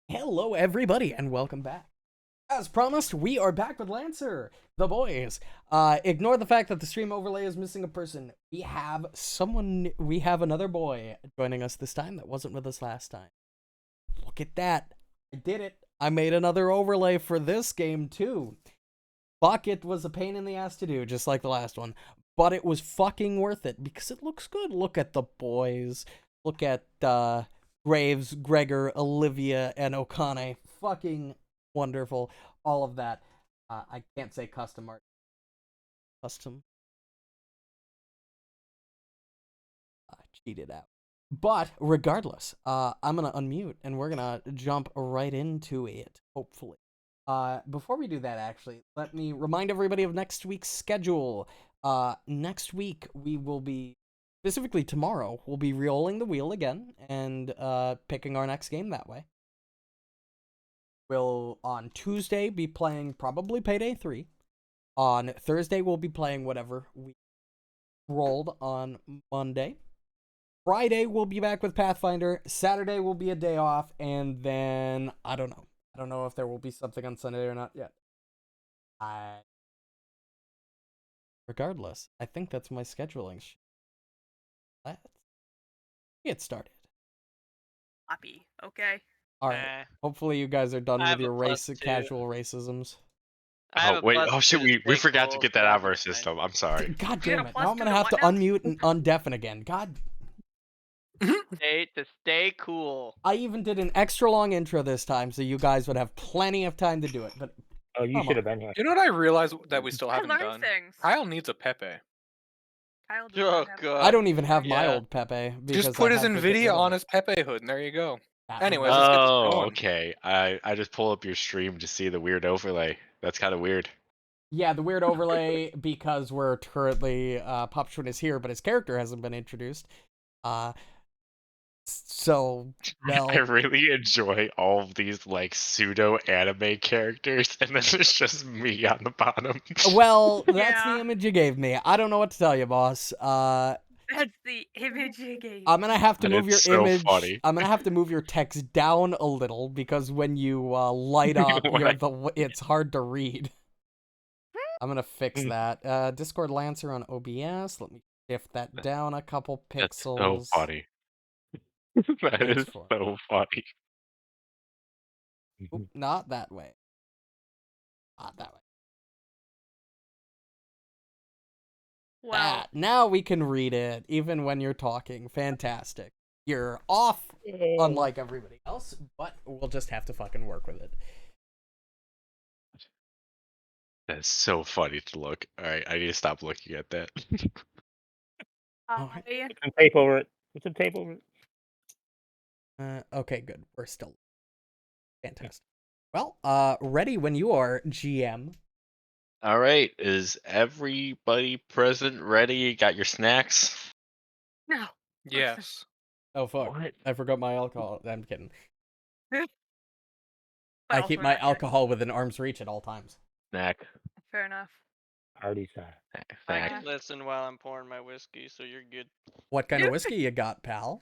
Hello, everybody, and welcome back. As promised, we are back with Lancer, the boys. Ignore the fact that the stream overlay is missing a person. We have another boy joining us this time that wasn't with us last time. Look at that. I did it. I made another overlay for this game, too. Fuck, it was a pain in the ass to do, just like the last one. But it was fucking worth it, because it looks good. Look at the boys. Look at, Graves, Gregor, Olivia, and Okane. Fucking wonderful. All of that. I can't say custom art. Custom. Cheated out. But regardless, I'm gonna unmute and we're gonna jump right into it, hopefully. Before we do that, actually, let me remind everybody of next week's schedule. Next week we will be, specifically tomorrow, we'll be rolling the wheel again and picking our next game that way. We'll, on Tuesday, be playing probably Payday 3. On Thursday, we'll be playing whatever we rolled on Monday. Friday, we'll be back with Pathfinder. Saturday will be a day off, and then, I don't know. I don't know if there will be something on Sunday or not yet. Regardless, I think that's my scheduling. Let's get started. Happy, okay. Alright, hopefully you guys are done with your casual racisms. Oh, wait, oh shit, we forgot to get that out of our system. I'm sorry. God damn it, now I'm gonna have to unmute and undeafen again. God. Stay cool. I even did an extra long intro this time, so you guys would have plenty of time to do it, but... Oh, you should have been here. You know what I realized that we still haven't done? Things. Kyle needs a Pepe. Kyle I don't even have my old Pepe. Just put his NVIDIA on his Pepe hood, and there you go. Anyways, let's get this going. Okay. I just pull up your stream to see the weird overlay. That's kind of weird. Yeah, the weird overlay, because we're currently, Pop Schwinn is here, but his character hasn't been introduced. So, well... I really enjoy all of these, like, pseudo-anime characters, and then there's just me on the bottom. Well, that's the image you gave me. I don't know what to tell you, boss. That's the image you gave me. I'm gonna have to move your image... Funny. I'm gonna have to move your text down a little, because when you, light up, it's hard to read. I'm gonna fix that. Discord Lancer on OBS. Let me shift that down a couple pixels. That's so funny. That is so funny. Oop, not that way. Not that way. Wow. Now we can read it, even when you're talking. Fantastic. You're off, unlike everybody else, but we'll just have to fucking work with it. That's so funny to look. Alright, I need to stop looking at that. Alright. Put some tape over it. Put some tape over it. Okay, good. We're still fantastic. Well, ready when you are, GM. Alright, is everybody present, ready? Got your snacks? No. Yes. Oh, fuck. What? I forgot my alcohol. I'm kidding. I Well, keep we're my not alcohol within arm's reach at all times. Snack. Fair enough. Already saw. Snack. I can listen while I'm pouring my whiskey, so you're good. What kind of whiskey you got, pal?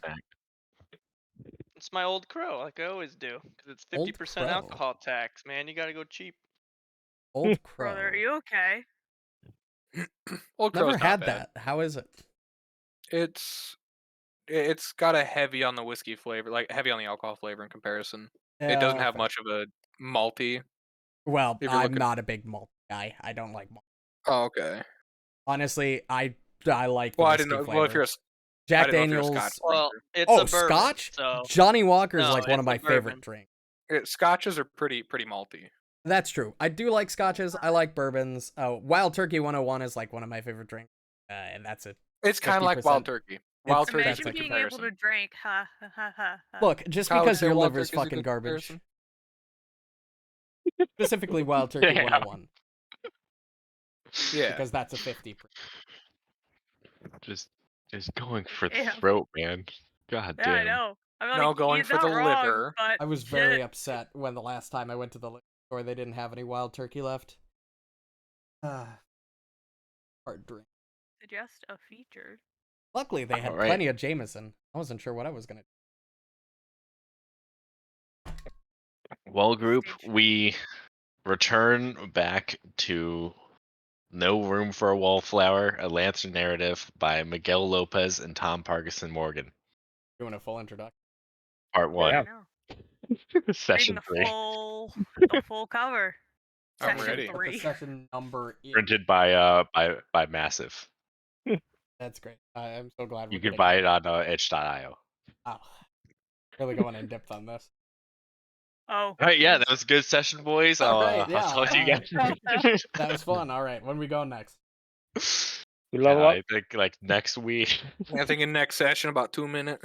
It's my Old Crow, like I always do, because it's Old 50% Crow. alcohol tax. Man, you gotta go cheap. Old Crow. Brother, are you okay? Old Crow's Never not had bad. that. How is it? It's got a heavy on the whiskey flavor, like heavy on the alcohol flavor in comparison. It doesn't have much of a malty. Well, I'm not a big malt guy. I don't like malt. Oh, okay. Honestly, I like the Well, I whiskey didn't know. flavor. Well, if you're a Jack I didn't know if Daniels. you're a Scotch Well, drinker. it's Oh, a bourbon, Scotch? so Johnny Walker is No, like one it's of my a favorite bourbon. drinks. Scotches are pretty malty. That's true. I do like scotches. I like bourbons. Oh, Wild Turkey 101 is like one of my favorite drinks. And that's it. It's kind of like 50%. Wild Turkey. Wild Turkey That's is Imagine a being comparison. able to drink. Ha ha ha ha. Look, just Kyle would because say your Wild liver's Turkey's a fucking good garbage. comparison. Specifically Wild Turkey Damn. 101. Yeah. Because that's a 50%. Just going for the Yeah. throat, man. God Yeah, damn. I know. I'm No, like, going he's for not the wrong, liver. but I was very shit. upset when the last time I went to the liquor store they didn't have any Wild Turkey left. Hard drink. Suggest a feature. Luckily, they had Alright. plenty of Jameson. I wasn't sure what I was gonna do. Well, group, Stage we return back to No Room for a Wallflower, a Lancer narrative by Miguel Lopez and Tom Parkinson Morgan. Doing a full introduction. Part I 1, Yeah. know. Reading Session the 3. full cover. I'm Session ready. What the 3. session number is. Printed by Massive. That's great. I'm so glad we're You can getting buy it on itch.io. Wow. Really going in depth on this. Oh. All right, yeah, that was a good session, boys. All I'll, right, yeah, I'll talk to you guys. That was fun. All right, when we go next? You Yeah, level up? I think like next week. I think in next session about 2 minutes.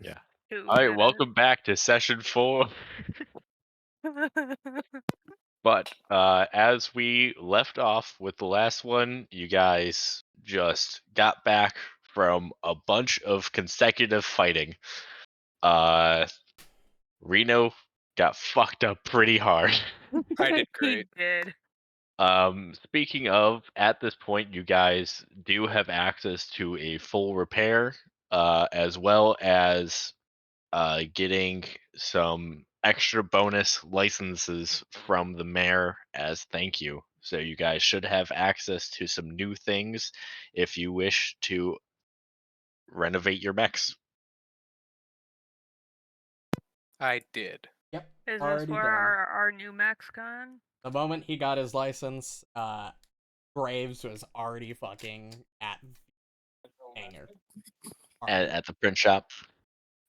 Yeah. 2 All right, minutes. welcome back to session 4. But as we left off with the last one, you guys just got back from a bunch of consecutive fighting. Reno got fucked up pretty hard. I did He great. did. Speaking of, at this point, you guys do have access to a full repair, as well as getting some extra bonus licenses from the mayor as thank you. So you guys should have access to some new things if you wish to renovate your mechs. I did. Yep. Is this already where done. our new mech's gone? The moment he got his license, Graves was already fucking at hangar. At the print shop.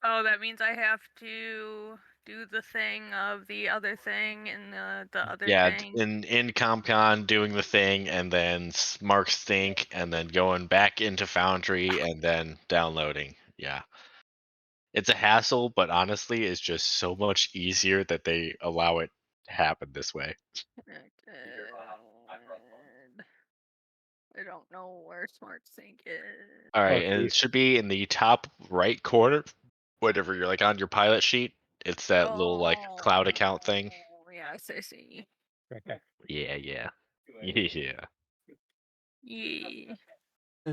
Oh, that means I have to do the thing of the other thing and the other Yeah, thing. in CompCon doing the thing, and then Mark Stink, and then going back into Foundry, and then downloading. Yeah. It's a hassle, but honestly, it's just so much easier that they allow it to happen this way. I don't know where Smart Sync is. All right, Oh, and it geez. should be in the top right corner, whatever you're like on your pilot sheet. It's that little like cloud account thing. Yes, I see. Right there. Yeah, yeah, yeah. Yeah.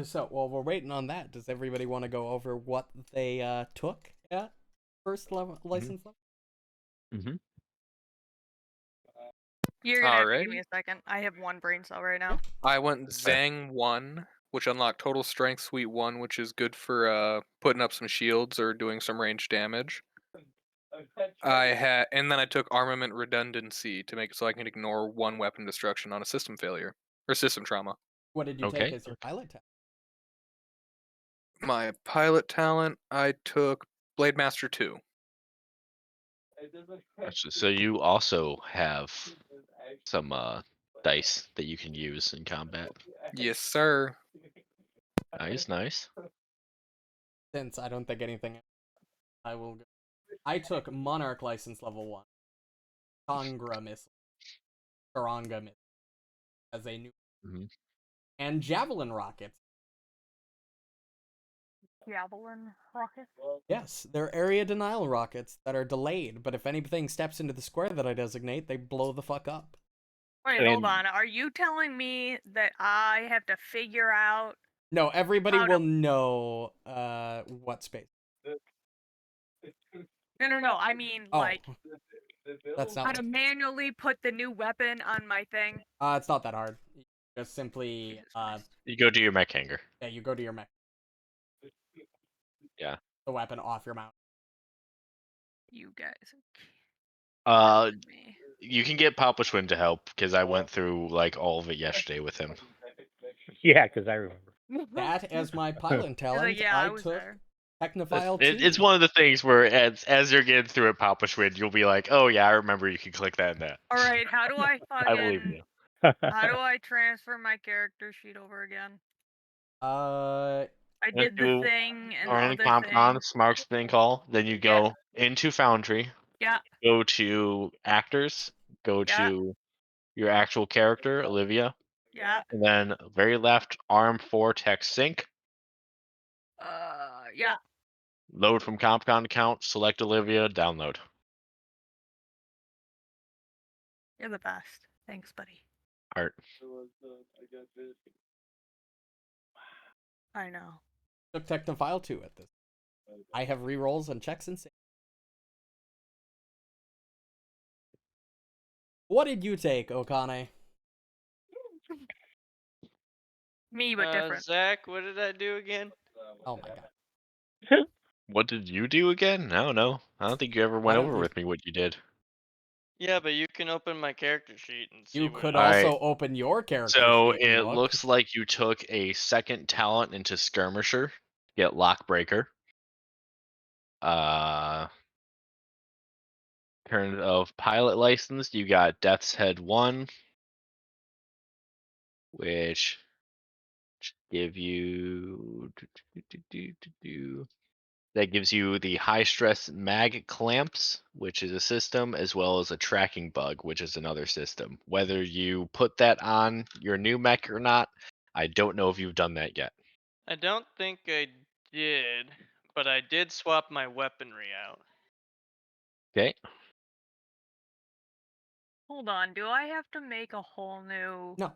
So while we're waiting on that, does everybody want to go over what they took at first level license level? Mm-hmm. You're gonna have to give Alrighty. me a second. I have one brain cell right now. I went That's fair. Zang 1, which unlocked Total Strength Suite 1, which is good for putting up some shields or doing some range damage. And then I took Armament Redundancy to make it so I can ignore one weapon destruction on a system failure or system trauma. What did you Okay. take as your pilot test? My pilot talent, I took Blade Master 2. So you also have some dice that you can use in combat. Yes, sir. Nice, nice. Since I don't think anything, I will go. I took Monarch license level 1, Congra missile, Karanga missile as a new, and Javelin rockets. Javelin rocket. Yes, they're area denial rockets that are delayed, but if anything steps into the square that I designate, they blow the fuck up. Wait, And- hold on. Are you telling me that I have to figure out? No, everybody How to- will know what space. No. I mean, Oh, like, that's how not. to manually put the new weapon on my thing? It's not that hard. Just simply, Jesus Christ. You go to your mech hangar. yeah, you go to your mech. Yeah. The weapon off your mount. You guys. Uh, killing me. you can get Papa Schwinn to help because I went through like all of it yesterday with him. Yeah, because I remember. That as my pilot talent, yeah, I I was took there. Technophile 2. It's one of the things where as you're getting through it, Papa Schwinn, you'll be like, oh yeah, I remember you can click that and that. All right, how do I I believe fucking? you. How do I transfer my character sheet over again? I did the Into thing and the Army other Compound, thing. Smart Spin Call. Then you go into Foundry. Yeah, Go to Actors. Go Yeah. to your actual character, Olivia. yeah. And then very left, Arm 4 Tech Sync. Yeah. Load from Compound account. Select Olivia. Download. You're the best. Thanks, buddy. Art. I know. Took Technophile 2 at this. I have rerolls and checks and saves. What did you take, Okane? Me, but different. Zach, what did I do again? Oh my god. What did you do again? I don't know. I don't think you ever I went don't over think with me what you did. Yeah, but you can open my character sheet and see you what could I... Alright. also open your character So sheet and it look. looks like you took a second talent into Skirmisher, get Lockbreaker. Turn of pilot license, you got Death's Head 1, which should give you that gives you the high stress mag clamps, which is a system, as well as a tracking bug, which is another system. Whether you put that on your new mech or not, I don't know if you've done that yet. I don't think I did, but I did swap my weaponry out. Okay. Hold on, do I have to make a whole new No.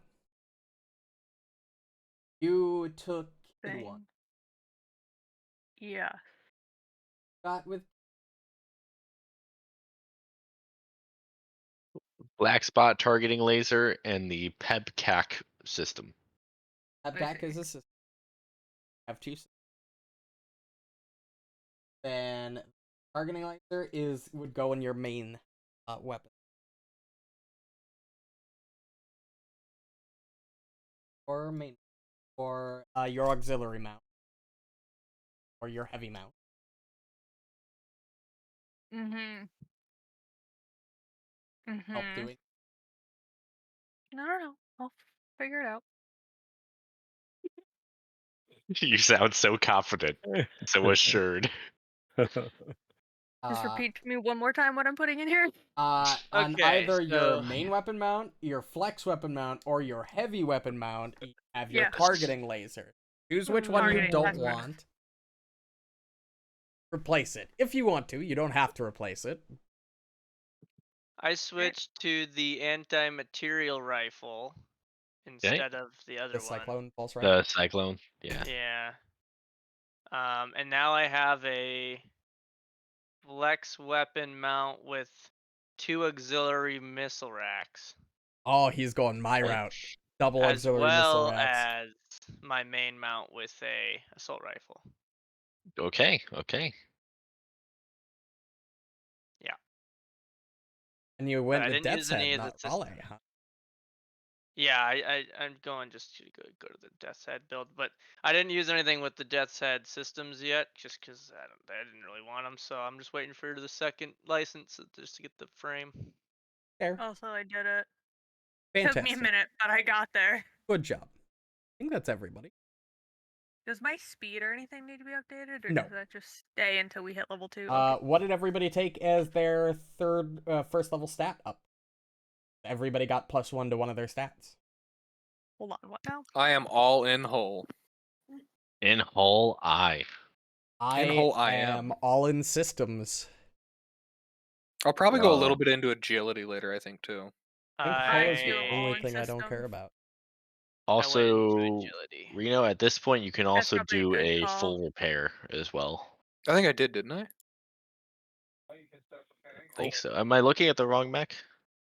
You took Kid thing? 1. Yeah. Got with Black spot targeting laser and the PEBCAC system. Heptac is see. a system. Have two systems. Then targeting laser would go in your main weapon. Or main, or your auxiliary mount, or your heavy mount. Mm-hmm. Help Mm-hmm. doing. I don't know. I'll figure it out. You sound so confident, so assured. Just repeat to me one more time what I'm putting in here. On Okay, either your so- main weapon mount, your flex weapon mount, or your heavy weapon mount, you have your Yeah. targeting laser. Choose which one you Targeting, don't that's better. want. Replace it if you want to. You don't have to replace it. I switched to the anti-material rifle instead of the other The one. cyclone pulse rifle. The cyclone, yeah. Yeah. And now I have a flex weapon mount with 2 auxiliary missile racks, Oh, he's going my Okay. route. Double as auxiliary missile well racks. as my main mount with a assault rifle. Okay, okay. Yeah. And you But went I with didn't Death's use any Head, of the not systems. Raleigh, huh? Yeah, I'm going just to go to the Death's Head build, but I didn't use anything with the Death's Head systems yet, just because I didn't really want them. So I'm just waiting for the second license just to get the frame. There. Also, I did it. Fantastic. Took me a minute, but I got there. Good job. I think that's everybody. Does my speed or anything need to be updated, or No. does that just stay until we hit level 2? Okay. What did everybody take as their first level stat up? Everybody got +1 to one of their stats. Hold on, what now? I am all in whole. In whole eye. I whole I am am. all in systems. I'll probably go a Whoa. little bit into agility later, I think, too. I think I hull is the do all only in thing I don't systems. care about. I went into Also, agility. Reno, at this point, you can That's also probably a do good a call. full repair as well. I think I did, didn't I? I think so. Am I looking at the wrong mech?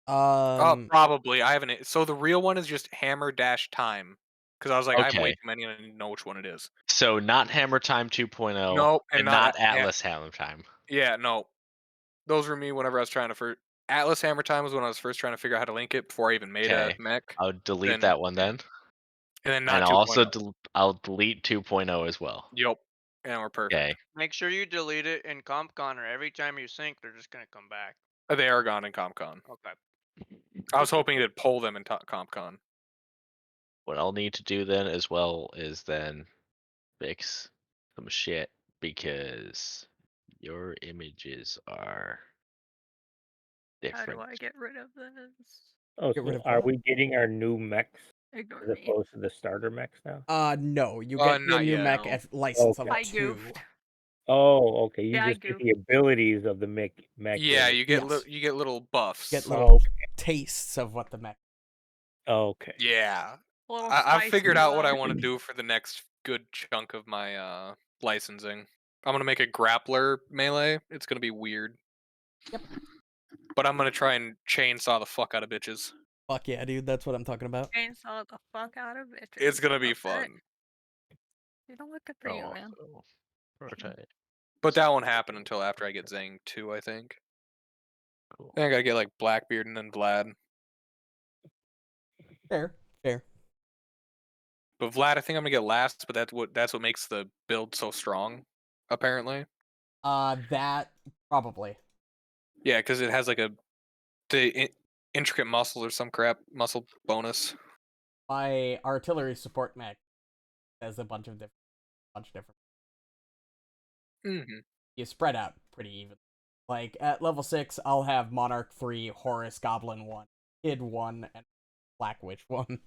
Probably. I haven't. So the real one is just hammer dash time. Because I was like, I have way Okay. too many and I didn't know which one it is. So not Hammer Time 2.0 Nope, and not Atlas Hammer Time. Yeah, no. Those were me whenever I was trying to first. Atlas Hammer Time was when I was first trying to figure out how to link it before I even made a Okay. mech. I'll delete Then- that one then. And then And not I'll also 2.0. I'll delete 2.0 as well. Yep. And we're perfect. Okay. Make sure you delete it in CompCon, or every time you sync, they're just gonna come back. They are gone in CompCon. Okay. I was hoping it'd pull them in CompCon. What I'll need to do then as well is then fix some shit because your images are How different. do I get rid of this? Oh, Get rid so of are what? we getting our new mechs Ignore as me. opposed to the starter mechs now? No, you get your Not new yet, mech no. at license Okay. level I 2. goofed. Oh, okay. You Yeah, I just get goofed. the abilities of the mech. Yeah, you get Yes. you get little buffs. Get Oh, little okay. tastes of what the mech. Okay. Yeah. A little I've spice figured if you out what I will. want to do for the next good chunk of my licensing. I'm gonna make a grappler melee. It's gonna be weird. Yep. but I'm gonna try and chainsaw the fuck out of bitches. Fuck yeah, dude. That's what I'm talking about. Chainsaw the fuck out of it. It's gonna be Love it. fun. You don't look good for you, man. Also, prototype. But that won't happen until after I get Zang 2, I think. Cool. I think I gotta get like Blackbeard and then Vlad. Fair. But Vlad, I think I'm gonna get last. But that's what makes the build so strong, apparently. That probably. Yeah, because it has like intricate muscle or some crap muscle bonus. My artillery support mech has a bunch of different. Mm-hmm. You spread out pretty even. Like at level 6, I'll have Monarch 3, Horus Goblin 1, Kid 1, and Black Witch 1.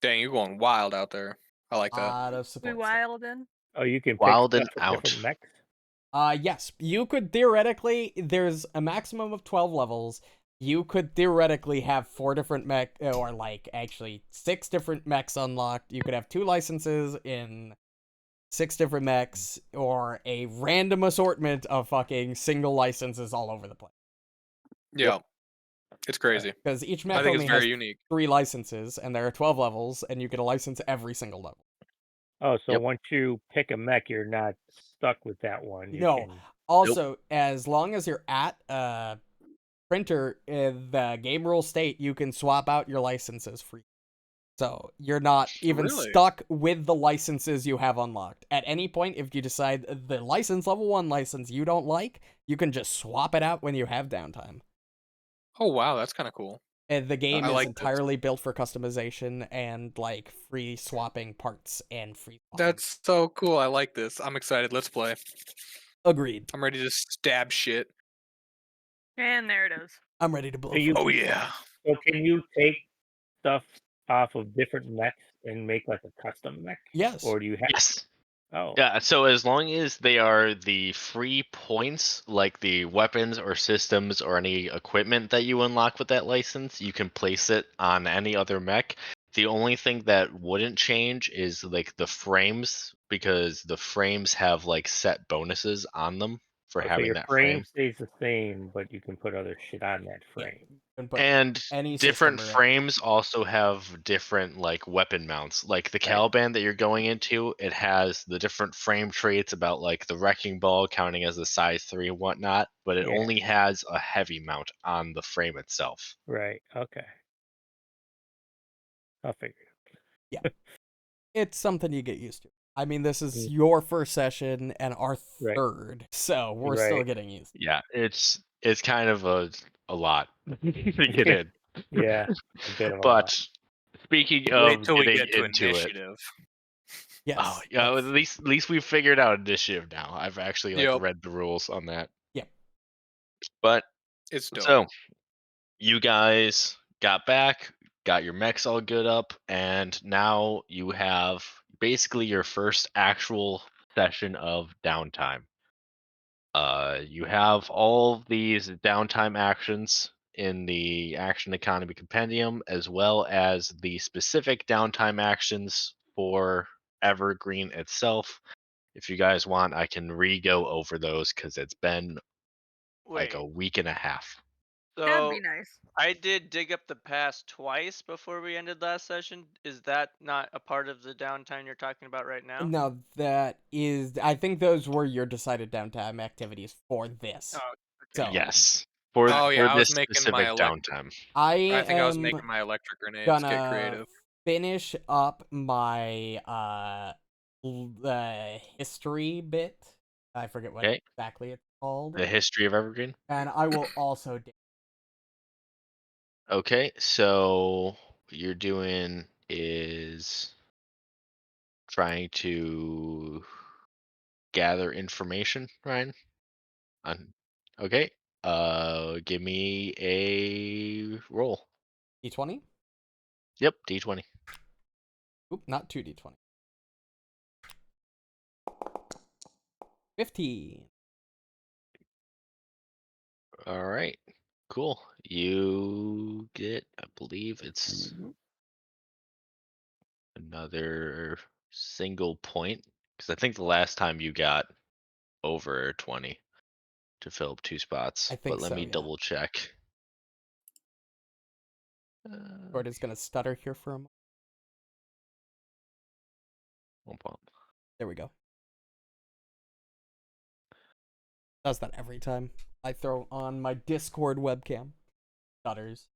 Dang, you're going wild out there. I like that. Lot of We support. stuff. wild in. Oh, you can pick Wild stuff and from out. different mechs. Yes, you could theoretically. There's a maximum of 12 levels. You could theoretically have 4 different mech, or like actually 6 different mechs unlocked. You could have 2 licenses in 6 different mechs, or a random assortment of fucking single licenses all over the place. Yeah, it's crazy. Because each I mech think only it's very has unique. 3 licenses, and there are 12 levels, and you get a license every single level. Oh, so Yep. once you pick a mech, you're not stuck with that one. You No. can. Also, as long as you're at printer in the game rule state, you can swap out your licenses free. So you're not even Really? stuck with the licenses you have unlocked. At any point, if you decide the license, level 1 license, you don't like, you can just swap it out when you have downtime. Oh wow, that's kind of cool. And the game I is like this. entirely built for customization and like free swapping parts and free swapping. That's so cool. I like this. I'm excited. Let's play. Agreed. I'm ready to stab shit. And there it is. I'm ready to blow. So you- Oh yeah. So can you take stuff off of different mechs and make like a custom mech? Yes. Or do you have? Yes. Oh. Yeah, so as long as they are the free points, like the weapons or systems or any equipment that you unlock with that license, you can place it on any other mech. The only thing that wouldn't change is like the frames, because the frames have like set bonuses on them for So having your that frame frame. stays the same, but you can put other shit on that Yeah. frame. You can put And any different system or frames also have different like weapon mounts. Like the Right. Caliban that you're going into, it has the different frame traits about like the wrecking ball counting as a size 3 and whatnot, but it Yeah. only has a heavy mount on the frame itself. Right. Okay. I'll figure. it's something you get used to. I mean, this is Mm. your first session and our Right. third, so we're still Right. getting used. Yeah, it's kind of a lot to get in. Yeah. A bit of a But lot. speaking Wait of till we getting get to into it, initiative. Yes. oh yeah, at least we've figured out initiative now. I've actually like Yep. read the rules on that. Yep. But It's dope. so you guys got back, got your mechs all good up, and now you have basically your first actual session of downtime. You have all of these downtime actions in the Action Economy Compendium, as well as the specific downtime actions for Evergreen itself. If you guys want, I can re-go over those because it's been like Wait. a week and a half. That'd So be nice. I did dig up the past twice before we ended last session. Is that not a part of the downtime you're talking about right now? No, that is. I think those were your decided downtime activities for this. Oh, So Yes, for Oh yeah, I this was making my specific downtime. I think I was am making my electric grenades. Get gonna creative. finish up my history bit. I forget what Okay. exactly it's called. The history of Evergreen. And I will also Okay, so what you're doing is trying to gather information, Ryan. On okay. Give me a roll. D20. Yep, D20. Oop, not 2D20. 15. All right. Cool. You get, I believe it's another single point, because I think the last time you got over 20 to fill up 2 spots. I think But let so, me yeah. double check. Gordon's gonna stutter here for a moment. There we go. Does that every time I throw on my Discord webcam. Stutters.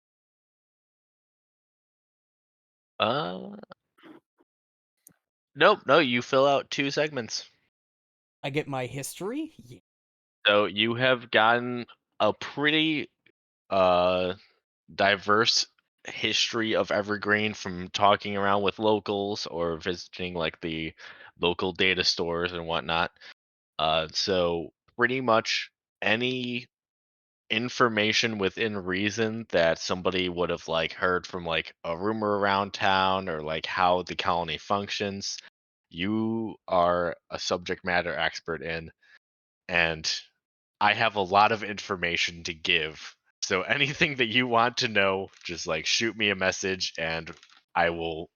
Nope, no, you fill out 2 segments. I get my history? Yeah. So you have gotten a pretty diverse history of Evergreen from talking around with locals or visiting like the local data stores and whatnot. So pretty much any information within reason that somebody would have like heard from like a rumor around town or like how the colony functions, you are a subject matter expert in, and I have a lot of information to give. So anything that you want to know, just like shoot me a message and I will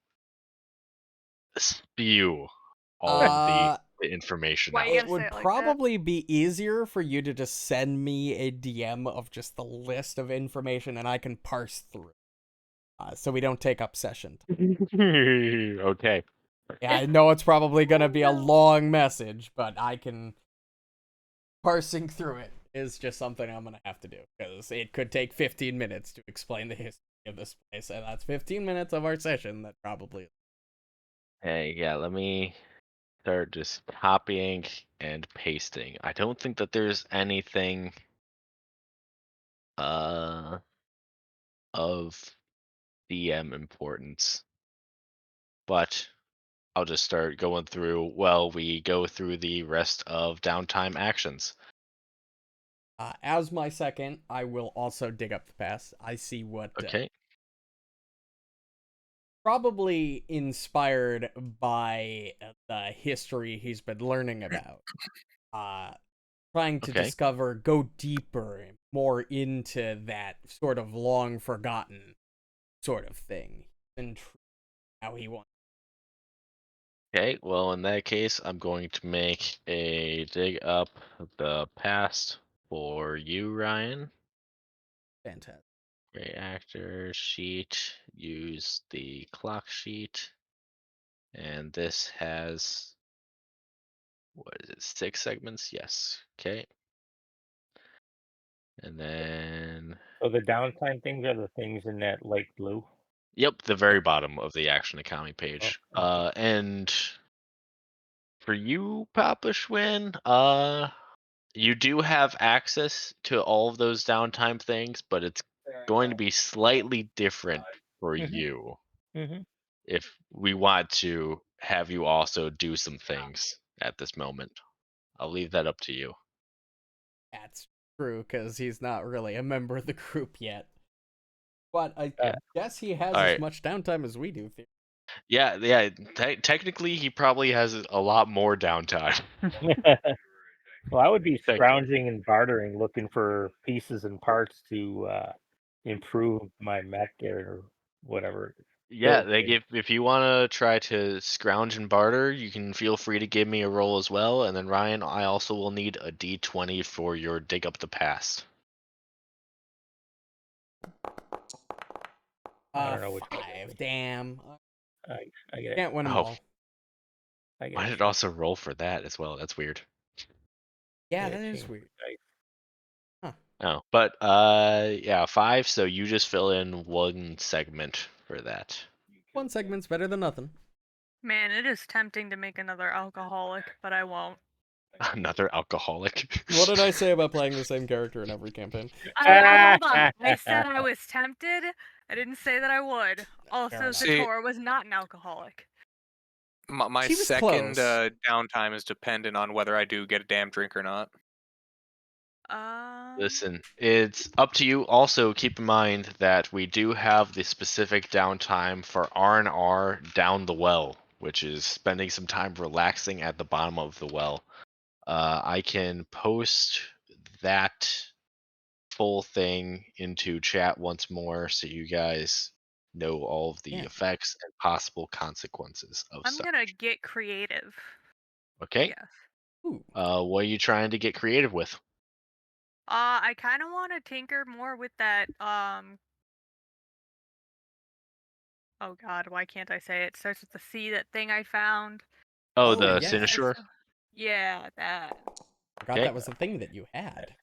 spew all of the Uh, information Why you out. it gotta say would it like that? probably be easier for you to just send me a DM of just the list of information and I can parse through. So we don't take up session time. Okay. Yeah, I know it's probably gonna be a long message, but I can. Parsing through it is just something I'm gonna have to do because it could take 15 minutes to explain the history of this place, and that's 15 minutes of our session. That probably. Hey, yeah, let me start just copying and pasting. I don't think that there's anything uh of DM importance, but I'll just start going through. Well, we go through the rest of downtime actions. As my second, I will also dig up the past. I see what Okay. probably inspired by the history he's been learning about. Trying to Okay. discover, go deeper, more into that sort of long forgotten sort of thing, and how he wants. Okay. Well, in that case, I'm going to make a dig up the past for you, Ryan. Fantastic. Great actor sheet. Use the clock sheet. And this has, what is it, 6 segments? Yes. Okay. And then, So the downtime things are the things in that light blue. yep, the very bottom of the action accounting Oh, page. okay. And for you, Papa Schwinn, you do have access to all of those downtime things, but it's going to be slightly different for you Mm-hmm. if we want to have you also do some things at this moment. I'll leave that up to you. That's true, because he's not really a member of the group yet. But I Yeah. guess he has All as right. much downtime as we do. Yeah. Technically, he probably has a lot more downtime. Well, I would be Tech- scrounging and bartering, looking for pieces and parts to improve my mech or whatever. Yeah, Build like thing. if you want to try to scrounge and barter, you can feel free to give me a roll as well. And then Ryan, I also will need a D20 for your dig up the past. I don't know which one. 5. Damn. I get it. Can't win them Oh, all. I get why it. did it also roll for that as well? That's weird. Yeah, Yeah, that is change weird. the dice. Oh, but yeah, 5. So you just fill in 1 segment for that. One segment's better than nothing. Man, it is tempting to make another alcoholic, but I won't. Another alcoholic. What did I say about playing the same character in every campaign? Hold on. I said I was tempted. I didn't say that I would. Also, enough. See- Zator was not an alcoholic. My She was second close. downtime is dependent on whether I do get a damn drink or not. Listen, it's up to you. Also, keep in mind that we do have the specific downtime for R&R down the well, which is spending some time relaxing at the bottom of the well. I can post that full thing into chat once more so you guys know all of the Yeah. effects and possible consequences of I'm such. gonna get creative. Okay? Yes. Ooh. What are you trying to get creative with? I kind of want to tinker more with that Oh God, why can't I say it? Starts with the C. That thing I found. Oh, Oh, the yes. Sinistore? Yeah, that. Forgot Okay. that was a thing that you had.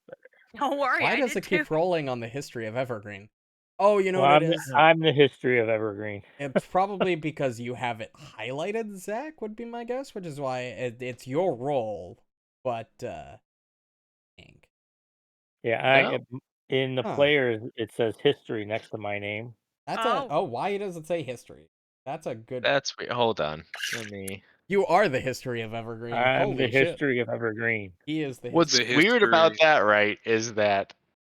Don't worry, Why I does did it too. keep rolling on the history of Evergreen? Oh, you know Well, what it is? I'm the history of Evergreen. It's probably because you have it highlighted, Zach, would be my guess, which is why it's your role. But, dang. Yeah, No, in the Huh. players it says history next to my name. That's Oh. why does it say history? That's a good. that's wait. Hold on. Let me. You are the history of Evergreen. I'm the Holy shit. history of Evergreen. He is the What's The history. weird about history. that, right, is that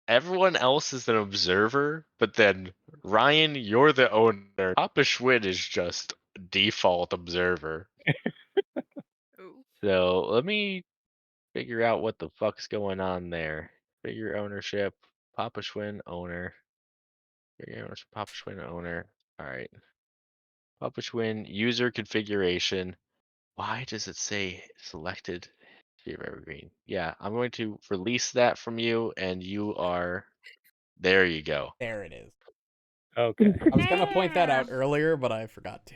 everyone else is an observer, but then Ryan, you're the owner. Papa Schwinn is just default observer. Ooh. So let me figure out what the fuck's going on there. Figure ownership. Papa Schwinn owner. Figure ownership. Papa Schwinn owner. All right. Papa Schwinn user configuration. Why does it say selected History of Evergreen? Yeah, I'm going to release that from you, and you are. There you go. There it is. Okay. I was gonna point that out Damn. earlier, but I forgot to.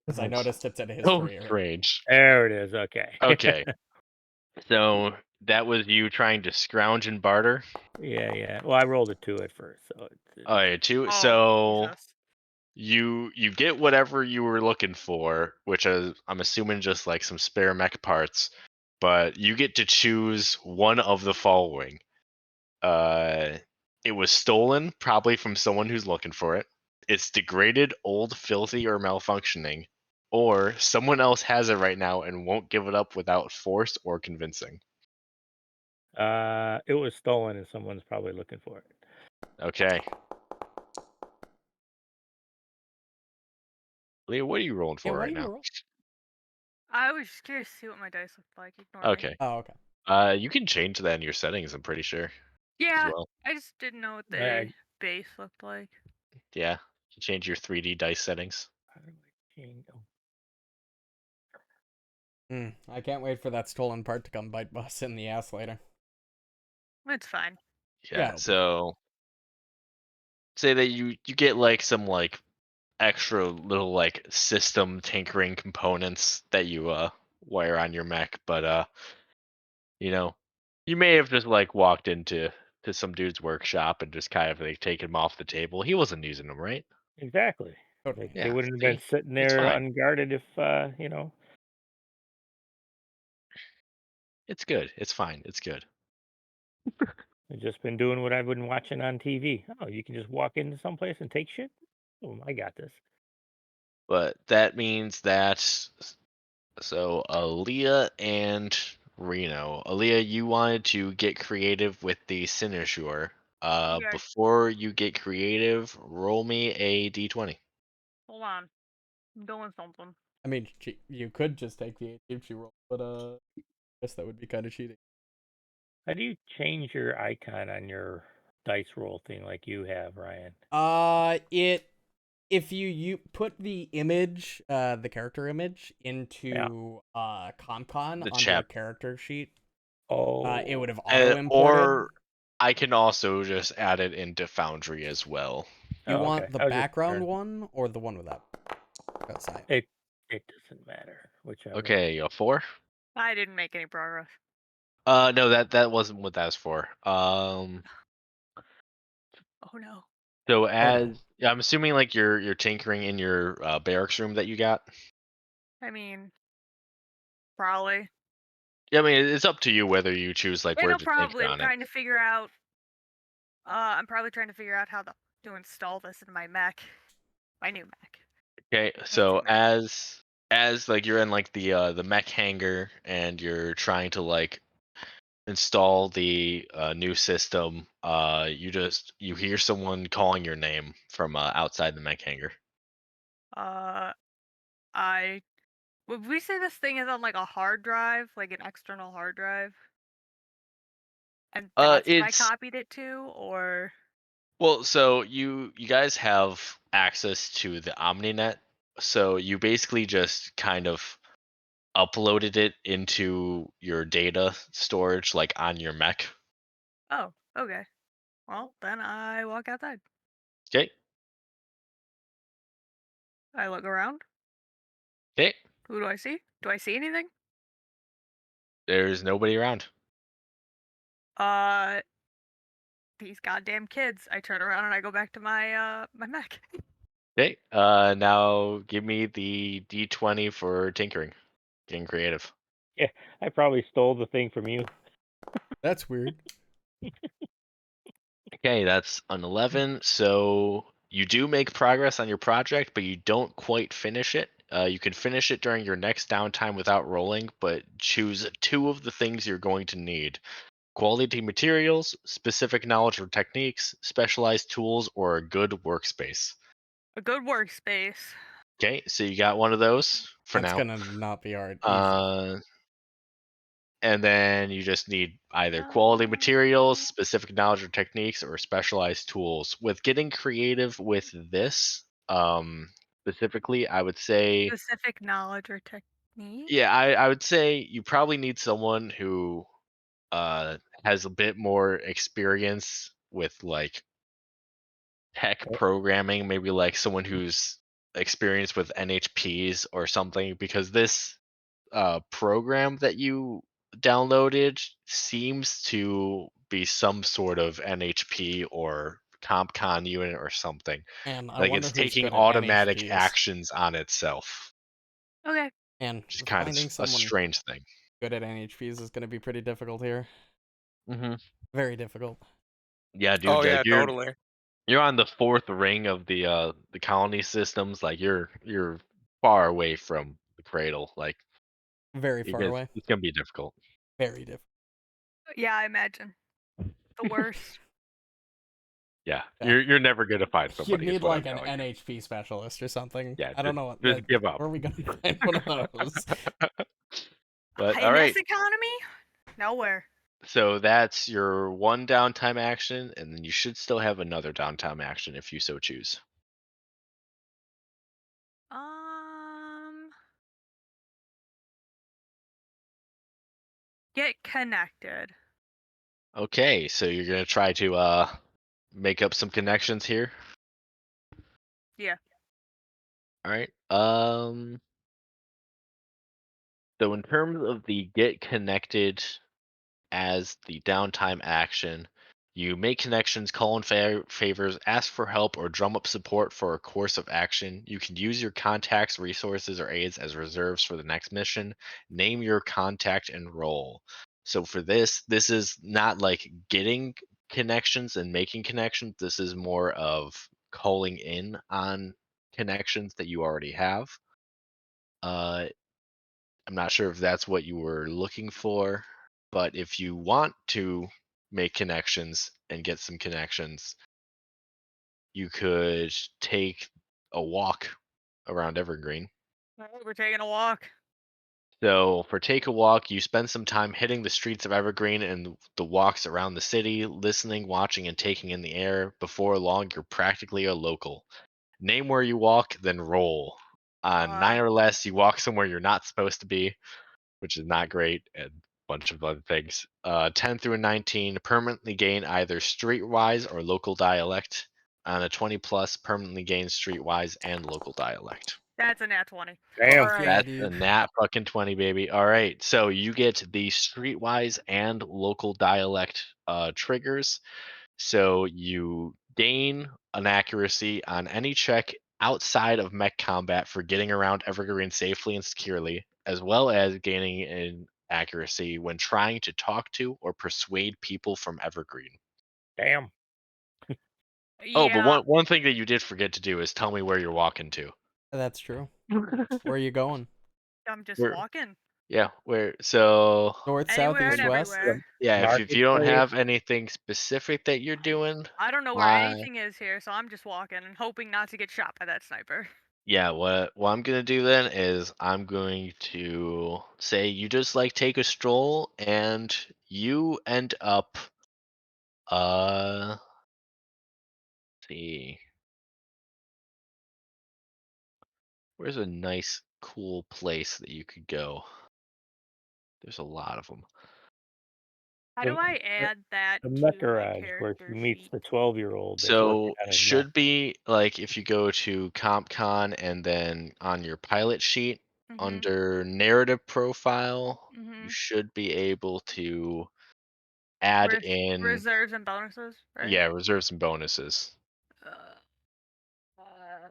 Because I That's noticed it said so history. strange. There it is. Okay. Okay, so that was you trying to scrounge and barter. Yeah. Well, I rolled a 2 at first, so All right, two. Oh So Jesus. you get whatever you were looking for, which is I'm assuming just like some spare mech parts, but you get to choose one of the following. Uh, it was stolen, probably from someone who's looking for it. It's degraded, old, filthy, or malfunctioning, or someone else has it right now and won't give it up without force or convincing. it was stolen and someone's probably looking for it. Okay, Leah, what are you rolling Yeah, for what right do you now? roll? I was just curious to see what my dice looked like. Ignore me. Okay, Oh, okay. you can change that in your settings. I'm pretty sure as Yeah, well. I just didn't know what I, the base looked like. Yeah, you can change your 3D dice settings. how do I change? Oh, I can't wait for that stolen part to come bite us in the ass later. It's fine. Yeah, Yeah, it'll be fine. so say that you get like some like extra little like system tinkering components that you wire on your mech, but you know, you may have just like walked to some dude's workshop and just kind of like taken them off the table. He wasn't using them, right? exactly. Totally. They Yeah, wouldn't have been see? sitting It's there fine. unguarded if you know. It's good. It's fine. It's good. I've just been doing what I've been watching on TV. Oh, you can just walk into someplace and take shit. Oh, I got this. But that means that so Aaliyah and Reno. Aaliyah, you wanted to get creative with the Sinishore. Yeah, Before you get creative, roll me a d20. hold on. I'm doing something. I mean, you could just take the cheap she roll, but I guess that would be kind of cheating. How do you change your icon on your dice roll thing like you have, Ryan? If you put the image, the character image Yeah. into ComCon The onto a chap. character sheet, it Oh, would have auto imported. Or I can also just add it into Foundry as well. You oh, okay. want the I was just background one or the one without outside? it doesn't matter whichever. Okay, a 4? I didn't make any progress. No, that wasn't what that's for. Oh no. So Oh no. yeah, I'm assuming like you're tinkering in your barracks room that you got. I mean, probably. Yeah, I mean it's up to you whether you choose like where It'll to tinker probably. I'm on it. trying to figure out. I'm probably trying to figure out how to install this in my Mac, my new Mac. Okay, Fancy so Mac. as like you're in like the mech hangar and you're trying to like install the new system, you hear someone calling your name from outside the mech hangar. Uh, I would we say this thing is on like a hard drive, like an external hard drive, and that's what I It's copied it to, or well, so you guys have access to the OmniNet, so you basically just kind of uploaded it into your data storage, like on your mech. oh, okay. Well, then I walk outside. Okay. I look around. Okay, Who do I see? Do I see anything? there's nobody around. Uh, these goddamn kids. I turn around and I go back to my mech. Okay, now give me the D20 for tinkering, getting creative. Yeah, I probably stole the thing from you. That's weird. Okay, that's an 11. So you do make progress on your project, but you don't quite finish it. You can finish it during your next downtime without rolling, but choose two of the things you're going to need: quality materials, specific knowledge or techniques, specialized tools, or a good workspace. A good workspace. Okay, so you got one of those for That's now. gonna not be hard. Easy. Uh, and then you just need either quality materials, Um, specific knowledge or techniques, or specialized tools. With getting creative with this, specifically, I would say, specific knowledge or technique. yeah, I would say you probably need someone who uh has a bit more experience with like tech programming, maybe like someone who's experienced with NHPs or something, because this program that you downloaded seems to be some sort of NHP or CompCon unit or something. And I Like wonder it's who's taking good at automatic NHPs. actions on itself, Okay. And which is kind of finding a someone strange thing. good at NHPs is gonna be pretty difficult here. Hmm. Very difficult. Yeah, Oh dude, like yeah, totally. you're on the fourth ring of the colony systems. Like you're far away from the cradle. Like Very you far guys, away. it's gonna be difficult. Very difficult. Yeah, I imagine. The worst. Yeah, Yeah. you're never gonna find You'd somebody. Is need what I'm like an telling you. NHP specialist or something. Yeah, I don't know what just that. give up. Where are we gonna find one of those? But all In this right, economy? Nowhere. so that's your one downtime action, and then you should still have another downtime action if you so choose. Um, get connected. Okay, so you're gonna try to make up some connections here. Yeah. All right. So in terms of the get connected as the downtime action, you make connections, call in favors, ask for help, or drum up support for a course of action. You can use your contacts, resources, or aids as reserves for the next mission. Name your contact and roll. So for this is not like getting connections and making connections. This is more of calling in on connections that you already have. Uh, I'm not sure if that's what you were looking for, but if you want to make connections and get some connections, you could take a walk around Evergreen. Alright, we're taking a walk. So, for take a walk, you spend some time hitting the streets of Evergreen and the walks around the city, listening, watching, and taking in the air. Before long, you're practically a local. Name where you walk, then roll. On 9 Uh, or less, you walk somewhere you're not supposed to be, which is not great, and a bunch of other things. 10 through a 19 permanently gain either streetwise or local dialect. On a 20 plus, permanently gain streetwise and local dialect. that's a nat 20. Damn. Fuck yeah, Alright. That's a dude. nat fucking 20, baby. All right, so you get the streetwise and local dialect triggers. So you gain an accuracy on any check outside of mech combat for getting around Evergreen safely and securely, as well as gaining an accuracy when trying to talk to or persuade people from Evergreen. Damn. Oh, but Yeah, one thing that you did forget to do is tell me where you're walking to. That's true. Where are you going? I'm just Where? walking. Yeah, where? So North, south, Anywhere and east, west? The everywhere. yeah, if you don't marketplace. have anything specific that you're doing, I don't know where why? anything is here, so I'm just walking and hoping not to get shot by that sniper. Yeah, what I'm gonna do then is I'm going to say you just like take a stroll and you end up let's see, where's a nice cool place that you could go? There's a lot of them. How The- do I add that The to my Mekaraj, where she character meets sheet? the 12-year-old that's So working on his should be like if you go to CompCon and then on your pilot sheet Mhm. under narrative profile, you Mhm. should be able to add in Reserves and bonuses, right? yeah, reserves and bonuses. Uh, uh,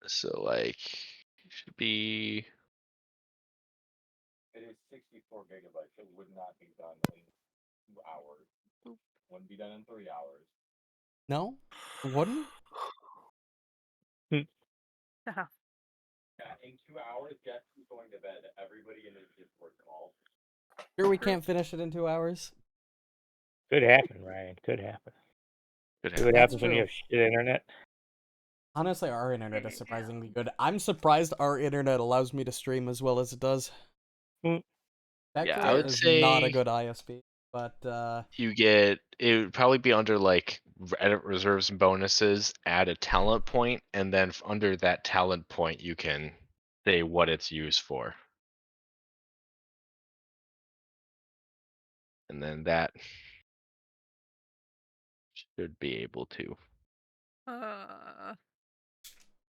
So like it should be It is 64 gigabytes. It would not be done in 2 hours. Oop. Wouldn't be done in 3 hours. No, it wouldn't. uh-huh. Yeah, in 2 hours, guess who's going to bed? Everybody in his Discord call. Sure, we can't finish it in 2 hours. Could happen, Ryan. Could happen. could See what happen. That's happens when you true. have shit internet. Honestly, our internet is surprisingly good. I'm surprised our internet allows me to stream as well as it does. Hmm. Yeah, Spectra I would is not a say good ISP, but you get it would probably be under like edit reserves and bonuses, add a talent point, and then under that talent point you can say what it's used for. And then that should be able to. Uh,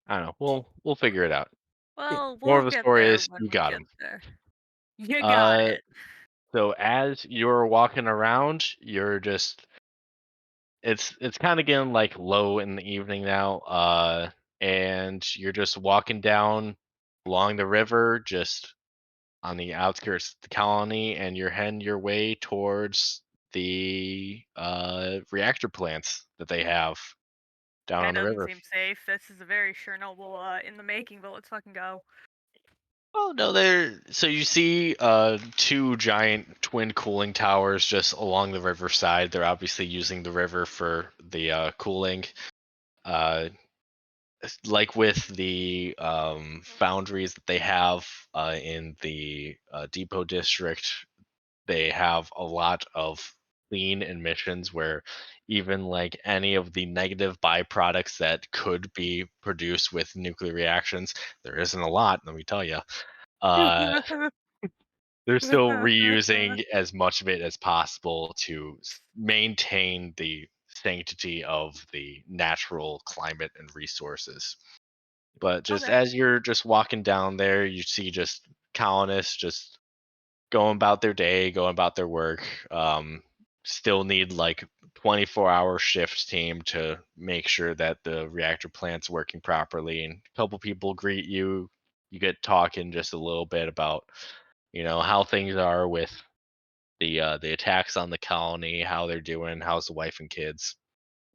I don't know. We'll figure it out. well, More we'll of the get story there is when you we got get him. there. You got it. So as you're walking around, you're just it's kind of getting like low in the evening now, and you're just walking down along the river, just on the outskirts of the colony, and you're heading your way towards the reactor plants that they have down That on the doesn't river. seem safe. This is a very Chernobyl in the making, but let's fucking go. Oh no, so you see two giant twin cooling towers just along the riverside. They're obviously using the river for the cooling. Uh, like with the foundries that they have in the depot district, they have a lot of clean emissions where even like any of the negative byproducts that could be produced with nuclear reactions, there isn't a lot, let me tell you. They're still reusing as much of it as possible to maintain the sanctity of the natural climate and resources. But just Okay. as you're just walking down there, you see just colonists just going about their day, going about their work. Still need like 24-hour shift team to make sure that the reactor plant's working properly. And a couple people greet you. You get talking just a little bit about, how things are with the attacks on the colony, how they're doing, how's the wife and kids.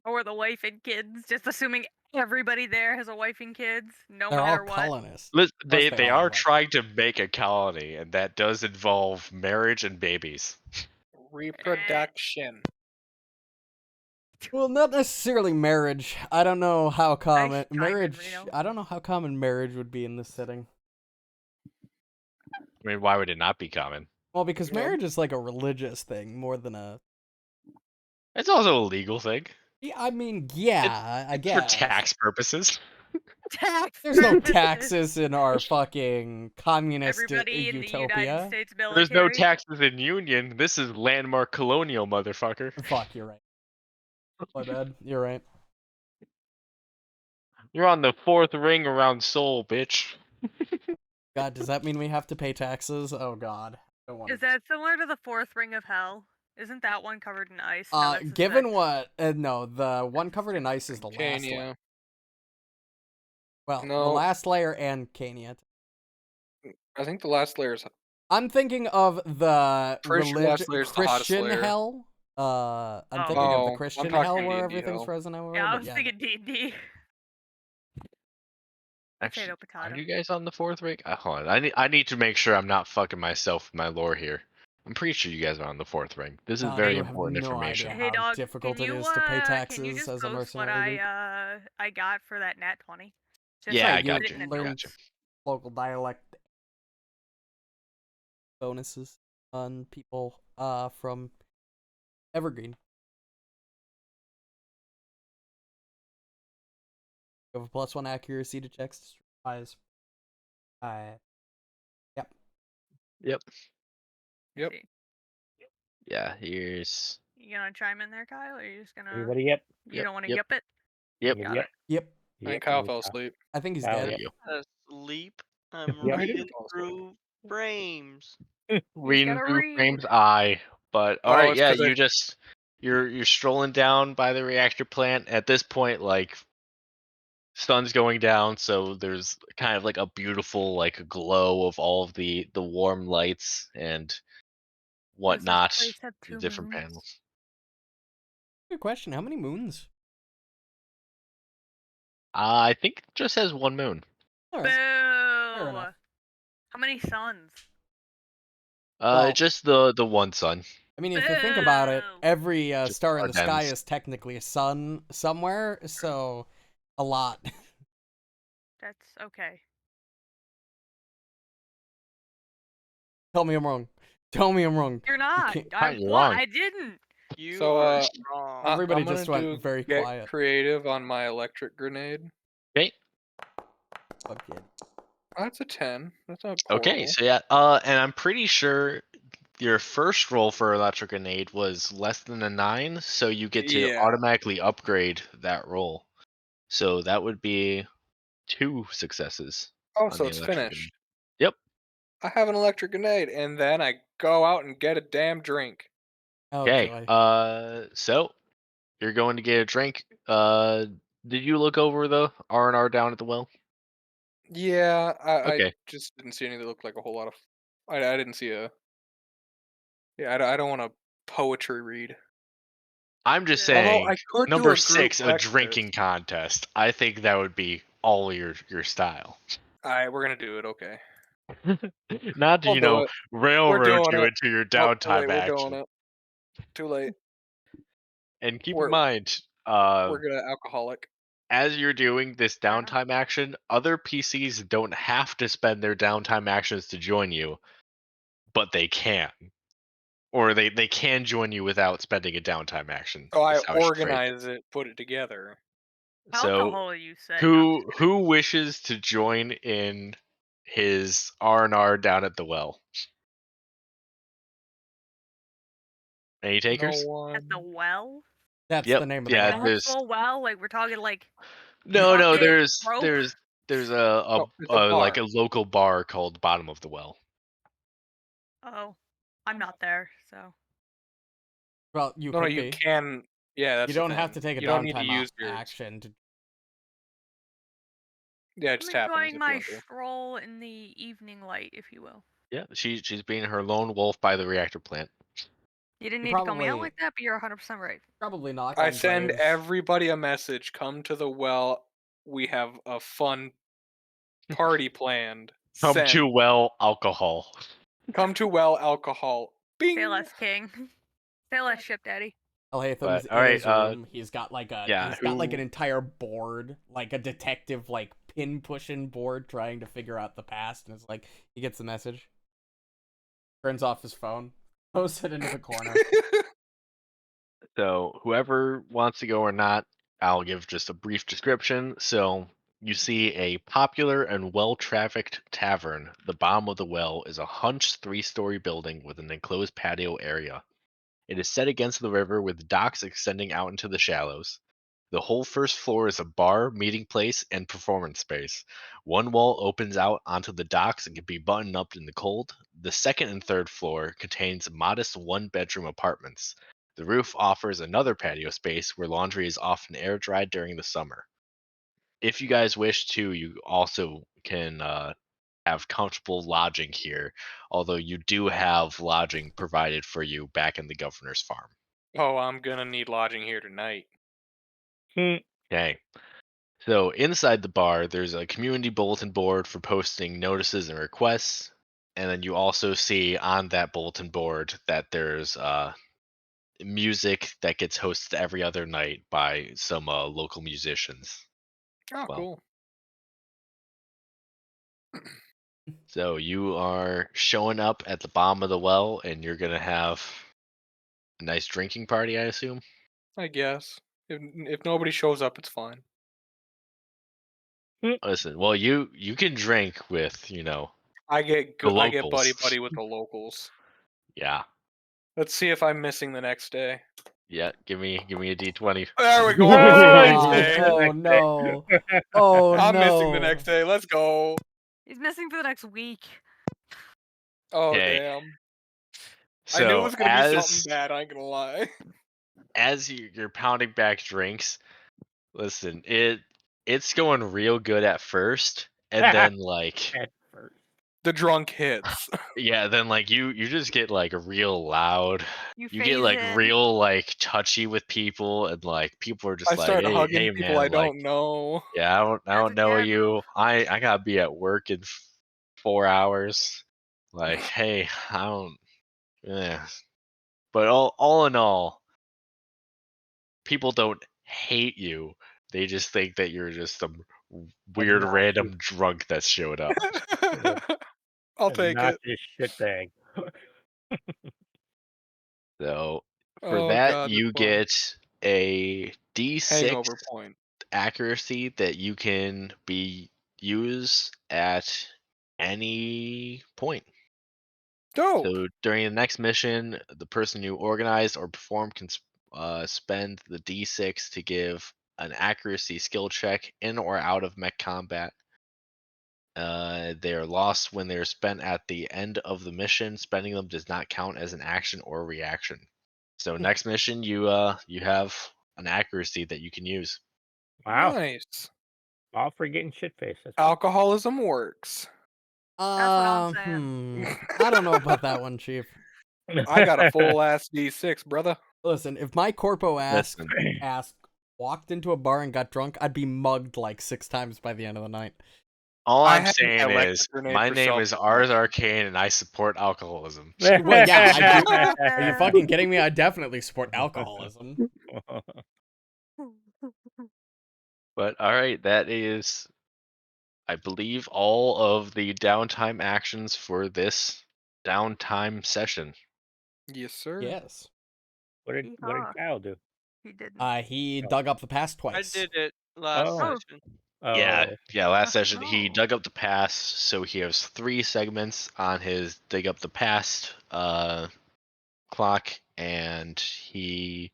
Or the wife and kids, just assuming everybody there has a wife and kids, no they're all matter what. colonists. Plus, They all have are wives. trying to make a colony, and that does involve marriage and babies. Reproduction. Well, not necessarily marriage. I don't know how common typed in marriage. Reno. I don't know how common marriage would be in this setting. I mean, why would it not be common? Well, because Well- marriage is like a religious thing more than a. It's also a legal thing. Yeah, I mean, yeah, I It's for guess. tax purposes. Tax There's no purposes. taxes in our fucking communist Everybody in the United utopia. States There's no military. taxes in Union. This is landmark colonial, motherfucker. Fuck, you're right. My bad. You're right. You're on the fourth ring around Seoul, bitch. God, does that mean we have to pay taxes? Oh God, I don't want Is that similar to the fourth ring of hell? Isn't that one covered in ice? No, that's the given sixth. what? No, the one covered in ice is the last layer. Kenya. Well, the No. last layer and Kenya. I think the last layer is. I'm thinking of the Pretty sure last layer's the hottest Christian layer. hell. I'm Oh. thinking of the Oh, I'm Christian talking hell where D&D everything's hell. frozen over. Yeah, I but was yeah, thinking D&D. Actually, Potato, are potato. you guys on the fourth ring? Hold on. I need to make sure I'm not fucking myself with my lore here. I'm pretty sure you guys are on the fourth ring. This is God, very you have important no information. idea Hey how dog, difficult can it you is to pay can you taxes just as a post what mercenary dude. I got for that nat 20? Just Yeah, so I I got put it you. in the Learn notes. local dialect bonuses on people from Evergreen. You have a +1 accuracy to checks. Eyes. Yep. Yep. Yep. See. Yeah, here's. You gonna chime in there, Kyle? Or are you just gonna? Everybody, yep. You don't want to Yep. yip it? Yep. Got Yep. it. Yep. I think Yep. Kyle fell asleep. I think he's Kyle, dead. There you go. Asleep. I'm Yep. I didn't reading fall asleep. through frames. Reading gotta through read. frames I. But all Oh, right, it's yeah, 'cause I- you're strolling down by the reactor plant. At this point, like sun's going down, so there's kind of like a beautiful like glow of all of the warm lights and Does this whatnot. place have The 2 different moons? panels. Good question. How many moons? I think it just has one moon. All Boo! right. Fair enough. How many suns? Well- Just the one sun. I mean, if you think about it, Boo! every Just star in the sky Ardennes. is technically a sun somewhere, so a lot. That's okay. Tell me I'm wrong. Tell me I'm wrong. You're not. can't- You're wrong. I didn't. You So, are uh, strong. Everybody I'm gonna just went do very get quiet. creative on my electric grenade. Okay. Fuck kid. Oh, that's a 10. That's not Okay, horrible. so yeah, and I'm pretty sure your first roll for electric grenade was less than a 9, so you get to Yeah. automatically upgrade that roll. So that would be 2 successes Oh, on so the it's electric finished. grenade. Yep. I have an electric grenade, and then I go out and get a damn drink. Oh, Okay. joy. So you're going to get a drink. Did you look over the R&R down at the well? Yeah, I Okay. just didn't see anything that looked like a whole lot of. I didn't see a. Yeah, I don't want to poetry read. I'm just Yeah. Although saying, I could do number a group 6, a breakfast. drinking contest. I think that would be all your style. All right, we're gonna do it. Okay. Not to, We'll do it. railroad doing you it. into your Oh, too downtime late. We're doing action. it. Too late. And keep in We're mind, we're gonna alcoholic. as you're doing this downtime action, other PCs don't have to spend their downtime actions to join you, but they can. Or they can join you without spending a downtime action. So I Is how I should phrase it. organize it, put it together. So Alcohol, you say? No, I'm just kidding. who wishes to join in his R&R down at the well? Any No takers? At the one. well? That's Yep. the name of the Yeah, well. The actual well? Like we're talking like No, bucket, there's rope? there's No, it's a like bar. a local bar called Bottom of the Well. Oh, I'm not there, so. Well, you No, could you be. can. Yeah, that's You the don't have thing. to take a You don't need to downtime use yours. action to. Yeah, it I'm just happens enjoying if you my want to. stroll in the evening light, if you will. Yeah, she's being her lone wolf by the reactor plant. You didn't You need to call me out probably- like that, but you're 100% right. Probably knock I on send graves. everybody a message. Come to the well. We have a fun party planned. Come Send. to well alcohol. Come to well alcohol. Bing. Say less, King. Say less, Ship Daddy. Alhatham's But, in alright, his room. He's got like yeah, he's got like an who- entire board, like a detective like pin pushing board trying to figure out the past, and it's like he gets the message. Turns off his phone. Posts it into the corner. So whoever wants to go or not, I'll give just a brief description. So you see a popular and well-trafficked tavern. The bottom of the well is a hunched 3-story building with an enclosed patio area. It is set against the river with docks extending out into the shallows. The whole first floor is a bar, meeting place, and performance space. One wall opens out onto the docks and can be buttoned up in the cold. The second and third floor contains modest one-bedroom apartments. The roof offers another patio space where laundry is often air dried during the summer. If you guys wish to, you also can have comfortable lodging here, although you do have lodging provided for you back in the governor's farm. Oh, I'm gonna need lodging here tonight. Okay. So inside the bar, there's a community bulletin board for posting notices and requests. And then you also see on that bulletin board that there's music that gets hosted every other night by some local musicians. Oh, Well. cool. So you are showing up at the bottom of the well, and you're gonna have a nice drinking party, I assume. I guess. If nobody shows up, it's fine. Listen, well, you can drink with I get the I get buddy locals. buddy with the locals. Yeah. Let's see if I'm missing the next day. Yeah, give me a D20. There we go. Oh, I'm he's missing the next missing day. the Oh next day. no. Oh I'm missing the no. next day. Let's go. He's missing for the next week. Oh Okay. damn. I knew it So was gonna be something bad. I ain't gonna lie. as you're pounding back drinks, listen, it's going real good at first, and then like At first. The drunk hits. yeah, then like you just get like real loud. You You get phase like in. real like touchy with people, and like people are just I like, start hey, hugging hey people man, I like don't know. yeah, I That's don't a know dad you. move. I gotta be at work in 4 hours. Like, hey, I don't. Yeah. But all in all, people don't hate you. They just think that you're just some weird Obnoxious. random drunk that showed up. I'll take it. Obnoxious shitbag. So for Oh that, god, this you fun. get a D6 Hangover point. accuracy that you can be use at any point. Dope. So during the next mission, the person you organized or performed can spend the D6 to give an accuracy skill check in or out of mech combat. They are lost when they are spent at the end of the mission. Spending them does not count as an action or reaction. So next mission, you have an accuracy that you can use. Wow. Nice. All for getting shit faced. Alcoholism works. That's what I'm saying. I don't know about that one, Chief. I got a full ass D6, brother. Listen, if my corpo Listen, walked into a bar and got drunk, I'd be mugged like 6 times by the end of the night. all I I'm had an saying electric is grenade my for name is Ars Arcane and I support alcoholism. Well, yeah, I do. Are you fucking kidding me? I definitely support alcoholism. But all right, that is, I believe, all of the downtime actions for this downtime session. Yes, sir. Yes. What did Yeehaw. Kyle do? He didn't. He dug up the past I twice. did it last Oh. session. Yeah, Oh. yeah. Last session, he Oh. dug up the past, so he has 3 segments on his dig up the past clock, and he,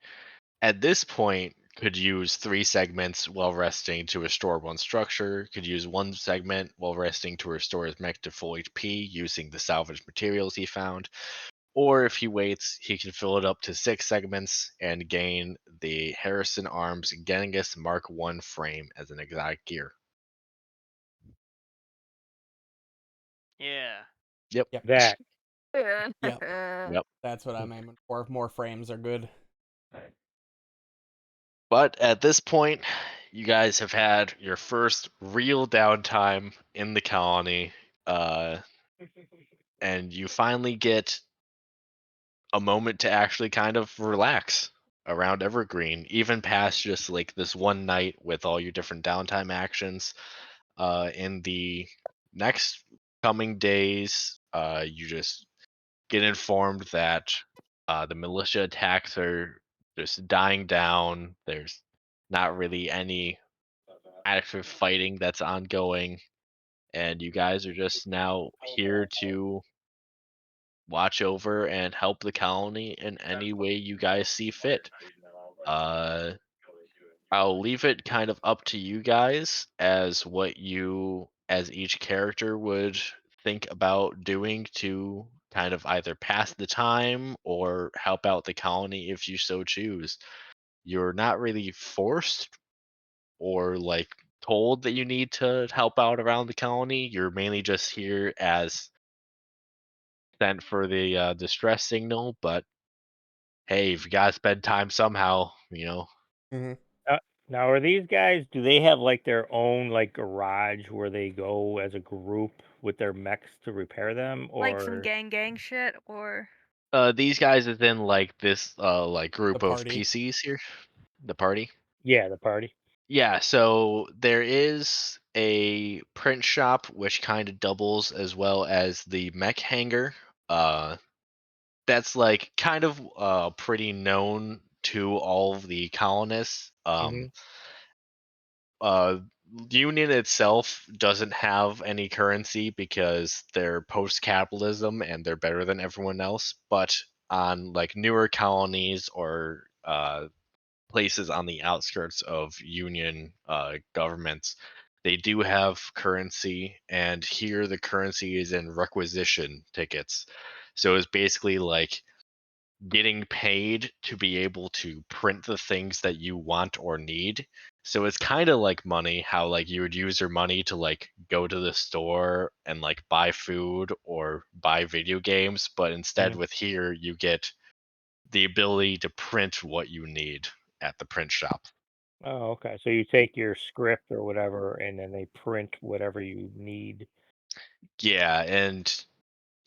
at this point, could use 3 segments while resting to restore 1 structure. Could use 1 segment while resting to restore his mech to full HP using the salvaged materials he found. Or if he waits, he can fill it up to 6 segments and gain the Harrison Arms Genghis Mark I frame as an exotic gear. Yeah. Yep. Yep. That. Yep. Yep. That's what I'm aiming for. More frames are good. But at this point, you guys have had your first real downtime in the colony, and you finally get a moment to actually kind of relax around Evergreen, even past just like this one night with all your different downtime actions. In the next coming days, you just get informed that the militia attacks are just dying down. There's not really any active fighting that's ongoing, and you guys are just now here to watch over and help the colony in any way you guys see fit. Uh, I'll leave it kind of up to you guys as what you, as each character, would think about doing to kind of either pass the time or help out the colony if you so choose. You're not really forced or like told that you need to help out around the colony. You're mainly just here as sent for the distress signal, but hey, if you gotta spend time somehow, you know. Mm-hmm. Now, are these guys? Do they have like their own like garage where they go as a group with their mechs to repair them, Like some or gang shit, or These guys is in like this like The group of party. PCs here, the party. yeah, the party? Yeah, so there is a print shop which kind of doubles as well as the mech hangar. That's like kind of pretty known to all of the colonists. Mhm. Uh, Union itself doesn't have any currency because they're post-capitalism and they're better than everyone else. But on like newer colonies or places on the outskirts of union governments, they do have currency, and here the currency is in requisition tickets. So it's basically like getting paid to be able to print the things that you want or need. So it's kind of like money, how like you would use your money to like go to the store and like buy food or buy video games, but instead Mhm. with here you get the ability to print what you need at the print shop. Oh, okay. So you take your script or whatever, and then they print whatever you need. Yeah, and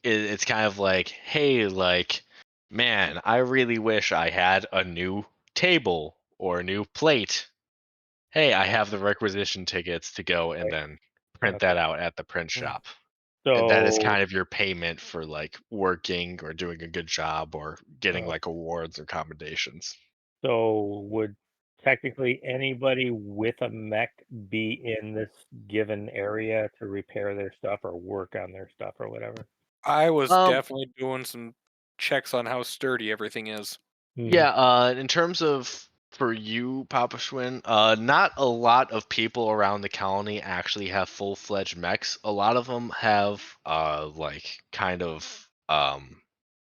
it's kind of like, hey, like, man, I really wish I had a new table or a new plate. Hey, I have the requisition tickets to go and Right. then print Okay. that out at the print Mm. shop. And that is So kind of your payment for like working or doing a good job or getting uh, like awards or commendations. would technically anybody with a mech be in this given area to repair their stuff or work on their stuff or whatever? I was Um, definitely doing some checks on how sturdy everything is. Mhm. yeah, in terms of for you, Papa Schwinn, not a lot of people around the colony actually have full-fledged mechs. A lot of them have like kind of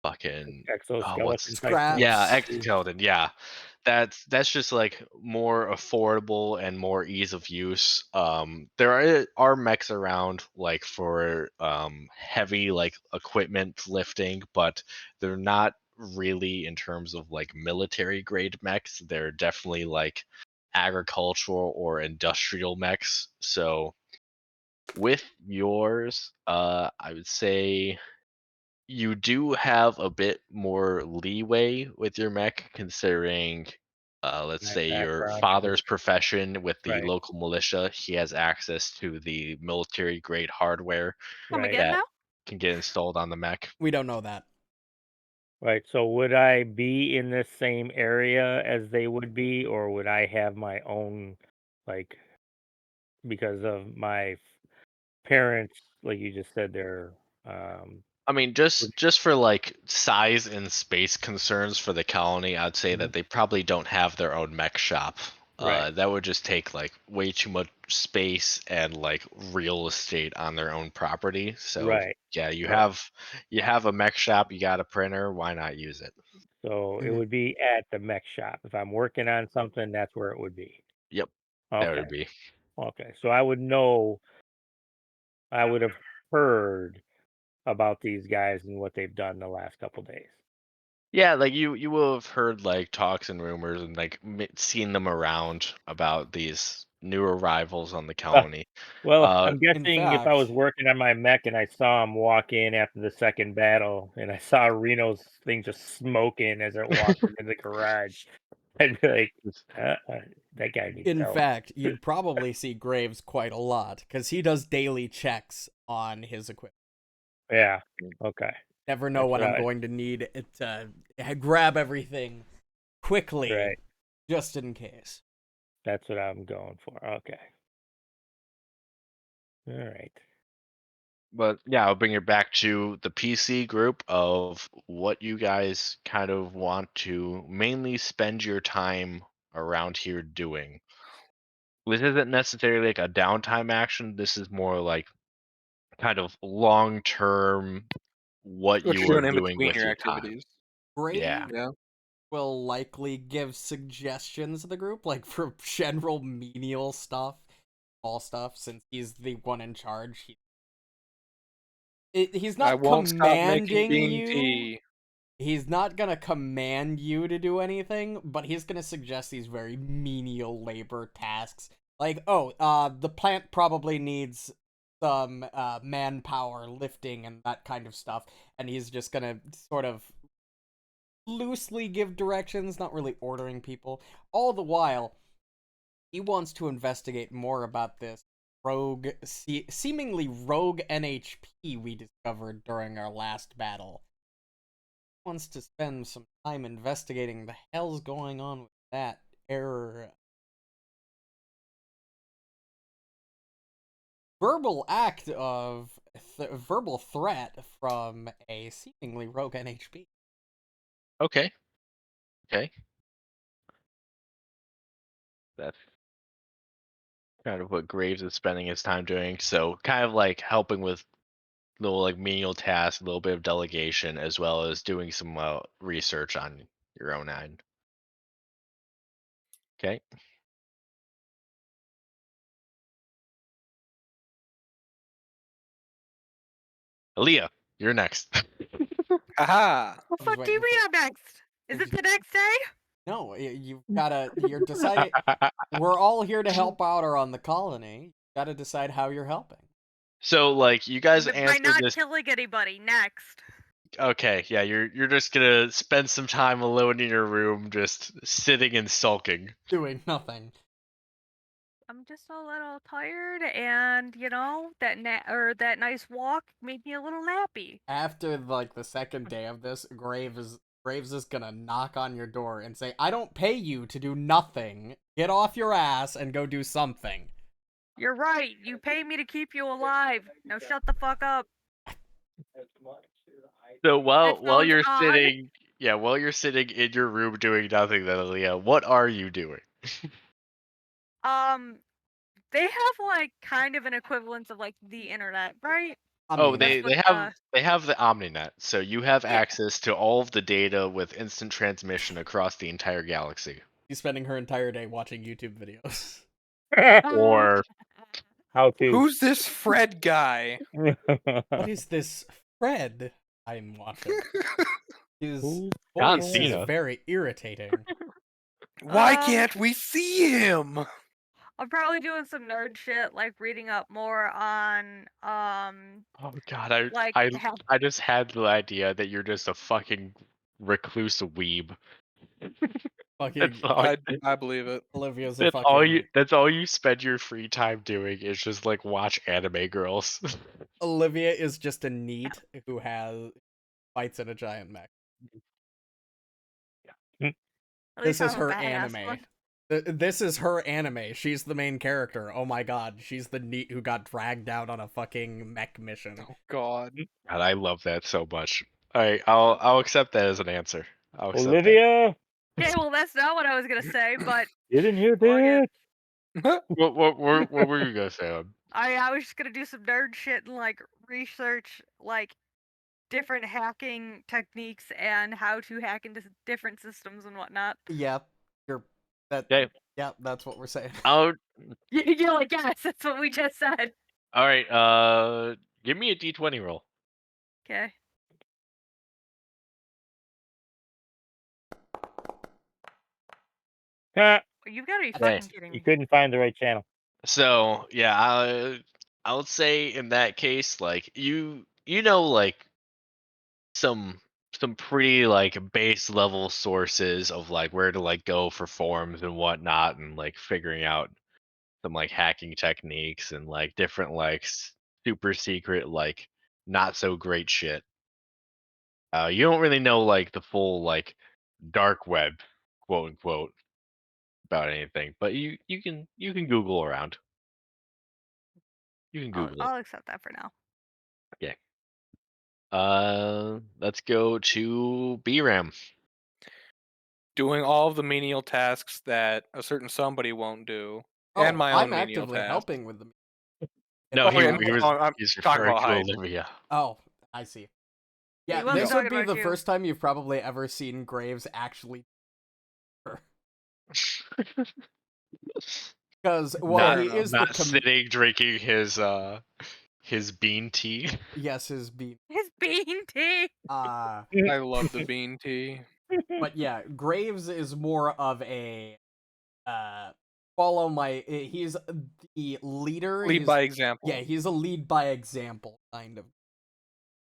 fucking oh Exoskeleton what's type thing. yeah, Scraps. exoskeleton, yeah. That's just like more affordable and more ease of use. There are mechs around like for heavy like equipment lifting, but they're not really in terms of like military grade mechs. They're definitely like agricultural or industrial mechs. So with yours, I would say you do have a bit more leeway with your mech considering let's My say your background and father's history. profession with the Right. local militia, he has access to the military grade hardware Come Right. again that now? can get installed on the mech. We don't know that. Right. So would I be in this same area as they would be, or would I have my own, like, because of my parents, like you just said, they're I mean, would- just for like size and space concerns for the colony, I'd say Mhm. that they probably don't have their own mech shop. Right. That would just take like way too much space and like real estate on their own property. So Right. yeah, Right. you have a mech shop, you got a printer, why not use it? So it Mhm. would be at the mech shop. If I'm working on something, that's where it would be. Yep, that Okay. would be. Okay. So I would know, I would have heard about these guys and what they've done the last couple days. Yeah, like you will have heard like talks and rumors and like seen them around about these new arrivals on the Uh, colony. well, Uh, I'm In guessing if I was fact, working on my mech and I saw him walk in after the second battle and I saw Reno's thing just smoking as it walked into the garage, I'd be like, that guy needs in help. fact, you'd probably see Graves quite a lot because he does daily checks on his equipment. Yeah. Okay. Never know That's when what I'm I, going to need it to grab everything quickly, right. just in case. That's what I'm going for. Okay. All right. but yeah, I'll bring it back to the PC group of what you guys kind of want to mainly spend your time around here doing. This isn't necessarily like a downtime action. This is more like kind of long term what What you you're are doing in doing between with your your time. activities. Yeah. Grave Yeah. will likely give suggestions to the group, like for general menial stuff, all stuff, since he's the one in charge. He's I not won't stop making commanding bean you. tea. He's not gonna command you to do anything, but he's gonna suggest these very menial labor tasks. Like, oh, the plant probably needs some manpower lifting and that kind of stuff, and he's just gonna sort of loosely give directions, not really ordering people. All the while, he wants to investigate more about this seemingly rogue NHP we discovered during our last battle. He wants to spend some time investigating the hell's going on with that error. Verbal act of verbal threat from a seemingly rogue NHP. Okay. Okay. That's kind of what Graves is spending his time doing. So kind of like helping with little like menial tasks, a little bit of delegation, as well as doing some research on your own end. Okay. Aaliyah, you're next. Aha! What I the was fuck do you waiting mean for. I'm next? Is it the next day? No, you've gotta. You're deciding. We're all here to help out or on the colony. You gotta decide how you're helping. So like you guys By answered not this. killing anybody. Next. Okay, yeah, you're just gonna spend some time alone in your room, just sitting and sulking. Doing nothing. I'm just a little tired, and that nice walk made me a little nappy. After like the second day of this, Graves is gonna knock on your door and say, "I don't pay you to do nothing. Get off your ass and go do something." You're right. You pay me to keep you alive. Now shut the fuck up. So while Headphones you're on. sitting, yeah, while you're sitting in your room doing nothing, then Aaliyah, what are you doing? Um, they have like kind of an equivalence of like the internet, right? I Oh, mean, That's they what they have they have the OmniNet, so you have yeah. access to all of the data with instant transmission across the entire galaxy. she's spending her entire day watching YouTube videos. Or How to? Who's this Fred guy? What is this Fred I'm watching? His Who's John voice is Cena. very irritating. Why Um, can't we see him? I'm probably doing some nerd shit, like reading up more on Oh god, I like I how I just had the idea that you're just a fucking recluse weeb. That's Fucking all. I believe it. Olivia's a fucking That's all you spend your free time doing is just like watch anime girls. Olivia is just a neat who has fights in a giant mech. at This least is I'm a her badass anime. one. This is her anime. She's the main character. Oh my god, she's the neat who got dragged out on a fucking mech mission. Oh God. God, I love that so much. Alright, I'll accept that as an answer. I'll accept that. Olivia, Okay, well that's not what I was gonna say, but didn't hear fuck it. this. What were you gonna say? I was just gonna do some nerd shit and like research like different hacking techniques and how to hack into different systems and whatnot. Yep, you're that. Okay. Yeah, that's what we're saying. Oh, You're like, yes, that's what we just said. alright, give me a D20 roll. Okay. You've got to be Okay. fucking kidding You me. couldn't find the right channel. So yeah, I would say in that case, like you know like some pretty like base level sources of like where to like go for forums and whatnot, and like figuring out some like hacking techniques and like different like super secret like not so great shit. You don't really know like the full like dark web, quote unquote, about anything, but you can Google around. You can I'll, Google it. I'll accept that for now. Yeah. Let's go to BRAM. Doing all of the menial tasks that a certain somebody won't do, and Oh, my I'm own menial actively tasks. helping with them. No, Oh yeah, If I- I'm he's talking referring about to height. Olivia. Oh, I see. He Yeah, wasn't this would talking be about the you. first time you've probably ever seen Graves actually. Because while Fair he enough. is the Not sitting drinking his bean tea. yes, his beat. His bean tea. Uh, I love the bean tea. but yeah, Graves is more of a follow my. He's the leader. Lead He's by example. yeah, he's a lead by example kind of.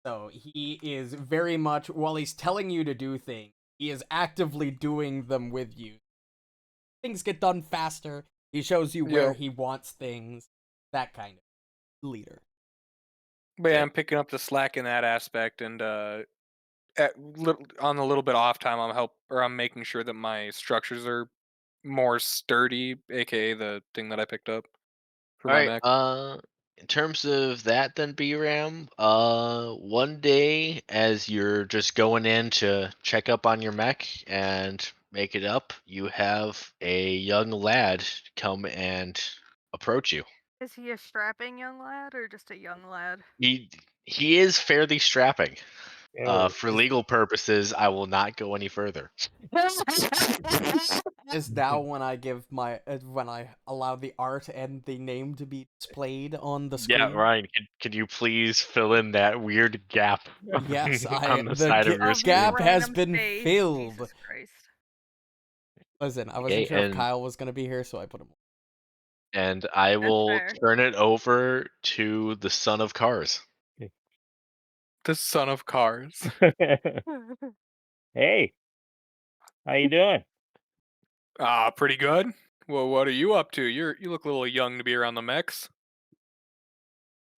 So he is very much while he's telling you to do things, he is actively doing them with you. Things get done faster. He shows you where Yeah. he wants things. That kind of leader. But yeah, Okay. I'm picking up the slack in that aspect, and on a little bit off time, I'm making sure that my structures are more sturdy, aka the thing that I picked up for All my right. mech. In terms of that, then BRAM, one day as you're just going in to check up on your mech and make it up, you have a young lad come and approach you. Is he a strapping young lad or just a young lad? He is fairly strapping. Oh, For legal purposes, I will not go any further. Is now when I give my when I allow the art and the name to be displayed on the screen. Yeah, Ryan, could you please fill in that weird gap Yes, on the the side of your Of screen? gap has random been space. filled. Jesus Christ. Listen, I wasn't Okay, sure if Kyle was gonna be here, so I put him. and I That's will fair. turn it over to the son of cars. The son of cars. hey, how you doing? Pretty good. Well, what are you up to? You look a little young to be around the mechs.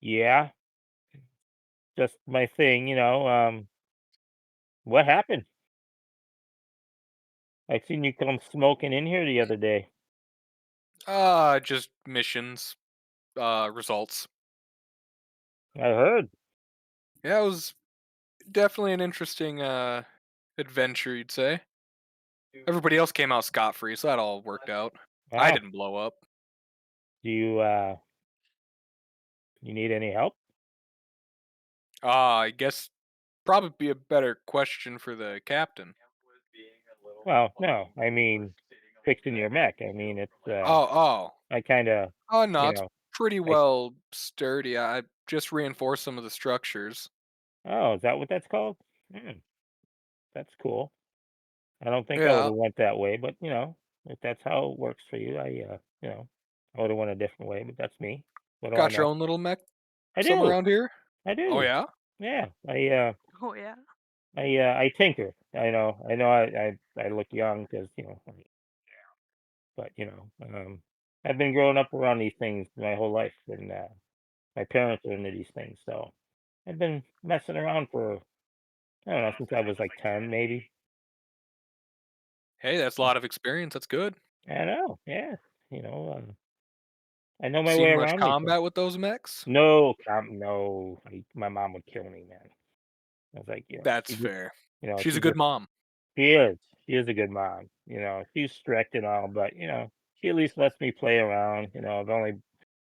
Yeah, just my thing, what happened? I seen you come smoking in here the other day. Just missions, results. I heard. Yeah, it was definitely an interesting adventure, you'd say. Everybody else came out scot free, so that all worked out. I Wow. didn't blow up. Do you need any help? I guess probably be a better question for the captain. Well, no, I mean fixing your mech. I mean it's Oh, oh, I kind of, no, you it's know, pretty I well sturdy. I just reinforced some of the structures. oh, is that what that's called? Hmm, that's cool. I don't think I would Yeah, have went that way, but if that's how it works for you, I would have went a different way, but that's me. What do I got your know? own little mech I somewhere do. around here. I Oh do. yeah. Yeah. Oh yeah. I tinker. I know I look young because, but I've been growing up around these things my whole life, and my parents are into these things, so I've been messing around for, I don't know, since I was like 10 maybe. Hey, that's a lot of experience. That's good. I know, yeah. You know, I know my way Seen much around these things. combat with those mechs? No, no, my mom would kill me, man. I was like, That's fair. She's she a good just, mom. she is, she is a good mom. She's strict and all, but she at least lets me play around. I've only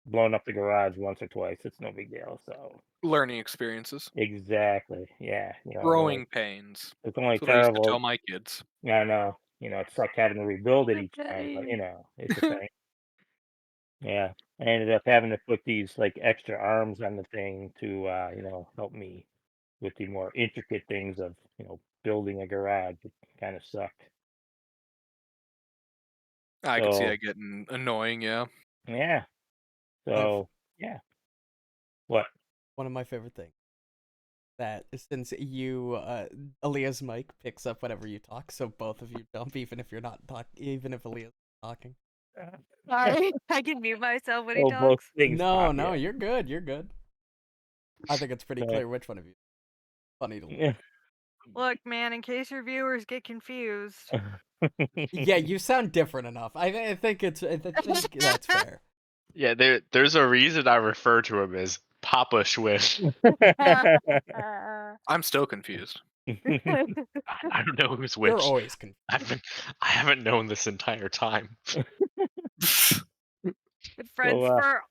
blown up the garage once or twice. It's no big deal. So Learning experiences. exactly, yeah. Growing pains. It's only That's what I used to terrible. tell my kids. Yeah, I know. It sucked having to rebuild it each time, but Okay. it's a thing. Yeah. I ended up having to put these like extra arms on the thing to help me with the more intricate things of, building a garage. It kind of sucked. I could see So that getting annoying, yeah. yeah. Of So yeah. What? one of my favorite things that since you Aaliyah's mic picks up whenever you talk, so both of you jump even if you're not even if Aaliyah's talking. Sorry. I can mute myself when he Oh, both talks. things No, pop. no, you're good. You're good. I think it's pretty So, clear which one of you. Funny to yeah. Look, man, in case your viewers get confused. Yeah, you sound different enough. I think think that's fair. Yeah, there's a reason I refer to him as Papa Schwish. I'm still confused. I don't know who's You're which. always confused. I haven't known this entire time. Been So friends for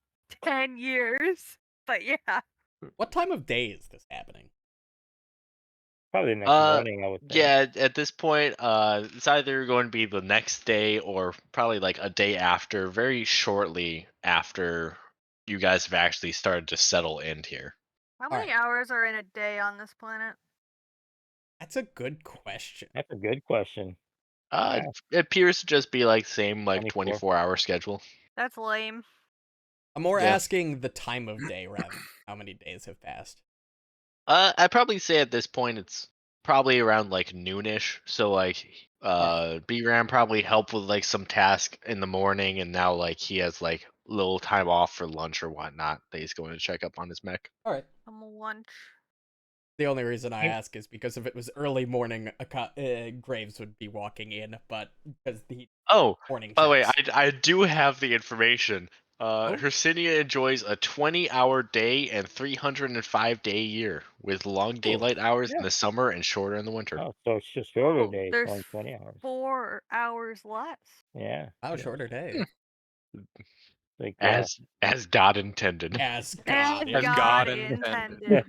10 years. But yeah. What time of day is this happening? probably next Uh, morning, I would think. yeah, at this point, it's either going to be the next day or probably like a day after, very shortly after you guys have actually started to settle in here. How All many right, hours are in a day on this planet? that's a good question. That's a good question. Uh, Yeah, it appears to just be like same like 24. 24-hour schedule. That's lame. I'm more Yeah. asking the time of day rather than how many days have passed. I'd probably say at this point it's probably around like noonish. So like All right, BRAM probably helped with like some task in the morning and now like he has like little time off for lunch or whatnot that he's going to check up on his mech. all right. I'm lunch. The only reason I Yeah. ask is because if it was early morning, Graves would be walking in, but because the Oh, morning by the way, checks. I do have the information. Hercinia enjoys a 20-hour day and 305-day year, with long daylight hours in Yeah. the summer and shorter in the winter. Oh, so it's just shorter Oh, days, there's only 20 hours. 4 hours less. Yeah. Wow, yeah. shorter day. Like As God intended. As As God As God God intended. intended.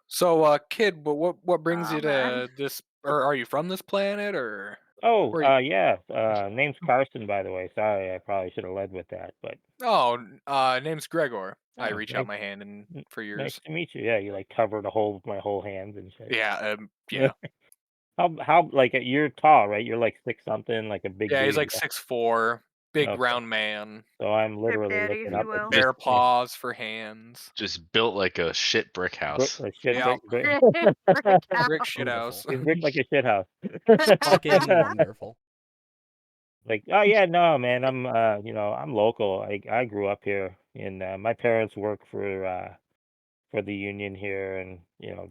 So, kid, but what brings you Amen. to this? Or are you from this planet, or Oh, where? You, yeah. Name's Carson, by the way. Sorry, I probably should have led with that, but name's Gregor. I oh, reach out my hand and for nice yours. to meet you. Yeah, you like covered my whole hands and shit. Yeah, yeah, How like you're tall, right? You're like 6 something, like a big yeah. He's dude. like 6'4", big Okay, round man, so I'm Rip literally daddy, if looking up you at will. this bare paws for hands. Just built like a shit brick house. shit Yeah, brick. Brick house. brick shit Wonderful. house. He's brick like a shit house. Fucking wonderful. Like, oh yeah, no, man, I'm I'm local. I grew up here, and my parents work for the union here, and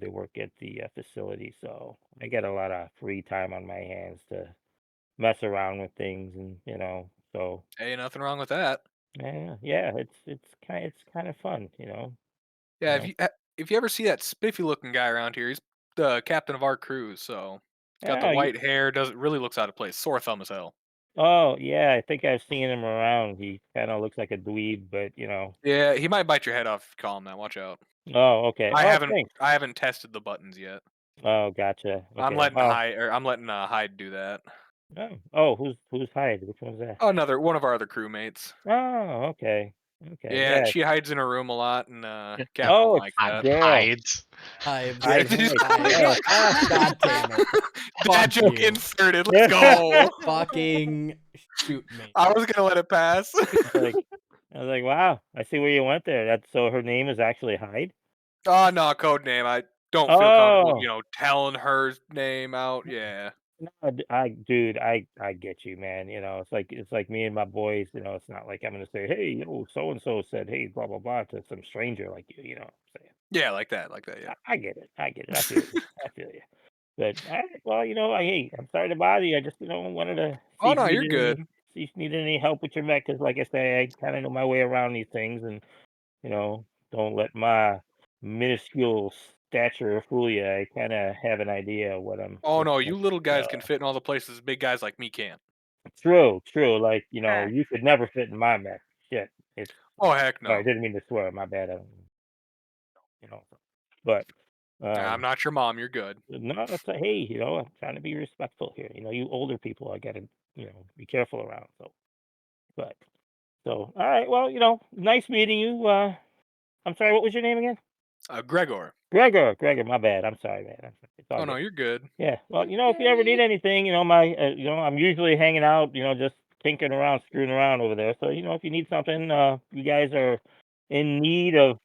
they work at the facility, so I get a lot of free time on my hands to mess around with things, and so Hey, nothing wrong with that. yeah, it's kind of fun, Yeah, you if know. you ever see that spiffy looking guy around here, he's the captain of our crew. So he's got the Yeah, white hair. Doesn't really looks out of place. Sore thumb as hell. oh yeah, I think I've seen him around. He kind of looks like a dweeb, but Yeah, he might bite your head off if you call him that. Watch out. Oh, okay. I Oh, haven't thanks. I haven't tested the buttons yet. Oh, gotcha. I'm Okay. letting Well, Hyde do that. oh, who's Hyde? Which one's that? Another one of our other crewmates. Oh, okay. Okay. Yeah, Yeah. she hides in her room a lot, and Captain Oh, it's likes that. girl. Hides. Hives. Yeah, Hyde. Hyde. Hives. Ah. God damn it. Dad Fuck joke you. inserted. Let's go. Fucking shoot me. I was gonna let it pass. like, I was like, wow. I see where you went there. That's so her name is actually Hyde. Oh no, code name. I don't feel comfortable, Oh. telling her name out. Yeah. No, dude, I get you, man. It's like me and my boys. It's not like I'm gonna say, hey, so and so said, hey, blah blah blah, to some stranger like you. What I'm saying. Yeah, like that, yeah. I get it. I get it. I feel you. I feel you. But all right, well, hey, I'm sorry to bother you. I just wanted to see Oh if you no, you're needed good. any help with your mech, because like I say, I kind of know my way around these things, and don't let my minuscule stature fool you. I kind of have an idea of what I'm Oh no, looking you at. little guys So can fit in all the places big guys like me can't. true. Like Facts. you could never fit in my mech. Shit, it's Oh heck sorry, I no. didn't mean to swear. My bad. You know, but Nah, I'm um. not your mom. You're good. No, it's a hey, I'm trying to be respectful here. You older people, I gotta, be careful around. But, all right. Well, nice meeting you. I'm sorry. What was your name again? Gregor. Gregor. My bad. I'm sorry, man. It's all Oh no, good. you're good. Yeah. Well, if you ever need anything, I'm usually hanging out. Just tinkering around, screwing around over there. So, if you need something, you guys are in need of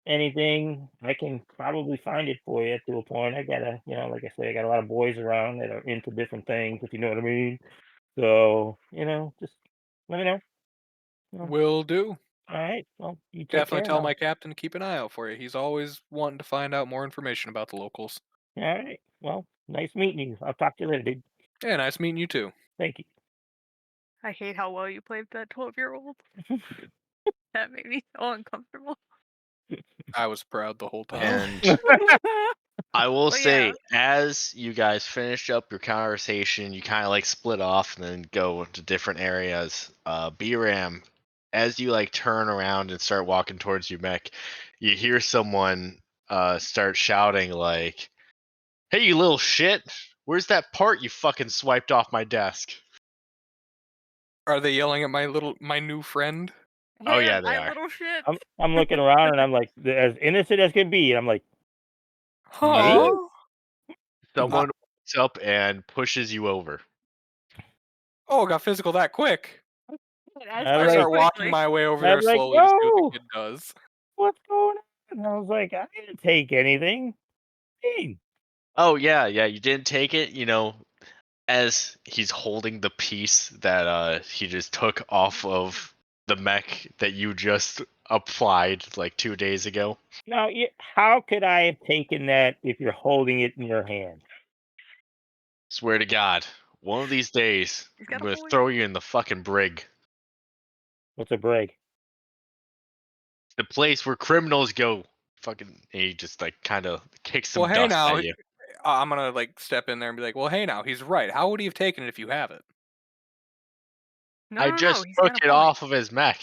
anything, I can probably find it for you to a point. I got like I say, I got a lot of boys around that are into different things, if you know what I mean. So, just let me know. Well, Will do. all right. Well, you take Definitely care tell now. my captain to keep an eye out for you. He's always wanting to find out more information about the locals. All right. Well, nice meeting you. I'll talk to you later, dude. Yeah, nice meeting you too. Thank you. I hate how well you played that 12-year-old. That made me so uncomfortable. I was proud the whole time. And I will But say, yeah. as you guys finish up your conversation, you kind of like split off and then go to different areas. BRAM, as you like turn around and start walking towards your mech, you hear someone start shouting like, "Hey, you little shit! Where's that part you fucking swiped off my desk?" Are they yelling at my new friend? Oh Hey, yeah, they my are. little shit. I'm looking around, and I'm like as innocent as can be. And I'm like, me? Huh? Someone walks up and pushes you over. Oh, it got physical that quick. As I'm I pretty like, start walking quickly. my way over I'm there like, slowly to see what the whoa, kid does. what's going on? And I was like, I didn't take anything. Hey. Oh yeah, you didn't take it, as he's holding the piece that he just took off of the mech that you just applied like 2 days ago. Now, how could I have taken that if you're holding it in your hand? Swear to God, one of these days He's I'm got a gonna point. throw you in the fucking brig. What's a brig? the place where criminals go. Fucking, and he just like kind of kicks some Well, hey dust now, at you. I'm gonna like step in there and be like, well, hey now, he's right. How would he have taken it if you have it? No, I no, just he's took got a it point. off of his mech.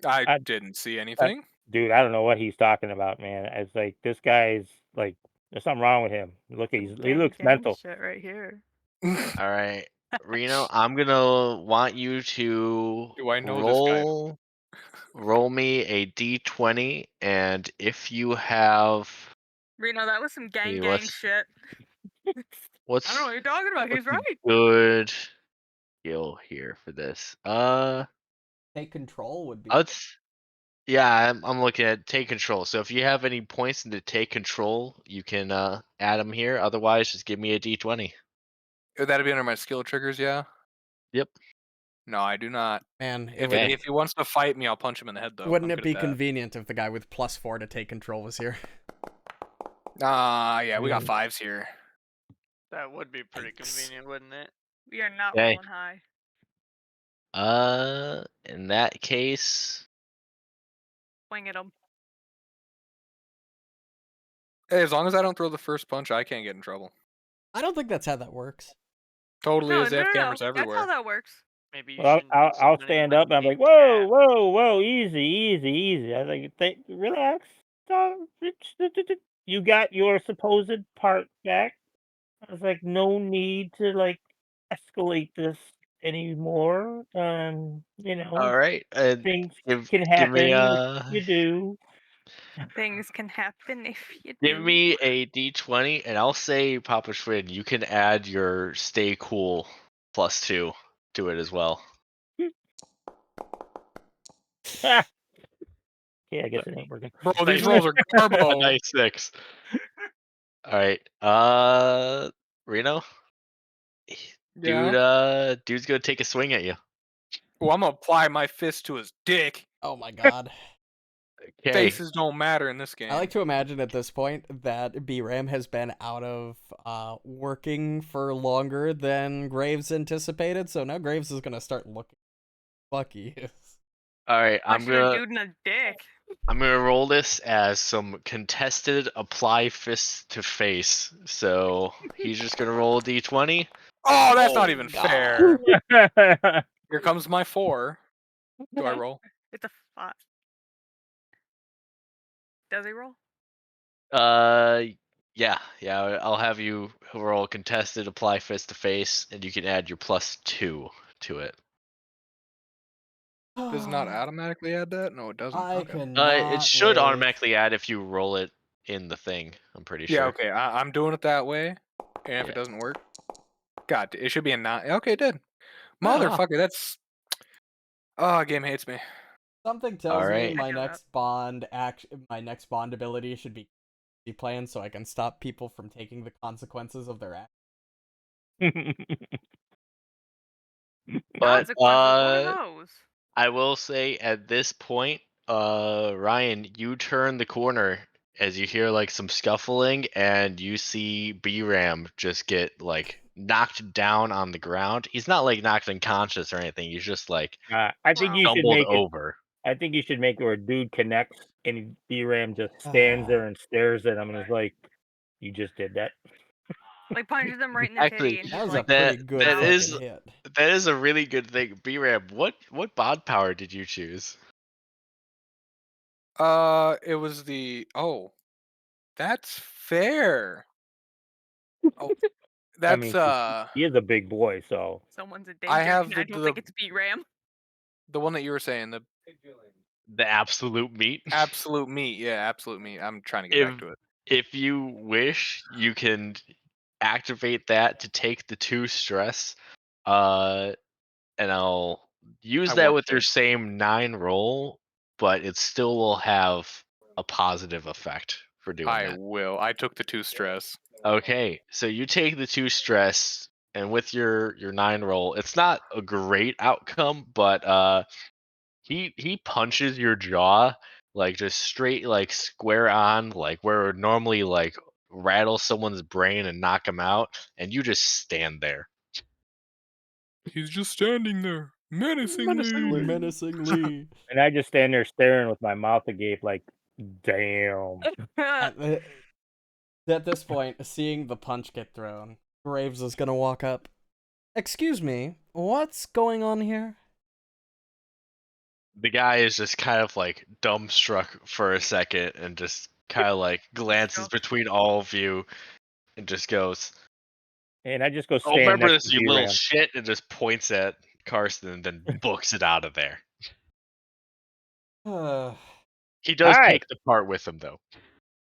I I- didn't see anything. Dude, I don't know what he's talking about, man. It's like this guy's like there's something wrong with him. Look, he looks Gang mental. shit right here. All right, Reno, I'm gonna want you to Do I know this guy? roll me a d20, and if you have, Reno, that was some Hey, gang shit. what's I don't know what you're talking about. He's what's a right. good skill here for this? Take control would be. Yeah, I'm looking at take control. So if you have any points into take control, you can add them here. Otherwise, just give me a d20. That'd be under my skill triggers, yeah. Yep. No, I do not. Man, If Okay. if he wants to fight me, I'll punch him in the head though. wouldn't I'm it good be at that. convenient if the guy with +4 to take control was here? Yeah, we got Mm. 5s here. That would be pretty Yikes. convenient, wouldn't it? We are not Okay. rolling high. In that case, Wing at him. Hey, as long as I don't throw the first punch, I can't get in trouble. I don't think that's how that works. Totally No, is. no, They no, have no. cameras That's everywhere. how that works. Maybe you Well, shouldn't I'll be I'll spending stand money up and I'm like, being whoa, fat. whoa, easy. I was like, relax. You got your supposed part back. I was like, no need to like escalate this anymore. all right. Things Give can give me happen if you do. Things can happen if you give do. me a d20, and I'll say, Papa Schwinn, you can add your stay cool +2 to it as well. Yeah, I guess it ain't working. Bro, these Nice. rolls are garbo. Nice 6. All right. Reno, Yeah. dude's gonna take a swing at you. Well, I'm gonna apply my fist to his dick. Oh my god. Okay. Faces don't matter in this game. I like to imagine at this point that B-Ram has been out of working for longer than Graves anticipated, so now Graves is gonna start looking fucky. All right. I'm Punching a gonna dude in the dick. roll this as some contested apply fists to face. So he's just gonna roll a d20. Oh, that's not Oh, even God. fair. Here comes my 4. Do I roll? It's a 5. Does he roll? Yeah. I'll have you roll contested apply fist to face, and you can add your +2 to it. Does it not automatically add that? No, it doesn't. I Okay. cannot It should wait. automatically add if you roll it in the thing. I'm pretty Yeah, sure. okay. I'm doing it that way. And if Yeah. it doesn't work, God, it should be a 9. Okay, it did. Wow. Motherfucker, that's. Oh, game hates me. Something tells me Alright. I my feel that. my next Bond ability should be plan so I can stop people from taking the consequences of their act. But Consequences. What are those? I will say at this point, Ryan, you turn the corner as you hear like some scuffling, and you see B-Ram just get like knocked down on the ground. He's not like knocked unconscious or anything. He's just like I think you should stumbled make it. over. I think you should make it where a dude connects and B-Ram just stands there and stares at him and is like, "You just did that." Like punches him right in the Actually, titty and That he's was like, a pretty good that fucking is hit. that is a really good thing. B-Ram, what bod power did you choose? It was the. Oh, that's fair. Oh, I that's mean, he is a big boy, so someone's a I danger. have And I don't think it's B-Ram. the one that you were saying, the The absolute meat. absolute meat. Yeah, absolute meat. I'm trying to get If back to it. if you wish, you can activate that to take the 2 stress. And I'll use I that want with your to. same 9 roll, but it still will have a positive effect for doing I that. will. I took the 2 stress. Okay, so you take the 2 stress, and with your 9 roll, it's not a great outcome, but he punches your jaw like just straight like square on, like where it would normally like rattle someone's brain and knock them out, and you just stand there. He's just standing there. Menacingly. Menacingly. And I just stand there staring with my mouth agape, like, damn. At this point, seeing the punch get thrown, Graves is gonna walk up. Excuse me, what's going on here? The guy is just kind of like dumbstruck for a second and just kind of like glances Shocked. between all of you and just goes, And I just go "Oh, stand remember next this, to you little B-Ram. shit," and just points at Carson and then books it out of there. He does Hi. take the part with him though.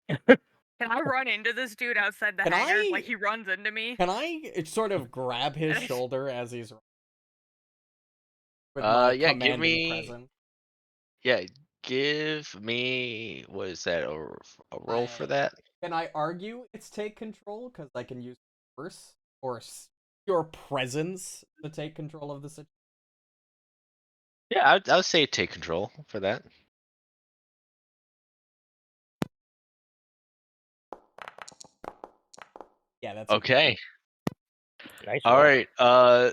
Can I run into this dude outside the Can hangar? I- Like he runs into me? Can I sort of grab his And I- shoulder as he's with my Yeah, commanding presence? give me, what is that, a roll for that? Can I argue it's take control because I can use force or your presence to take control of the situation? Yeah, I would say take control for that. Yeah, that's Okay. Nice All roll. right.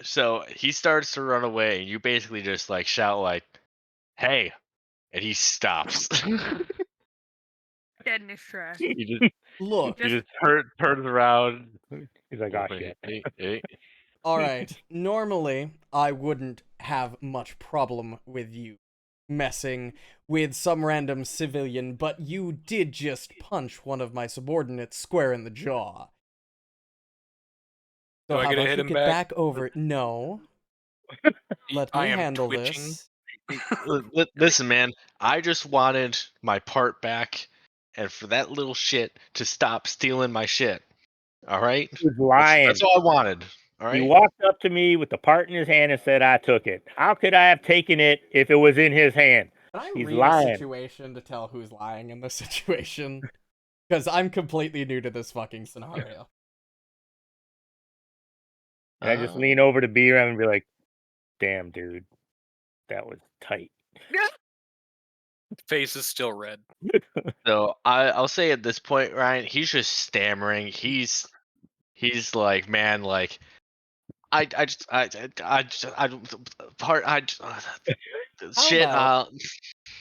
So he starts to run away, and you basically just like shout like, "Hey!" and he stops. Dead in his tracks. he just Look. he just turns around. He's like, oh, shit. Hey. All right. Normally, I wouldn't have much problem with you messing with some random civilian, but you did just punch one of my subordinates square in the jaw. So Do I how get to about hit you him get back? back over? No. Let me I am handle twitching. this. Listen, man. I just wanted my part back, and for that little shit to stop stealing my shit. All right. He's lying. That's all I wanted. All right. He walked up to me with the part in his hand and said, I took it. How could I have taken it if it was in his hand? Can I He's read lying. a situation to tell who's lying in this situation? Because I'm completely new to this fucking scenario. And I just lean over to B-Ram and be like, damn, dude, that was tight. Face is still red. So I'll say at this point, Ryan, he's just stammering. He's like, man, like I don't part shit. about-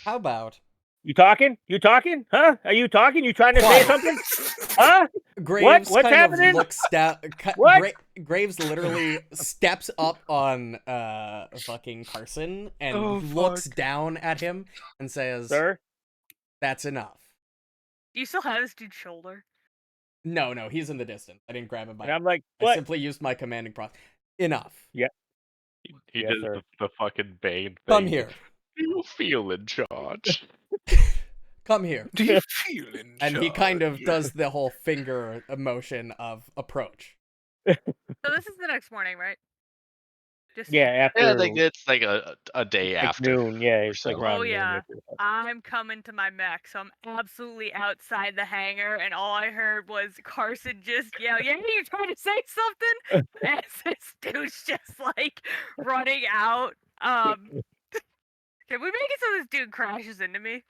How about You talking? You talking? Huh? Are you talking? You trying to say Quiet. something? Huh? Graves What's kind happening? of looks down. What? Graves literally steps up on fucking Carson and looks down at him and says, Sir? "That's enough." Do you still have this dude's shoulder? No, he's in the distance. I didn't grab him by. And I'm like, I what? simply used my commanding process. Enough. He Yes, does sir. the fucking Bane thing. Come here. Do you feel in charge? Come here. Do you feel in And he kind of charge? does the whole finger motion of approach. So this is the next morning, right? Just Yeah, after Yeah, I think it's like a day like after. noon. Yeah, it's so. like around Oh, noon. yeah. I'm coming to my mech, so I'm absolutely outside the hangar, and all I heard was Carson just yell, "Yeah, you trying to say something?" As this dude's just like running out. Can we make it so this dude crashes into me?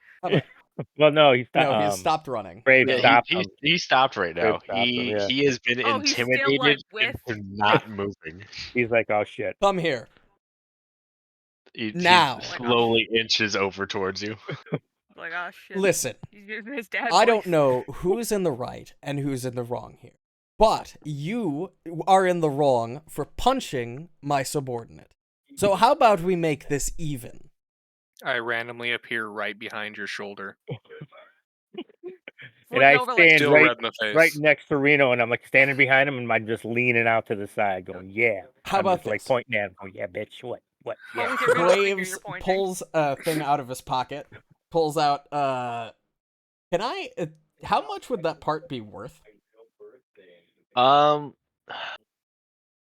Well, no, he stopped. No, he's stopped running. Graves Yeah, stopped he, him. he stopped right now. Graves stopped him, yeah. He has been Oh, he's still, like, intimidated with- into not moving. He's like, oh, shit. Come here. He Now. slowly inches over towards you. Like, oh shit. Listen, He's using his dad's I don't voice. know who's in the right and who's in the wrong here. But you are in the wrong for punching my subordinate. So how about we make this even? I randomly appear right behind your shoulder. And I Looking over, like, stand Still red in the face. right next to Reno, and I'm like standing behind him, and I'm just leaning out to the side, going, "Yeah." How I'm about just, like this? pointing at him, going, "Yeah, bitch, what? Yeah." Always your middle finger Graves you're pointing. pulls a thing out of his pocket, pulls out, can I, how much would that part be worth?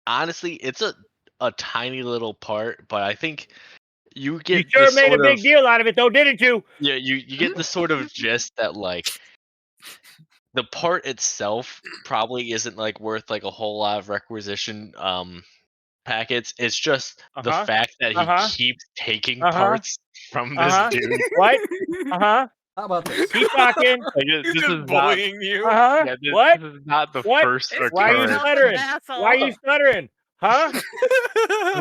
Honestly, it's a tiny little part, but I think you get You sure the made a sort big of, deal out of it, though, didn't you? yeah, you get the sort of gist that like the part itself probably isn't like worth like a whole lot of requisition packets. It's just the Uh-huh. fact that he Uh-huh. keeps taking Uh-huh. parts from this Uh-huh. dude. What? Uh-huh. How about this? Keep talking. Like, He's this just is not. bullying you. Uh-huh. Yeah, this What? is not the What? first This Why are you Current. occurrence. stuttering? Asshole. Why are you stuttering? Huh?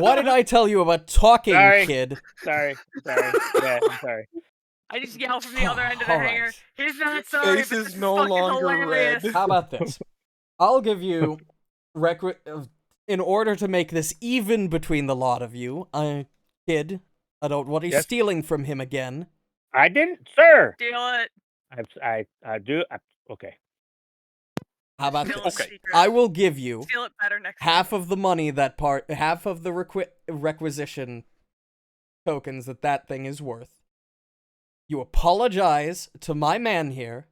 What did I tell you about talking, Sorry. kid? Sorry. Yeah, I'm sorry. I just yell from the other end of the All hangar. right. He's not sorry, Face but is this is no fucking longer hilarious. red. How about this? I'll give you in order to make this even between the lot of you, kid, I don't want you Yes. stealing from him again. I didn't, sir. Steal it. I do. Okay. How about Steal it in this? Okay. secret. I will give you Steal it better next half time. of the money half of the requisition tokens that thing is worth. You apologize to my man here,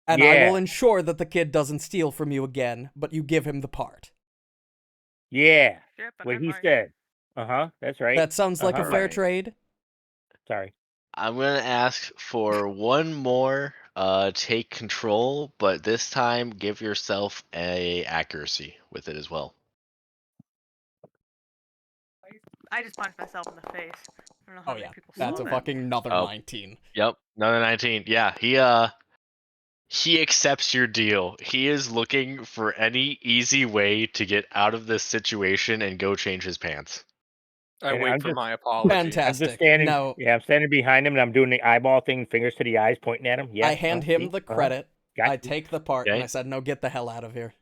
and I will Yeah. ensure that the kid doesn't steal from you again, but you give him the part. Yeah. Yep, and What I'm he right. said. That's right. That sounds like a fair Right. trade. Sorry. I'm gonna ask for one more take control, but this time give yourself a accuracy with it as well. I just punched myself in the face. I don't know how Oh many yeah, people that's saw a that. fucking another Oh. 19. Yep, another 19. Yeah, he accepts your deal. He is looking for any easy way to get out of this situation and go change his pants. I And wait I'm for just- my apology. I'm just Fantastic. standing. No, Yeah, I'm standing behind him, and I'm doing the eyeball thing, fingers to the eyes, pointing at him. Yeah. I hand him the credit. Got I you. take the part, and Okay. I said, "No, get the hell out of here."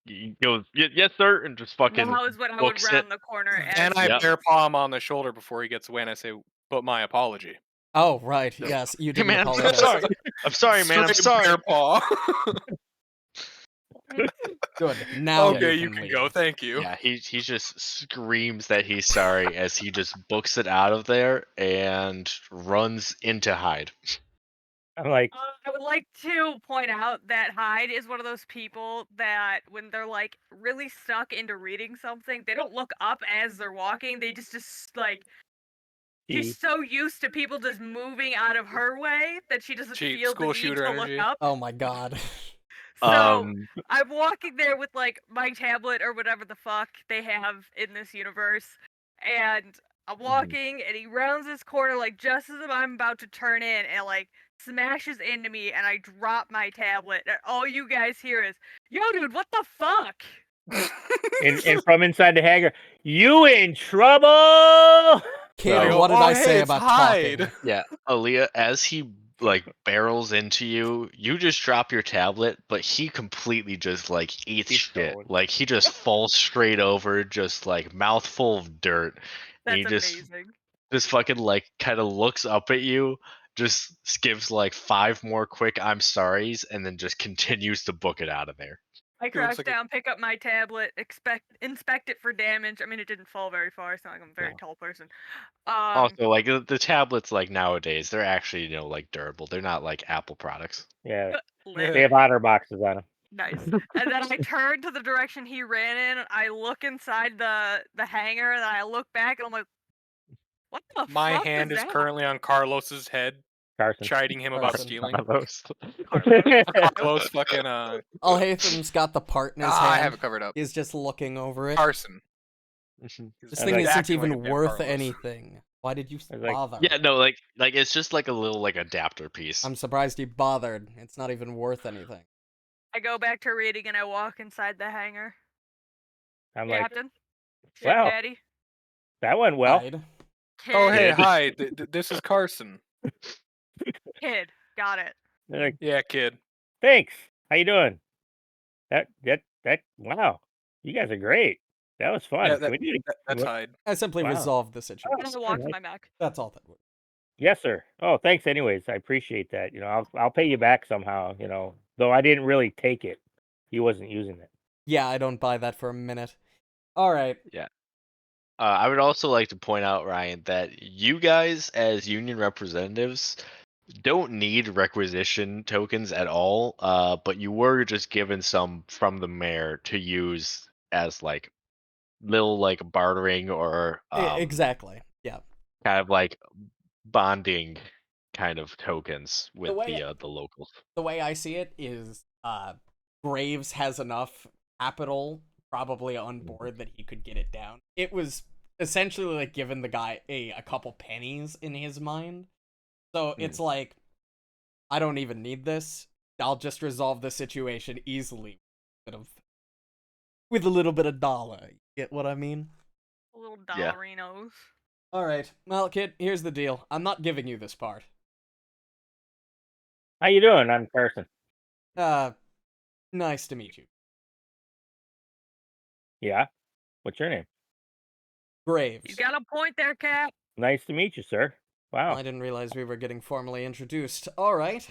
He goes, yes, sir, and just fucking That was when I would books it. round the corner and Then I Yep. bear paw him on the shoulder before he gets away, and I say, "But my apology." Oh right, yes, you Hey didn't man, I'm apologize. sorry. I'm sorry, man. I'm Straight sorry. bear paw. Good. Now Okay, you you can can leave. go. Thank you. Yeah, he just screams that he's sorry as he just books it out of there and runs into Hyde. I'm like, I would like to point out that Hyde is one of those people that when they're like really stuck into reading something, they don't look up as they're walking. They just like she's so used to people just moving out of her way that she doesn't Cheap feel the school need shooter to energy. look up. Oh my god. So I'm walking there with like my tablet or whatever the fuck they have in this universe, and I'm walking, and he rounds this corner like just as I'm about to turn in, and like smashes into me, and I drop my tablet, and all you guys hear is, "Yo, dude, what the fuck?" and from inside the hangar, you in trouble? Kid, So- what did Oh, I hey, say it's about Hyde. talking? Yeah, Aaliyah, as he like barrels into you, you just drop your tablet, but he completely just like eats He's shit. going. Like he just falls straight over, just like mouthful of dirt. And That's he just amazing. fucking like kind of looks up at you, just gives like 5 more quick I'm sorries, and then just continues to book it out of there. I He looks crouch like a- down, pick up my tablet, inspect it for damage. I mean, it didn't fall very far. It's not like I'm a very No. tall person. Also, like the tablets, like nowadays, they're actually like durable. They're not like Apple products. Yeah, lit. they have otter boxes on them. Nice. And then I turn to the direction he ran in. And I look inside the hangar, and I look back, and I'm like, "What the My fuck hand was is that?" currently on Carlos's head, Carson. chiding him about Carson. stealing. Carlos. Carlos fucking Alhatham's got the part in his I hand. have it covered up. He's just looking over it. Carson. This I thing like- isn't acting like even a damn worth Carlos. anything. Why did you I was like, bother? Yeah, no, like it's just like a little like adapter piece. I'm surprised you bothered. It's not even worth anything. I go back to reading, and I walk inside the hangar. I'm like, Captain, ship wow. daddy, that went well. Hide. kid, Oh hey, Kid. hi. This is Carson. kid, got it. They're like, Yeah, kid. thanks. How you doing? That. Wow, you guys are great. That was fun. Yeah, Can we do it? that's what- Hyde. I simply Wow. resolved the And situation. I walk to Alright. my mech. That's all that was. Yes, sir. Oh, thanks. Anyways, I appreciate that. I'll pay you back somehow. Though I didn't really take it. He wasn't using it. Yeah, I don't buy that for a minute. All right. I would also like to point out, Ryan, that you guys as union representatives don't need requisition tokens at all. But you were just given some from the mayor to use as like little like bartering or Exactly. Yeah. kind of like bonding kind of tokens with way- the locals. The way I see it is, Graves has enough capital probably on board that he could get it down. It was essentially like giving the guy a couple pennies in his mind. So it's like, I don't even need this. I'll just resolve the situation easily. with a little bit of dollar. Get what I mean? Little Yeah. dollarinos. All right. Well, kid, here's the deal. I'm not giving you this part. How you doing? I'm Carson. Nice to meet you. Yeah. What's your name? Graves. You got a point there, Cap. Nice to meet you, sir. Wow. I didn't realize we were getting formally introduced. All right.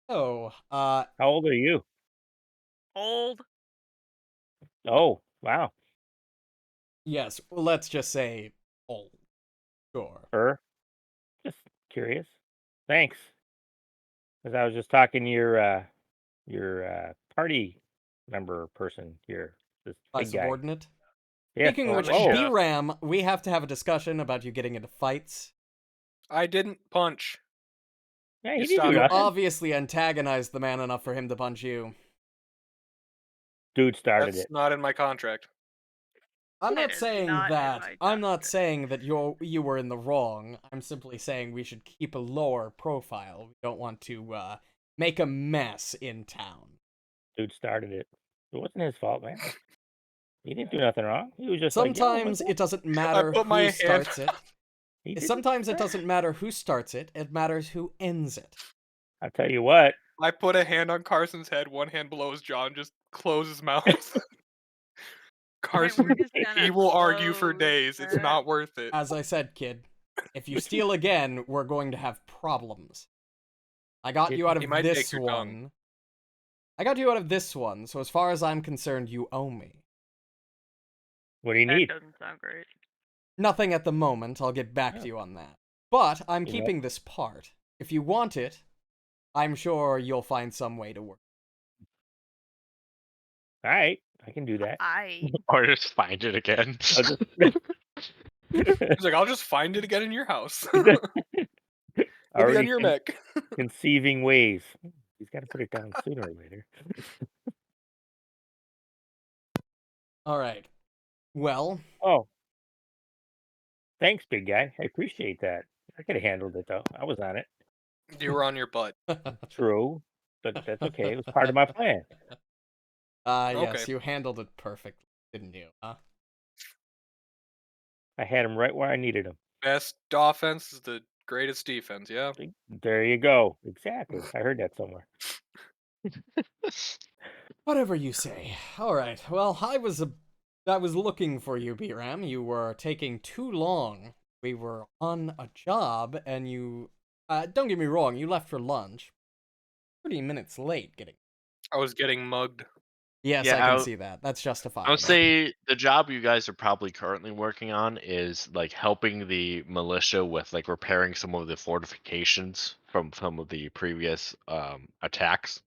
Oh, How old are you? Old. Oh, wow. yes, let's just say old. Sure. Just curious. Thanks. Because I was just talking to your party member person here. This My big guy. subordinate. Yeah. Speaking of which, Oh. B-Ram, we have to have a discussion about you getting into fights. I didn't punch. Yeah, You he didn't do stop. You nothing. obviously antagonized the man enough for him to punch you. Dude started That's it. not in my contract. I'm It not is saying not in that. my I'm not contract. saying that you were in the wrong. I'm simply saying we should keep a lower profile. We don't want to make a mess in town. Dude started it. It wasn't his fault, man. He didn't do nothing wrong. He was just like, yo, Sometimes what's it doesn't I matter put my who hand. starts it. He didn't Sometimes it start. doesn't matter who starts it. It matters who ends it. I'll tell you what. I put a hand on Carson's head, one hand below his jaw, and just close his mouth. Carson, just gonna he will argue for close days. It's that. not worth it. As I said, kid, if you steal again, we're going to have problems. I got you out He of might this take your tongue. one. I got you out of this one, so as far as I'm concerned, you owe me. What do you That need? doesn't sound great. Nothing at the moment. I'll get back Oh. to you on that. But I'm You know- keeping this part. If you want it, I'm sure you'll find some way to work. All right, I can do that. Or just find it again. I'll just. He's like, I'll just find it again in your house. It'll be on Already your mech. conceiving ways. He's got to put it down sooner or later. All right. Well, Oh, thanks, big guy. I appreciate that. I could have handled it though. I was on it. You were on your butt. True, but that's okay. It was part of my plan. yes, Okay. you handled it perfectly, didn't you? Huh? I had him right where I needed him. Best offense is the greatest defense. Yeah. There you go. Exactly. I heard that somewhere. Whatever you say. All right. Well, I was looking for you, B-Ram. You were taking too long. We were on a job, and you. Don't get me wrong. You left for lunch. 30 minutes late getting. I was getting mugged. Yes, Yeah, I can I'll- see that. That's I justifiable. would say the job you guys are probably currently working on is like helping the militia with like repairing some of the fortifications from some of the previous attacks.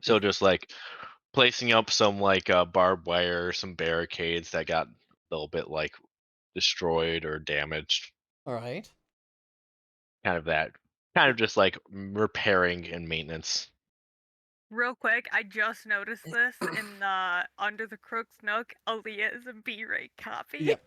So just like placing up some like barbed wire, some barricades that got a little bit like destroyed or damaged. All right. Kind of just like repairing and maintenance. Real quick, I just noticed this in the Under the Crook's Nook. Aaliyah is a B-rate copy. Yep.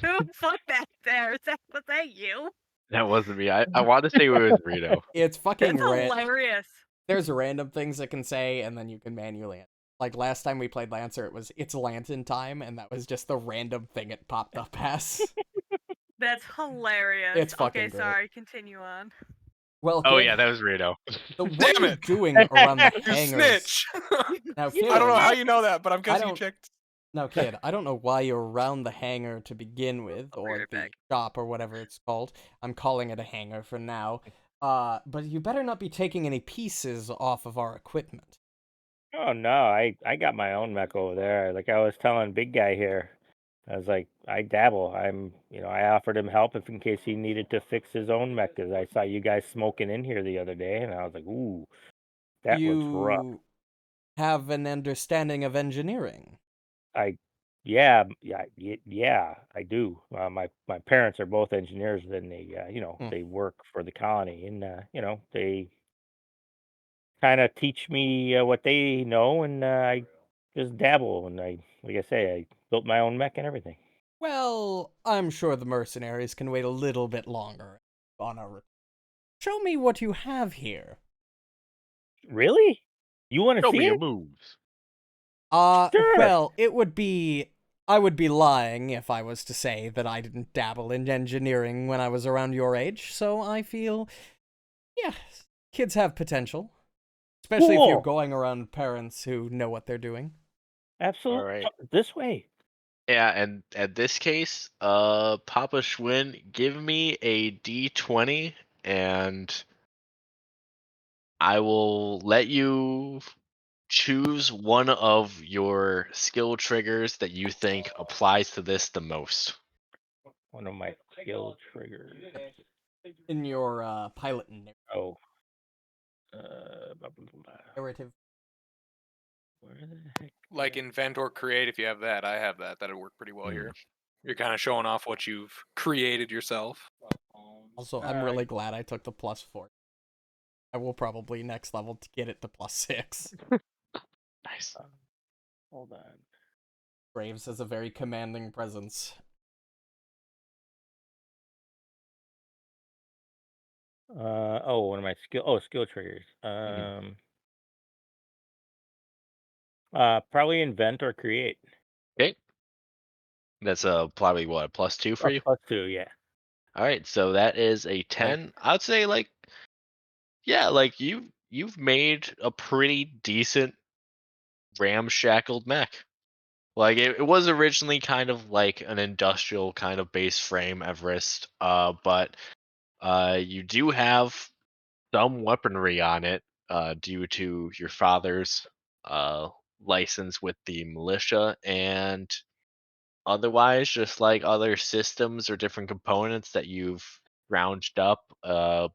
Who fuck that there? Was that you? That wasn't me. I want to say it was Rito. It's fucking That's hilarious. There's random things it can say, and then you can manually. Like last time we played Lancer, it's Lantern time, and that was just the random thing it popped up as. That's hilarious. It's fucking okay, great. sorry. Continue on. Well, Oh kid, yeah, that was Rito. what Damn are you it. doing around the You hangars? snitch. Now, I kid, don't know how you know that, but I'm I guessing you don't- checked. Now, kid, I don't know why you're around the hangar to begin with, I'll be or right the back. shop, or whatever it's called. I'm calling it a hangar for now. But you better not be taking any pieces off of our equipment. Oh no, I got my own mech over there. Like I was telling big guy here, I was like, I dabble. I offered him help if in case he needed to fix his own mech. Cause I saw you guys smoking in here the other day, and I was like, ooh, that looks rough. You have an understanding of engineering. Yeah, I do. My parents are both engineers, and they they work for the colony, and they kind of teach me what they know, and I just dabble. And like I say, I built my own mech and everything. Well, I'm sure the mercenaries can wait a little bit longer on our. Show me what you have here. Really? You want to Show see me your it? moves. Sure. Well, it would be. I would be lying if I was to say that I didn't dabble in engineering when I was around your age, so I feel, yeah, kids have potential. Especially if you're Cool. going around parents who know what they're doing. Absolutely. right. This way. Yeah, and at this case, Papa Schwinn, give me a D20, and I will let you choose one of your skill triggers that you think applies to this the most. One of my skill triggers. In your pilot Oh. Blah, blah, blah. narrative. Where the heck? Like invent or create, if you have that, I have that. That'd work pretty well Hmm. here. You're kind of showing off what you've created yourself. Also, I'm really glad I took the +4. I will probably next level to get it to +6. Nice. Hold on. Graves has a very commanding presence. One of my skill triggers. Probably invent or create. Okay. That's probably what, a +2 for you? +2, yeah. All right, so that is a 10. I'd say like, yeah, like you've made a pretty decent ramshackled mech. Like it was originally kind of like an industrial kind of base frame Everest, but you do have some weaponry on it, due to your father's uh license with the militia, and otherwise just like other systems or different components that you've rounded up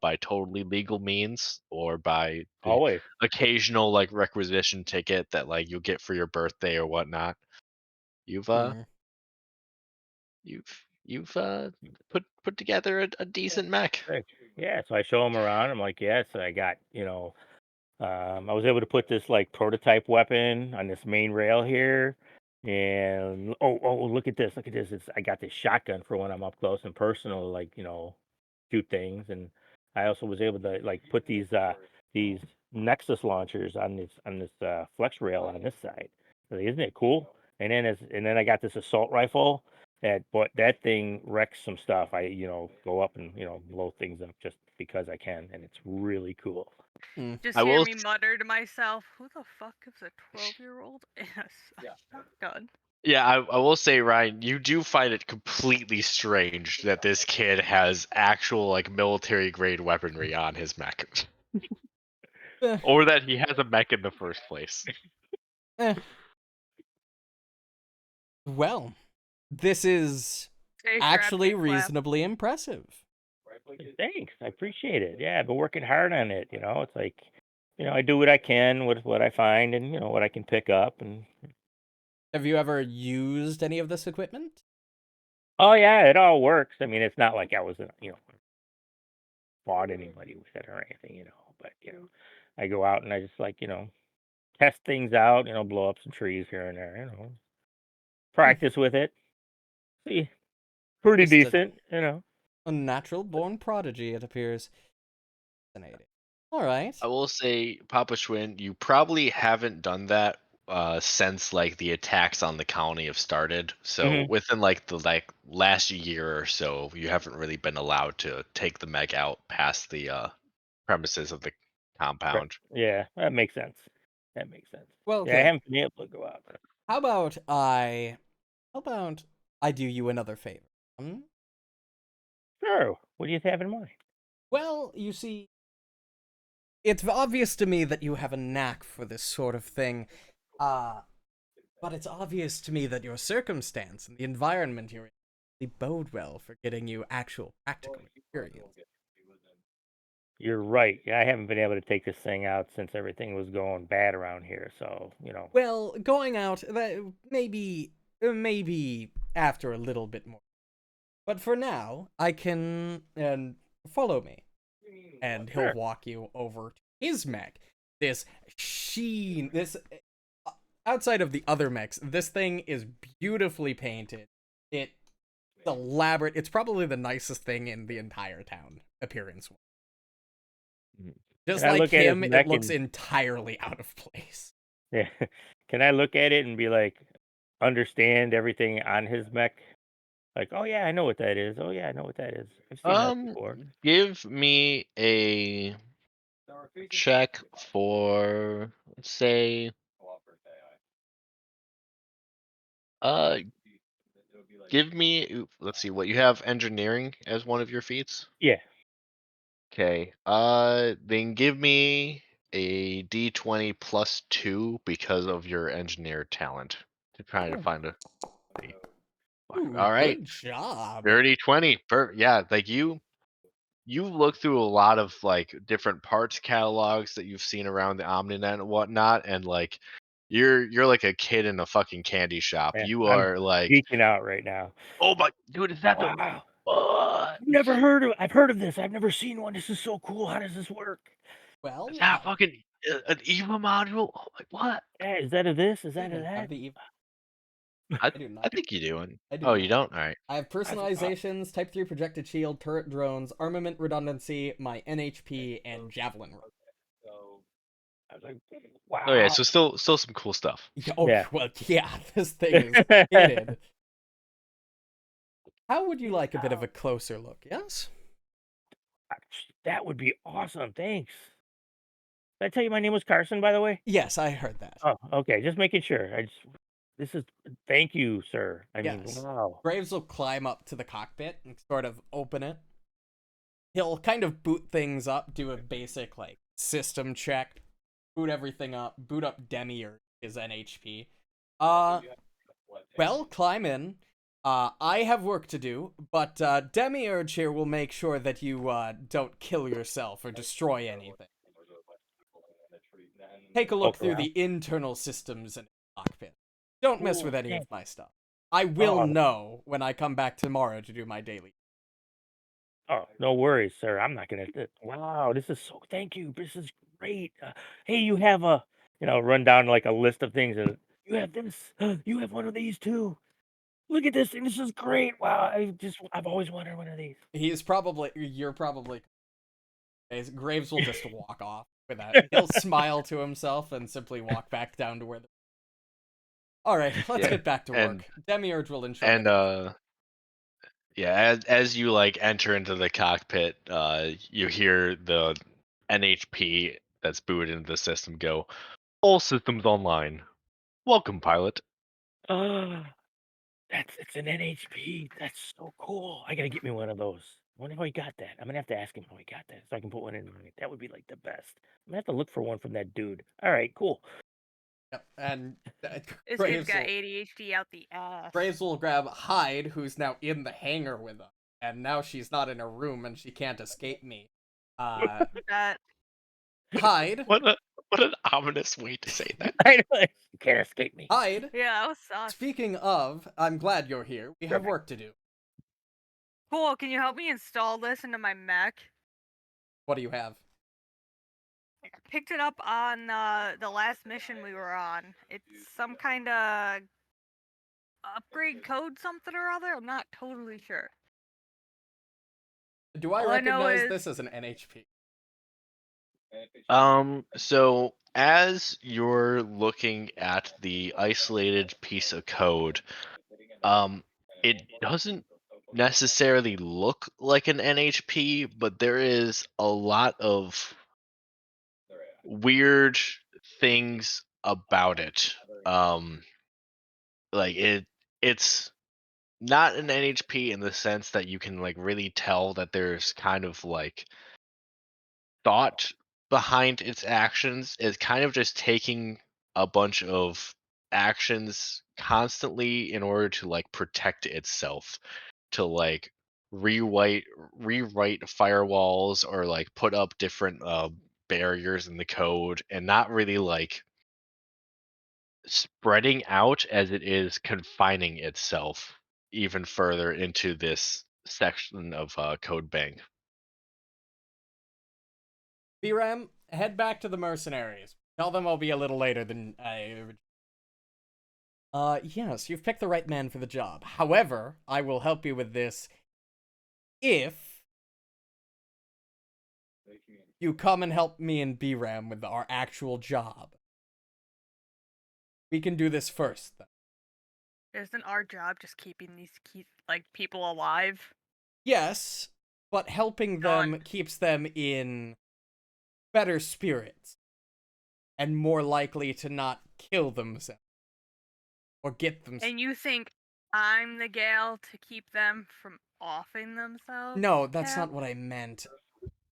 by totally legal means, or by the Always. occasional like requisition ticket that like you'll get for your birthday or whatnot. You've Hmm. put together a decent mech. Sick. Yeah, so I show them around. I'm like, yes, I got, I was able to put this like prototype weapon on this main rail here. And look at this. Look at this. I got this shotgun for when I'm up close and personal, like, shoot things. And I also was able to like put these Nexus launchers on this flex rail on this side. Like, isn't it cool? And then I got this assault rifle that thing wrecks some stuff. I go up and blow things up just because I can, and it's really cool. Just I hear will me mutter to myself, "Who the fuck gives a 12-year-old a shotgun?" Yeah, I will say, Ryan, you do find it completely strange that this kid has actual like military grade weaponry on his mech, Eh, or that he has a mech in the first place. eh. Well, this is Stay strapped actually in, clap. reasonably impressive. Thanks, I appreciate it. Yeah, I've been working hard on it. It's like, I do what I can with what I find, and what I can pick up. And Have you ever used any of this equipment? oh yeah, it all works. I mean, it's not like I was, fought anybody with it or anything, But I go out and I just like, test things out. Blow up some trees here and there. Practice with it. See, pretty Just decent. a natural born prodigy, it appears. Fascinating. All right. I will say, Papa Schwinn, you probably haven't done that since like the attacks on the colony have started. So Mhm. within like the last year or so, you haven't really been allowed to take the meg out past the premises of the Right. compound. Yeah, that makes sense. That makes sense. Well, Yeah, I okay. haven't been able to go out. How about I? How about I do you another favor? Hmm? Sure. What do you have in mind? Well, you see, it's obvious to me that you have a knack for this sort of thing. Uh, but it's obvious to me that your circumstance and the environment you're in really bode well for getting you actual practical experience. You're right. Yeah, I haven't been able to take this thing out since everything was going bad around here. So, Well, going out, that maybe after a little bit more. But for now, I can and follow me, and he'll sure. walk you over to his mech. This sheen, this outside of the other mechs, this thing is beautifully painted. It's elaborate. It's probably the nicest thing in the entire town, appearance. Mhm. Just And I like look at his him, it neck looks and entirely out of place. yeah, Can I look at it and be like, understand everything on his mech? Like, oh yeah, I know what that is. Oh yeah, I know what that is. I've seen that before. Give me a check for, let's say, uh, give me, let's see, what you have engineering as one of your feats? Yeah. Okay. Then give me a D20 plus 2 because of your engineer talent. To try to find a. Ooh, All right. good job. Dirty 20. Yeah, like you look through a lot of like different parts catalogs that you've seen around the Omninet and whatnot, and like you're like a kid in a fucking candy shop. Man, You I'm are like, geeking out right now. oh my dude, is that the Wow. what? I've heard of this. I've never seen one. This is so cool. How does this work? Well, Is that fucking an EVA module? Oh my what? Yeah, is that a this? Is I that a even have that? the eve. I I do I not. think you do. I do Oh, you not. don't? All right. I have personalizations, Type 3 projected shield, turret drones, armament redundancy, my NHP, and javelin. I was like, Oh yeah, wow. so still some cool stuff. Yeah, oh, Yeah. well, yeah, this thing is kitted. How would you like a bit of a closer look, yes? That would be awesome. Thanks. Did I tell you my name was Carson, by the way? Yes, I heard that. Oh, okay. Just making sure. This is, thank you, sir. I mean, Yes. wow. Graves will climb up to the cockpit and sort of open it. He'll kind of boot things up, do a basic, like, system check, boot everything up, boot up Demi or his NHP. Well, climb in. I have work to do, but Demiurge here will make sure that you don't kill yourself or destroy anything. Take a look Poke through around. the internal systems in the cockpit. Don't mess with Cool, any of thanks. my stuff. I will Oh. know when I come back tomorrow to do my daily. Oh, no worries, sir. I'm not gonna. Wow, this is so. Thank you. This is great. Hey, you have a, run down like a list of things, and you have this. You have one of these too. Look at this thing. This is great. Wow, I've always wanted one of these. You're probably. Graves will just walk off with that. He'll smile to himself and simply walk back down to where the. Alright, let's Yeah, get back to and work. Demiurge will ensure and that. yeah, as you like enter into the cockpit, you hear the NHP that's booted into the system go, all systems online. Welcome, pilot. It's an NHP. That's so cool. I gotta get me one of those. I wonder how he got that. I'm gonna have to ask him how he got that, so I can put one in mine. That would be like the best. I'm gonna have to look for one from that dude. All right, cool. Yep, and This dude's Graves got will, ADHD out the ass. Graves will grab Hyde, who's now in the hangar with him, and now she's not in her room and she can't escape me. That Hyde, What an ominous way to say that. I know you can't escape me. Hyde. yeah, that was sus. Speaking of, I'm glad you're here. We have Perfect. work to do. Cool. Can you help me install this into my mech? What do you have? I picked it up on the last mission we were on. It's some kind of upgrade code, something or other. I'm not totally sure. Do I All I know recognize is this as an NHP? So as you're looking at the isolated piece of code, it doesn't necessarily look like an NHP, but there is a lot of weird things about it. Like it's not an NHP in the sense that you can like really tell that there's kind of like thought behind its actions. It's kind of just taking a bunch of actions constantly in order to like protect itself, to like rewrite firewalls or like put up different barriers in the code, and not really like spreading out as it is confining itself even further into this section of code bank. BRAM, head back to the mercenaries. Tell them I'll be a little later than I. Yes, you've picked the right man for the job. However, I will help you with this if you come and help me and BRAM with our actual job. We can do this first. Isn't our job just keeping these people alive? Yes, but helping them Done. keeps them in better spirits and more likely to not kill themselves or get themselves. And you think I'm the gal to keep them from offing themselves? No, that's Cal? not what I meant.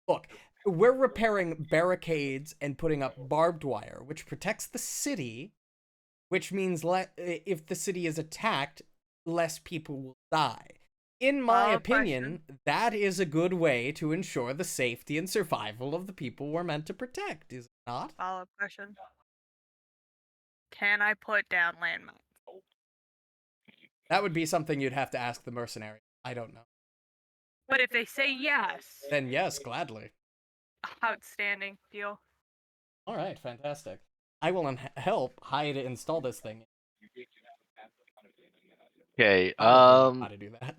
Look, we're repairing barricades and putting up barbed wire, which protects the city, which means if the city is attacked, less people will die. In my Follow-up opinion, that is a good way to ensure the safety and survival of the people we're meant to protect, is it not? Follow-up question. Can I put down landmines? That would be something you'd have to ask the mercenary. I don't know. But if they say yes, Then yes, gladly. outstanding deal. All right, fantastic. I will help Hyde install this thing. Okay. Probably know how to do that.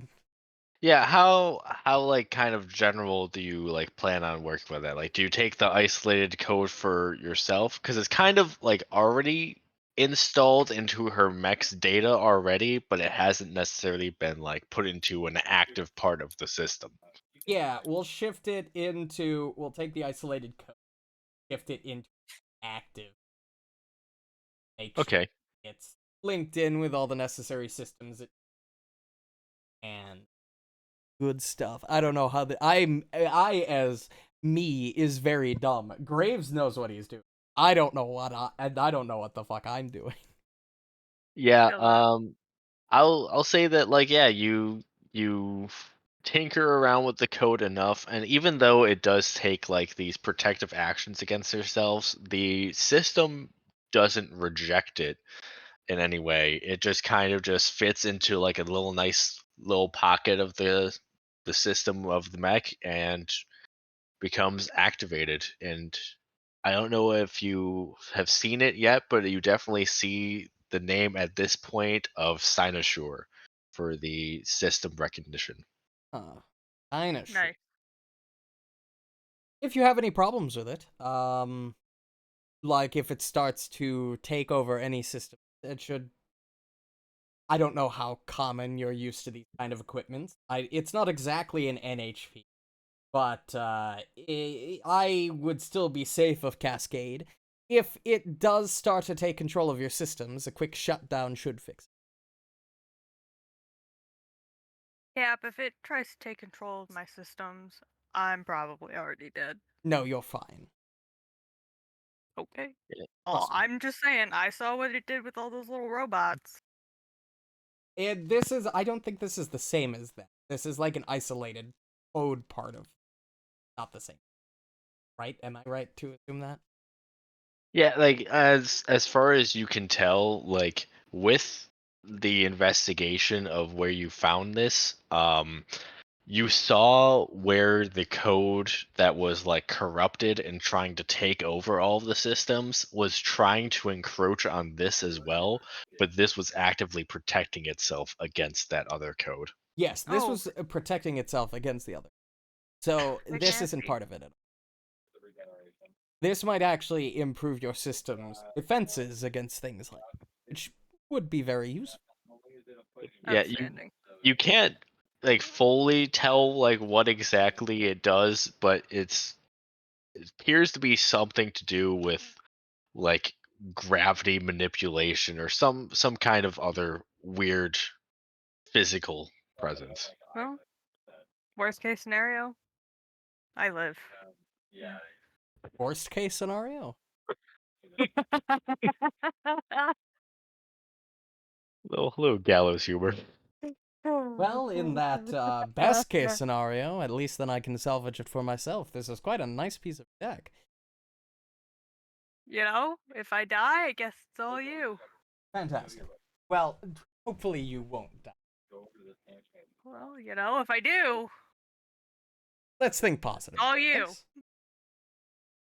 Yeah. How like kind of general do you like plan on working with that? Like, do you take the isolated code for yourself? Because it's kind of like already installed into her mech's data already, but it hasn't necessarily been like put into an active part of the system. Yeah, we'll shift it into. We'll take the isolated code, shift it into active. Make sure Okay. it's linked in with all the necessary systems and good stuff. I don't know how I as me is very dumb. Graves knows what he's doing. I don't know what I don't know what the fuck I'm doing. Yeah. Feel that. I'll say that like yeah, you tinker around with the code enough, and even though it does take like these protective actions against yourselves, the system doesn't reject it in any way. It just kind of just fits into like a little nice little pocket of the system of the mech and becomes activated. And I don't know if you have seen it yet, but you definitely see the name at this point of Cynosure for the system recognition. Kinda sure. Nice. If you have any problems with it, like if it starts to take over any system, it should. I don't know how common you're used to these kind of equipments. It's not exactly an NHP, but I would still be safe of Cascade. If it does start to take control of your systems, a quick shutdown should fix it. Yeah, but if it tries to take control of my systems, I'm probably already dead. No, you're fine. Okay. Yeah. Oh, Trust me. I'm just saying, I saw what it did with all those little robots. I don't think this is the same as that. This is like an isolated code part of, not the same. Right? Am I right to assume that? Yeah, like as far as you can tell, like with the investigation of where you found this, you saw where the code that was like corrupted and trying to take over all of the systems was trying to encroach on this as well, but this was actively protecting itself against that other code. Yes, this Oh. was protecting itself against the other. So this isn't Nasty. part of it at all. This might actually improve your system's defenses against things like that, which would be very useful. Yeah, Outstanding. you can't like fully tell like what exactly it does, but it appears to be something to do with like gravity manipulation or some kind of other weird physical presence. Well, worst case scenario, I live. Worst case scenario. Little gallows humor. Well, in that best case scenario, at least then I can salvage it for myself. This is quite a nice piece of tech. You know, if I die, I guess it's all you. Fantastic. Well, hopefully you won't die. Well, you know, if I do, Let's think positive. all you. yes?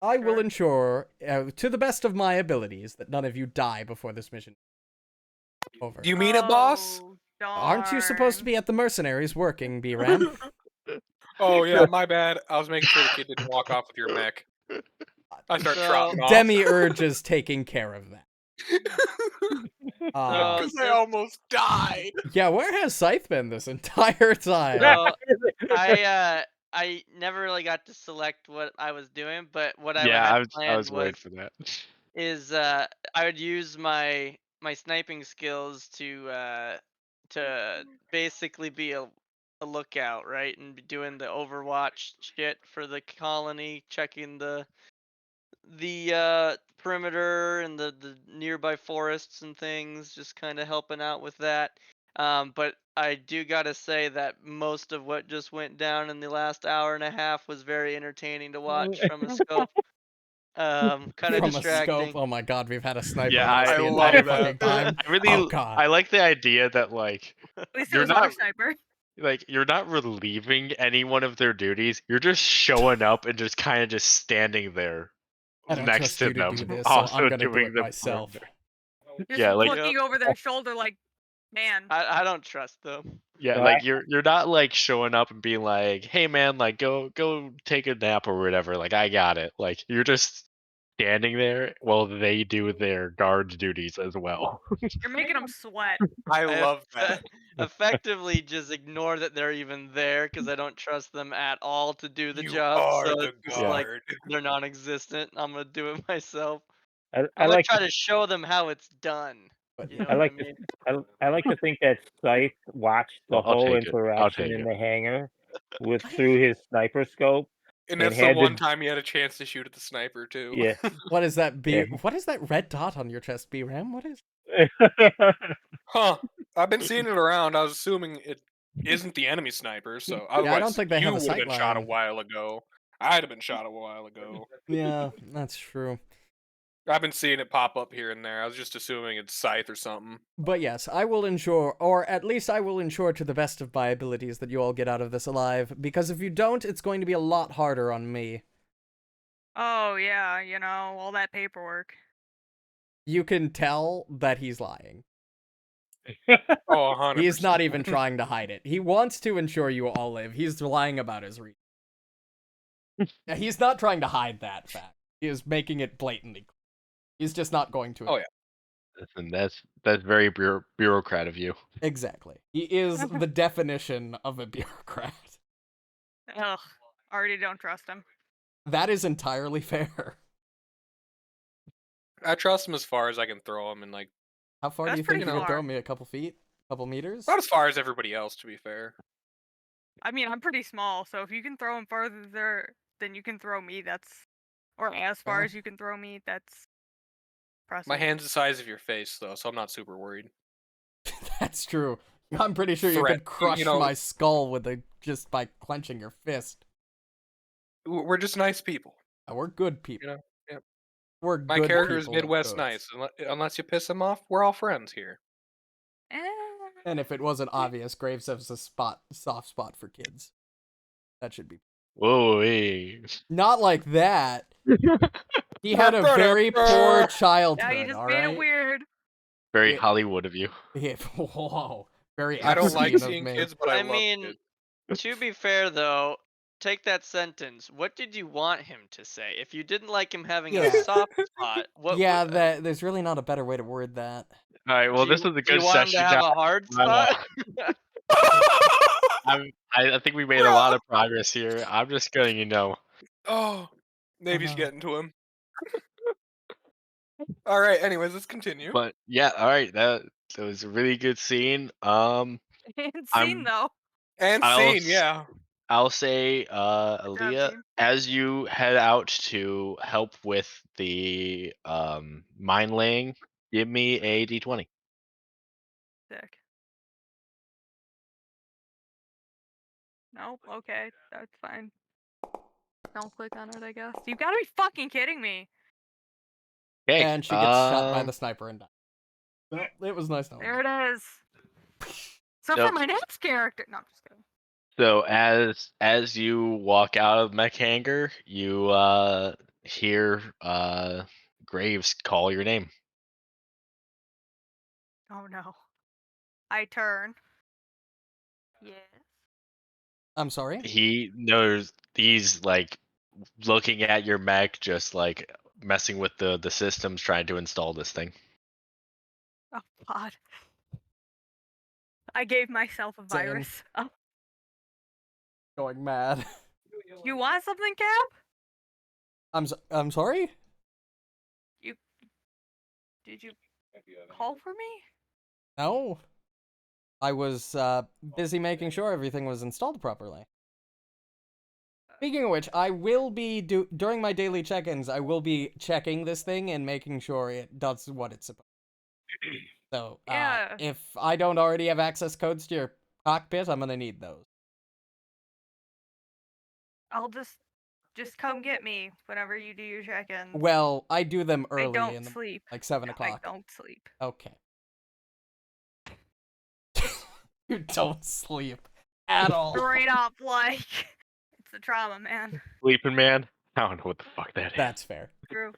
I will Sure. ensure, to the best of my abilities, that none of you die before this mission is over. Do you mean it, boss? Oh, Aren't you supposed to darn. be at the mercenaries working, B-Ram? Oh yeah, my bad. I was making sure the kid didn't walk off with your mech. I start No. trotting off. Demiurge is taking care of that. Uh, Because I almost died. yeah, where has Scythe been this entire time? So I never really got to select what I was doing, but what I Yeah, had I planned was waiting for that. is I would use my sniping skills to basically be a lookout, right, and be doing the Overwatch shit for the colony, checking the perimeter and the nearby forests and things, just kind of helping out with that. But I do gotta say that most of what just went down in the last hour and a half was very entertaining to watch from a scope. Kind of From a scope. distracting. Oh my god, we've had a sniper Yeah, on us I the love entire that. fucking time. I really Oh god. I like the idea that like At least it you're was our not sniper. you're not relieving any one of their duties. You're just showing up and just kind of just standing there I don't next trust to you to them, do this, so I'm also gonna do doing it the myself. Just Yeah, like looking over their shoulder like, man. I don't trust them. yeah, No, like you're not like showing up and being like, "Hey man, like go take a nap or whatever." Like I got it. Like you're just standing there while they do their guard duties as well. You're making them sweat. I I love that. effectively just ignore that they're even there because I don't trust them at all to do the You job. are So the it's just like guard. they're non-existent. I'm gonna do it myself. I I'm gonna like try to show them how it's done. But You know I what I like to mean? I like to think that Scythe watched the I'll whole take it. I'll interaction take in it. the hangar with through his sniper scope And and that's the had one to time he had a chance to shoot at the sniper too. yeah. what is that Yeah. What is that red dot on your chest, B-Ram? What is Huh. I've been seeing it around. I was assuming it isn't the enemy sniper, so I don't otherwise think they you have a would have sight been shot a line. while ago. I'd have been shot a while ago. Yeah, that's true. I've been seeing it pop up here and there. I was just assuming it's Scythe or something. But yes, I will ensure, or at least I will ensure to the best of my abilities that you all get out of this alive, because if you don't, it's going to be a lot harder on me. Oh yeah, you know, all that paperwork. You can tell that he's lying. Oh, 100%. He's not even trying to hide it. He wants to ensure you all live. He's lying about his reason. He's not trying to hide that fact. He is making it blatantly clear. He's just not going to. Oh, yeah. Listen, that's very bureaucrat of you. Exactly. He is the definition of a bureaucrat. Ugh. Already don't trust him. That is entirely fair. I trust him as far as I can throw him, and like How far do That's you think pretty you could far. throw me? A couple feet? Couple meters? not as far as everybody else, to be fair. I mean, I'm pretty small, so if you can throw him farther than you can throw me, that's or as far Well. as you can throw me, that's impressive. My hand's the size of your face, though, so I'm not super worried. That's true. I'm pretty sure you Threat, could crush you know- my skull with just by clenching your fist. We're just nice people. We're good people. You know, yep. We're My good character is people of Midwest goods. nice. Unless you piss him off, we're all friends here. Eh, And if it wasn't obvious, Graves has a soft spot for kids. That should be. Whoa, hey. Not like that. He had a very poor now you childhood, just all made right? it weird. Very Yeah. Hollywood of you. Yeah, whoa. Very I don't like Epstein of seeing me. kids, but I I love mean, kids. to be fair though, take that sentence. What did you want him to say? If you didn't like him having Yeah. a soft spot, what? Yeah, would, there's really not a better way to word that. All right, well, do you, this is a do you good want him to session have now. a hard Uh, spot? I think we made a lot of progress here. I'm just gonna, Oh, Navy's Uh-huh. getting to him. All right. Anyways, let's continue. but yeah, all right, that was a really good scene. And I'm- scene though. And I'll scene, yeah. I'll say, Good job, Aaliyah, team. as you head out to help with the mine laying, give me a d20. Sick. Nope. Okay, that's fine. Don't click on it, I guess. You gotta be fucking kidding me. Okay, And she gets shot by the sniper and dies. Well, it was nice knowing you. There it is. So Nope. for my next character, no, I'm just kidding. So as you walk out of mech hangar, you hear Graves call your name. Oh no. I turn. Yes. I'm sorry? He knows he's like looking at your mech, just like messing with the systems, trying to install this thing. Oh God. I gave myself a Same. virus. Oh, Going mad. you want something, Cap? I'm sorry? Did you call for me? No. I was busy making sure everything was installed properly. Speaking of which, I will be during my daily check-ins, I will be checking this thing and making sure it does what it's supposed to. So, Yeah. if I don't already have access codes to your cockpit, I'm gonna need those. I'll just come get me whenever you do your check-ins. Well, I do them I early don't in the sleep. like 7 I o'clock. don't sleep. Okay. You don't sleep at all. Straight up, like it's a trauma, man. Sleeping man. I don't know what the fuck that is. That's fair. True.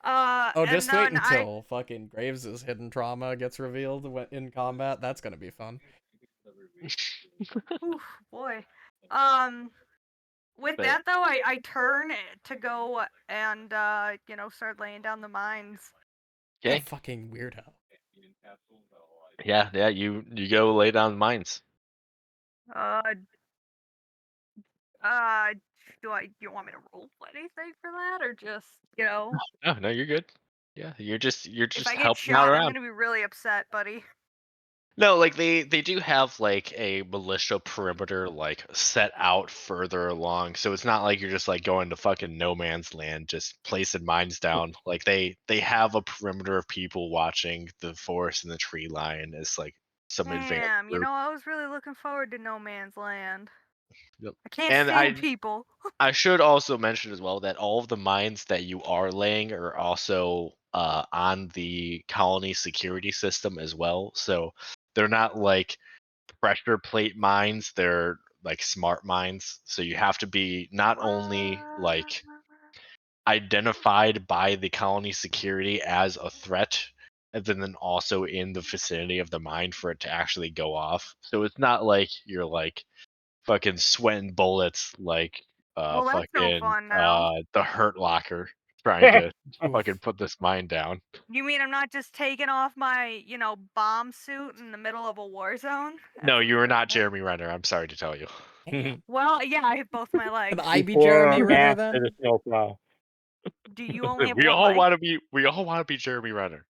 Oh, and just wait then until fucking Graves' hidden trauma gets revealed in combat. That's gonna be fun. Oof, boy. With But- that though, I turn to go and start laying down the mines. You're a Okay. fucking weirdo. Yeah. You go lay down mines. Uh, do you want me to roll anything for that, or just Oh no, you're good. Yeah, you're just if I get helping out shot, I'm around. gonna be really upset, buddy. No, like they do have like a militia perimeter like set out further along, so it's not like you're just like going to fucking no man's land, just placing mines down. Like they have a perimeter of people watching the forest and the tree line as like some advanced Damn, group. I was really looking forward to No Man's Land. Yep. I can't And stand people. I should also mention as well that all of the mines that you are laying are also on the colony security system as well. So they're not like pressure plate mines, they're like smart mines. So you have to be not only like identified by the colony security as a threat, and then also in the vicinity of the mine for it to actually go off. So it's not like you're like fucking sweating bullets like Well, that's no fucking fun now. the Hurt Locker trying to Oof. fucking put this mine down. You mean I'm not just taking off my, bomb suit in the middle of a war zone? No, That's you are not unfortunate. Jeremy Renner. I'm sorry to tell you. Damn. Well, yeah, I have both my legs. Could I be Before Jeremy or Renner after then? the snowplow? Do you only have We one all leg? want to be. We all want to be Jeremy Renner.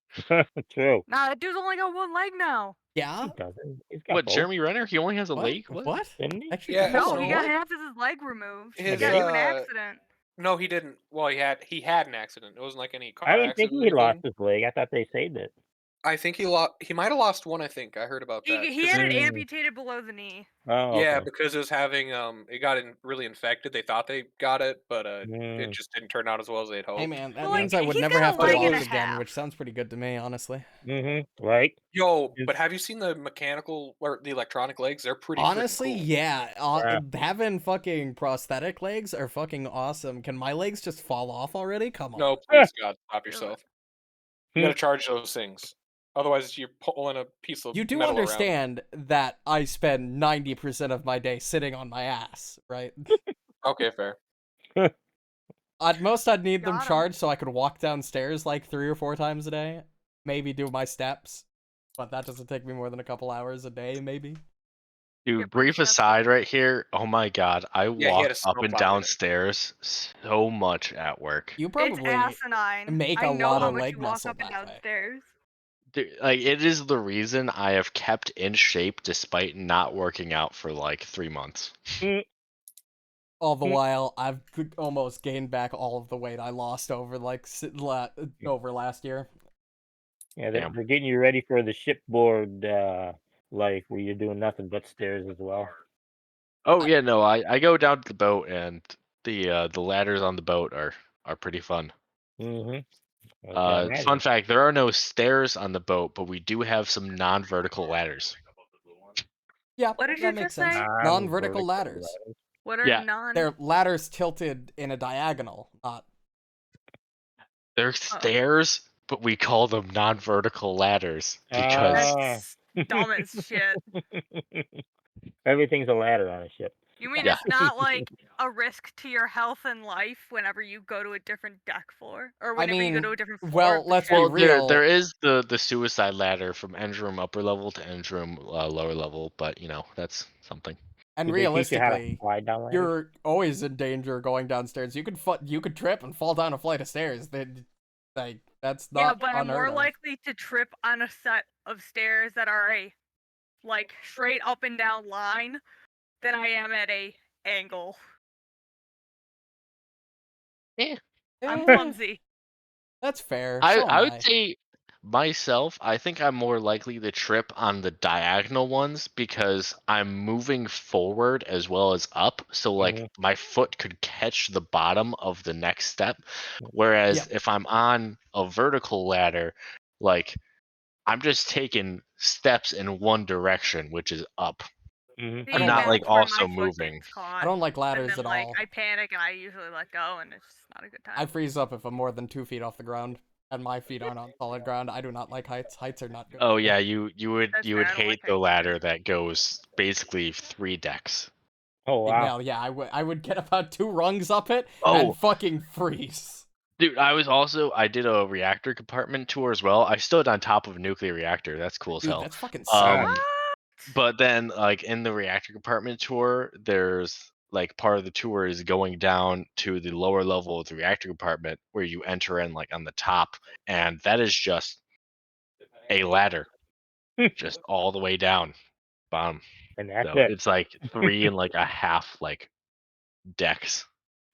True. Nah, that dude's only got one leg now. Yeah? He doesn't. He's got What? both, Jeremy Renner? He only has a What? leg. What? didn't he? Actually, Yeah, No, so he got what? half of his leg removed. His, he got into an uh, accident. No, he didn't. Well, he had an accident. It wasn't like any car I didn't think accident. he or lost anything. his leg. I thought they saved it. I think he lost. He might have lost one. I think I heard about that. He 'cause had it Mm. amputated below the knee. Oh, yeah, okay. because it was having it got really infected. They thought they got it, but it Mm. just didn't turn out as well as they'd hoped. Hey man, that Well, like, means I would he's never got a have to leg walk and a again, half. which sounds pretty good to me, honestly. Right? Yo, Is- but have you seen the mechanical or the electronic legs? They're pretty freaking Honestly, cool. yeah. Yeah. Having fucking prosthetic legs are fucking awesome. Can my legs just fall off already? Come on. No, please, God, stop Do it. yourself. You gotta charge those things. Otherwise, you're pulling a piece of You do metal understand that I spend 90% of my day sitting on my ass, right? around. Okay, fair. At most, I'd need them Got 'em. charged so I could walk downstairs like 3 or 4 times a day. Maybe do my steps. But that doesn't take me more than a couple hours a day, maybe. Dude, Get my brief steps aside in. right here. Oh my god, I Yeah, he had walk a up and snowplow down in it. stairs so much at work. You It's probably asinine. make I a know lot how of much leg you walk muscle up and that way. downstairs. Dude, like it is the reason I have kept in shape despite not working out for like 3 months. All the Mm. while, I've almost gained back all of the weight I lost over over last year. Yeah, Damn. they're getting you ready for the shipboard life where you're doing nothing but stairs as well. Oh yeah, no, I go down to the boat and the ladders on the boat are pretty fun. Mm-hmm. Fun fact, there are no stairs on the boat, but we do have some non-vertical ladders. Yeah, What did that you makes just sense. say? Non-vertical ladders. What are Yeah. They're ladders tilted in a diagonal, not. They're stairs, but we call them non-vertical ladders because That's dumb as shit. Everything's a ladder on a ship. You mean Yeah. it's not like a risk to your health and life whenever you go to a different deck floor, or I whenever you go mean, to a different floor well, of the let's ship? be Well, there real. is the suicide ladder from end room upper level to end room lower level, but you know that's something. And Did they teach you how to realistically, slide down ladders? you're always in danger going downstairs. You could trip and fall down a flight of stairs. Like that's Yeah, not but I'm unheard more of. likely to trip on a set of stairs that are a like straight up and down line than I am at a angle. Yeah. I'm Eh, clumsy. that's fair. I So am I would I. say myself, I think I'm more likely to trip on the diagonal ones because I'm moving forward as well as up, so like Mhm. my foot could catch the bottom of the next step. Whereas Yep. if I'm on a vertical ladder, like I'm just taking steps in one direction, which is up. Mhm. I See, don't Not like like that's where my also foot moving. gets I caught. don't like And ladders then at like all. I panic and I usually let go and it's just not a good time. I freeze up if I'm more than 2 feet off the ground, and my feet aren't on solid ground. I do not like heights. Heights are not good. Oh yeah, you would That's you would fair, I don't hate like the heights either. ladder that goes basically 3 decks. Oh wow. Well, yeah, I would get about 2 rungs up it and Oh, fucking freeze. dude, I did a reactor compartment tour as well. I stood on top of a nuclear reactor. That's cool as Dude, hell. that's fucking Ah. sick. But then like in the reactor compartment tour, there's like part of the tour is going down to the lower level of the reactor compartment where you enter in like on the top, and that is just a ladder, just all the way down, bottom. And that's So it. it's like 3.5 like decks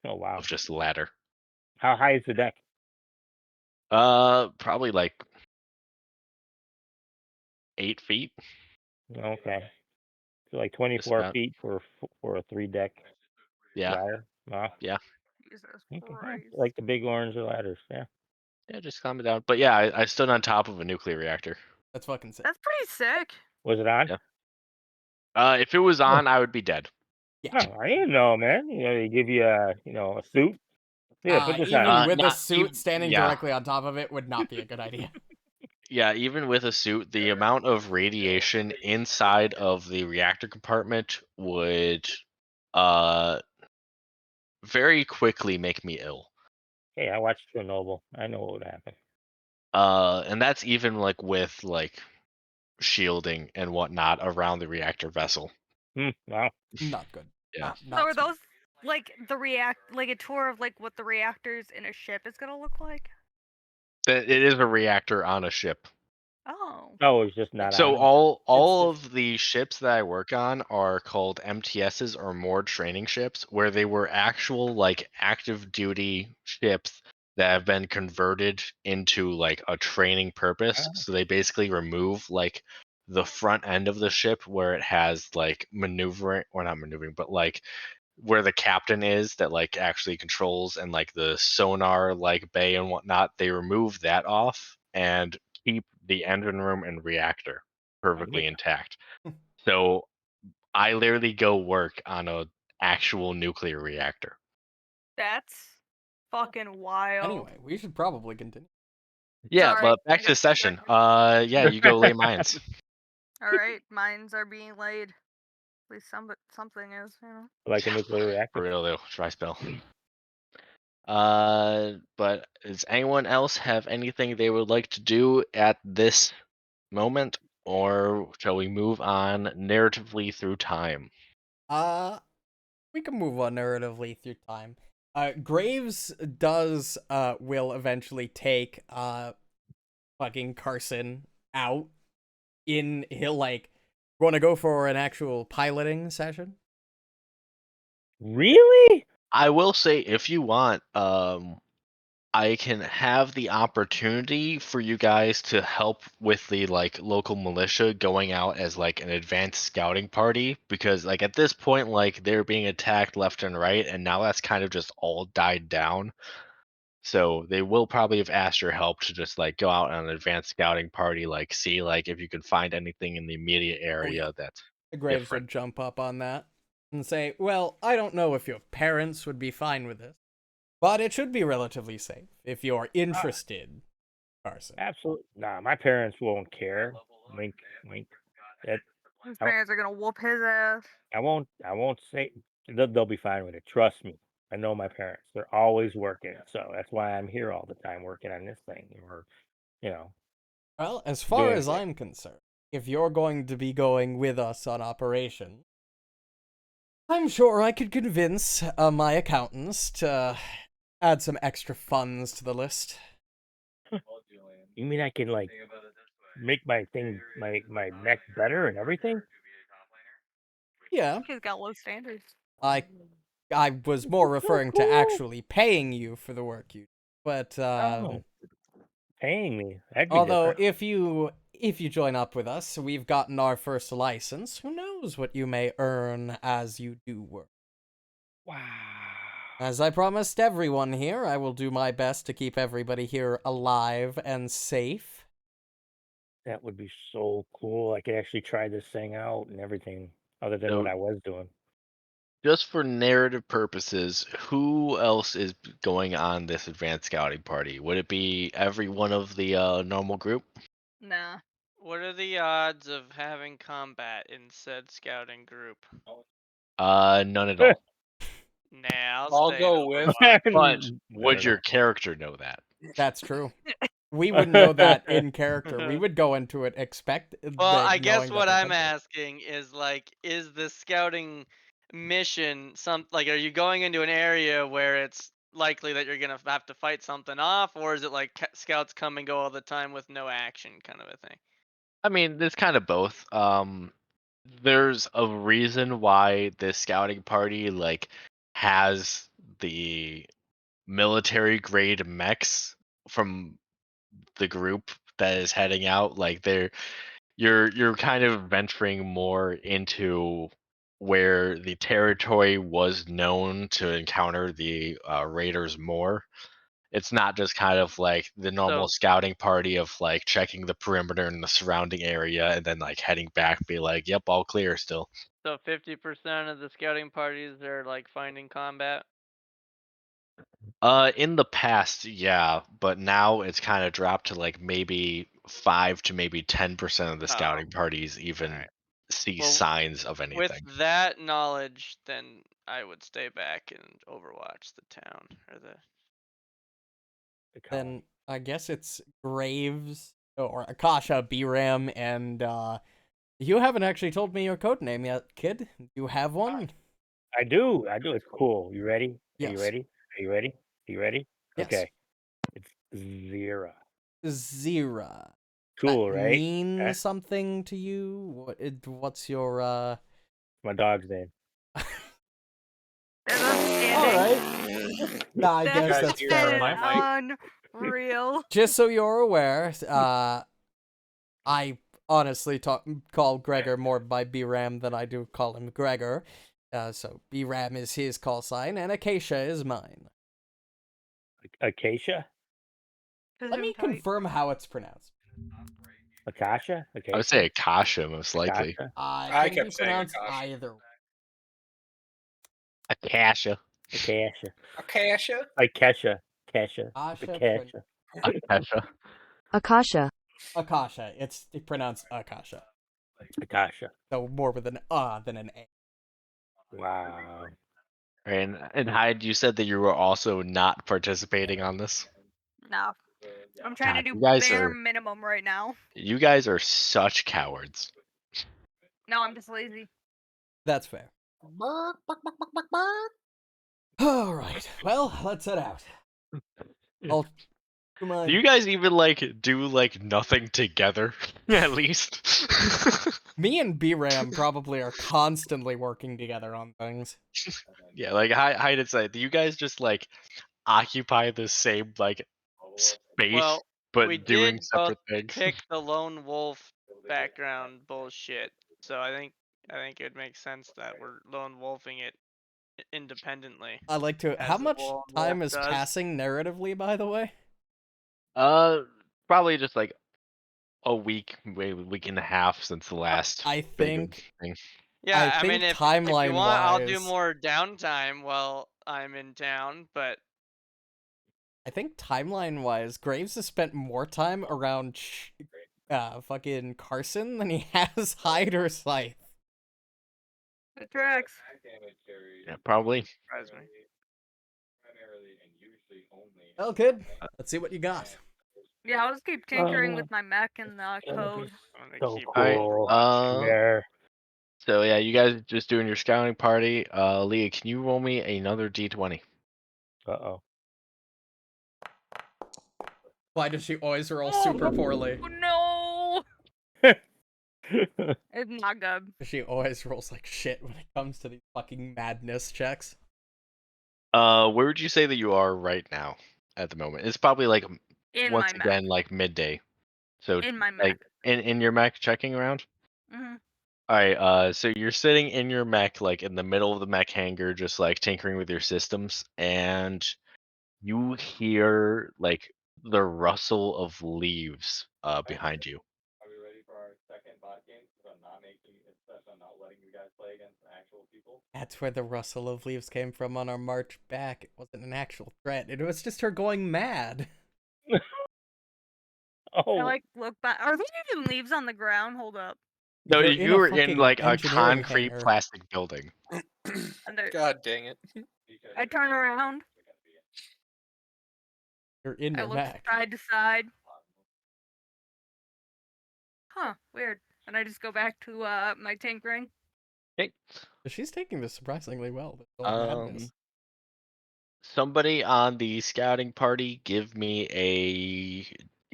Oh wow. of just ladder. How high is the deck? Probably like 8 feet. Okay. So like Just 24 about. feet for a 3-deck Yeah, ladder. Wow. yeah, Jesus Okay. Yeah, Christ. like the big orange ladders. Yeah. yeah. Just calm it down. But yeah, I stood on top of a nuclear reactor. That's fucking sick. That's pretty sick. Was it on? Yeah. If it was Oh, on, I would be dead. Yeah. oh, I didn't know, man. You know, they give you a suit. Yeah, put this on. Even with a Not suit even. standing Yeah, directly on top of it would not be a good idea. yeah. Even with a suit, the amount of radiation inside of the reactor compartment would, uh, very quickly make me ill. Hey, I watched Chernobyl. I know what would happen. And that's even like with like shielding and whatnot around the reactor vessel. Wow. Not good. Yeah. So Not are smart. those like like a tour of like what the reactors in a ship is gonna look like? It is a reactor on a ship. Oh. Oh, it's just not So on. all It's of the ships that I work on are called MTSs or moored training ships, where they were actual like active duty ships that have been converted into like a training purpose. Ah, So they basically remove like the front end of the ship where it has like maneuvering or not maneuvering, but like where the captain is that like actually controls and like the sonar like bay and whatnot. They remove that off and keep the engine room and reactor perfectly neat. intact. So I literally go work on a actual nuclear reactor. That's fucking wild. Anyway, we should probably continue. Yeah, Sorry, but back I to the got session. distracted. Yeah, you go lay mines. Alright, mines are being laid. At least something is, you know. Like a Yeah, nuclear for reactor. real though, dry spell. But does anyone else have anything they would like to do at this moment, or shall we move on narratively through time? We can move on narratively through time. Graves will eventually take fucking Carson out. He'll like want to go for an actual piloting session. Really? I will say, if you want, I can have the opportunity for you guys to help with the like local militia going out as like an advanced scouting party, because like at this point like they're being attacked left and right, and now that's kind of just all died down. So they will probably have asked your help to just like go out on an advanced scouting party, like see like if you can find anything in the immediate Oh yeah, area that's Graves different. would jump up on that and say, "Well, I don't know if your parents would be fine with this, but it should be relatively safe if you're interested, Carson." Absolutely. Nah, my parents won't care. Wink, wink. That His I, parents are gonna whoop his ass. I won't say. They'll be fine with it. Trust me. I know my parents. They're always working, so that's why I'm here all the time working on this thing, or you know, Well, as far doing as things. I'm concerned, if you're going to be going with us on operation, I'm sure I could convince my accountants to add some extra funds to the list. You mean I can like make my thing, my mech better and everything? Yeah, He's got low standards. I I was more That's so referring to cool. actually paying you for the work you do. But Oh, paying me. That'd be although different. if you join up with us, we've gotten our first license. Who knows what you may earn as you do work. Wow. As I promised everyone here, I will do my best to keep everybody here alive and safe. That would be so cool. I could actually try this thing out and everything, other than what So I was doing. just for narrative purposes, who else is going on this advanced scouting party? Would it be every one of the normal group? Nah. What are the odds of having combat in said scouting group? None at all. Nah, I'll I'll stay in go with- Overwatch. But I would don't your know. character know that? That's true. We wouldn't know that in character. We would go into it Well, I guess knowing that what they I'm could. asking is like, is the scouting mission like, are you going into an area where it's likely that you're gonna have to fight something off, or is it like scouts come and go all the time with no action kind of a thing? I mean, it's kind of both. There's a reason why this scouting party like has the military grade mechs from the group that is heading out. Like you're kind of venturing more into where the territory was known to encounter the raiders more. It's not just kind of like the normal So, scouting party of like checking the perimeter in the surrounding area and then like heading back, be like, "Yep, all clear still." so 50% of the scouting parties are like finding combat. In the past, yeah, but now it's kind of dropped to like maybe 5 to maybe 10% of the Oh, scouting parties even alright. see Well, signs of with anything. that knowledge, then I would stay back and overwatch the town or the. The Then colony. I guess it's Graves or Akasha, BRAM, and you haven't actually told me your code name yet, kid. Do you have one? I do. I do. It's cool. You ready? Are you Yes. ready? Are you ready? Are you ready? Yes. Okay. It's Zira. Zira. That Cool, right? means something to you? What's your My dog's name. There's All understanding. right. Nah, I guess guys that's hear fair my enough. mic? Unreal. Just so you're aware, I honestly call Gregor more by BRAM than I do call him Gregor. So BRAM is his call sign, and Acacia is mine. Acacia? Let me Gesundheit. confirm how it's pronounced. Akasha? I would Acacia? say Akasha most likely. Akasha? It I can be kept saying pronounced Akasha. either. Akasha. Acacia. Akasha? Like Kesha. Kesha. Akasha, Akasha. Akasha. Akasha. Akasha. It's pronounced Akasha. Akasha. So more with an than an A. Wow. And Hyde, you said that you were also not participating on this. No. I'm trying God, to you do guys bare are minimum right now. such cowards. No, I'm just lazy. That's fair. All right. Well, let's head out. I'll do my. Do you guys even like do like nothing together at least? Me and BRAM probably are constantly working together on things. Yeah, like Hyde and say, do you guys just like occupy the same like space Well, we but doing did both separate things? pick the lone wolf background bullshit, so I think it makes sense that we're lone wolfing it independently, I like to. How as the much lone wolf time is does. passing narratively, by the way? Probably just like a week, maybe a week and a half since the last I big think. thing. Yeah, I I mean, think if you timeline want, I'll do wise. more downtime while I'm in town, but I think timeline wise, Graves has spent more time around fucking Carson than he has Hyde or Scythe. It tracks. Yeah, probably. Surprise me. Well, kid, let's see what you got. Yeah, I'll just keep tinkering with my mech and the It's gonna be code. I'm gonna so keep Alright, cool. There. So yeah, you guys just doing your scouting party. Leah, can you roll me another d20? Uh Why does she always roll Oh, super poorly? no! oh. It's not good. She always rolls like shit when it comes to these fucking madness checks. Where would you say that you are right now at the moment? It's probably like In once my mech. again like midday. So In my like mech. in your mech checking around. Hmm. All right. So you're sitting in your mech, like in the middle of the mech hangar, just like tinkering with your systems, and you hear like the rustle of leaves behind you. That's where the rustle of leaves came from on our march back. It wasn't an actual threat. It was just her going mad. I like look back. Are there even leaves on the ground? Hold up. No, You're in you a were in fucking like a engineering concrete hangar. plastic building. And there, God dang it. I turn around. You're in I your look mech. side to side. Huh, weird. And I just go back to my tinkering. Okay. She's taking this surprisingly well. This whole madness. Somebody on the scouting party, give me a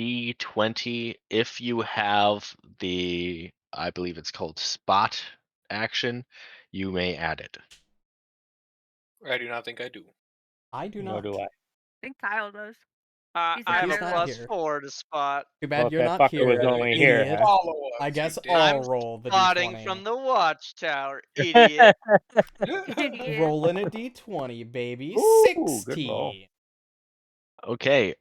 D20 if you have the, I believe it's called spot action. You may add it. I do not think I do. I do Nor not. do I. I think Kyle does. He's I not have he's a here not though. plus here. 4 to spot. Too Well, bad if you're that not fucker was here, only here, idiot. huh? Follow us, I you guess dick. I'll I'm roll the spotting d20. from the watchtower, idiot. Idiot. Rolling a d20, baby. Ooh, good roll. 60. Okay.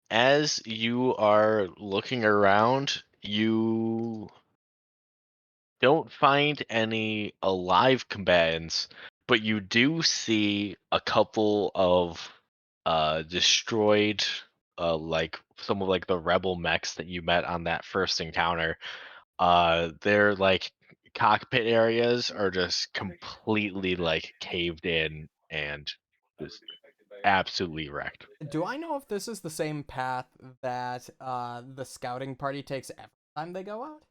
As you are looking around, you don't find any alive combatants, but you do see a couple of destroyed like some of like the rebel mechs that you met on that first encounter. Their like cockpit areas are just completely like caved in and just absolutely wrecked. Do I know if this is the same path that the scouting party takes every time they go out?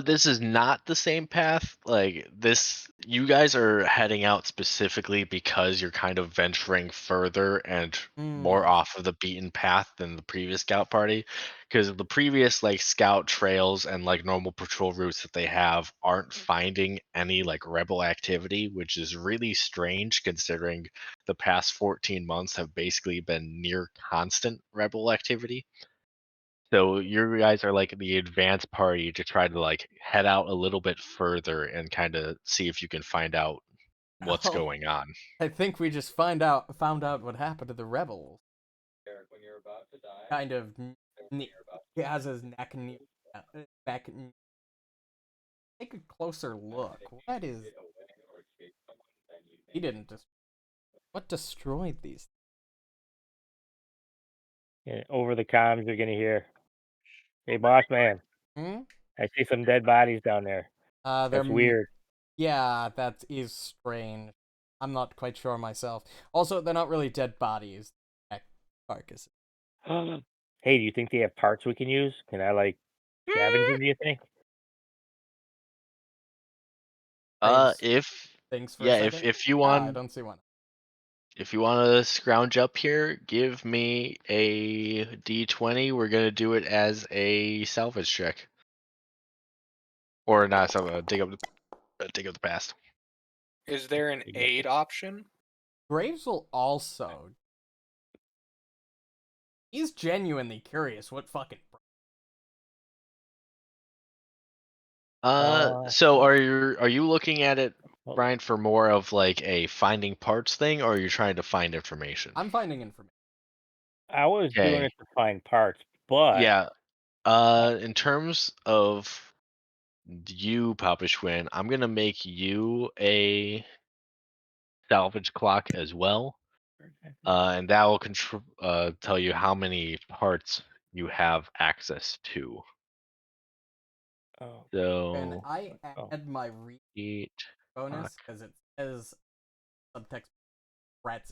This is not the same path. Like this, you guys are heading out specifically because you're kind of venturing further and more I see. off of the beaten path than the previous scout party. Because the previous like scout trails and like normal patrol routes that they have aren't finding any like rebel activity, which is really strange considering the past 14 months have basically been near constant rebel activity. So you guys are like the advanced party to try to like head out a little bit further and kind of see if you can find out what's Oh, going on. I think we just found out what happened to the rebels. Kind of he has his neck back. Take a closer look. What is? He didn't just. What destroyed these? And over the comms, you're gonna hear, "Hey, boss man, Hmm? I see some dead bodies down there. They're That's weird." yeah, that is strange. I'm not quite sure myself. Also, they're not really dead bodies. Carcasses. Hey, do you think they have parts we can use? Can I like scavenge them? Do you think? Saves If things for a yeah, second. if you Ah, I want don't see one. if you want to scrounge up here, give me a d20. We're gonna do it as a salvage check, or not salvage. Dig up the past. Is there an aid option? Graves will also. He's genuinely curious what fucking. So are you looking at it, Hold on. Brian, for more of like a finding parts thing, or are you trying to find information? I'm finding information. I was doing Okay. it to find parts, but Yeah. In terms of you, Papa Schwinn, I'm gonna make you a salvage clock as well, and that will tell you how many parts you have access to. Oh, And So I oh. add my read 8 bonus o'clock. because it says subtext threats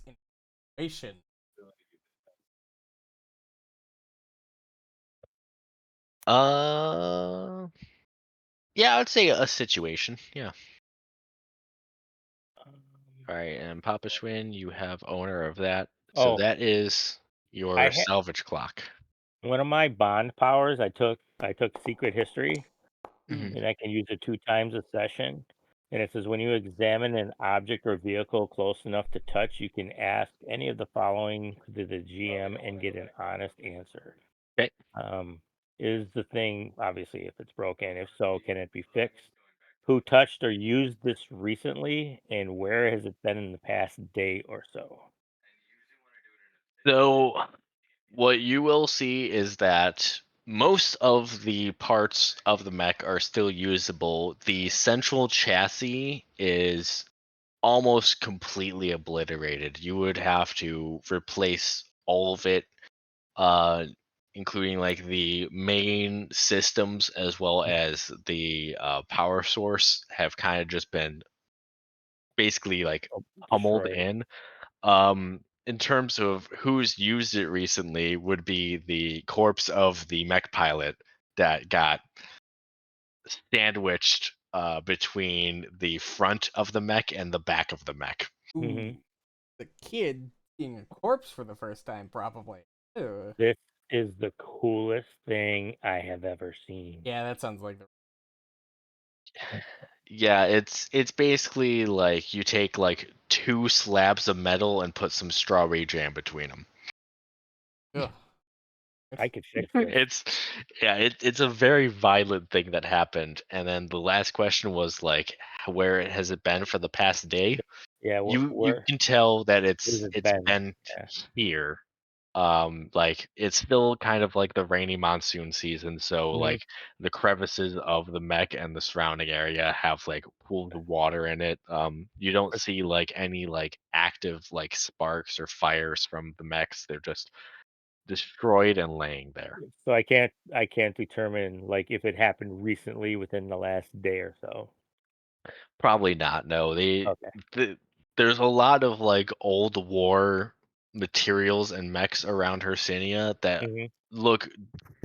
information. Yeah, I would say a situation. Yeah. Um, All right, and Papa Schwinn, you have owner of that. So oh, that is I your had salvage clock. one of my bond powers. I took secret history, Hmm. and I can use it 2 times a session. And it says when you examine an object or vehicle close enough to touch, you can ask any of the following to the GM and get an honest answer. Okay. Um, is the thing obviously if it's broken? If so, can it be fixed? Who touched or used this recently, and where has it been in the past day or so? So what you will see is that most of the parts of the mech are still usable. The central chassis is almost completely obliterated. You would have to replace all of it, uh, including like the main systems as well as the power source, have kind of just been basically like Oh, pummeled destroyed. in. In terms of who's used it recently, would be the corpse of the mech pilot that got sandwiched between the front of the mech and the back of the mech. Ooh, the kid seeing a corpse for the first time, probably. Ew. This is the coolest thing I have ever seen. Yeah, that sounds like the. Yeah, it's basically like you take like two slabs of metal and put some strawberry jam between them. Ugh. I could fix this. It's yeah, it's a very violent thing that happened. And then the last question was like, where has it been for the past day? Yeah, You where can tell that where's it it's been? been Yeah. here. Like it's still kind of like the rainy monsoon season, so Mhm. like the crevices of the mech and the surrounding area have like pools of water in it. You don't see like any like active like sparks or fires from the mechs. They're just destroyed and laying there. So I can't determine like if it happened recently within the last day or so. Probably not. No, Okay. the there's a lot of like old war materials and mechs around Hercinia that Mhm. look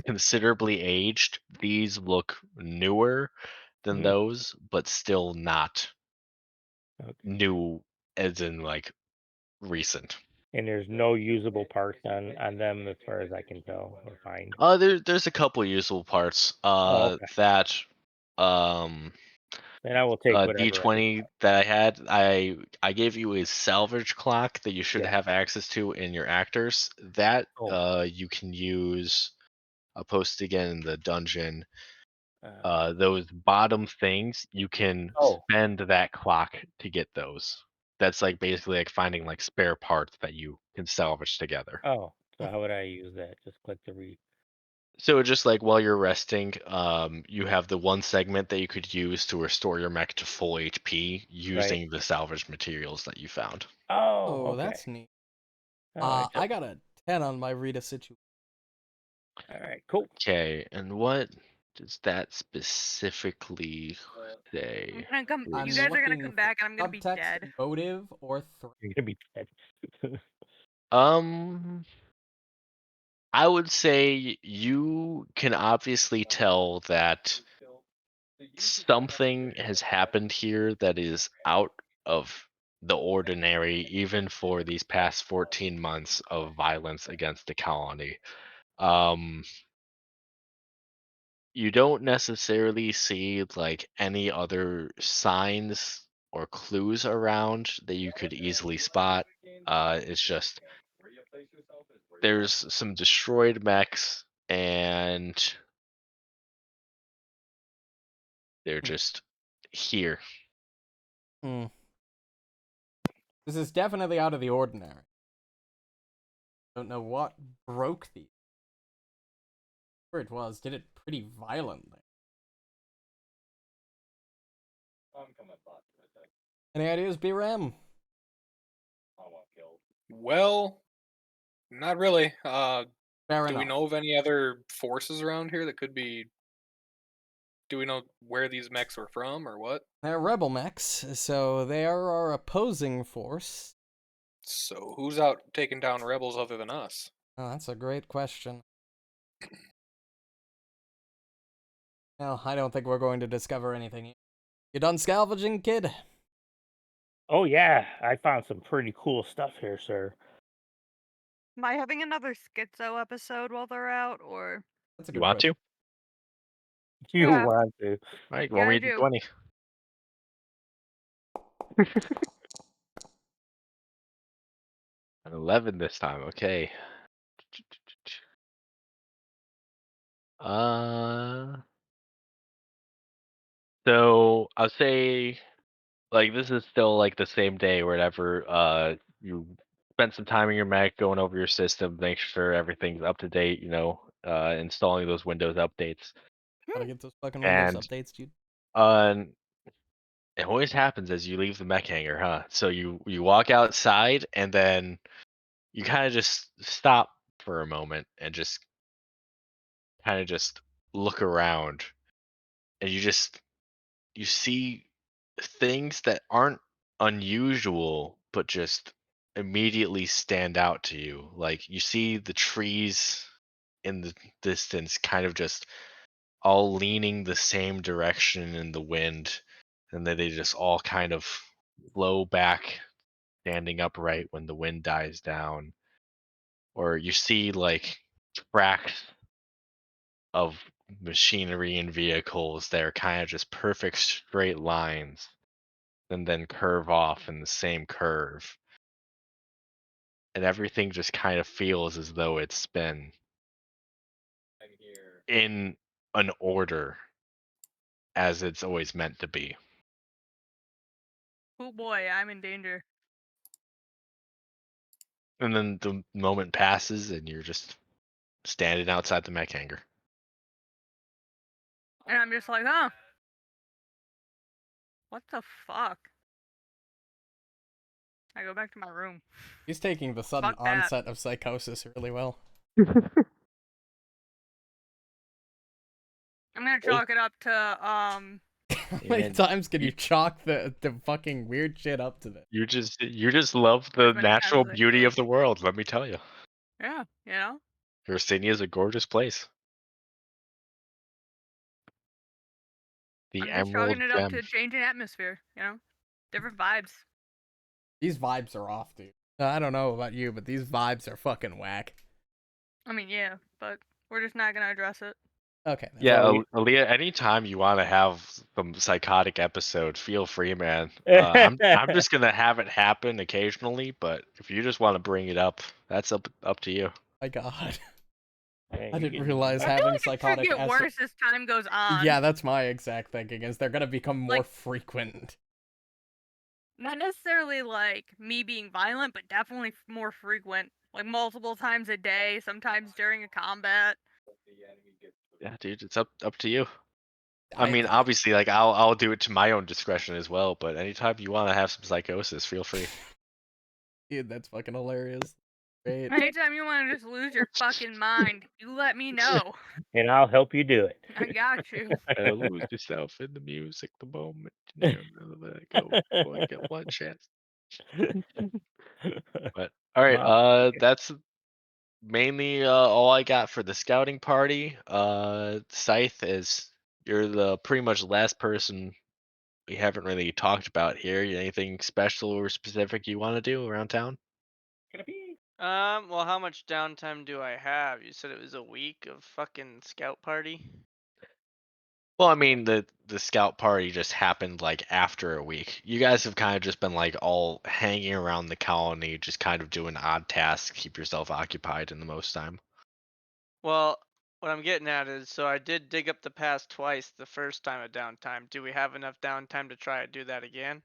considerably aged. These look newer than Mhm. those, but still not Okay. new as in like recent. And there's no usable parts on them as far as I can tell or find. There's a couple usable parts. Oh, okay. That um Then I will take whatever I D20 that I had, I gave you a salvage clock that you should yeah. have access to in your actors. That Oh, you can use. I'll post again in the dungeon. uh, Those bottom things you can oh, spend that clock to get those. That's like basically like finding like spare parts that you can salvage together. oh. So how would I use that? Just click the read. So just like while you're resting, you have the one segment that you could use to restore your mech to full HP Right. using the salvage materials that you found. Oh, Oh, okay. that's neat. All right. I got a 10 on my Rita situation. All right. Cool. Okay, and what does that specifically say? I'm gonna come. You I'm guys are gonna looking come for back, and I'm gonna be subtext, dead. motive, or threat. You're gonna be dead. Um, I would say you can obviously tell that something has happened here that is out of the ordinary, even for these past 14 months of violence against the colony. Um, you don't necessarily see like any other signs or clues around that you could easily spot. It's just there's some destroyed mechs and they're Hmm. just here. Hmm. This is definitely out of the ordinary. Don't know what broke these. Where it was, did it pretty violently. Any ideas, BRM? Well, not really. Fair Do we enough. know of any other forces around here that could be Do we know where these mechs were from or what? They're rebel mechs, so they are our opposing force. So who's out taking down rebels other than us? Oh, that's a great question. Well, I don't think we're going to discover anything. You done salvaging, kid? Oh yeah, I found some pretty cool stuff here, sir. Am I having another schizo episode while they're out, or? That's a You good want question. to? You Yeah. want to? All right, Yeah, roll me I a do. d20. An 11 this time. Okay. Uh, so I'll say like this is still like the same day or whatever. You spent some time in your Mac going over your system, make sure everything's up to date. Installing those Windows updates, Gotta get those fucking Windows and updates, dude. uh, it always happens as you leave the mech hangar, huh? So you walk outside and then you kind of just stop for a moment and just kind of just look around, and you see things that aren't unusual but just immediately stand out to you. Like you see the trees in the distance kind of just all leaning the same direction in the wind, and then they just all kind of flow back standing upright when the wind dies down. Or you see like tracks of machinery and vehicles that are kind of just perfect straight lines and then curve off in the same curve. And everything just kind of feels as though it's been in an order as it's always meant to be. Oh boy, I'm in danger. And then the moment passes and you're just standing outside the mech hangar. And I'm just like, huh? What the fuck? I go back to my room. He's taking the sudden Fuck that. onset of psychosis really well. I'm gonna chalk it up to How many And times can you, you chalk the fucking weird shit up to this? you just love the as many times natural as I beauty can. of the world, let me tell you. Yeah, you know? Yersinia is a gorgeous place. The I'm just Emerald chalking it up Gem. to changing atmosphere, you know? Different vibes. These vibes are off, dude. I don't know about you, but these vibes are fucking whack. I mean, yeah, but we're just not gonna address it. Okay. Yeah, Well, Aaliyah, anytime you want to have some psychotic episode, feel free, man. I'm just gonna have it happen occasionally, but if you just want to bring it up, that's up to you. My God. man, I you didn't getting realize I feel having like it should psychotic get worse as time goes on. Yeah, that's my exact thinking, is they're gonna become more Like- frequent. Not necessarily like me being violent, but definitely more frequent. Like multiple times a day, sometimes during a combat. Yeah, dude, it's up to you. I mean, obviously, like I'll do it to my own discretion as well, but anytime you want to have some psychosis, feel free. Dude, that's fucking hilarious. Great. Anytime you want to just lose your fucking mind, you let me know. and I'll help you do it. I got you. Lose yourself in the music the moment you never let it go. Boy, get one chance. But all right, My- that's mainly all I got for the scouting party. Scythe, is you're the pretty much last person we haven't really talked about here. Anything special or specific you want to do around town? Well, how much downtime do I have? You said it was a week of fucking scout party. Well, I mean, the scout party just happened like after a week. You guys have kind of just been like all hanging around the colony, just kind of doing odd tasks, keep yourself occupied in the most time. Well, what I'm getting at is, so I did dig up the pass twice the first time of downtime. Do we have enough downtime to try to do that again?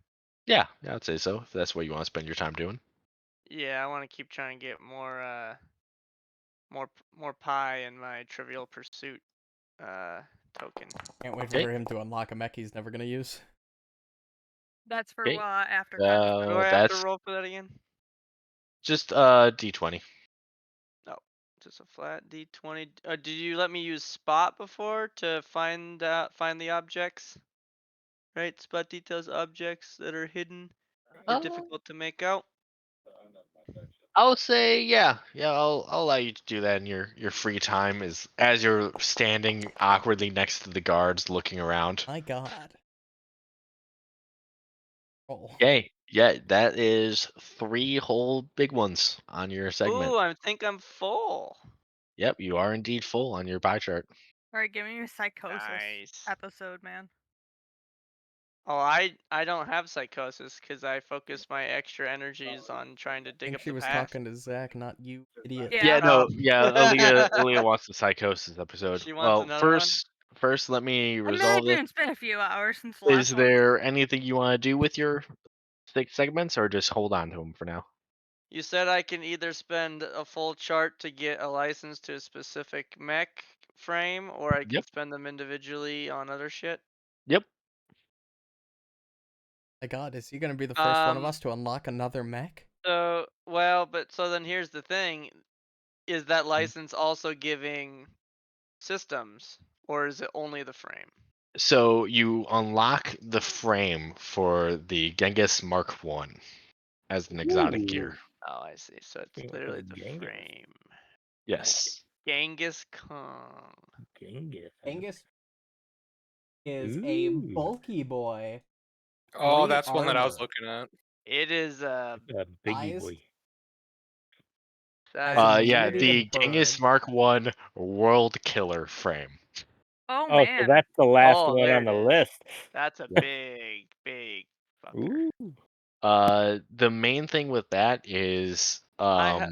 Yeah, I'd say so. If that's what you want to spend your time doing. Yeah, I want to keep trying to get more pie in my Trivial Pursuit token. Can't wait Okay. for him to unlock a mech he's never gonna use. That's for Okay. after kind of Do I have to That's roll for that again? just D20. No. Just a flat D20. Did you let me use spot before to find the objects? Right, spot details objects that are hidden or Uh, difficult to make out. I'll say yeah. I'll allow you to do that in your free time, as you're standing awkwardly next to the guards, looking around. My God. Oh, Okay, yeah, that is 3 whole big ones on your segment. Ooh, I think I'm full. Yep, you are indeed full on your pie chart. All right, give me your psychosis Nice. episode, man. Oh, I don't have psychosis because I focus my extra energies on trying to I dig think up she the was past. talking to Zach, not you, idiot. Yeah. Yeah, Oh. no, yeah, Aaliyah wants the psychosis episode. She wants Well, another one? first let me resolve this. Imagine it's been a few hours since the Is last one. there anything you want to do with your 6 segments, or just hold on to them for now? You said I can either spend a full chart to get a license to a specific mech frame, or I can Yep. spend them individually on other shit. Yep. My God, is he gonna be the first one of Um. us to unlock another mech? So so then here's the thing: is that license also giving systems, or is it only the frame? So you unlock the frame for the Genghis Mark 1 as an exotic gear. Oh, I see. So it's Think literally of the Genghis. frame. Yes. Genghis Khan. Genghis. Angus is a Ooh. bulky boy. Oh, 3 that's one that I was armor. looking at. It is A biggie Eyes. boy. Has size Yeah, immunity to the Genghis burn. Mark 1 World Killer frame. Oh Oh, so man. that's the last Oh, one there on it the is. list. That's a Yeah. big fucker. Ooh. The main thing with that is I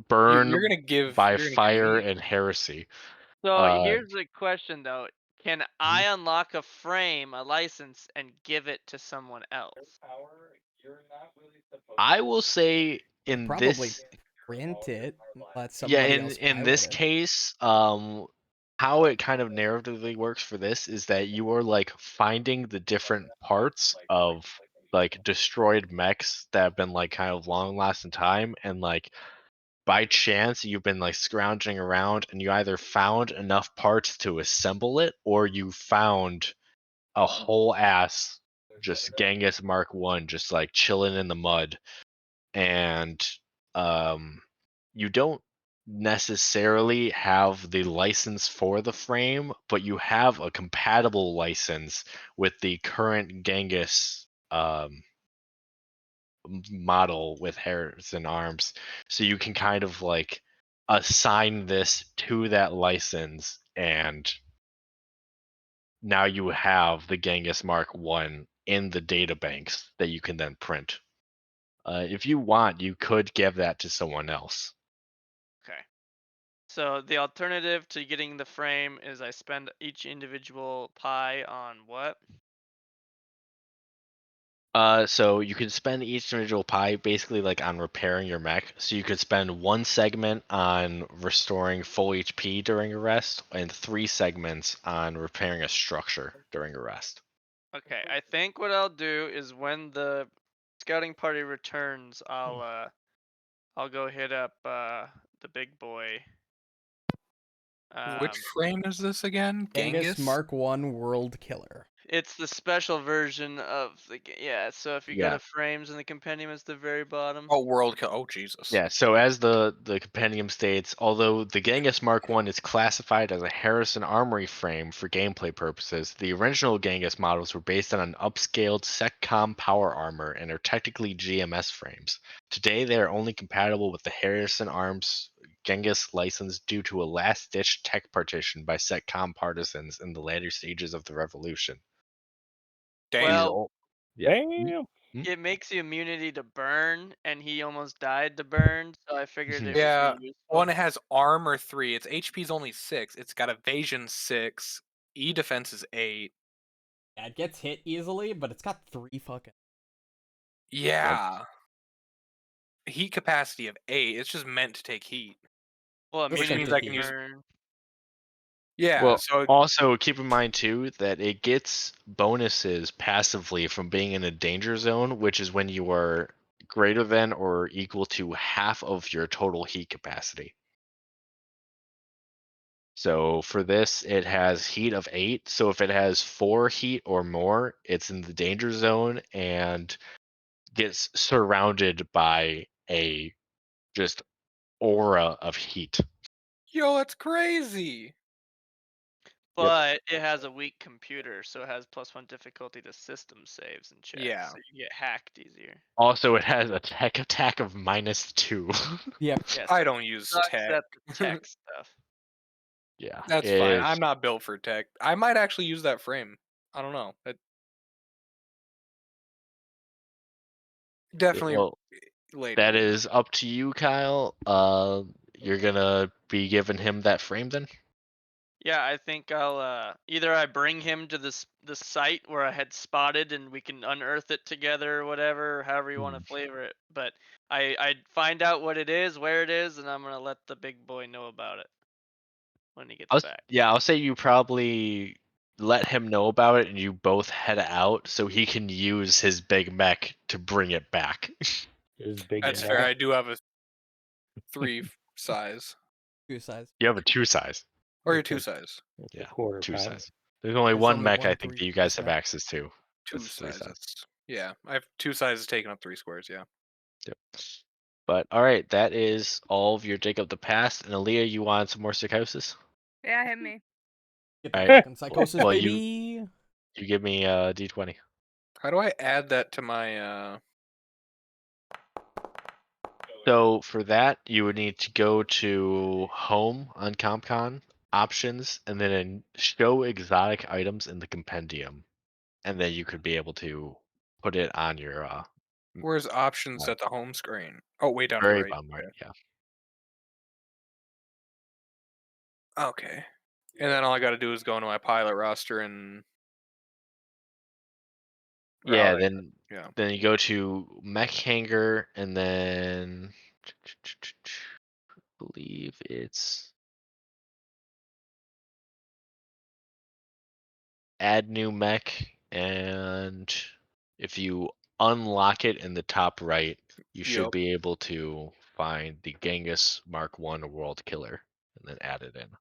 burn You're gonna give by you're gonna give fire me. and heresy. So Uh, here's the question though. Can I unlock a frame, a license, and give it to someone else? I will say in Probably this print it, let yeah, somebody else in pilot this it. case, how it kind of narratively works for this is that you are like finding the different parts of like destroyed mechs that have been like kind of long lasting time, and like by chance you've been like scrounging around and you either found enough parts to assemble it, or you found a whole ass just Genghis Mark 1 just like chilling in the mud. And um you don't necessarily have the license for the frame, but you have a compatible license with the current Genghis model with hairs and arms. So you can kind of like assign this to that license, and now you have the Genghis Mark 1 in the data banks that you can then print. If you want, you could give that to someone else. Okay. So the alternative to getting the frame is I spend each individual pie on what? So you can spend each individual pie basically like on repairing your mech. So you could spend 1 segment on restoring full HP during a rest, and 3 segments on repairing a structure during a rest. Okay, I think what I'll do is when the scouting party returns, I'll go hit up the big boy. Which Um, frame is this again? Angus Genghis? Mark 1 World Killer. it's the special version of yeah. So if you go Yeah. to frames in the compendium, it's the very bottom. Oh, World Kill. Oh, Jesus. Yeah, so as the compendium states, although the Genghis Mark 1 is classified as a Harrison Armory frame for gameplay purposes, the original Genghis models were based on an upscaled SecCom power armor and are technically GMS frames. Today, they are only compatible with the Harrison Arms Genghis license due to a last-ditch tech partition by SecCom partisans in the later stages of the revolution. These Damn. Well, all, yeah. Damn. it makes you immunity to burn, and he almost died to burn, so I figured Mhm. it would Yeah. be One, useful. it has armor 3. Its HP's only 6. It's got evasion 6. E defense is 8. Yeah, it gets hit easily, but it's got 3 fucking. Yeah. Heat capacity of 8. It's just meant to take heat. Well, Which immunity means Percentage I to can heat. use. burn. Yeah, Well, so also keep in mind too that it gets bonuses passively from being in a danger zone, which is when you are greater than or equal to half of your total heat capacity. So for this, it has heat of 8. So if it has 4 heat or more, it's in the danger zone and gets surrounded by a just aura of heat. Yo, that's crazy. Yep. But it has a weak computer, so it has +1 difficulty to system saves and checks, Yeah. so you get hacked easier. Also, it has a tech attack of -2. Yep. Yes, I don't use sucks tech. at the tech stuff. Yeah, That's it fine. is. I'm not built for tech. I might actually use that frame. I don't know. Definitely Well, later. that is up to you, Kyle. You're gonna be giving him that frame then? Yeah, I think I'll either I bring him to the site where I had spotted and we can unearth it together or whatever, however you want to flavor it. But I find out what it is, where it is, and I'm gonna let the big boy know about it when he gets back. I'll say you probably let him know about it and you both head out so he can use his big mech to bring it back. Is big That's Mac. fair. I do have a 3 size. 2 size. You have a 2 size. Or your It's 2 a- size. It's a Yeah, quarter 2 pound. size. There's only There's one only mech one I think that you guys have 3% access to. 2 That's 3 size. sizes. Yeah, I have 2 sizes taking up 3 squares. Yeah. Yep. But all right, that is all of your dig of the past. And Aaliyah, you want some more psychosis? Yeah, hit me. Get All that right. fucking psychosis, Well, baby. you give me D20. How do I add that to my So for that, you would need to go to Home on CompCon, Options, and then in Show Exotic Items in the Compendium, and then you could be able to put it on your where's options Right. at the home screen? Oh, way down to the very right. bottom right. Yeah. Okay. And then all I got to do is go into my pilot roster and Yeah. oh, Then yeah. then you go to Mech Hanger, and then believe it's Add New Mech, and if you unlock it in the top right, you should Yep. be able to find the Genghis Mark One World Killer and then add it in.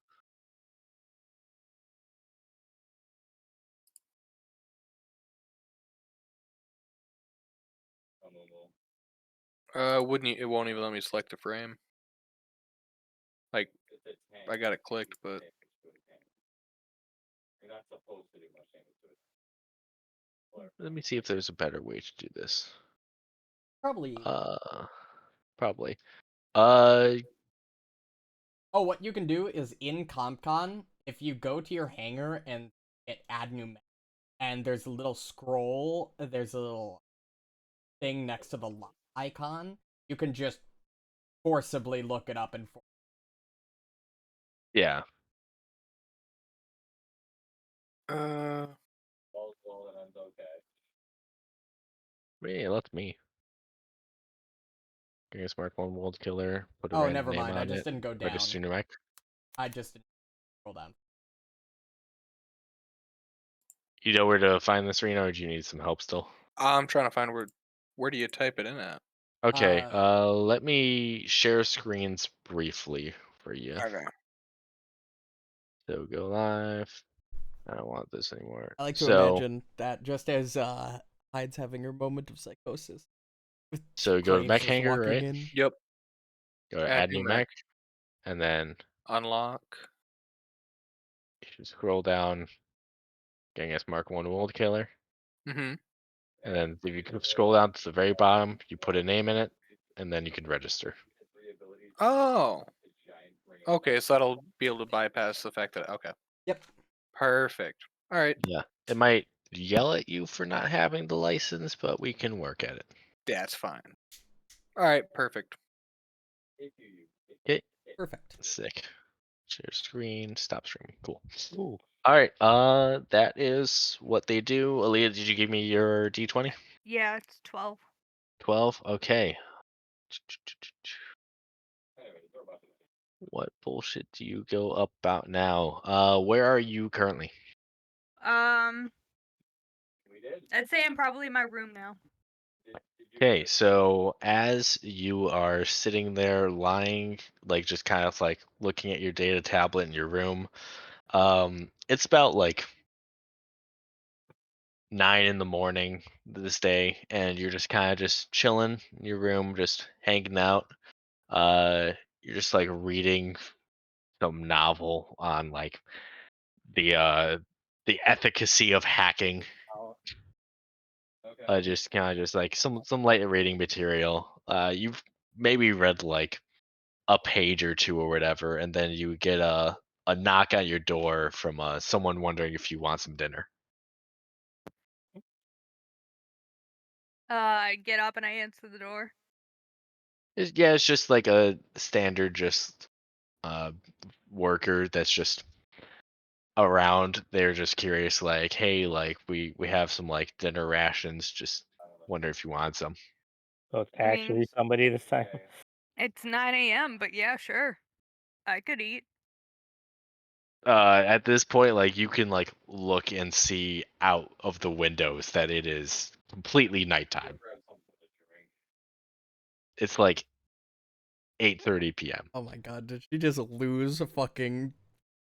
Wouldn't you, it won't even let me select the frame. Like I got it clicked, but Let me see if there's a better way to do this. Probably. Probably. Oh, what you can do is in CompCon, if you go to your hangar and hit add new mech, and there's a little scroll, there's a little thing next to the icon, you can just forcibly look it up and Yeah. uh Yeah, that's me. Genghis Mark One World Killer. Put a oh, random never name mind. I on just it. didn't go down. Register new mech. I just didn't scroll down. You know where to find this, Reno, or do you need some help still? I'm trying to find where do you type it in at? Okay, Uh, let me share screens briefly for you. Okay. So go live. I don't want this anymore. I like to So imagine that just as Hyde's having her moment of psychosis, with go to Graves Mech just Hanger, walking right? in. Yep. Go to Add Add new New mech. Mech, and then Unlock. you should scroll down. Genghis Mark One World Killer, Mm-hmm. and then if you can scroll down to the very bottom, you put a name in it, and then you can register. Oh. Okay, so that'll be able to bypass the fact that okay. Yep. Perfect. All right. Yeah, it might yell at you for not having the license, but we can work at it. That's fine. All right, perfect. Okay, Perfect. sick. Share screen, stop streaming. Cool. Ooh. All right, that is what they do. Aaliyah, did you give me your D20? Yeah, it's 12. 12. Okay. What bullshit do you go about now? Where are you currently? I'd say I'm probably in my room now. Okay, so as you are sitting there lying, like just kind of like looking at your data tablet in your room, it's about like 9 in the morning this day, and you're just kind of just chilling in your room, just hanging out. Uh, you're just like reading some novel on like the uh the efficacy of hacking. Just kind of just like some light reading material. You've maybe read like a page or two or whatever, and then you get a knock on your door from someone wondering if you want some dinner. I get up and I answer the door. Yeah, it's just like a standard just uh worker that's just around. They're just curious, like, hey, like we have some like dinner rations. Just wonder if you want some. So it's I mean, actually somebody this time. it's 9 a.m., but yeah, sure. I could eat. At this point, like you can like look and see out of the windows that it is completely nighttime. It's like 8:30 p.m. Oh my god, did she just lose fucking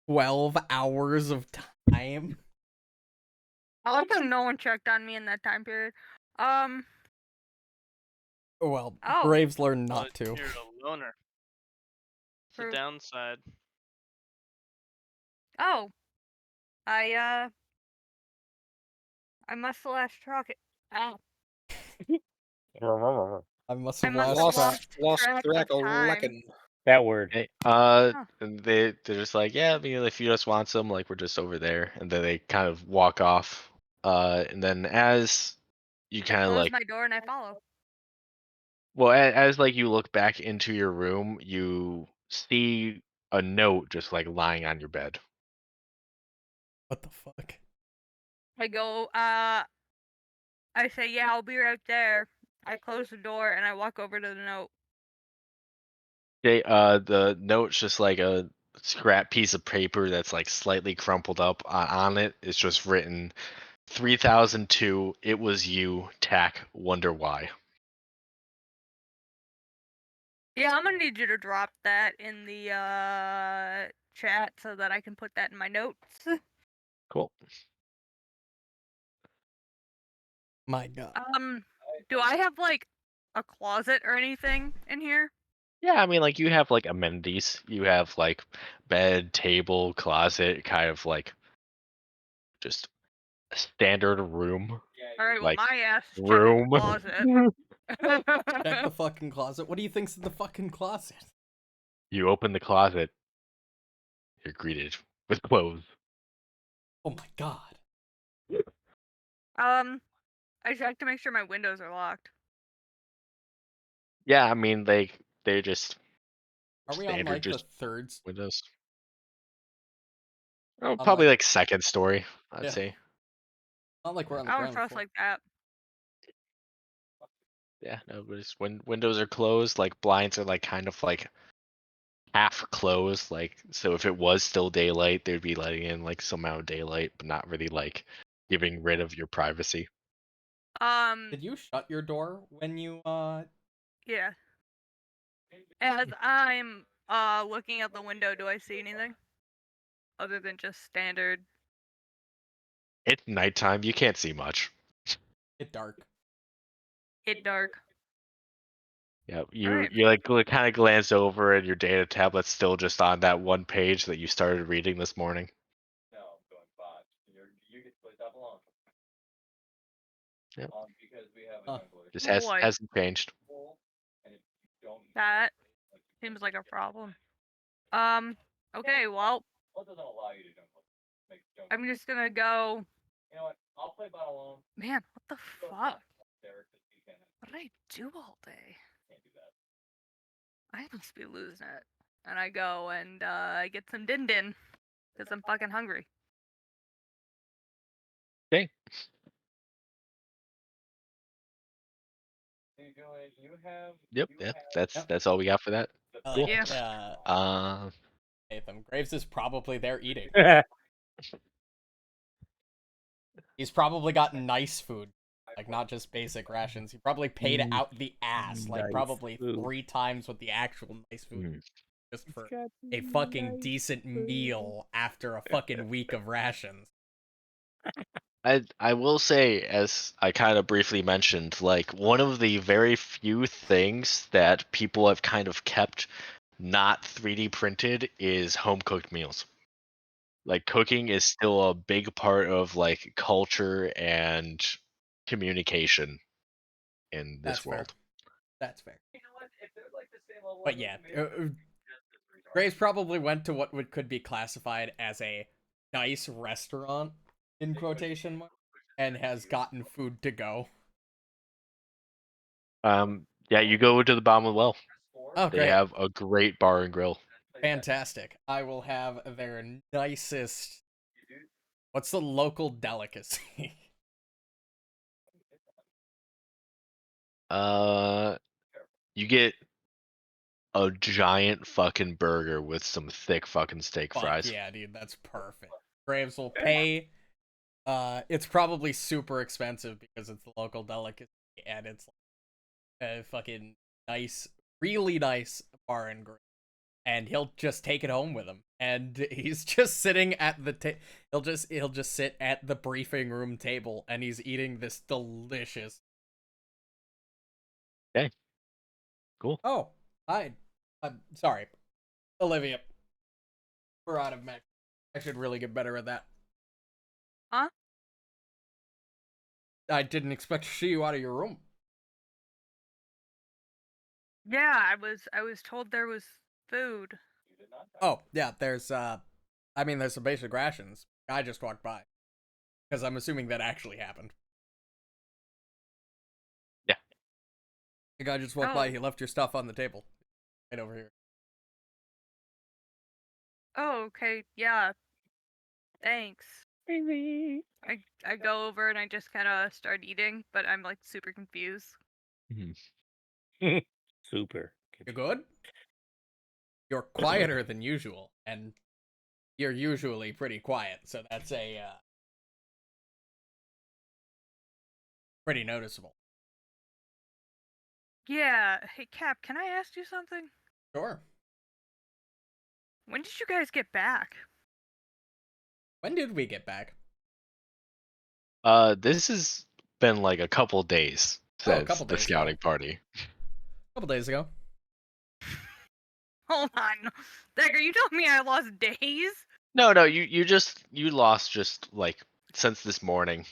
12 hours of time? I like how no one checked on me in that time period. Um, Well, oh, Graves learned Well, not to. you're a loner. It's the True. downside. oh, I, I must have lost track. Oh, I must I have must lost have track. lost track of of time. lecking. That word. Okay. Huh. And they're just like, yeah, I mean, if you just want some, like we're just over there, and then they kind of walk off. And then as you I kind of close like, my door and I follow. well, as like you look back into your room, you see a note just like lying on your bed. What the fuck? I go, I say, yeah, I'll be right there. I close the door and I walk over to the note. Okay, the note's just like a scrap piece of paper that's like slightly crumpled up. On it, it's just written 3002. It was you. Tack. Wonder why. Yeah, I'm gonna need you to drop that in the chat so that I can put that in my notes. Cool. My god. Do I have like a closet or anything in here? Yeah, I mean, like you have like amenities. You have like bed, table, closet, kind of like just a standard room. All right, well Like my ass is checking the room. closet. Check the fucking closet. What do you think's in the fucking closet? You open the closet. You're greeted with clothes. Oh my god. I check to make sure my windows are locked. Yeah, I mean, they just Are we on standard like the just third? windows. Oh, On probably like, like second story, I'd yeah. say. Not like we're on the I don't ground trust floor. like that. Yeah, no, but it's when windows are closed, like blinds are like kind of like half closed, like so if it was still daylight, they'd be letting in like some amount of daylight, but not really like giving rid of your privacy. Did you shut your door when you Yeah. As I'm looking out the window, do I see anything other than just standard? It's nighttime, you can't see much. get dark? It dark. Yeah, All right. you like kind of glance over and your data tablet's still just on that one page that you started reading this morning. Yep. Huh. Just Oh boy, hasn't changed. that seems like a problem. Okay, well, I'm just gonna go. Man, what the fuck? What did I do all day? I must be losing it. And I go and get some din din because I'm fucking hungry. Okay. Yep, yeah, Yep. that's all we got for that. Cool. Yeah. Nathan Graves is probably there eating. He's probably got nice food. like not just basic rations. He probably paid out the ass, like Nice probably food. 3 times what the actual nice food Mm. just for Got a fucking nice decent food. meal after a fucking week of rations. I will say, as I kind of briefly mentioned, like one of the very few things that people have kind of kept not 3D printed is home cooked meals. Like cooking is still a big part of like culture and communication in That's this fair. world. That's fair. But yeah, Graves probably went to what could be classified as a nice restaurant in quotation marks and has gotten food to go. Yeah, you go to the bottom of the well. Oh, They great. have a great bar and grill. Fantastic. I will have their nicest. What's the local delicacy? You get a giant fucking burger with some thick fucking steak Fuck fries. yeah, dude, that's perfect. Graves will pay. It's probably super expensive because it's the local delicacy and it's like a fucking nice, really nice bar and grill. And he'll just take it home with him. And he's just sitting at the he'll just sit at the briefing room table and he's eating this delicious. Okay, cool. Oh, hi. I'm sorry, Olivia. We're out of mech. I should really get better at that. Huh? I didn't expect to see you out of your room. Yeah, I was told there was food. Oh, yeah, there's I mean there's some basic rations. I just walked by. Because I'm assuming that actually happened. Yeah. The guy just walked by, Oh. he left your stuff on the table. Right over here. Oh, okay. Yeah. Thanks. I go over and I just kind of start eating, but I'm like super confused. Super. You good? You're quieter than usual, and you're usually pretty quiet, so that's a pretty noticeable. Yeah. Hey, Cap, can I ask you something? Sure. When did you guys get back? When did we get back? This has been like a couple days Oh, a since couple the days ago. scouting party. A couple days ago. Hold on. Dagger, you told me I lost days? No, you lost just like since this morning.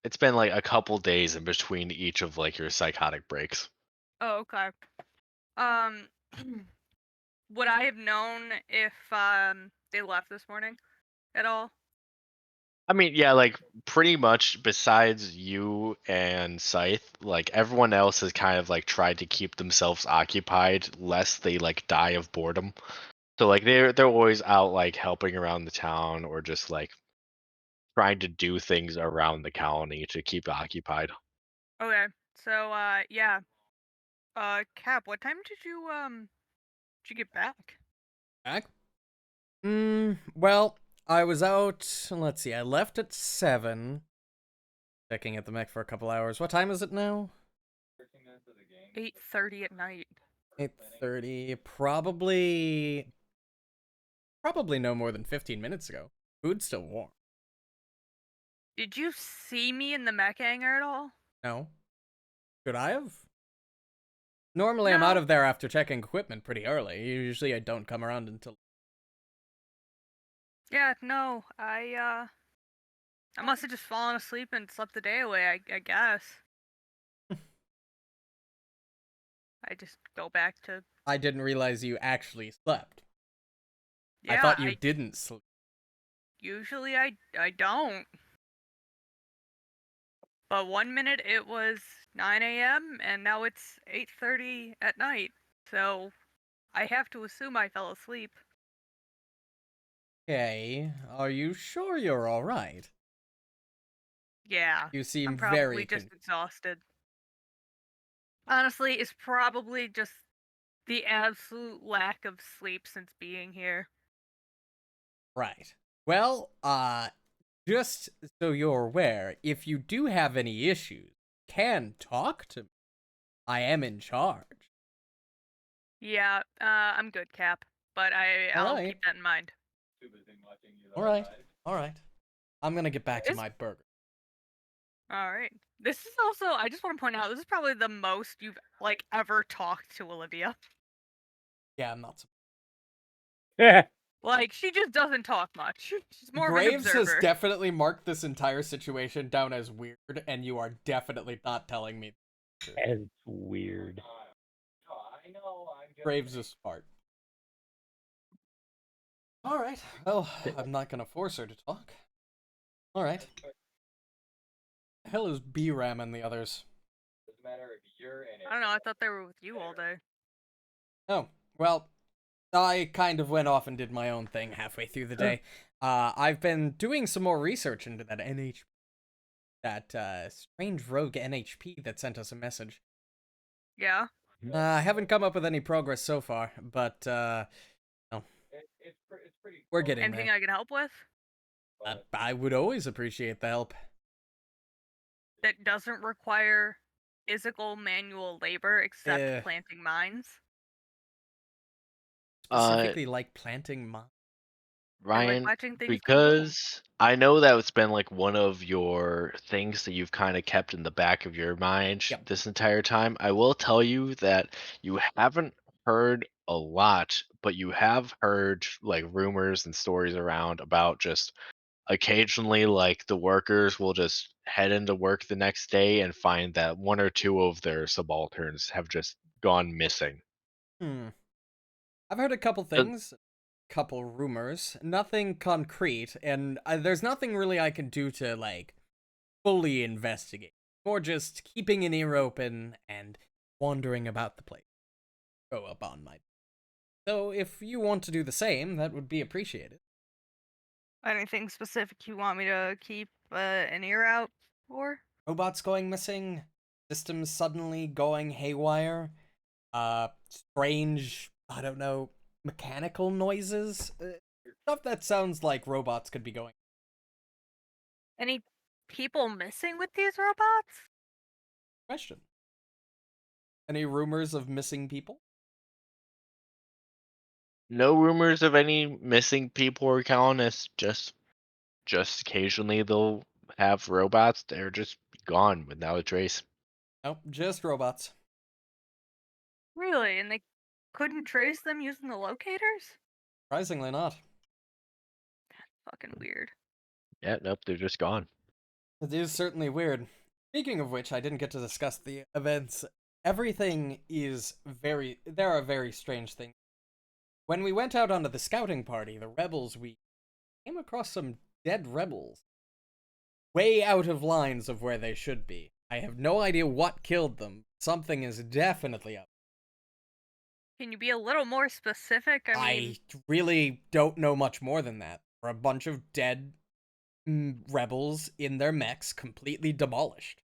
It's been like a couple days in between each of like your psychotic breaks. Oh, okay. Um, would I have known if they left this morning at all? I mean, yeah, like pretty much besides you and Scythe, like everyone else has kind of like tried to keep themselves occupied lest they like die of boredom. So like they're always out like helping around the town or just like trying to do things around the colony to keep occupied. Okay. So, yeah. Cap, what time did you get back? Back? Well, I was out, let's see, I left at 7. Checking at the mech for a couple hours. What time is it now? 8:30 at night. 8:30. Probably no more than 15 minutes ago. Food's still warm. Did you see me in the mech hangar at all? No. Should I have? Normally I'm out No. of there after checking equipment pretty early. Usually I don't come around until... Yeah, no. I must have just fallen asleep and slept the day away, I guess. I just go back to... I didn't realize you actually slept. I Yeah, thought you didn't sleep. usually I don't. But 1 minute it was 9 a.m. and now it's 8:30 at night. So I have to assume I fell asleep. Okay, are you sure you're alright? Yeah, You seem I'm very probably just exhausted. Honestly, it's probably just the absolute lack of sleep since being here. right. Well, just so you're aware, if you do have any issues, can talk to me. I am in charge. Yeah, I'm good, Cap. But I'll Alright. keep that in mind. Alright. Alright. I'm gonna get back to It's- my burger. Alright. This is also, I just want to point out, this is probably the most you've, like, ever talked to Olivia. Yeah, I'm not. Like, she just doesn't talk much. She's more of an Graves has observer. definitely marked this entire situation down as weird, and you are definitely not telling me. As weird. Graves is smart. Alright, well, I'm not gonna force her to talk. Alright. The hell is B-Ram and the others? I don't know, I thought they were with you all day. Oh, well, I kind of went off and did my own thing halfway through the day. I've been doing some more research into that that strange rogue NHP that sent us a message. Yeah? I haven't come up with any progress so far, but, no. We're getting Anything there. I can help with? I would always appreciate the help. That doesn't require physical manual labor except planting mines? Specifically, like planting mines. I like Ryan, watching things go boom. because I know that it's been like one of your things that you've kind of kept in the back of your mind Yep. this entire time, I will tell you that you haven't heard a lot, but you have heard like rumors and stories around about just occasionally like the workers will just head into work the next day and find that one or two of their subalterns have just gone missing. I've heard a couple Uh, things, couple rumors, nothing concrete, and there's nothing really I can do to, like, fully investigate. More just keeping an ear open and wandering about the place. Go up on my. So if you want to do the same, that would be appreciated. Anything specific you want me to keep an ear out for? Robots going missing, systems suddenly going haywire, strange, I don't know, mechanical noises, stuff that sounds like robots could be going. Any people missing with these robots? Question. Any rumors of missing people? No rumors of any missing people or colonists, just occasionally they'll have robots that are just gone without a trace. Nope, just robots. Really? And they couldn't trace them using the locators? Surprisingly not. Fucking weird. Yeah, nope, they're just gone. It is certainly weird. Speaking of which, I didn't get to discuss the events. Everything is very. There are very strange things. When we went out onto the scouting party, the rebels, we came across some dead rebels. Way out of lines of where they should be. I have no idea what killed them. Something is definitely up. Can you be a little more specific? I mean, I really don't know much more than that. For a bunch of dead rebels in their mechs, completely demolished.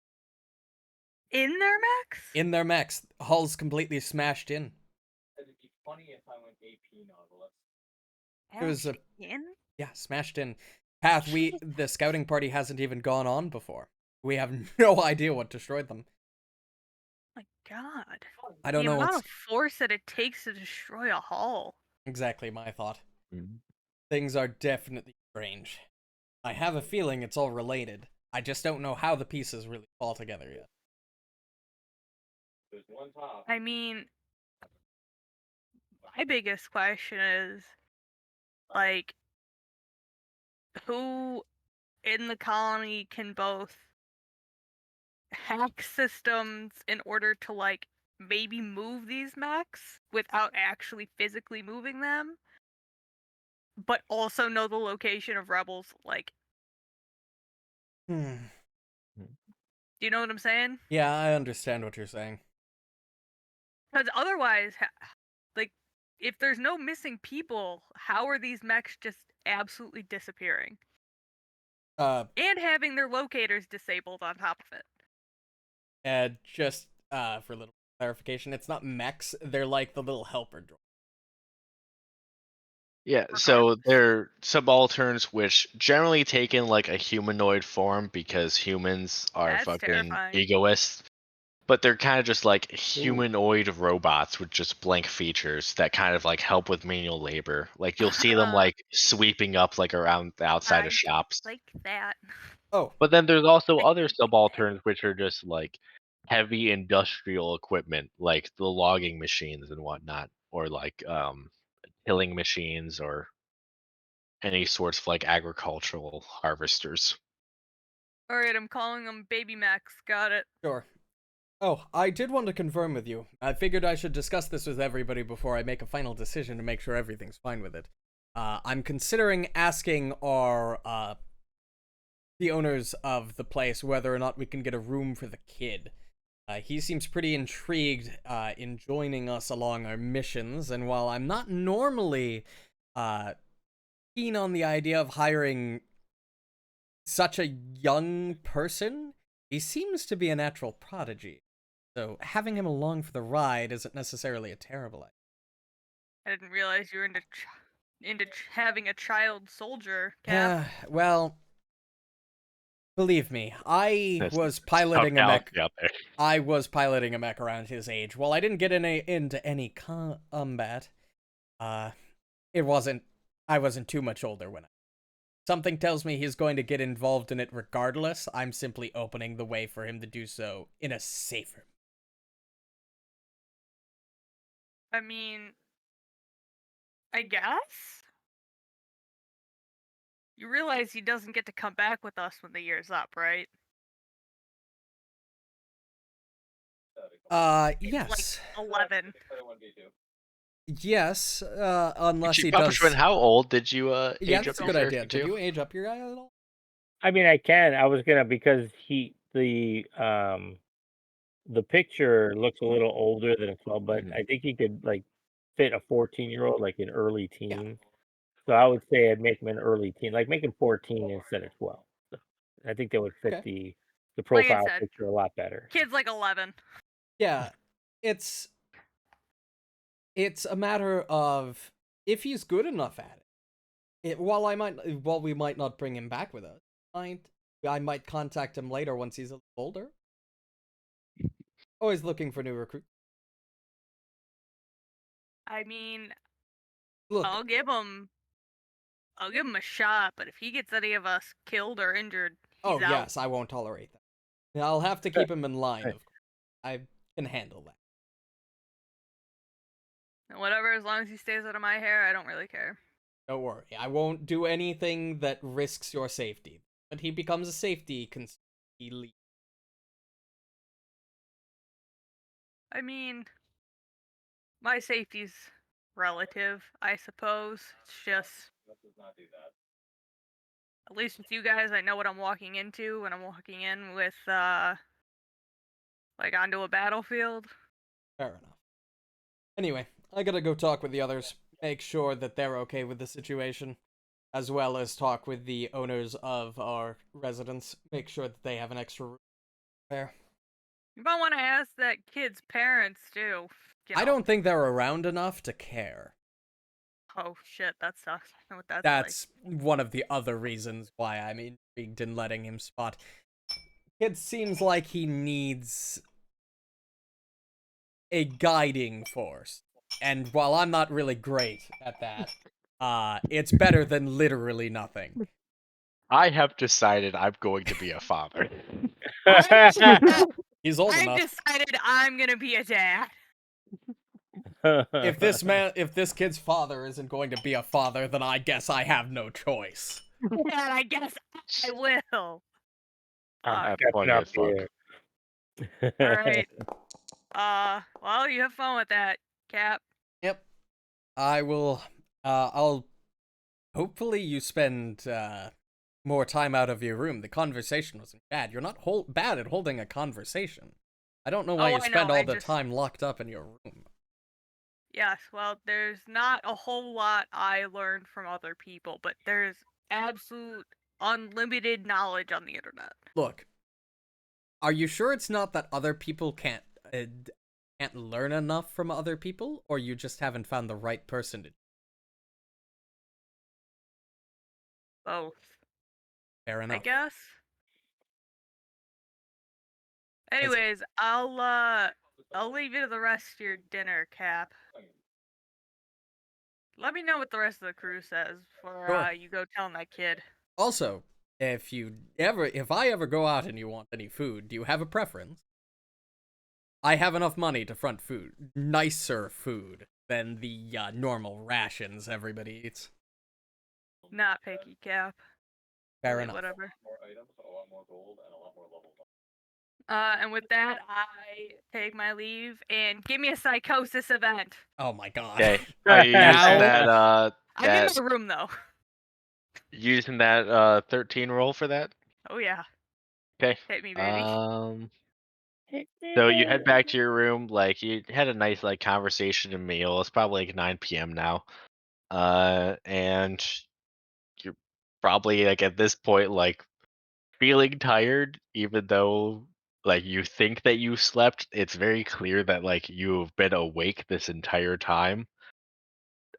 in their mechs? In their mechs, hulls completely smashed in. It was a in? smashed in. Path, the scouting party hasn't even gone on before. We have no idea what destroyed them. My god. I don't the know amount what's of force that it takes to destroy a hull. exactly my thought. Mhm. Things are definitely strange. I have a feeling it's all related. I just don't know how the pieces really fall together yet. I mean, my biggest question is, like, who in the colony can both hack systems in order to, like, maybe move these mechs without actually physically moving them, but also know the location of rebels? Like, Hmm. do you know what I'm saying? Yeah, I understand what you're saying. Because otherwise, like, if there's no missing people, how are these mechs just absolutely disappearing? And having their locators disabled on top of it. Just for a little clarification, it's not mechs. They're like the little helper droids. Yeah, so Regardless. they're subalterns which generally take in like a humanoid form because humans are That's fucking terrifying. egoists. But they're kind of just like Ooh. humanoid robots with just blank features that kind of like help with manual labor. Like you'll see them like sweeping up like around the outside of I shops. like that. Oh, But then there's also I other hate that. subalterns which are just like heavy industrial equipment, like the logging machines and whatnot, or like tilling machines or any sorts of like agricultural harvesters. Alright, I'm calling them Baby Max. Got it. sure. Oh, I did want to confirm with you. I figured I should discuss this with everybody before I make a final decision to make sure everything's fine with it. I'm considering asking the owners of the place whether or not we can get a room for the kid. He seems pretty intrigued in joining us along our missions, and while I'm not normally uh, keen on the idea of hiring such a young person, he seems to be a natural prodigy. So having him along for the ride isn't necessarily a terrible idea. I didn't realize you were into having a child soldier, Cap. Well, believe me, I That's was it's a tough piloting a mech. galaxy out there. I was piloting a mech around his age. While I didn't get into any combat, uh, it wasn't. I wasn't too much older when. Something tells me he's going to get involved in it regardless. I'm simply opening the way for him to do so in a safer. I mean, I guess? You realize he doesn't get to come back with us when the year's up, right? Yes. Like 11. Yes, unless he Bushman, does. how old did you Yeah, age up that's a your good idea. character Did to? you age up your guy a little? I mean, I can. I was gonna because the picture looks a little older than a 12, but Mhm. I think he could like fit a 14-year-old like an early Yeah. teen. So I would say I'd make him an early teen, like make him 14 instead of 12. So I think that would fit Okay. the Like I profile said, picture a lot better. kid's like 11. Yeah. It's a matter of if he's good enough at it. While we might not bring him back with us, I might contact him later once he's a little older. Always looking for new recruits. I mean, Look, I'll give him a shot, but if he gets any of us killed or injured, he's oh out. yes, I won't tolerate that. I'll have to keep him in line. Of course, I can handle that. Whatever, as long as he stays out of my hair, I don't really care. Don't worry, I won't do anything that risks your safety. But he becomes a safety concern. He leaves. I mean, my safety's relative, I suppose. It's just, at least with you guys, I know what I'm walking into when I'm walking in with, like, onto a battlefield. Fair enough. Anyway, I gotta go talk with the others. Make sure that they're okay with the situation, as well as talk with the owners of our residence. Make sure that they have an extra room there. You might want to ask that kid's parents, too. You know. I don't think they're around enough to care. Oh, shit, that sucks. I know what that's like. That's one of the other reasons why I'm intrigued in letting him spot. It seems like he needs a guiding force. And while I'm not really great at that, it's better than literally nothing. I have decided I'm going to be a father. He's old I've enough. decided I'm gonna be a dad. If this kid's father isn't going to be a father, then I guess I have no choice. And I guess I will. I'm Have stepping plenty up of fun. here. Alright. Well, you have fun with that, Cap. Yep. I will. I'll. Hopefully, you spend more time out of your room. The conversation wasn't bad. You're not bad at holding a conversation. I don't know why Oh, you I spend know, all I the just- time locked up in your room. Yes, well, there's not a whole lot I learned from other people, but there's absolute unlimited knowledge on the internet. Look, are you sure it's not that other people can't learn enough from other people, or you just haven't found the right person to? both, Fair I enough. guess. Anyways, I'll leave you to the rest of your dinner, Cap. Let me know what the rest of the crew says before Sure. you go telling that kid. Also, if I ever go out and you want any food, do you have a preference? I have enough money to front food, nicer food than the normal rations everybody eats. Not picky, Cap. Fair Really, enough. whatever. And with that, I take my leave and give me a psychosis event. Oh my god. Okay. Are you using Now- I'm in my room though. 13 roll for that? Oh yeah, Okay. hit me, baby. So you head back to your room, like you had a nice like conversation and meal. It's probably like 9 p.m. now. And you're probably like at this point like feeling tired, even though like you think that you slept. It's very clear that like you've been awake this entire time.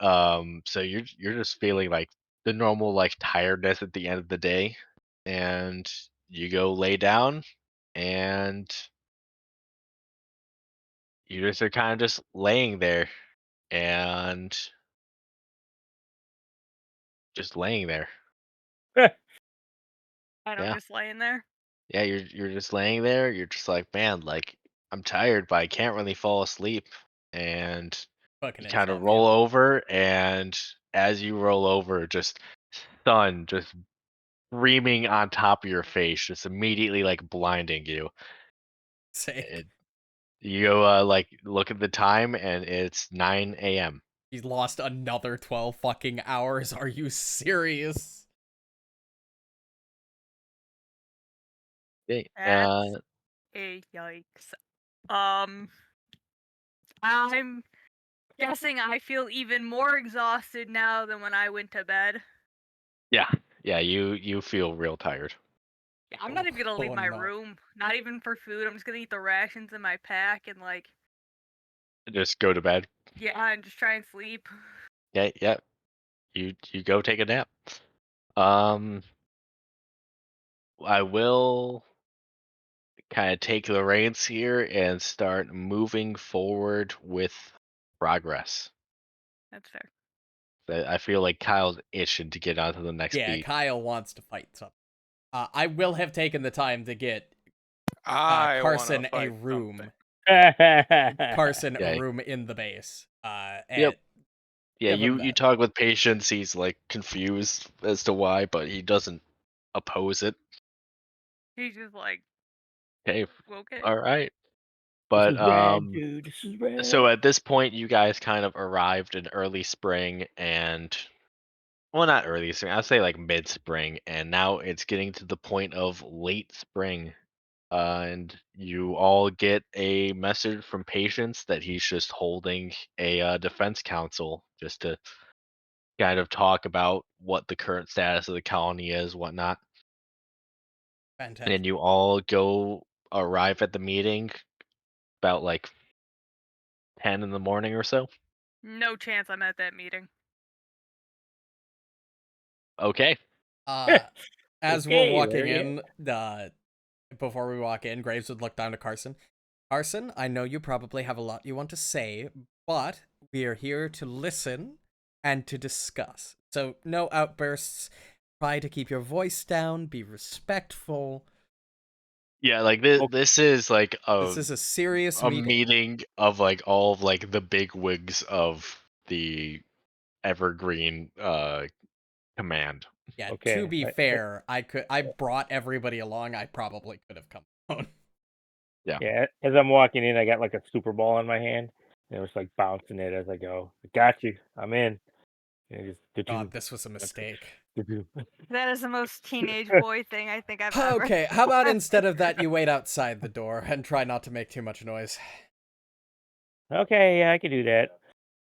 So you're just feeling like the normal like tiredness at the end of the day, and you go lay down, and you just are kind of just laying there, and just laying there. And I'm Yeah, just laying there. yeah, you're just laying there. You're just like, man, like I'm tired, but I can't really fall asleep, and Fucking you kind of insomnia. roll over, and as you roll over, just sun just streaming on top of your face, just immediately like blinding you. Sake. It, you go like look at the time, and it's 9 a.m. He's lost another 12 fucking hours. Are you serious? Okay. That's a yikes. I'm guessing I feel even more exhausted now than when I went to bed. Yeah, yeah, you feel real tired. Yeah, I'm not even gonna leave Oh, my no. room. Not even for food. I'm just gonna eat the rations in my pack and like, Just go to bed. yeah, and just try and sleep. Yeah, yeah. You go take a nap. Um, I will kind of take the reins here and start moving forward with progress. That's fair. I feel like Kyle's itching to get onto the next Yeah, beat. Kyle wants to fight something. I will have taken the time to get I want to Carson a fight room. something. Carson a Yeah. room in the base. Yep. And Yeah, give him you that. talk with Patience. He's like confused as to why, but he doesn't oppose it. He's just like, Okay, okay. all right. This But is rad, dude. This is rad. so at this point, you guys kind of arrived in early spring, and well, not early spring. I'll say like mid spring, and now it's getting to the point of late spring. And you all get a message from Patience that he's just holding a defense council just to kind of talk about what the current status of the colony is, whatnot. Fantastic. And you all go arrive at the meeting about like 10 in the morning or so. No chance I'm at that meeting. Okay. As we're Okay, walking where you in, before we walk in, Graves would look down to Carson. Carson, I know you probably have a lot you want to say, but we are here to listen and to discuss. So no outbursts. Try to keep your voice down. Be respectful. Yeah, like Okay. this is like This is a serious a meeting. meeting of like all of like the big wigs of the Evergreen command. Yeah, Okay, to be fair, I brought everybody along. I probably could have come alone. Yeah, as I'm walking in, I got like a super ball in my hand, and it was like bouncing it as I go. I got you. I'm in. And it just God, this was a mistake. That is the most teenage boy thing I think I've ever. Okay, how about instead of that, you wait outside the door and try not to make too much noise. Okay, yeah, I can do that.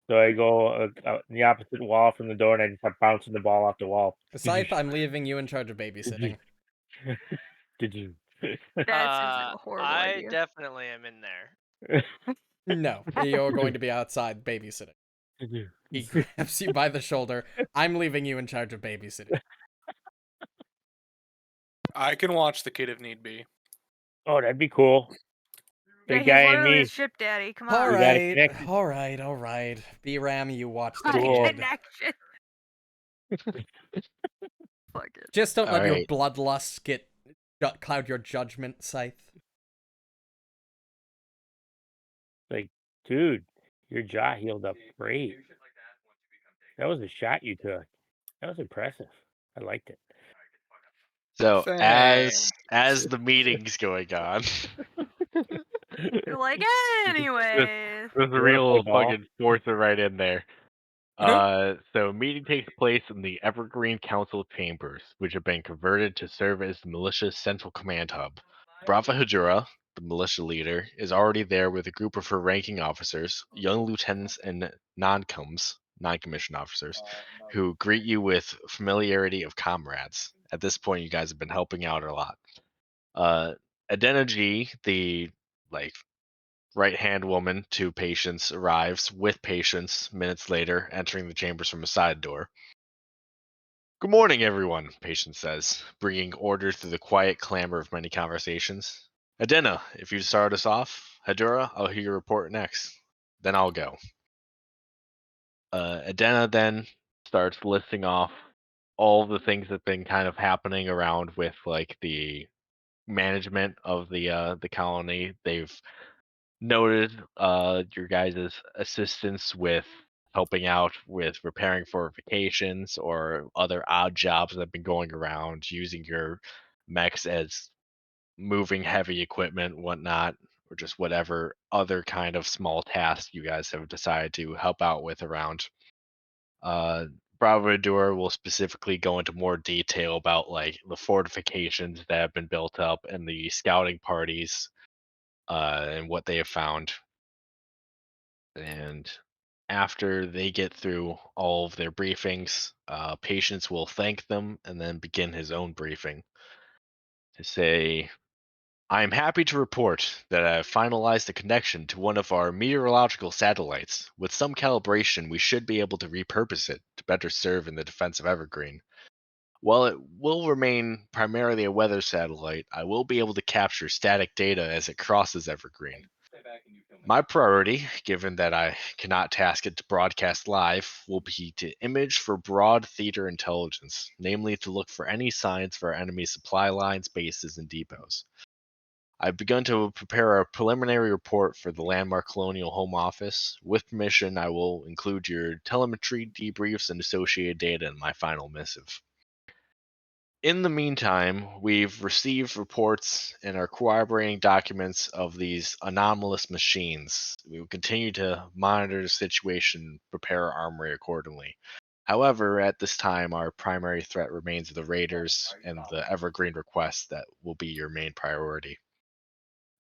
So I go out the opposite wall from the door, and I just start bouncing the ball off the wall. Scythe, I'm leaving you in charge of babysitting. Did you? That's just a horrible I idea. definitely am in there. No, you're going to be outside babysitting. Did you? He grabs you by the shoulder. I'm leaving you in charge of babysitting. I can watch the kid if need be. Oh, that'd be cool. Yeah, Big he's guy and literally the me. ship daddy. Come All on. We got a right, connection. all right, all right. B-Ram, you watch the Cool. kid. Connection. Fuck it. Just don't All let your right. bloodlust cloud your judgment, Scythe. Like, dude, your jaw healed up great. That was a shot you took. That was impressive. I liked it. So Thanks. as the meeting's going on, You're like, anyways. there's a You wanna play real ball? fucking forcer right in there. So meeting takes place in the Evergreen Council chambers, which have been converted to serve as the militia's central command hub. Brava Hajura, the militia leader, is already there with a group of her ranking officers, young lieutenants and non-commissioned officers, who greet you with familiarity of comrades. At this point, you guys have been helping out a lot. Adena G, the like right hand woman to Patience, arrives with Patience minutes later, entering the chambers from a side door. Good morning, everyone, Patience says, bringing order through the quiet clamor of many conversations. Adena, if you start us off. Hadura, I'll hear your report next. Then I'll go. Adena then starts listing off all the things that have been kind of happening around with like the management of the colony. They've noted your guys' assistance with helping out with repairing fortifications or other odd jobs that have been going around, using your mechs as moving heavy equipment, whatnot, or just whatever other kind of small task you guys have decided to help out with around. Uh, Bravador will specifically go into more detail about like the fortifications that have been built up and the scouting parties and what they have found. And after they get through all of their briefings, Patience will thank them and then begin his own briefing to say, I am happy to report that I have finalized a connection to one of our meteorological satellites. With some calibration, we should be able to repurpose it to better serve in the defense of Evergreen. While it will remain primarily a weather satellite, I will be able to capture static data as it crosses Evergreen. My priority, given that I cannot task it to broadcast live, will be to image for broad theater intelligence, namely to look for any signs for our enemy's supply lines, bases, and depots. I've begun to prepare a preliminary report for the Landmark Colonial Home Office. With permission, I will include your telemetry debriefs and associated data in my final missive. In the meantime, we've received reports and are corroborating documents of these anomalous machines. We will continue to monitor the situation and prepare our armory accordingly. However, at this time, our primary threat remains the raiders and the Evergreen requests that will be your main priority.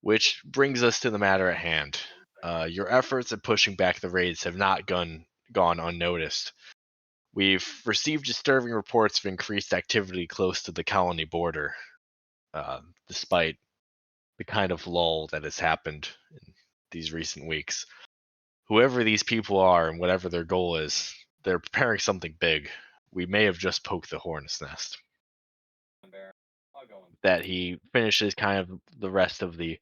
Which brings us to the matter at hand. Your efforts at pushing back the raids have not gone unnoticed. We've received disturbing reports of increased activity close to the colony border, despite the kind of lull that has happened in these recent weeks. Whoever these people are and whatever their goal is, they're preparing something big. We may have just poked the hornet's nest. That he finishes kind of the rest of the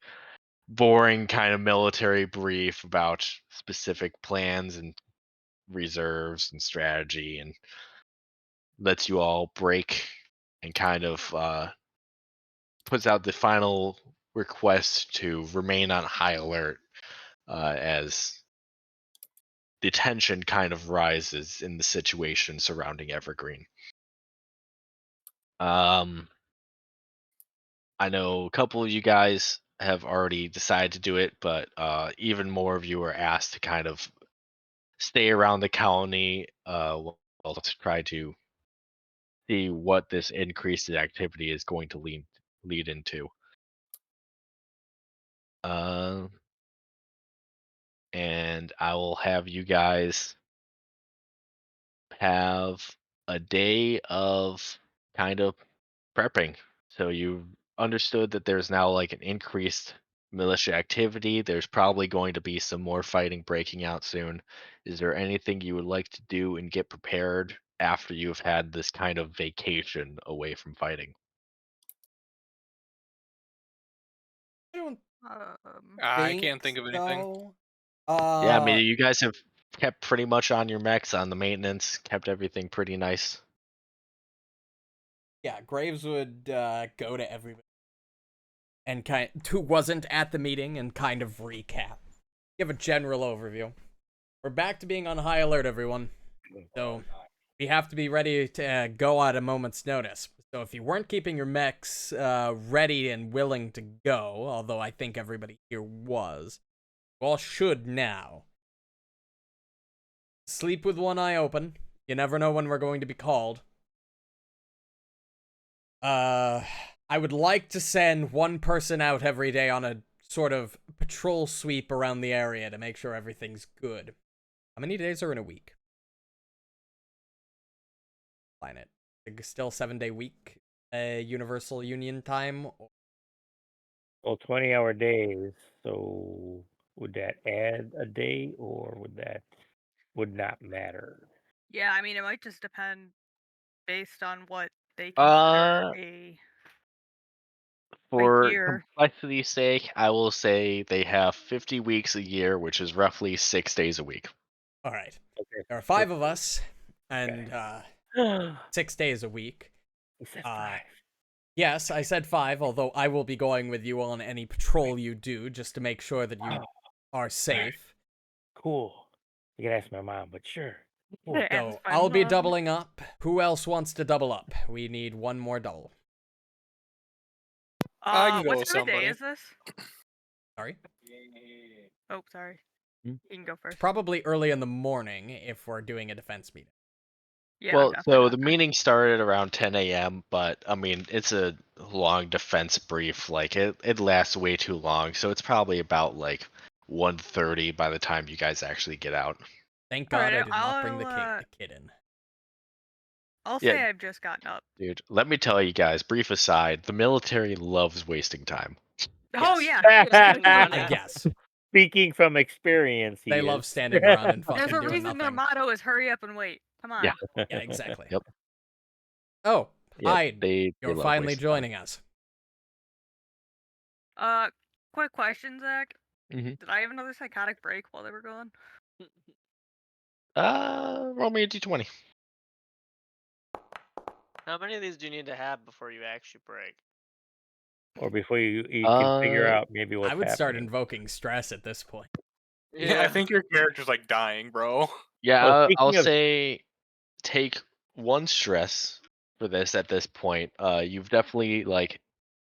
boring kind of military brief about specific plans and reserves and strategy, and lets you all break and kind of puts out the final request to remain on high alert as the tension kind of rises in the situation surrounding Evergreen. I know a couple of you guys have already decided to do it, but even more of you are asked to kind of stay around the colony to try to see what this increased activity is going to lead into. Uh, and I will have you guys have a day of kind of prepping. So you understood that there's now like an increased militia activity. There's probably going to be some more fighting breaking out soon. Is there anything you would like to do and get prepared after you've had this kind of vacation away from fighting? I can't think of anything. So. Yeah, I mean, you guys have kept pretty much on your mechs on the maintenance, kept everything pretty nice. Yeah, Graves would go to everybody and who wasn't at the meeting and kind of recap. Give a general overview. We're back to being on high alert, everyone. So we have to be ready to go at a moment's notice. So if you weren't keeping your mechs ready and willing to go, although I think everybody here was, you all should now. Sleep with one eye open. You never know when we're going to be called. I would like to send one person out every day on a sort of patrol sweep around the area to make sure everything's good. How many days are in a week? Planet. Still 7-day week? Universal Union time? Well, 20-hour days. So would that add a day, or would not matter? Yeah, I mean, it might just depend based on what they consider a For year. complexity's sake, I will say they have 50 weeks a year, which is roughly 6 days a week. All right. Okay. There are 5 of us, and 6 days a week. You said 5. Yes, I said 5, although I will be going with you on any patrol you do, just to make sure that you are safe. Cool. You can ask my mom, but sure. Cool. Ask So my I'll be mom. doubling up. Who else wants to double up? We need one more double. I can go What with time of day somebody. is this? Sorry? Oh, sorry. Hmm? You can go first. It's probably early in the morning if we're doing a defense meeting. Yeah, Well, definitely so not the there. meeting started around 10 a.m., but I mean, it's a long defense brief. Like it lasts way too long, so it's probably about like 1:30 by the time you guys actually get out. Thank All God right, I did not bring the kid in. I'll Yeah. say I've just gotten up. Dude, let me tell you guys, brief aside, the military loves wasting time. Oh Yes. yeah. Yes. Speaking from experience, They he love is. standing around and There's fucking a doing reason their nothing. motto is "Hurry up and wait." Come on. Yeah. Yeah, exactly. Yep. Oh, Yeah, Hyde, they you're love finally wasting time. joining us. Quick question, Zach. Mhm. Did I have another psychotic break while they were gone? Roll me a d20. How many of these do you need to have before you actually break? Or before you can figure out maybe what's I would start happening. invoking stress at this point. Yeah, I think your character's like dying, bro. Yeah, Well, I'll speaking of, say take 1 stress for this at this point. You've definitely like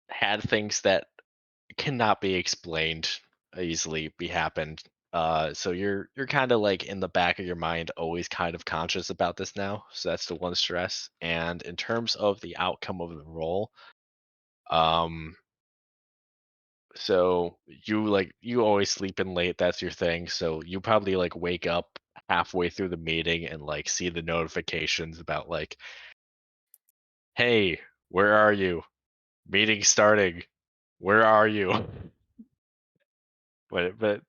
had things that cannot be explained easily be happened. So you're kind of like in the back of your mind, always kind of conscious about this now. So that's the 1 stress. And in terms of the outcome of the roll, um, so you always sleep in late. That's your thing. So you probably like wake up halfway through the meeting and like see the notifications about like, hey, where are you? Meeting starting. Where are you? But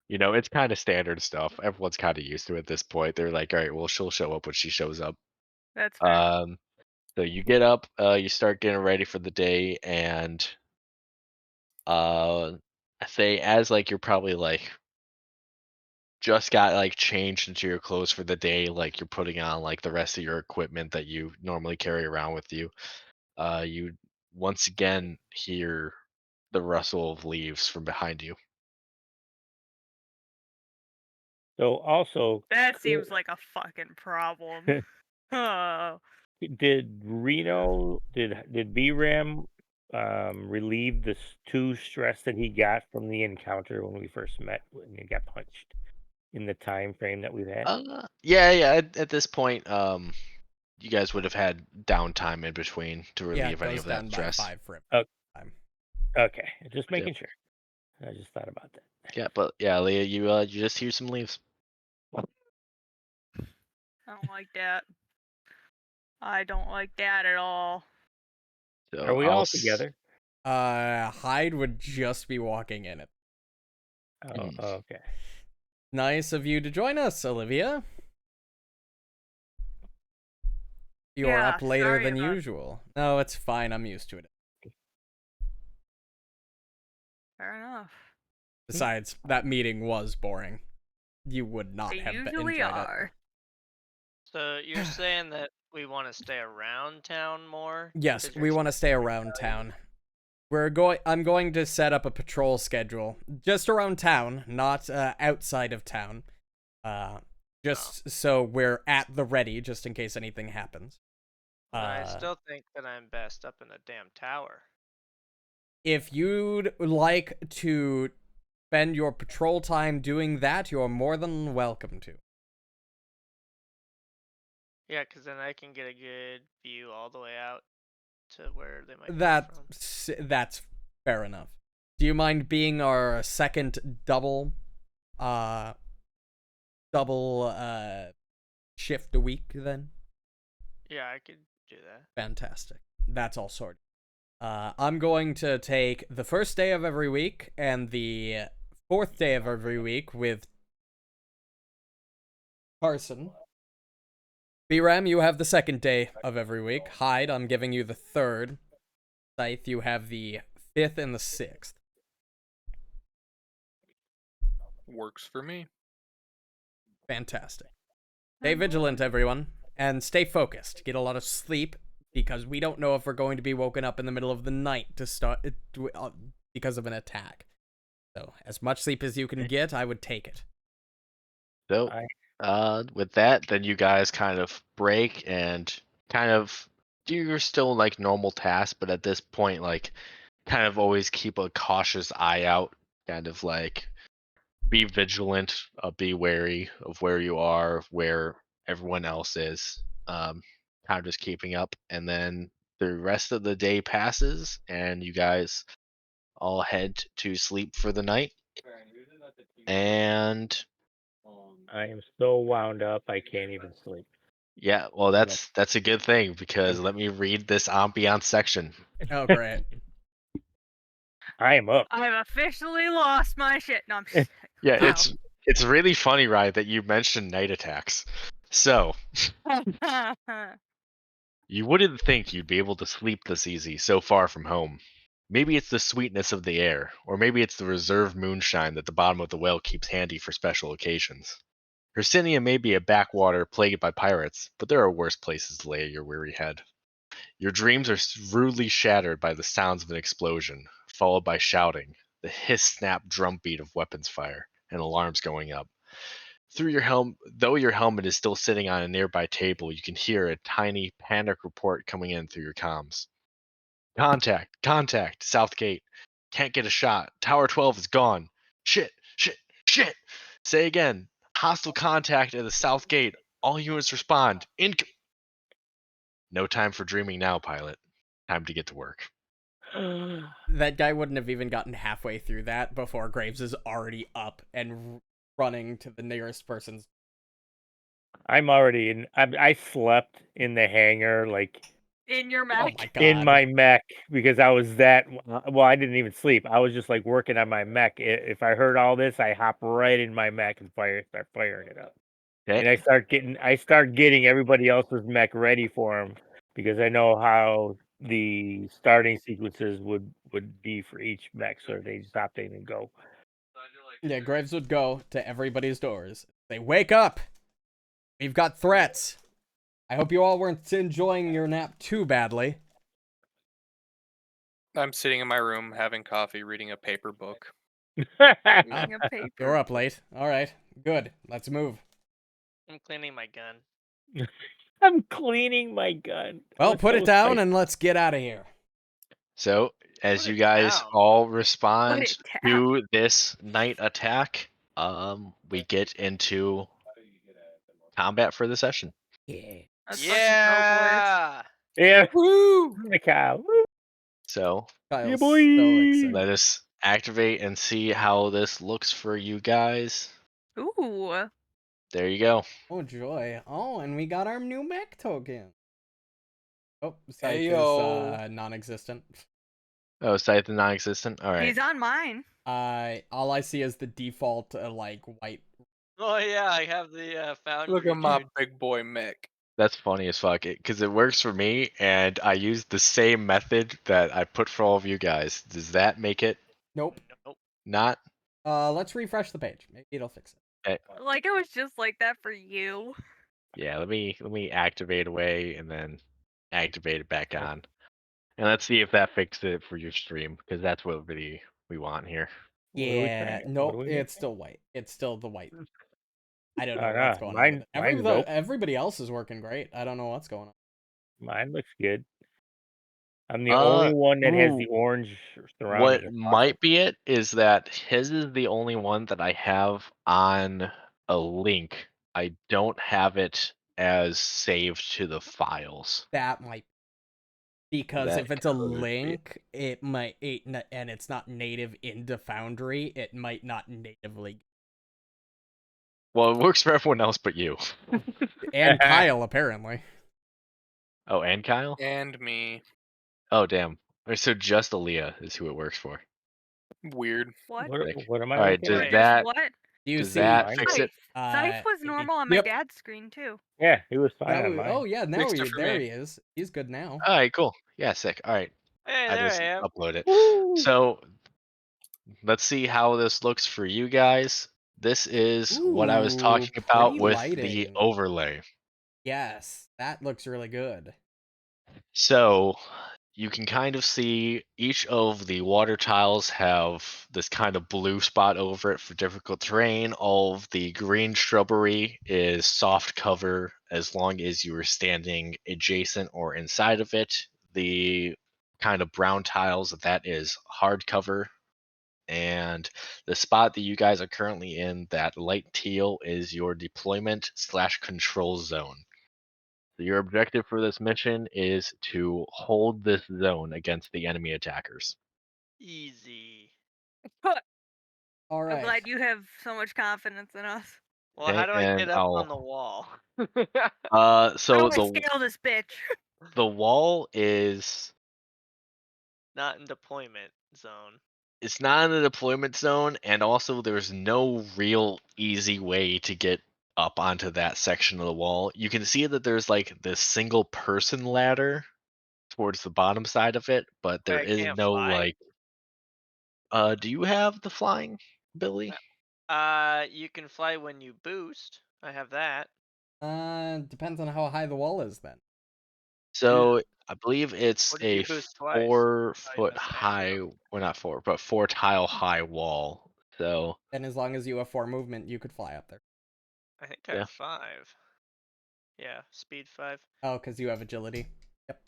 you know, it's kind of standard stuff. Everyone's kind of used to it at this point. They're like, all right, well, she'll show up when she shows up. That's fair. So you get up, you start getting ready for the day, and I say as like you're probably like just got like changed into your clothes for the day, like you're putting on like the rest of your equipment that you normally carry around with you. You once again hear the rustle of leaves from behind you. so also, That seems like a fucking problem. Oh. did Reno did BRAM relieve the 2 stress that he got from the encounter when we first met when he got punched in the time frame that we've had? Yeah. At this point, you guys would have had downtime in between to Yeah, relieve it any goes of that down by stress. 5 for Oh. time. Okay, just Yep. making sure. I just thought about that. Yeah, but yeah, Leah, you just hear some leaves. I don't like that. I don't like that at all. So Are we I'll all s- together? Hyde would just be walking in it. Oh, Mhm. okay. Nice of you to join us, Olivia. You're Yeah, up later sorry than about- usual. No, it's fine. I'm used to it. Fair enough. Besides, that meeting was boring. You would not They have usually enjoyed are. So you're saying that we want to stay around town more? it. Yes, 'Cause you're we want to stay expecting around value? town. I'm going to set up a patrol schedule just around town, not outside of town. Just so we're at the ready, just in case anything happens. But I still think that I'm best up in the damn tower. If you'd like to spend your patrol time doing that, you're more than welcome to. Yeah, because then I can get a good view all the way out to where they might come from. That's fair enough. Do you mind being our second double shift a week then? Yeah, I could do that. Fantastic. That's all sorted. I'm going to take the first day of every week and the fourth day of every week with Carson. BRAM, you have the second day of every week. Hyde, I'm giving you the third. Scythe, you have the fifth and the sixth. Works for me. Fantastic. Stay vigilant, everyone, and stay focused. Get a lot of sleep, because we don't know if we're going to be woken up in the middle of the night to start because of an attack. So, as much sleep as you can get, I would take it. So, with that, then you guys kind of break and kind of do your still like normal tasks, but at this point, like, kind of always keep a cautious eye out, kind of like be vigilant, be wary of where you are, where everyone else is. Kind of just keeping up, and then the rest of the day passes, and you guys all head to sleep for the night. And I am so wound up I can't even sleep. yeah, well, that's a good thing, because let me read this ambiance section. Oh, great. I am up. I've officially lost my shit. No, I'm just Yeah, Wow. it's really funny, right, that you mentioned night attacks. So, you wouldn't think you'd be able to sleep this easy so far from home. Maybe it's the sweetness of the air, or maybe it's the reserved moonshine that the bottom of the well keeps handy for special occasions. Hercynia may be a backwater plagued by pirates, but there are worse places to lay your weary head. Your dreams are rudely shattered by the sounds of an explosion, followed by shouting, the hiss-snap drumbeat of weapons fire, and alarms going up. Though your helmet is still sitting on a nearby table, you can hear a tiny panic report coming in through your comms. Contact, South Gate. Can't get a shot. Tower 12 is gone. Shit, shit. Say again. Hostile contact at the South Gate. All units respond. No time for dreaming now, pilot. Time to get to work. That guy wouldn't have even gotten halfway through that before Graves is already up and running to the nearest person's. I'm already in. I slept in the hangar, like in your Oh mech. my god. in my mech, because I was that. Well, I didn't even sleep. I was just like working on my mech. If I heard all this, I hop right in my mech and start firing it up. And Okay. I start getting everybody else's mech ready for them, because I know how the starting sequences would be for each mech, so they stop in and go. Yeah, Graves would go to everybody's doors. Say, wake up! We've got threats. I hope you all weren't enjoying your nap too badly. I'm sitting in my room having coffee, reading a paper book. Reading a paper. You're up late. Alright, good. Let's move. I'm cleaning my gun. I'm cleaning my gun. Well, I'm put it so down psyched. and let's get out of here. So, as Put you it guys down. all respond it down. to this night attack, we get into combat for the session. Yeah. Let's fucking go, boys. Yeah, Woo! the cow. So, Yeah, Kyle's boy. so excited. let us activate and see how this looks for you guys. Ooh. There you go. Oh, joy. Oh, and we got our new mech token. Oh, Scythe is Ayo. non-existent. Oh, Scythe is non-existent? Alright. He's on mine. All I see is the default, like, white. Oh yeah, I have the foundry. Look at my dude. big boy mech. That's funny as fuck, because it works for me, and I use the same method that I put for all of you guys. Does that make it? Nope. Nope. Not? Let's refresh the page. Maybe it'll fix it. Okay. Like it was just like that for you. Yeah, let me activate away and then activate it back Okay. on. And let's see if that fixed it for your stream, because that's what we want here. What are we Yeah, trying? What are no, we it's missing? still white. It's still the white. I don't Oh know what's no, going on with it. mine's open. Everybody else is working great. I don't know what's going on. Mine looks good. I'm the only one that has the Ooh, orange surrounding what it. Awesome. might be it is that his is the only one that I have on a link. I don't have it as saved to the files. That might because That if it's a could be. link, and it's not native into Foundry, it might not natively. Well, it works for everyone else but you. And Kyle apparently. Oh, and Kyle? And me. Oh, damn. So just Aaliyah is who it works for. Weird. What? Sick. What am I All right, looking does at? Just that what? Do you does see? that Mine fix does. it? Scythe was normal on my Yep. dad's screen too. Yeah, he was fine Now, on mine. oh yeah, now Fixed it for there me. he is. He's good now. All right, cool. Yeah, sick. All right, Hey, I there just I am. upload it. Woo! So let's see how this looks for you guys. This is what I was Ooh, talking about pretty with the lighting. overlay. Yes, that looks really good. So you can kind of see each of the water tiles have this kind of blue spot over it for difficult terrain. All of the green shrubbery is soft cover as long as you are standing adjacent or inside of it. The kind of brown tiles, that is hard cover. And the spot that you guys are currently in, that light teal, is your deployment slash control zone. So your objective for this mission is to hold this zone against the enemy attackers. Easy. All I'm right. glad you have so much confidence in us. Well, Okay, how do I and get up on the I'll wall? How so do I scale this bitch? the wall is, Not in deployment zone. it's not in the deployment zone, and also there's no real easy way to get up onto that section of the wall. You can see that there's like this single person ladder towards the bottom side of it, but there I is can't no fly. like do you have the flying ability? You can fly when you boost. I have that. Depends on how high the wall is then. So I believe it's Or did you a boost twice? 4 foot high, well not four, but 4 tile high wall. So And as long as you have 4 movement, you could fly up there. I think I yeah. have 5. Yeah, speed 5. Oh, because you have agility. Yep.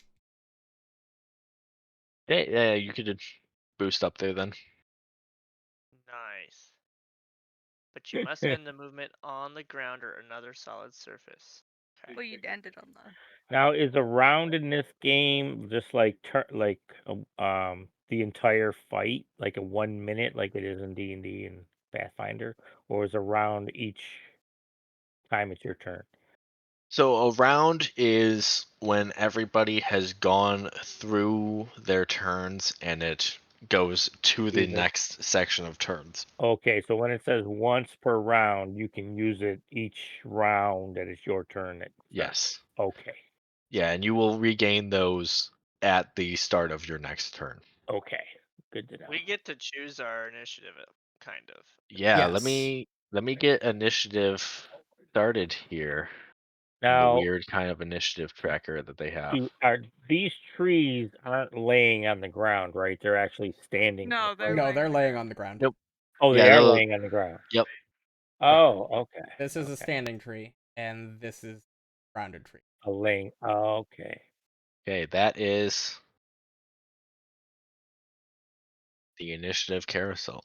Yeah, you could just boost up there then. Nice. But you must end the movement on the ground or another solid surface. Okay. Well, you ended on the. Now, is a round in this game just like the entire fight, like a 1 minute, like it is in D&D and Pathfinder, or is a round each time it's your turn? So a round is when everybody has gone through their turns and it goes to the Use it. next section of turns. Okay, so when it says once per round, you can use it each round that it's your turn. It starts. Yes. Okay. Yeah, and you will regain those at the start of your next turn. Okay. Good to know. We get to choose our initiative, kind of. Yeah, Yes. let me get initiative started here. In the Now, weird kind of initiative tracker that they have. these trees aren't laying on the ground, right? They're actually standing. No, they're No, laying they're on the laying ground. on the ground. Nope. Oh, Yeah, they are they'll, laying on the ground. yep. Oh, okay. This is a Okay. standing tree, and this is a rounded tree. A laying. Oh, okay. Okay, that is the initiative carousel.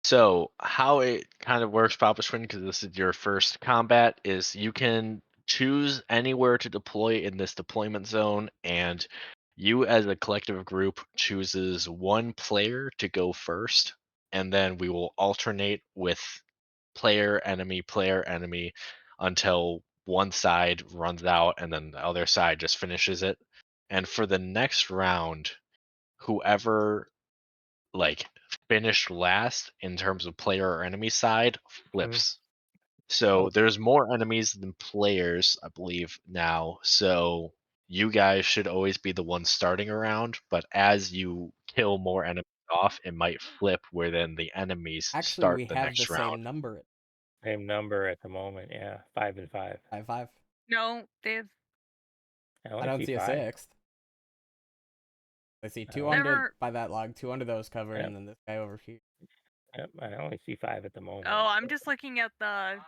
So how it kind of works, Papa Schwinn, because this is your first combat, is you can choose anywhere to deploy in this deployment zone, and you as a collective group chooses one player to go first, and then we will alternate with player, enemy until one side runs out and then the other side just finishes it. And for the next round, whoever like finished last in terms of player or enemy side flips. So Okay. there's more enemies than players, I believe now. So you guys should always be the ones starting a round, but as you kill more enemies off, it might flip where then the enemies Actually, start we the have next the round. same number. Same number at the moment. Yeah, 5 and 5. 5-5. No, they have I I only don't see see a 5. sixth. I see I two don't- under Never- by that log, two under those cover, Yep. and then this guy over here. Yep, I only see 5 at the moment. Oh, I'm just looking at the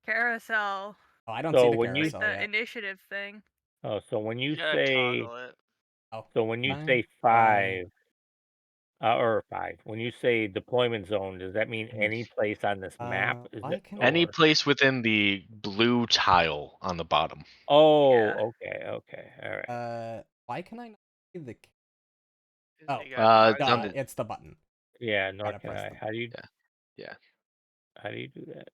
carousel Oh, I don't So see the when you- with carousel the yet. initiative thing. Oh, so when you You gotta say toggle it. Oh, so when you fine, say fine. 5 or 5, when you say deployment zone, does that mean any place on this map? Is Why it can Any or place within the blue tile on the bottom. Oh, Yeah. okay, all right. Why can I not see the? 'Cause Oh, you gotta It's toggle on duh, the- it's the button. Yeah, nor gotta can press I. them. How do you yeah. how do you do that?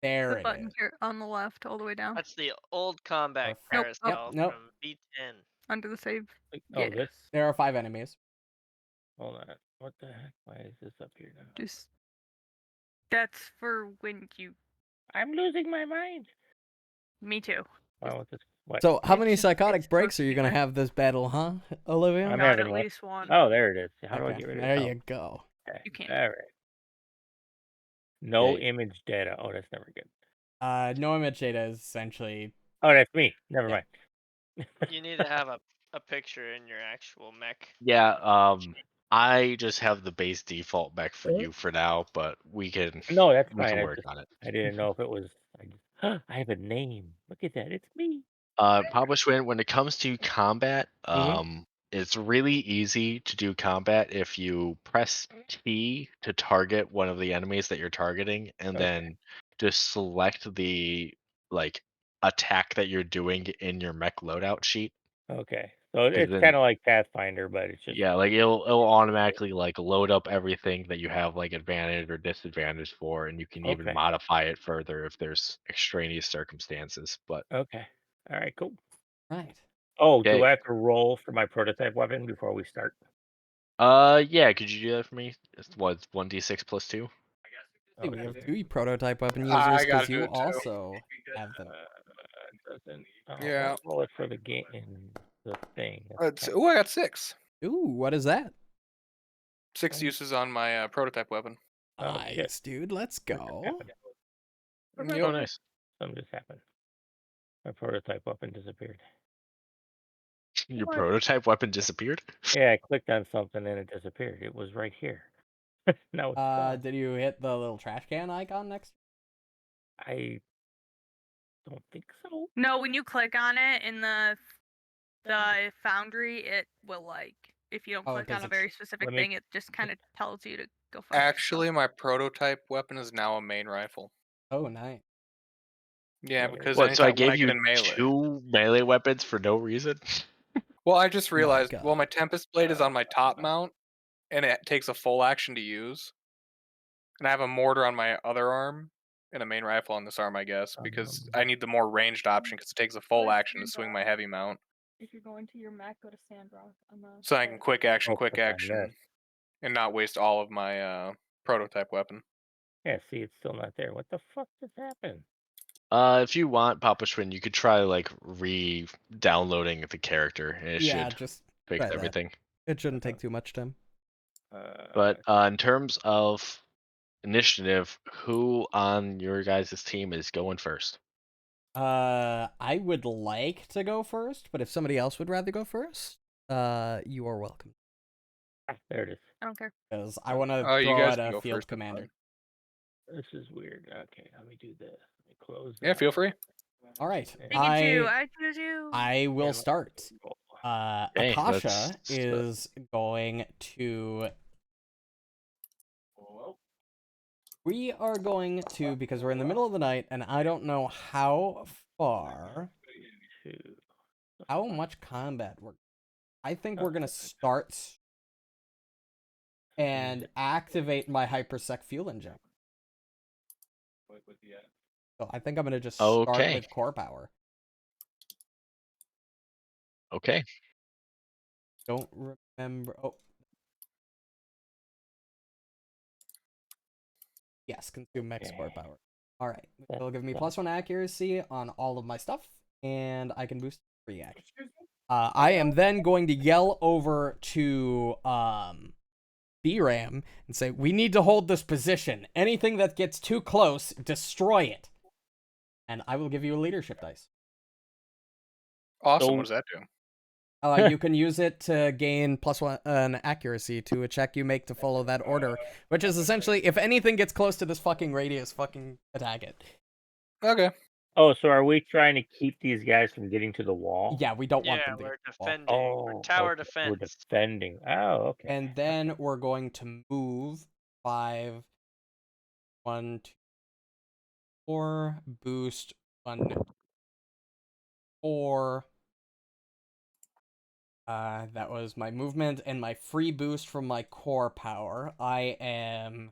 There The it button is. here on the left, all the way down, That's the old combat Nope, carousel nope. from V10. under the save. Oh, Yes. this. There are 5 enemies. Hold on. What the heck? Why is this up here now? Just that's for when you. I'm losing my mind. Me too. Why with this? What? So, how It's many just- psychotic it's breaks are supposed you to be gonna right. have this battle, huh, Olivia? I'm Got having at one. least one. Oh, there it is. How do I Okay, get rid of there it? you go. Okay. You can't. All right. No Okay. image data. Oh, that's never good. No image data is essentially. Oh, that's me. Never Yeah. mind. You need to have a picture in your actual mech. Yeah, I just have the base default mech for you for now, but we can No, that's we fine. can I work just on it. I didn't know if it was. I have a name. Look at that. It's me. Papa Schwinn, when it comes to combat, Mhm. it's really easy to do combat if you press T to target one of the enemies that you're targeting, and Okay. then just select the like attack that you're doing in your mech loadout sheet. Okay. So it's then- kind of like Pathfinder, but it's just Yeah, like it'll automatically like load up everything that you have like advantage or disadvantage for, and you can even Okay. modify it further if there's extraneous circumstances. But Okay. All right. Cool. Right. Oh, do okay, I have to roll for my prototype weapon before we start? yeah, could you do that for me? It's what 1d6 plus 2? Hey, we Okay. have 2 prototype weapon I users gotta because do you it too. also have them. Doesn't. Oh, I Yeah. won't roll it for the game in the thing. Oh, I got 6. Ooh, what is that? 6 uses on my prototype weapon. Oh, shit. Nice, dude. Let's What just go. happened? Yep. Oh, nice. Something just happened. My prototype weapon disappeared. Your What? prototype weapon disappeared? Yeah, I clicked on something and it disappeared. It was right here. Now it's gone. Did you hit the little trash can icon next? I don't think so. No, when you click on it in the foundry, it will like if you don't Oh, it click on does a it. very specific Let me- thing, it just kind of tells you to go fuck yourself. Actually, my prototype weapon is now a main rifle. Oh, nice. Yeah, Where- because What? So I anytime when I gave get you in melee. 2 melee weapons for no reason? Well, I just My realized. Well, God. my Tempest blade is on my top mount, and it takes a full action to use. And I have a mortar on my other arm, and a main rifle on this arm, I guess, because I need the more ranged option because it takes a full action to swing my heavy mount. If you're going to your Mac, go to Sandrock on the. So I can quick action, Oh, click on this. and not waste all of my prototype weapon. Yeah, see, it's still not there. What the fuck just happened? If you want, Papa Schwinn, you could try like re-downloading the character, and it Yeah, should just fix try that. everything. It shouldn't take too much time. But in terms of initiative, who on your guys' team is going first? I would like to go first, but if somebody else would rather go first, you are welcome. There it is. I don't care. Because I want to Oh, you throw guys out can a go field first, that's commander. This is weird. Okay, let me do this. Let me close. Yeah, feel free. All right, Pikachu, I choose you. I will start. Okay, Akasha let's- is going to. We are going to, because we're in the middle of the night, and I don't know how much combat we're. I think we're gonna start and activate my hypersec fuel injector. So I think I'm gonna just start Okay. with core power. Okay. Don't remember. Oh. Yes, consume max core power. Alright. It'll give me +1 accuracy on all of my stuff, and I can boost reaction. I am then going to yell over to BRAM and say, we need to hold this position. Anything that gets too close, destroy it. And I will give you a leadership dice. Awesome. So- What does that do? You can use it to gain +1 accuracy to a check you make to follow that order, which is essentially, if anything gets close to this fucking radius, fucking attack it. Okay. Oh, so are we trying to keep these guys from getting to the wall? Yeah, we don't want Yeah, them to we're get to the wall. defending. Oh, We're tower okay, defense. We're defending. Oh, okay. And then we're going to move 5, 1, 2, 4, boost 1, 4. That was my movement and my free boost from my core power. I am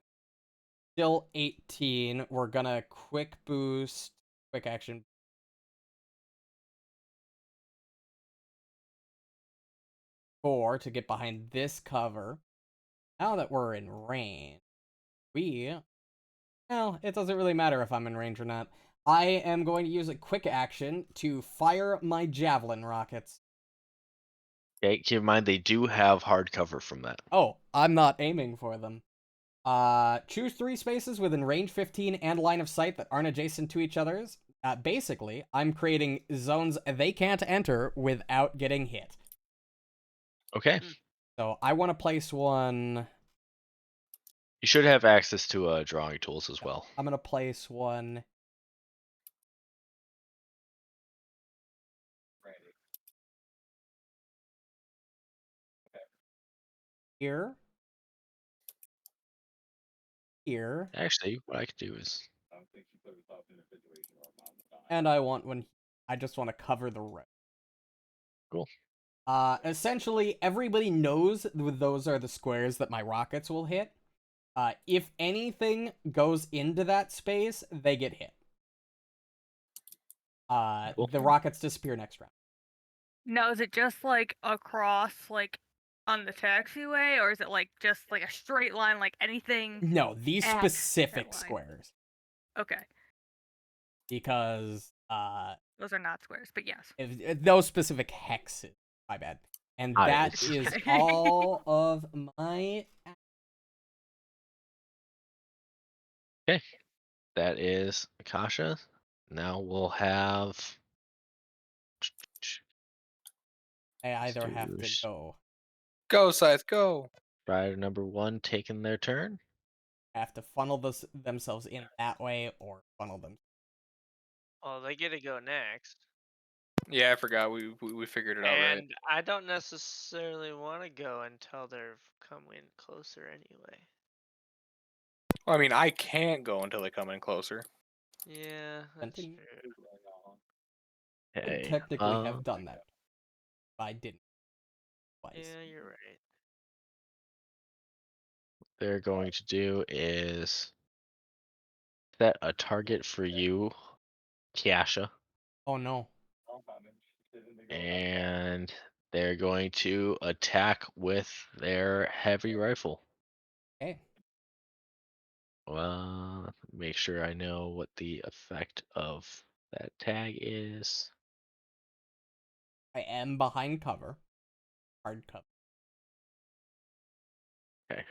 still 18. We're gonna quick boost, quick action. Four to get behind this cover. Now that we're in range, well, it doesn't really matter if I'm in range or not. I am going to use a quick action to fire my javelin rockets. Okay, keep in mind they do have hard cover from that. Oh, I'm not aiming for them. Choose 3 spaces within range 15 and line of sight that aren't adjacent to each other's. Basically, I'm creating zones they can't enter without getting hit. Okay. So I want to place one. You should have access to drawing tools as well. I'm gonna place one here. Here. Actually, what I could do is And I want one. I just want to cover the road. Cool. Essentially, everybody knows those are the squares that my rockets will hit. If anything goes into that space, they get hit. Cool. The rockets disappear next round. Now, is it just like across, like on the taxiway, or is it like just like a straight line, like anything? No, these At specific that line. squares. Okay, Because those are not squares, but yes. if those specific hexes. My bad. And that Nice. is all of my. Okay. That is Akasha. Now we'll have I either have to Stoosh. go. Go, Scythe, go. rider number 1 taking their turn. Have to funnel themselves in that way or funnel them. Oh, they get to go next. Yeah, I forgot. We figured it out right. And I don't necessarily want to go until they've come in closer anyway. Well, I mean, I can't go until they come in closer. Yeah, that's Continue. true. I Okay. technically have done that. But I didn't. Twice. Yeah, you're right. They're going to do is set a target for you, Kiasha, Oh no. and they're going to attack with their heavy rifle. Okay. Well, make sure I know what the effect of that tag is. I am behind cover. Hard cover. Okay.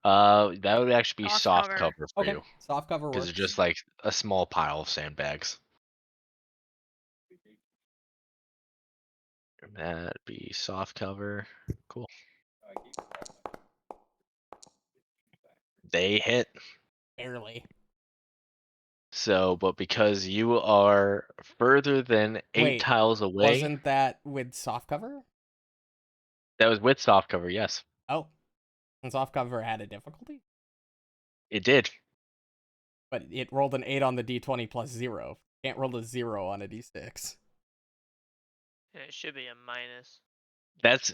That would actually be Soft soft cover. cover for Okay. you, Soft cover because works. it's just like a small pile of sandbags. And that'd be soft cover. Cool. They hit. Barely. So, but because you are further than 8 Wait, tiles away, Wasn't that with soft cover? that was with soft cover, yes. Oh. And soft cover had a difficulty? It did. But it rolled an 8 on the d20 plus 0. Can't roll a 0 on a d6. Yeah, it should be a minus. That's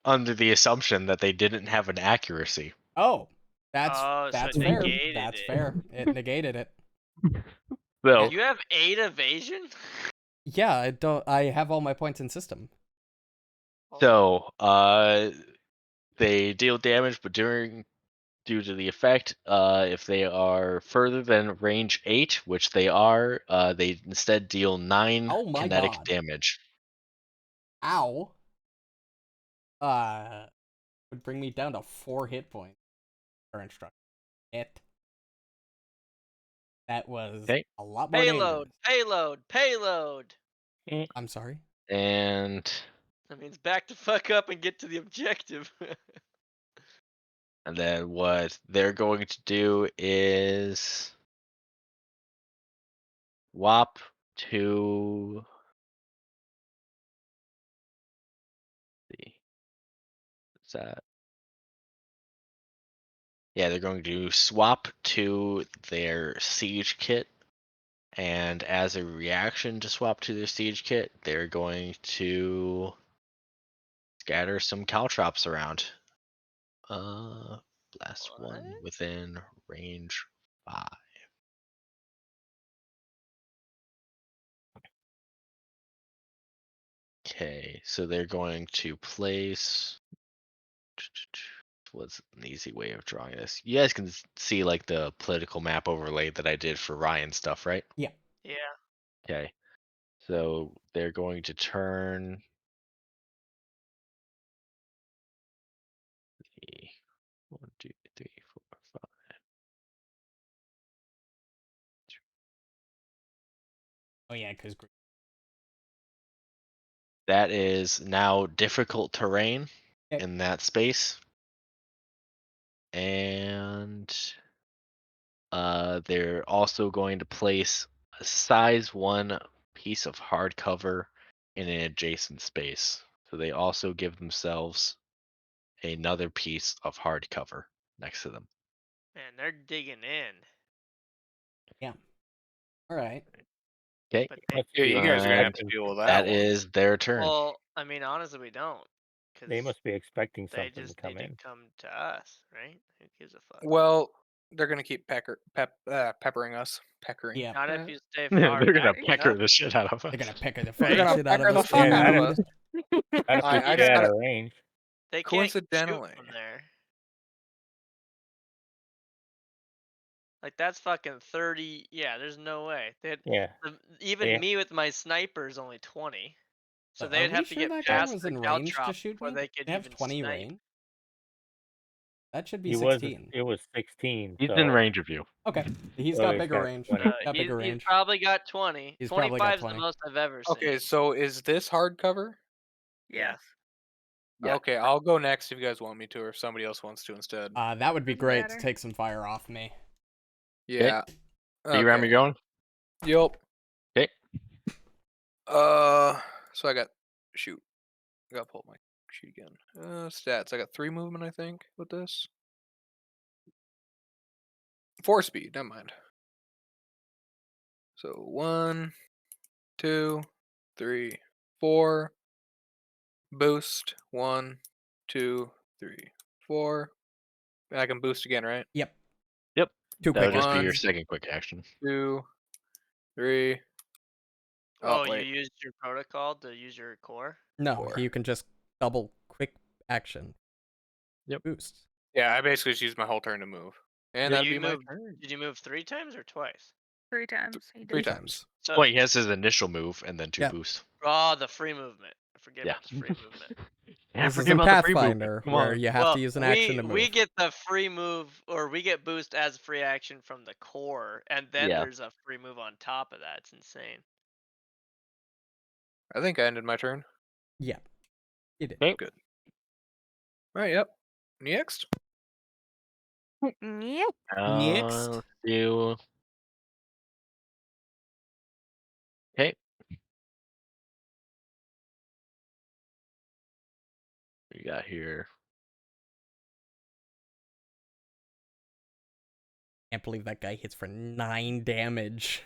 under the assumption that they didn't have an accuracy. Oh. Oh, so That's it fair. negated That's it. fair. It negated it. So, You have 8 evasion? Yeah, I have all my points in system. so they deal damage, but due to the effect, if they are further than range 8, which they are, they instead deal 9 Oh my kinetic God. damage. Ow. Would bring me down to 4 hit points. Current structure. That was Okay. a lot more dangerous. Payload. I'm sorry. And That means back the fuck up and get to the objective. then what they're going to do is swap to the what's that? Yeah, they're going to swap to their siege kit, and as a reaction to swap to their siege kit, they're going to scatter some caltrops around. Blast one What? within range 5. Okay, so they're going to place. What's an easy way of drawing this? You guys can see like the political map overlay that I did for Ryan stuff, right? Yeah. Okay, so they're going to turn the 1, 2, 3, 4, 5. Oh yeah, because That is now difficult terrain Okay. in that space, and they're also going to place a size 1 piece of hardcover in an adjacent space. So they also give themselves another piece of hardcover next to them. Man, they're digging in. All right. Okay, But Must Yeah, be you guys are gonna have to expecting- deal with that. that one. is their turn. well, I mean, honestly, we don't. Cause They must be expecting they something to just come need in. to come to us, right? Who gives a fuck? Well, they're gonna keep peppering us. Peckering. Yeah. Not Yeah. if you stay They're far gonna back pecker enough. the shit out of us. They're gonna pecker the Right. fucking They're gonna shit out of pecker the us, fuck out of dude. us. Not if we I stay just out gotta. of range. They can't shoot Coincidentally. from there. Like that's fucking 30. Yeah, there's no way. Yeah. Even Yeah. me with my sniper is only 20. So Are they'd we have to sure get that guy past was the in range to caltrop shoot before me? they could They have even 20 snipe. range. That should be He 16. it was 16. He's so in range of you. Okay. He's so got he's bigger got range. 20. Got bigger He's range. probably got 20. He's probably got 25 is 20. the most I've ever seen. Okay, so is this hardcover? Yes. Yeah. Okay, I'll go next if you guys want me to, or if somebody else wants to instead. That would be Doesn't great matter. to take some fire off me. Yeah. B-Ram, you going? Yup. Okay. So I got shoot. I gotta pull up my sheet again. Stats. I got 3 movement, I think, with this. 4 speed. Never mind. So 1, 2, 3, 4. Boost. 1, 2, 3, 4. And I can boost again, right? Yep. Yep. 2 That would quick just be your actions. second quick action. 2, 3. Oh, wait. you used your protocol to use your core? No, 4. you can just double quick action. Yep. Boost. Yeah, I basically just used my whole turn to move. And Did that'd you be my move- turn. Did you move 3 times or twice? 3 times. He did. 3 times. So, Well, he has his initial move and then 2 Yeah. boosts. oh, the free movement. I forget Yeah. about the free movement. Yeah, This forget isn't about the free movement. Pathfinder, Come where on. you have Well, to use an action to move. We get the free move, or we get boost as free action from the core, and then Yeah. there's a free move on top of that. It's insane. I think I ended my turn. Yeah. You did. Okay. Good. Alright, yep. Next. Yep. Next. Let's do. Okay. What you got here? Can't believe that guy hits for 9 damage.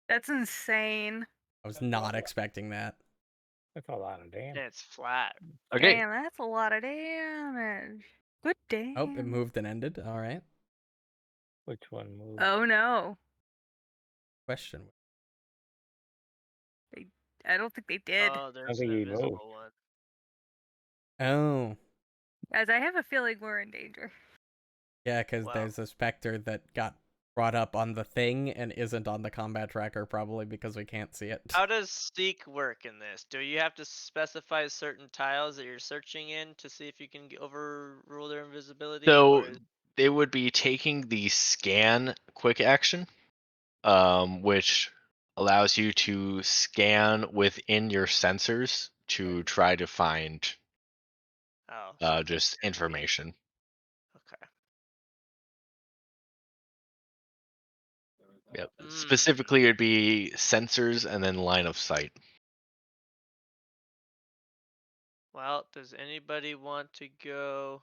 That's insane. I was not expecting that. That's a lot of damage. And it's flat. Okay. Damn, that's a lot of damage. Good damn. Oh, it moved and ended. All right. Which one moved? Oh no. Question. I don't think they did. Oh, there's think an he invisible moved. one. Oh. Guys, I have a feeling we're in danger. Yeah, because Wow. there's a specter that got brought up on the thing and isn't on the combat tracker, probably because we can't see it. How does seek work in this? Do you have to specify certain tiles that you're searching in to see if you can overrule their invisibility, So or is they would be taking the scan quick action, which allows you to scan within your sensors to try to find so it's just gonna be information. okay? Yep. Hmm. Specifically, it'd be sensors and then line of sight. Well, does anybody want to go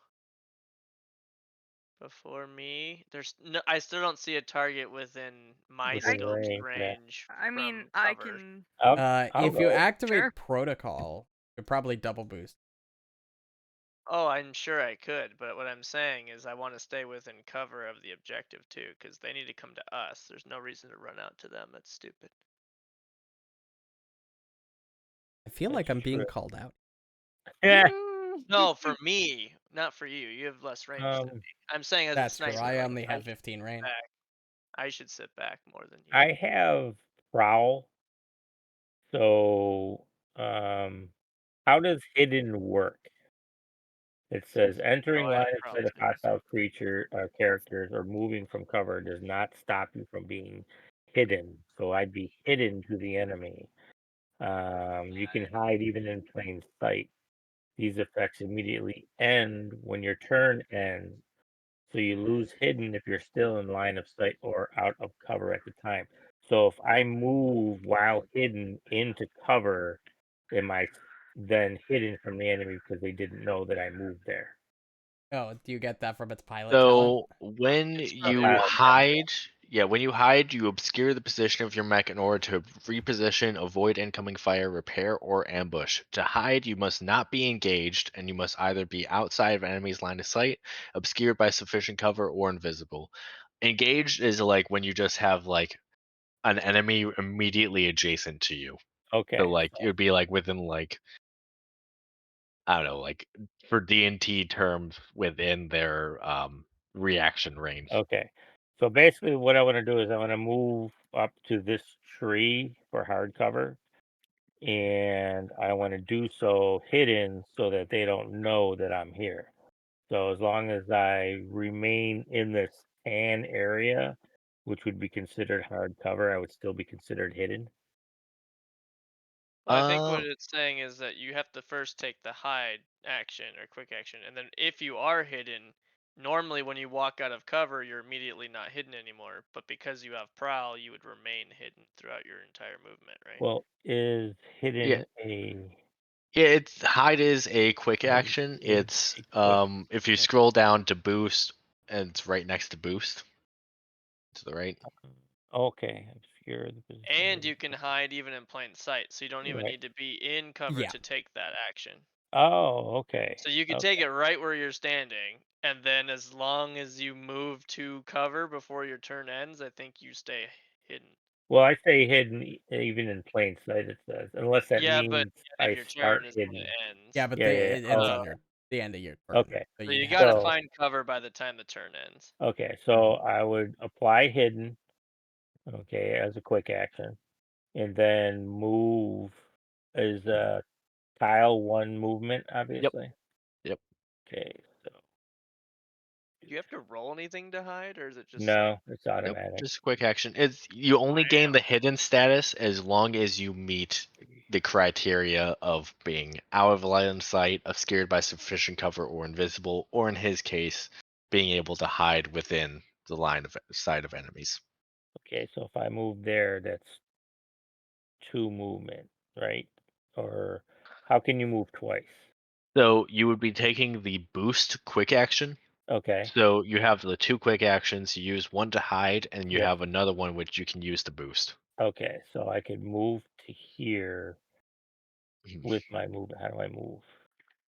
before me? There's no. I still don't see a target within my Within scope's range, yeah. range I mean, from I cover. can. I'll If you go. activate Sure. protocol, you probably double boost. Oh, I'm sure I could, but what I'm saying is I want to stay within cover of the objective too, because they need to come to us. There's no reason to run out to them. That's stupid. I feel like That's I'm being true. called out. Yeah. No, for me, not for you. You have less range than me. I'm saying as a That's true. sniper, I like only I have should 15 sit range. back. I should sit back more than you. I have prowl, so how does hidden work? It says Oh, entering I have line of prowl sight of too. hostile creature characters or moving from cover does not stop you from being hidden. So I'd be hidden to the enemy. You can hide even in plain sight. These effects immediately end when your turn ends. So you lose hidden if you're still in line of sight or out of cover at the time. So if I move while hidden into cover, am I then hidden from the enemy because they didn't know that I moved there? Oh, do you get that from its pilot talent? So when It's The from you pilot yeah. talent. hide, yeah, when you hide, you obscure the position of your mech in order to reposition, avoid incoming fire, repair, or ambush. To hide, you must not be engaged, and you must either be outside of enemy's line of sight, obscured by sufficient cover, or invisible. Engaged is like when you just have like an enemy immediately adjacent to you. So Okay. like it would be like within like I don't know, like for D&T terms within their reaction range. Okay. So basically, what I want to do is I want to move up to this tree for hard cover, and I want to do so hidden so that they don't know that I'm here. So as long as I remain in this tan area, which would be considered hard cover, I would still be considered hidden. Well, I think what Uh, it's saying is that you have to first take the hide action or quick action, and then if you are hidden, normally when you walk out of cover, you're immediately not hidden anymore. But because you have prowl, you would remain hidden throughout your entire movement, right? Well, is yeah, hidden a yeah. It's hide is a quick hide action. is It's a quick? if you scroll down to boost, and it's right next to boost to the right. Okay, obscure the position And of you can hide even in plain sight, so you don't even right. need to be in cover Yeah. to take that action. Oh, okay. So you can take Okay. it right where you're standing, and then as long as you move to cover before your turn ends, I think you stay hidden. Well, I say hidden even in plain sight, it says, unless that Yeah, but means the end of I your start turn is when it hidden. Yeah, ends. but Yeah, yeah, it yeah. ends Okay. on So, the end of your turn, Okay. so so you'd you have gotta to. So find cover by the time the turn ends. okay, so I would apply hidden, okay, as a quick action, and then move is tile one movement, Yep. obviously. Yep. Okay, so Do you have to roll anything to hide, or is it just like, no, it's Nope. automatic. Just a quick action. It's you only gain bam? the hidden status as long as you meet the criteria of being out of line of sight, obscured by sufficient cover, or invisible, or in his case, being able to hide within the line of sight of enemies. Okay, so if I move there, that's two movement, right? Or how can you move twice? So you would be taking the boost quick action. Okay. So you have the two quick actions. You use one to hide, and you Yep. have another one which you can use to boost. Okay, so I could move to here Mhm. with my movement. How do I move?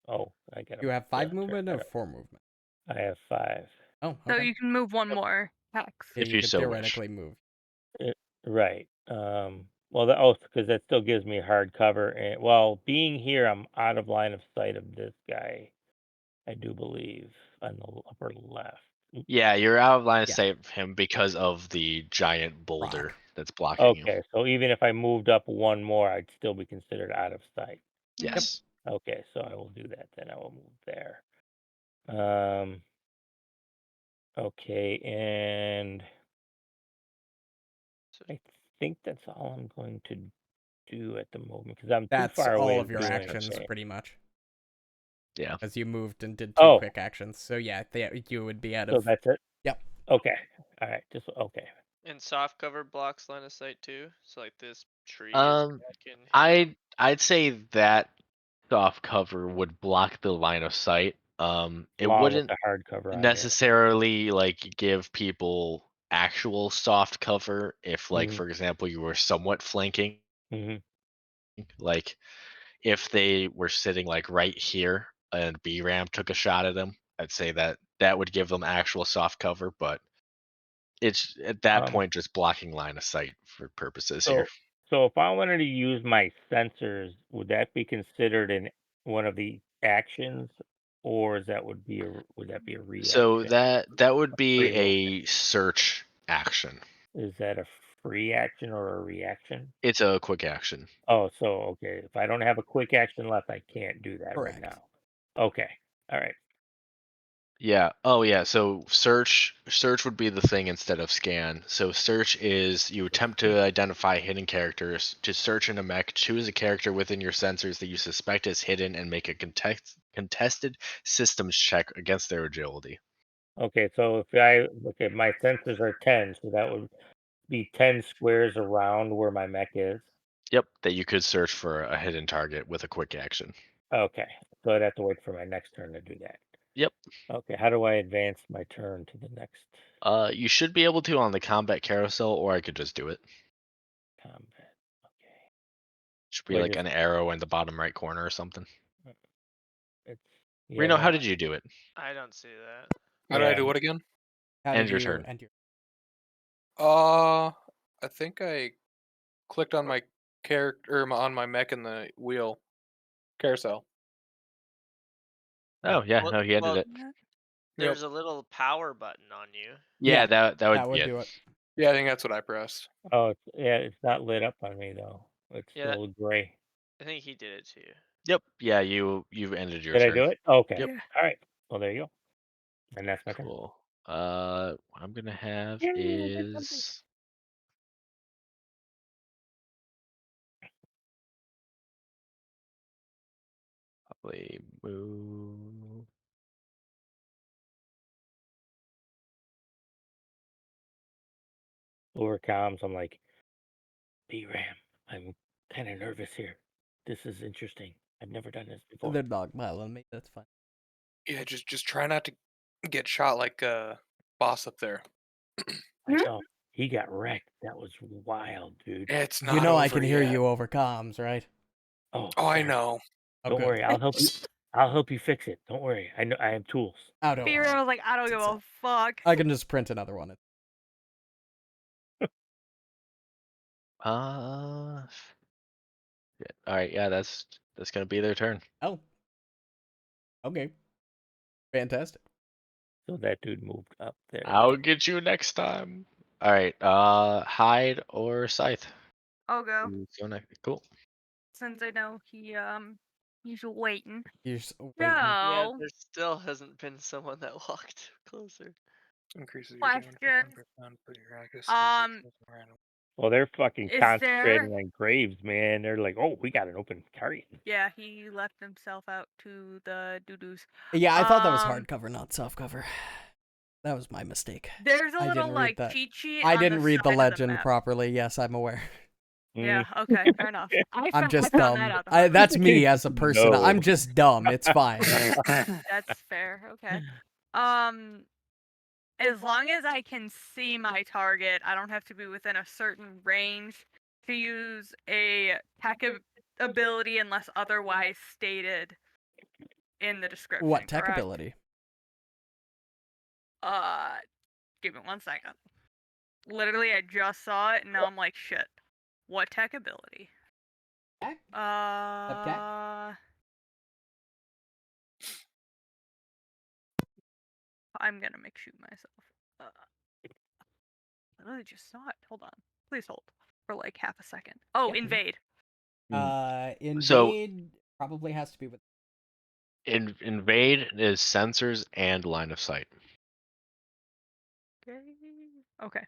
Oh, I gotta You have 5 turn movement that or up. 4 movement? I have five. Oh, So okay. you can move one Oh, more hex. Yeah, If you you could so wish. theoretically move. right. Well, because that still gives me hard cover. And well, being here, I'm out of line of sight of this guy. I do believe on the upper left. Yeah, you're out of line of Yeah. sight of him because of the giant boulder Rock. that's blocking you. Okay, so even if I moved up one more, I'd still be considered out of sight. Yes. Okay, so I will do that then. I will move there. Okay, and So- I think that's all I'm going to do at the moment because I'm too That's far away all to of your do actions, anything. pretty much. Yeah. As you moved and did two Oh, quick actions. So yeah, you would be out so of. that's it? Yep. Okay. All right. Just okay. And soft cover blocks line of sight too. So like this tree is Um, back in here. I'd say that soft cover would block the line of sight. It Along with wouldn't the hardcover on there. necessarily like give people actual soft cover if, like, Mhm. for example, you were somewhat flanking. Mhm. Like, if they were sitting like right here and B Ram took a shot at them, I'd say that that would give them actual soft cover, but it's at that Um. point just blocking line of sight for purposes here. So if I wanted to use my sensors, would that be considered in one of the actions, or is that would that be a So reaction? that would be Free movement. a search action. Is that a free action or a reaction? It's a quick action. Oh, so okay. If I don't have a quick action left, I can't do that right Correct. now. Okay. All right. Yeah. Oh yeah. So search would be the thing instead of scan. So search is you attempt to identify hidden characters. To search in a mech, choose a character within your sensors that you suspect is hidden and make a contested systems check against their agility. Okay. So if my sensors are 10, so that would be 10 squares around where my mech is. Yep, that you could search for a hidden target with a quick action. Okay. So I'd have to wait for my next turn to do that. Yep. Okay. How do I advance my turn to the next You should be able to on the combat carousel, or I could just do it. combat? Okay. Should Do be I like just an arrow in the bottom right corner or something. it's Reno, how no. did you do it? I don't see that. How did I Yeah. do what again? How End did your you turn. end your? I think I clicked on my character on my mech in the wheel carousel. Oh yeah, no, he ended Well, it. there's a little power button on you. Yeah, Yeah, that would That would yeah. do it. Yeah, I think that's what I pressed. Oh, it's not lit up on me though. It's Yeah, still gray. I think he did it to you. Yep. Yeah, you've ended your Did I turn. do it? Okay. Yep. Yeah. All right. Well, there you go. And that's my turn. Cool. What I'm gonna have Yay, I did something. is probably move. Lower comms. I'm like, B-Ram. I'm kind of nervous here. This is interesting. I've never done this before. They're dogpiling me. That's fine. Yeah, just try not to get shot like boss up there. I know. He got wrecked. That was wild, dude. It's You not know I over can hear yet. you over comms, right? Oh, Oh, I sorry. know. Oh, Don't good. worry. I'll help you. I'll help you fix it. Don't worry. I know. I have tools. Oh, don't Fear, worry. I was like, I don't give a fuck. I can just print another one. Uh, yeah. All right. Yeah, that's gonna be their turn. Oh. Okay. Fantastic. So that dude moved up there. I'll get you next time. All right. Hide or Scythe. I'll go. Who's going next? Cool. Since I know he's waiting. You're just waiting. Yeah, So, there still hasn't been someone that walked closer. Increases your damage by question. 10%, but your accuracy Um, is random. Well, they're fucking Is concentrating there- on Graves, man. They're like, oh, we got an open target. Yeah, he left himself out to the doo-doos. Yeah, I thought that was hardcover, not softcover. That was my mistake. There's a I little didn't read like that. cheat sheet. I on didn't read the side of legend map. properly. Yes, I'm aware. Yeah. Mm. Okay. Fair enough. I'm just I found dumb. that out. though. That's me as a person. No. I'm just dumb. It's fine. That's fair. Okay. As long as I can see my target, I don't have to be within a certain range to use a tech ability unless otherwise stated in the description. What tech correct? ability? Give me 1 second. Literally, I just saw it, and now I'm like, shit. What tech ability? Tech? I'm gonna make shoot myself. I literally just saw it. Hold on. Please hold for like half a second. Oh, Yep. invade. So Invade probably has to be with. invade is sensors and line of sight. Okay. Okay.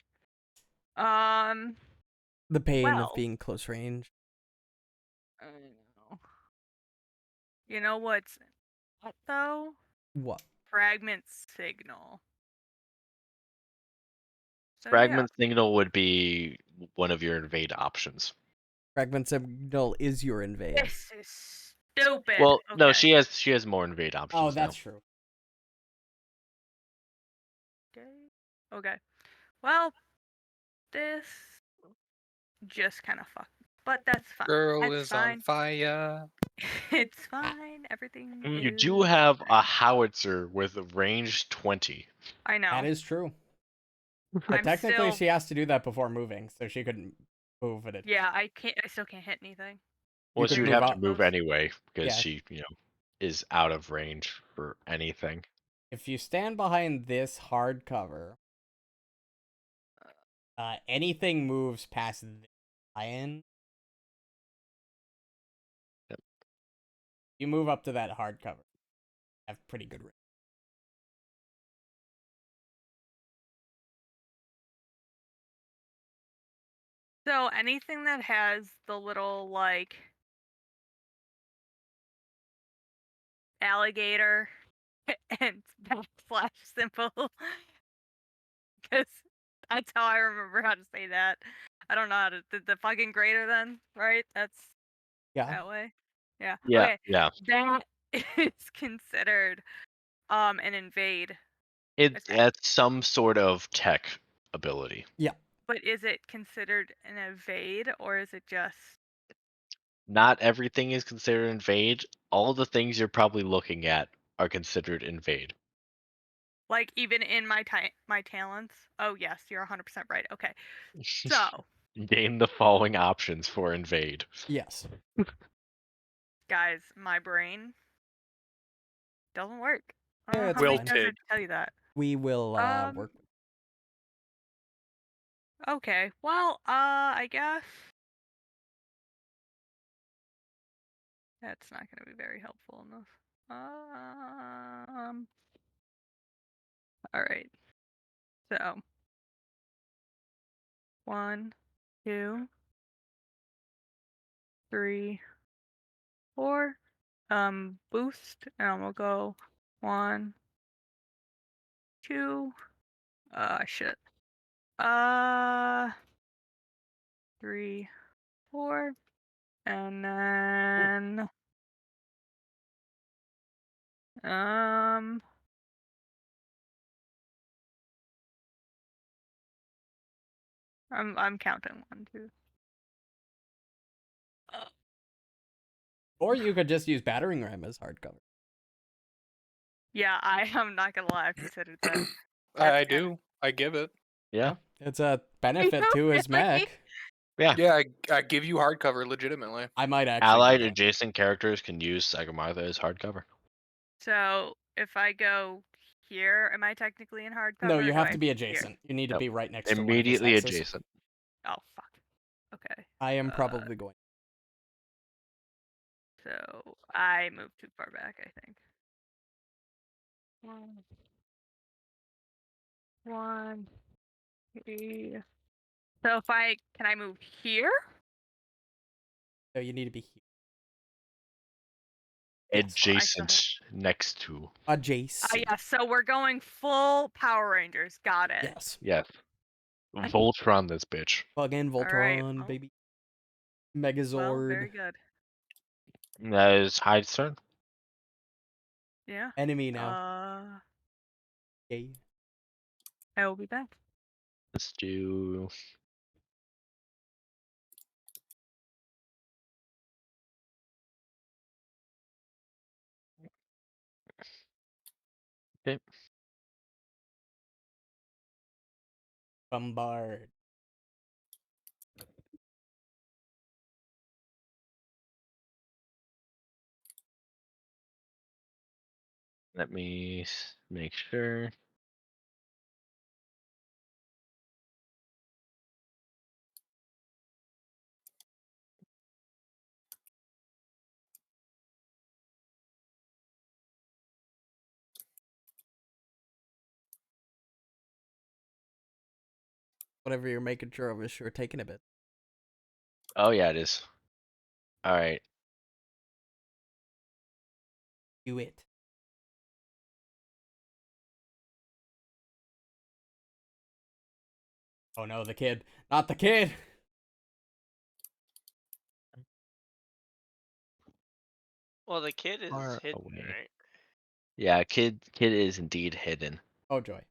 Um. The pain of Well. being close range. I know. You know what's what though? What? Fragment signal. So yeah. Fragment signal would be one of your invade options. Fragment signal is your invade. This is stupid. Well, okay. no, she has more invade options. Oh, that's true. Okay. Well, this just kind of fucked. But that's fine. Girl That's is fine. on fire. It's fine. Everything You is do have a fine. howitzer with a range 20. I know. That is true. But I'm technically, still. she has to do that before moving, so she couldn't move at it. Yeah, I can't. I still can't hit anything. Well, could she would move have to up. move anyway because Yeah. she, is out of range for anything. If you stand behind this hard cover, anything moves past the lion. Yep. You move up to that hard cover. Have pretty good range. So anything that has the little like alligator and backslash symbol, because that's how I remember how to say that. I don't know how to the fucking greater then, right? That's Yeah. that way. Yeah. Yeah, Okay. yeah. That is considered an invade. It's Okay. that's some sort of tech ability. But is it considered an evade or is it just Not everything is considered invade. All the things you're probably looking at are considered invade. like even in my talents? Oh yes, you're 100% right. Okay. So, Gain the following options for invade. Yes. guys, my brain doesn't work. I don't Yeah, know it's how many fine. times I have Wilted. to tell you that. We will work. Okay. Well, I guess that's not going to be very helpful enough. All right. So, 1, 2, 3, 4. Boost, and we'll go 1, 2. Shit. 3, 4, and then I'm counting 1, 2. Or you could just use battering ram as hard cover. Yeah, I am not gonna lie, I've considered that. I That's kinda- do. I give it. Yeah. It's a benefit to his Really? mech. Yeah. Yeah, I give you hardcover legitimately. I might actually. Allied do that. adjacent characters can use Sagamotha as hardcover. So if I go here, am I technically in hardcover? No, or you do have I to be here? adjacent. You need to Nope. be right next to one of Immediately his hexes. adjacent. Oh fuck. Okay. I am probably going. So I moved too far back, I think. 1, 1, 3. So if can I move here? So you need to be here. Yes, well, I still Adjacent next to. Adjacent. yeah, so we're going full Power Rangers. Got it. Yes. Yes. Voltron this bitch. Plug in All right, Voltron, well- baby. Well, Megazord. very good. That is Hyde's turn. Yeah. Enemy now. Yay. I will be back. Let's do. Okay. Bombard. Let me make sure. Whatever you're making sure of is sure taking a bit. Oh yeah, it is. All right. Do it. Oh no, the kid. Not the kid! Well, the kid is Far hidden, away. right? Yeah, kid is indeed hidden. Oh joy.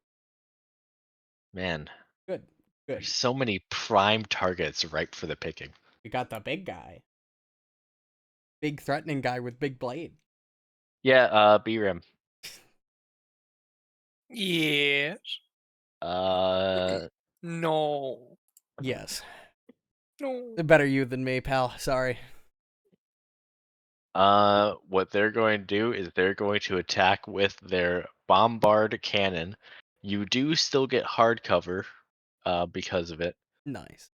Man, Good. Good. there's so many prime targets ripe for the picking. We got the big guy. Big threatening guy with big blade. Yeah, BRAM. Yes. Uh, No. Yes. No. Better you than me, pal. Sorry. what they're going to do is they're going to attack with their bombard cannon. You do still get hard cover, because of it. Nice.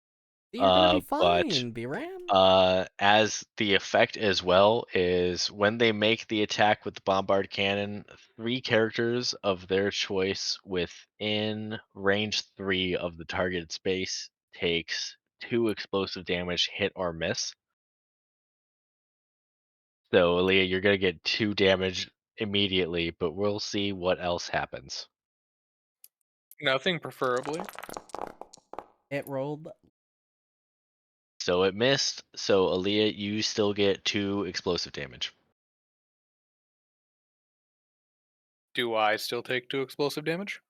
You're gonna be But fine, B-Ram. as the effect as well is when they make the attack with the bombard cannon, 3 characters of their choice within range 3 of the targeted space takes 2 explosive damage, hit or miss. So, Aaliyah, you're gonna get 2 damage immediately, but we'll see what else happens. Nothing, preferably. It rolled. So it missed. So Aaliyah, you still get 2 explosive damage. Do I still take 2 explosive damage?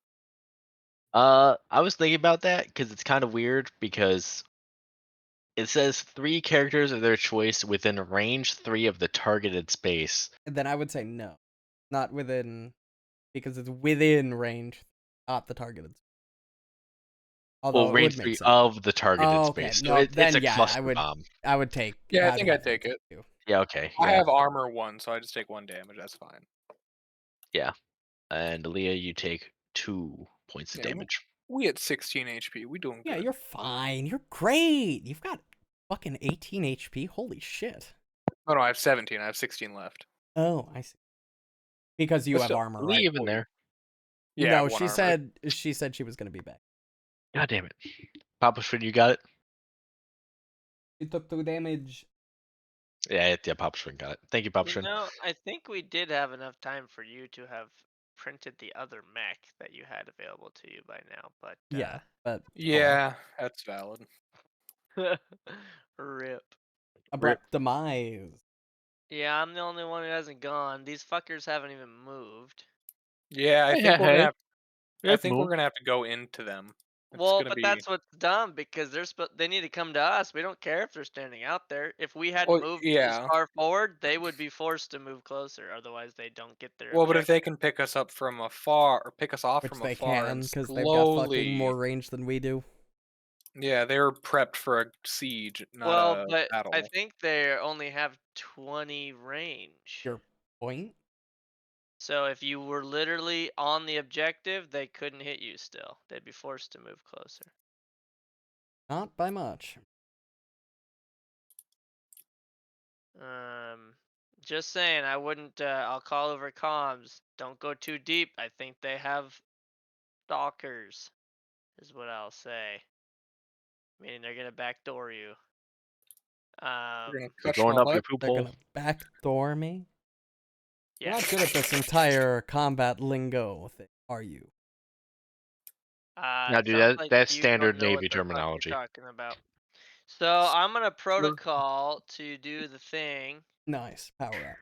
I was thinking about that because it's kind of weird because it says 3 characters of their choice within range 3 of the targeted space. Then I would say no. Not within, because it's within range, not the targeted. Well, Although it would range make 3 sense. of the targeted Oh, okay. space. So No, it's then a yeah, cluster bomb. I would take. Yeah, I I'd think I'd definitely take it. two. Yeah, okay. I Yeah. have armor 1, so I just take 1 damage. That's fine. Yeah. And Aaliyah, you take 2 points of Yeah, damage. we at 16 HP. We doing Yeah, good. you're fine. You're great. You've got fucking 18 HP. Holy shit. Oh no, I have 17. I have 16 left. Oh, I see. Because you But have still, armor, Aaliyah right? even there. Yeah, I No, have 1 she armor. said she was gonna be back. God damn it. Papa Schwinn, you got it? She took 2 damage. Yeah, Papa Schwinn got it. Thank you, Papa You Schwinn. know, I think we did have enough time for you to have printed the other mech that you had available to you by now, but Yeah, but Yeah, that's valid. rip. abrupt demise. Yeah, I'm the only one who hasn't gone. These fuckers haven't even moved. Yeah, I Hey, think hey, we're gonna hey. have. I Let's think we're move. gonna have to go into them. It's Well, gonna but be. that's what's dumb because they need to come to us. We don't care if they're standing out there. If we hadn't Well, moved this yeah. far forward, they would be forced to move closer. Otherwise, they don't get their Well, but if objective. they can pick us up from afar or pick us off Which from they afar can, and because they've got fucking slowly. more range than we do. Yeah, they're prepped for a siege, not Well, a but I battle. think they only have 20 range. Your point? So if you were literally on the objective, they couldn't hit you still. They'd be forced to move closer. Not by much. Just saying, I wouldn't, I'll call over comms. Don't go too deep. I think they have stalkers, is what I'll say. Meaning they're gonna backdoor you. They're gonna They're touch going my up your butt. poop They're hole. gonna backdoor me? You're Yeah. not good at this entire combat lingo thing, are you? No, It dude, sounds like that's you don't standard know what Navy the fuck you're terminology. talking about. So I'm gonna protocol to do the thing, Nice. Power up.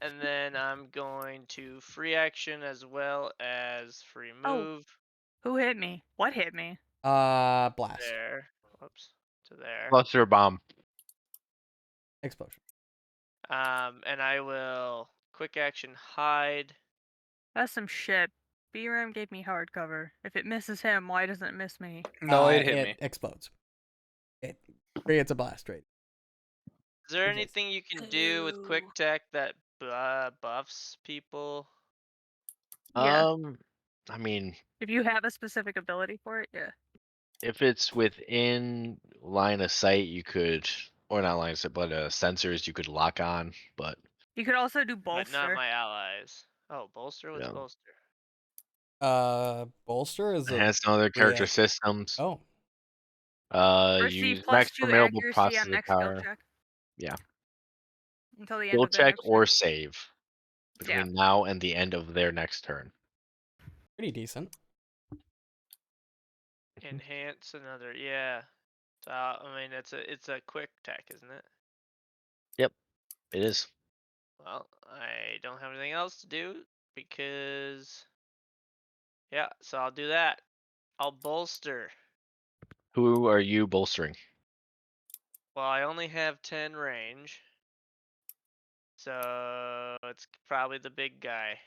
and then I'm going to free action as well as free Oh. move. Who hit me? What hit me? Blast. There. Whoops. To there. Cluster bomb. Explosion. And I will quick action hide. That's some shit. BRAM gave me hard cover. If it misses him, why doesn't it miss me? No, it hit It me. explodes. It creates a blast rate. Is there It is. anything you can do with quick tech that buffs people? Yeah. I mean, If you have a specific ability for it, yeah. if it's within line of sight, you could, or not line of sight, but sensors you could lock on. But You could also do But not bolster. my allies. Oh, bolster? What's Yeah. bolster? Bolster is a Enhance other character react. systems. Oh, Receive Use max +2 formidable accuracy on processor next skill power. check Yeah. until the end Skill of their check next or turn. save Yeah. between now and the end of their next turn. pretty decent. Enhance another. Yeah. So I mean, it's a quick tech, isn't it? Yep, it is. Well, I don't have anything else to do because yeah. So I'll do that. I'll bolster. Who are you bolstering? Well, I only have 10 range, so it's probably the big guy.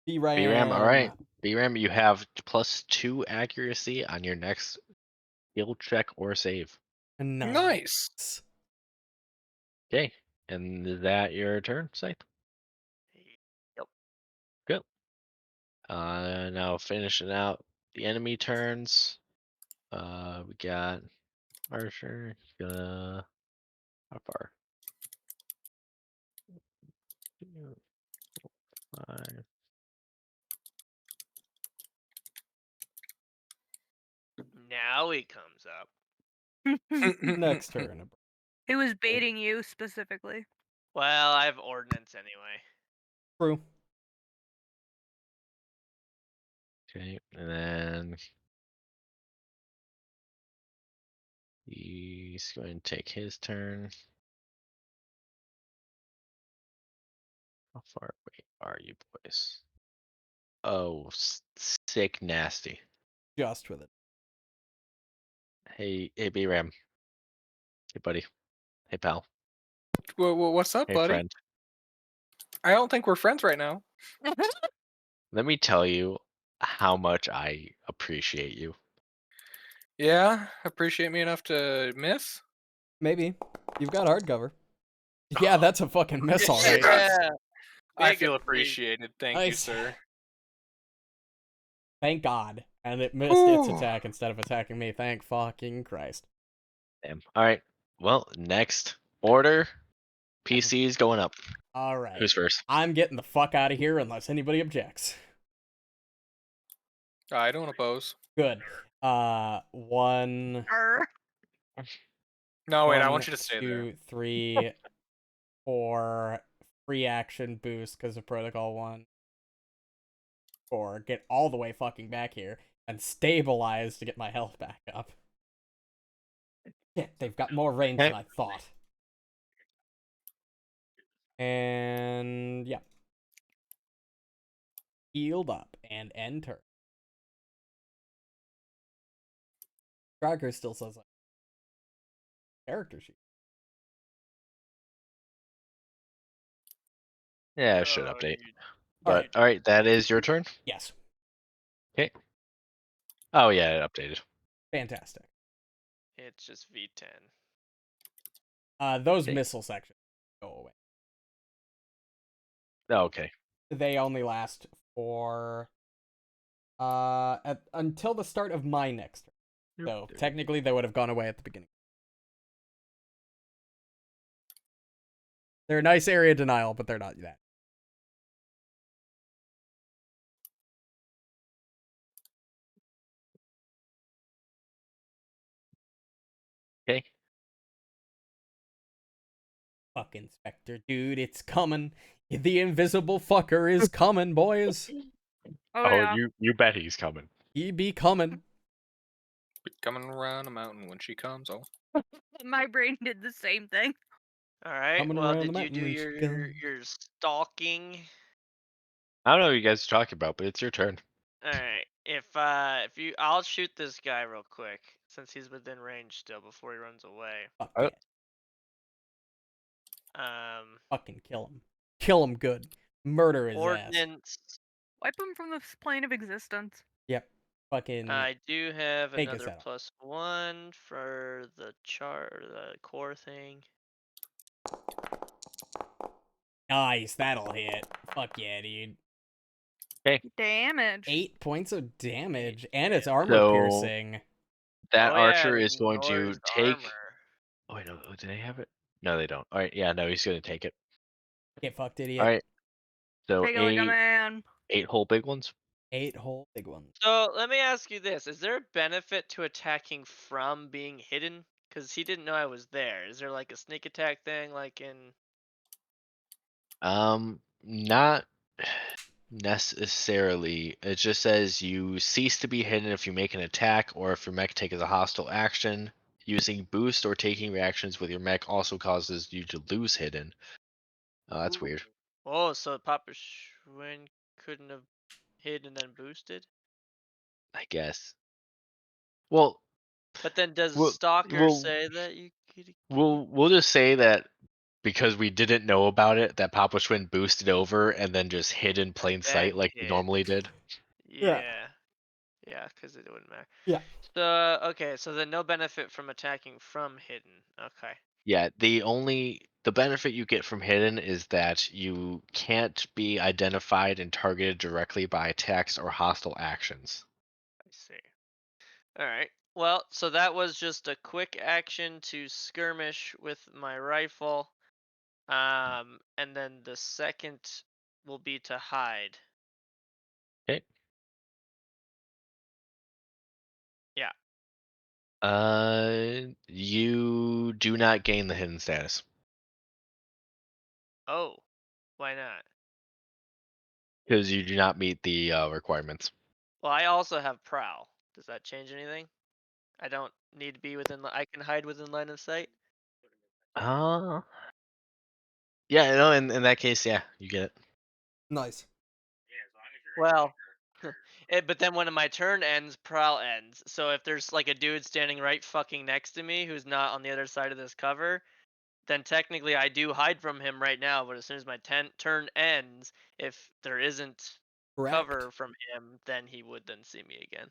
BRAM, all right. BRAM. BRAM, you have +2 accuracy on your next skill check or save. Nice. Okay, and is that your turn, Scythe? Yep. Good. Now finishing out the enemy turns. We got Archer. He's gonna how far? 2, 5. Now he comes up. Next turn. He was baiting you specifically. Well, I have ordnance anyway. True. Okay, and then he's going to take his turn. How far away are you boys? Oh, sick nasty. Just with it. Hey, BRAM. Hey, buddy. Hey, pal. What's up, Hey, buddy? friend. I don't think we're friends right now. Let me tell you how much I appreciate you. Yeah, appreciate me enough to miss. Maybe. You've got hardcover. Yeah, that's a fucking miss, all right. Yeah. I Big feel of me. appreciated. Thank you, Nice. sir. Thank God. And it missed its Whew. attack instead of attacking me. Thank fucking Christ. Damn. All right. Well, next order. PC's going up. All right. Who's first? I'm getting the fuck out of here unless anybody objects. I don't oppose. Good. One, Arr. No, wait, I one, want you to stay there. 2, 3, 4. Free action boost because of Protocol 1. 4. Get all the way fucking back here and stabilize to get my health back up. Shit, they've got more range than I thought. And yeah. Healed up and enter. Tracker still says like character sheet. Yeah, it should Oh, update. you- But all right, that is your turn. Yes. Okay. Oh yeah, it updated. Fantastic. It's just V10. Those Okay. missile sections go away. Oh, okay. They only last for until the start of my next turn. So technically they would have gone away at the beginning. They're a nice area denial, but they're not that. Okay. Fuck Inspector, dude, it's coming. The invisible fucker is coming, boys. Oh, yeah. you bet he's coming. He be coming. Be coming around a mountain when she comes. Oh, My brain did the same thing. All right. Coming Well, around the did you mountain do when she comes. your stalking? I don't know what you guys are talking about, but it's your turn. All right. If you, I'll shoot this guy real quick since he's within range still before he runs away. Fuck Oh. yeah. Fucking kill him. Kill him good. Murder his ass. Ordnance. Wipe him from the plane of existence. Yep. Fucking I do have take his another head off. +1 for the chart, the core thing. Nice, that'll hit. Fuck yeah, dude. Damage. 8 points of damage, and it's armor So- piercing. That Oh, yeah, archer it is going to ignores the take. armor. Oh wait, no, do they have it? No, they don't. All right, yeah, no, he's gonna take it. Get fucked, idiot. All right. So Take it like a man. 8 whole big ones. 8 whole big ones. So let me ask you this: is there a benefit to attacking from being hidden? Because he didn't know I was there. Is there like a sneak attack thing, like in? Not necessarily. It just says you cease to be hidden if you make an attack or if your mech takes a hostile action. Using boost or taking reactions with your mech also causes you to lose hidden. That's weird. Oh, so Papa Schwinn couldn't have hid and then boosted. I guess. Well, But then does we'll Stalker we'll say that you could? we'll just say that because we didn't know about it, that Papa Schwinn boosted over and then just hid in plain sight Then like he hid. normally did. Yeah. Yeah. Yeah, because it wouldn't matter. Yeah. So okay, so then no benefit from attacking from hidden. Okay. Yeah, the benefit you get from hidden is that you can't be identified and targeted directly by attacks or hostile actions. I see. All right. Well, so that was just a quick action to skirmish with my rifle. And then the second will be to hide. Okay. Yeah. You do not gain the hidden status Oh, why not? because you do not meet the requirements. Well, I also have prowl. Does that change anything? I don't need to be within. I can hide within line of sight. Uh, yeah, no, in that case, yeah, you get it. Nice. Well, but then when my turn ends, prowl ends. So if there's like a dude standing right fucking next to me who's not on the other side of this cover, then technically I do hide from him right now. But as soon as my turn ends, if there isn't Correct. cover from him, then he would then see me again.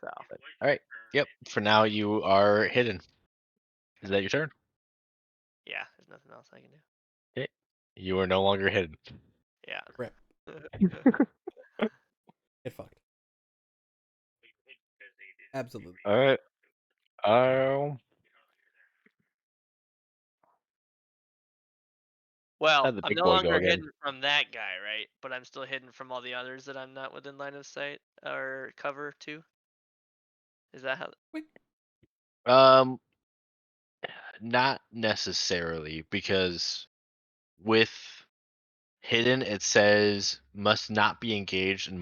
So All right. Yep. For now, you are hidden. Is that your turn? yeah, there's nothing else I can do. Okay. You are no longer hidden. Yeah. Rip. Get fucked. Absolutely. All right. Um. Well, Have the I'm big no boy go longer again. hidden from that guy, right? But I'm still hidden from all the others that I'm not within line of sight or cover too. Is that how? Wait. Um. Not necessarily, because with hidden it says must not be engaged and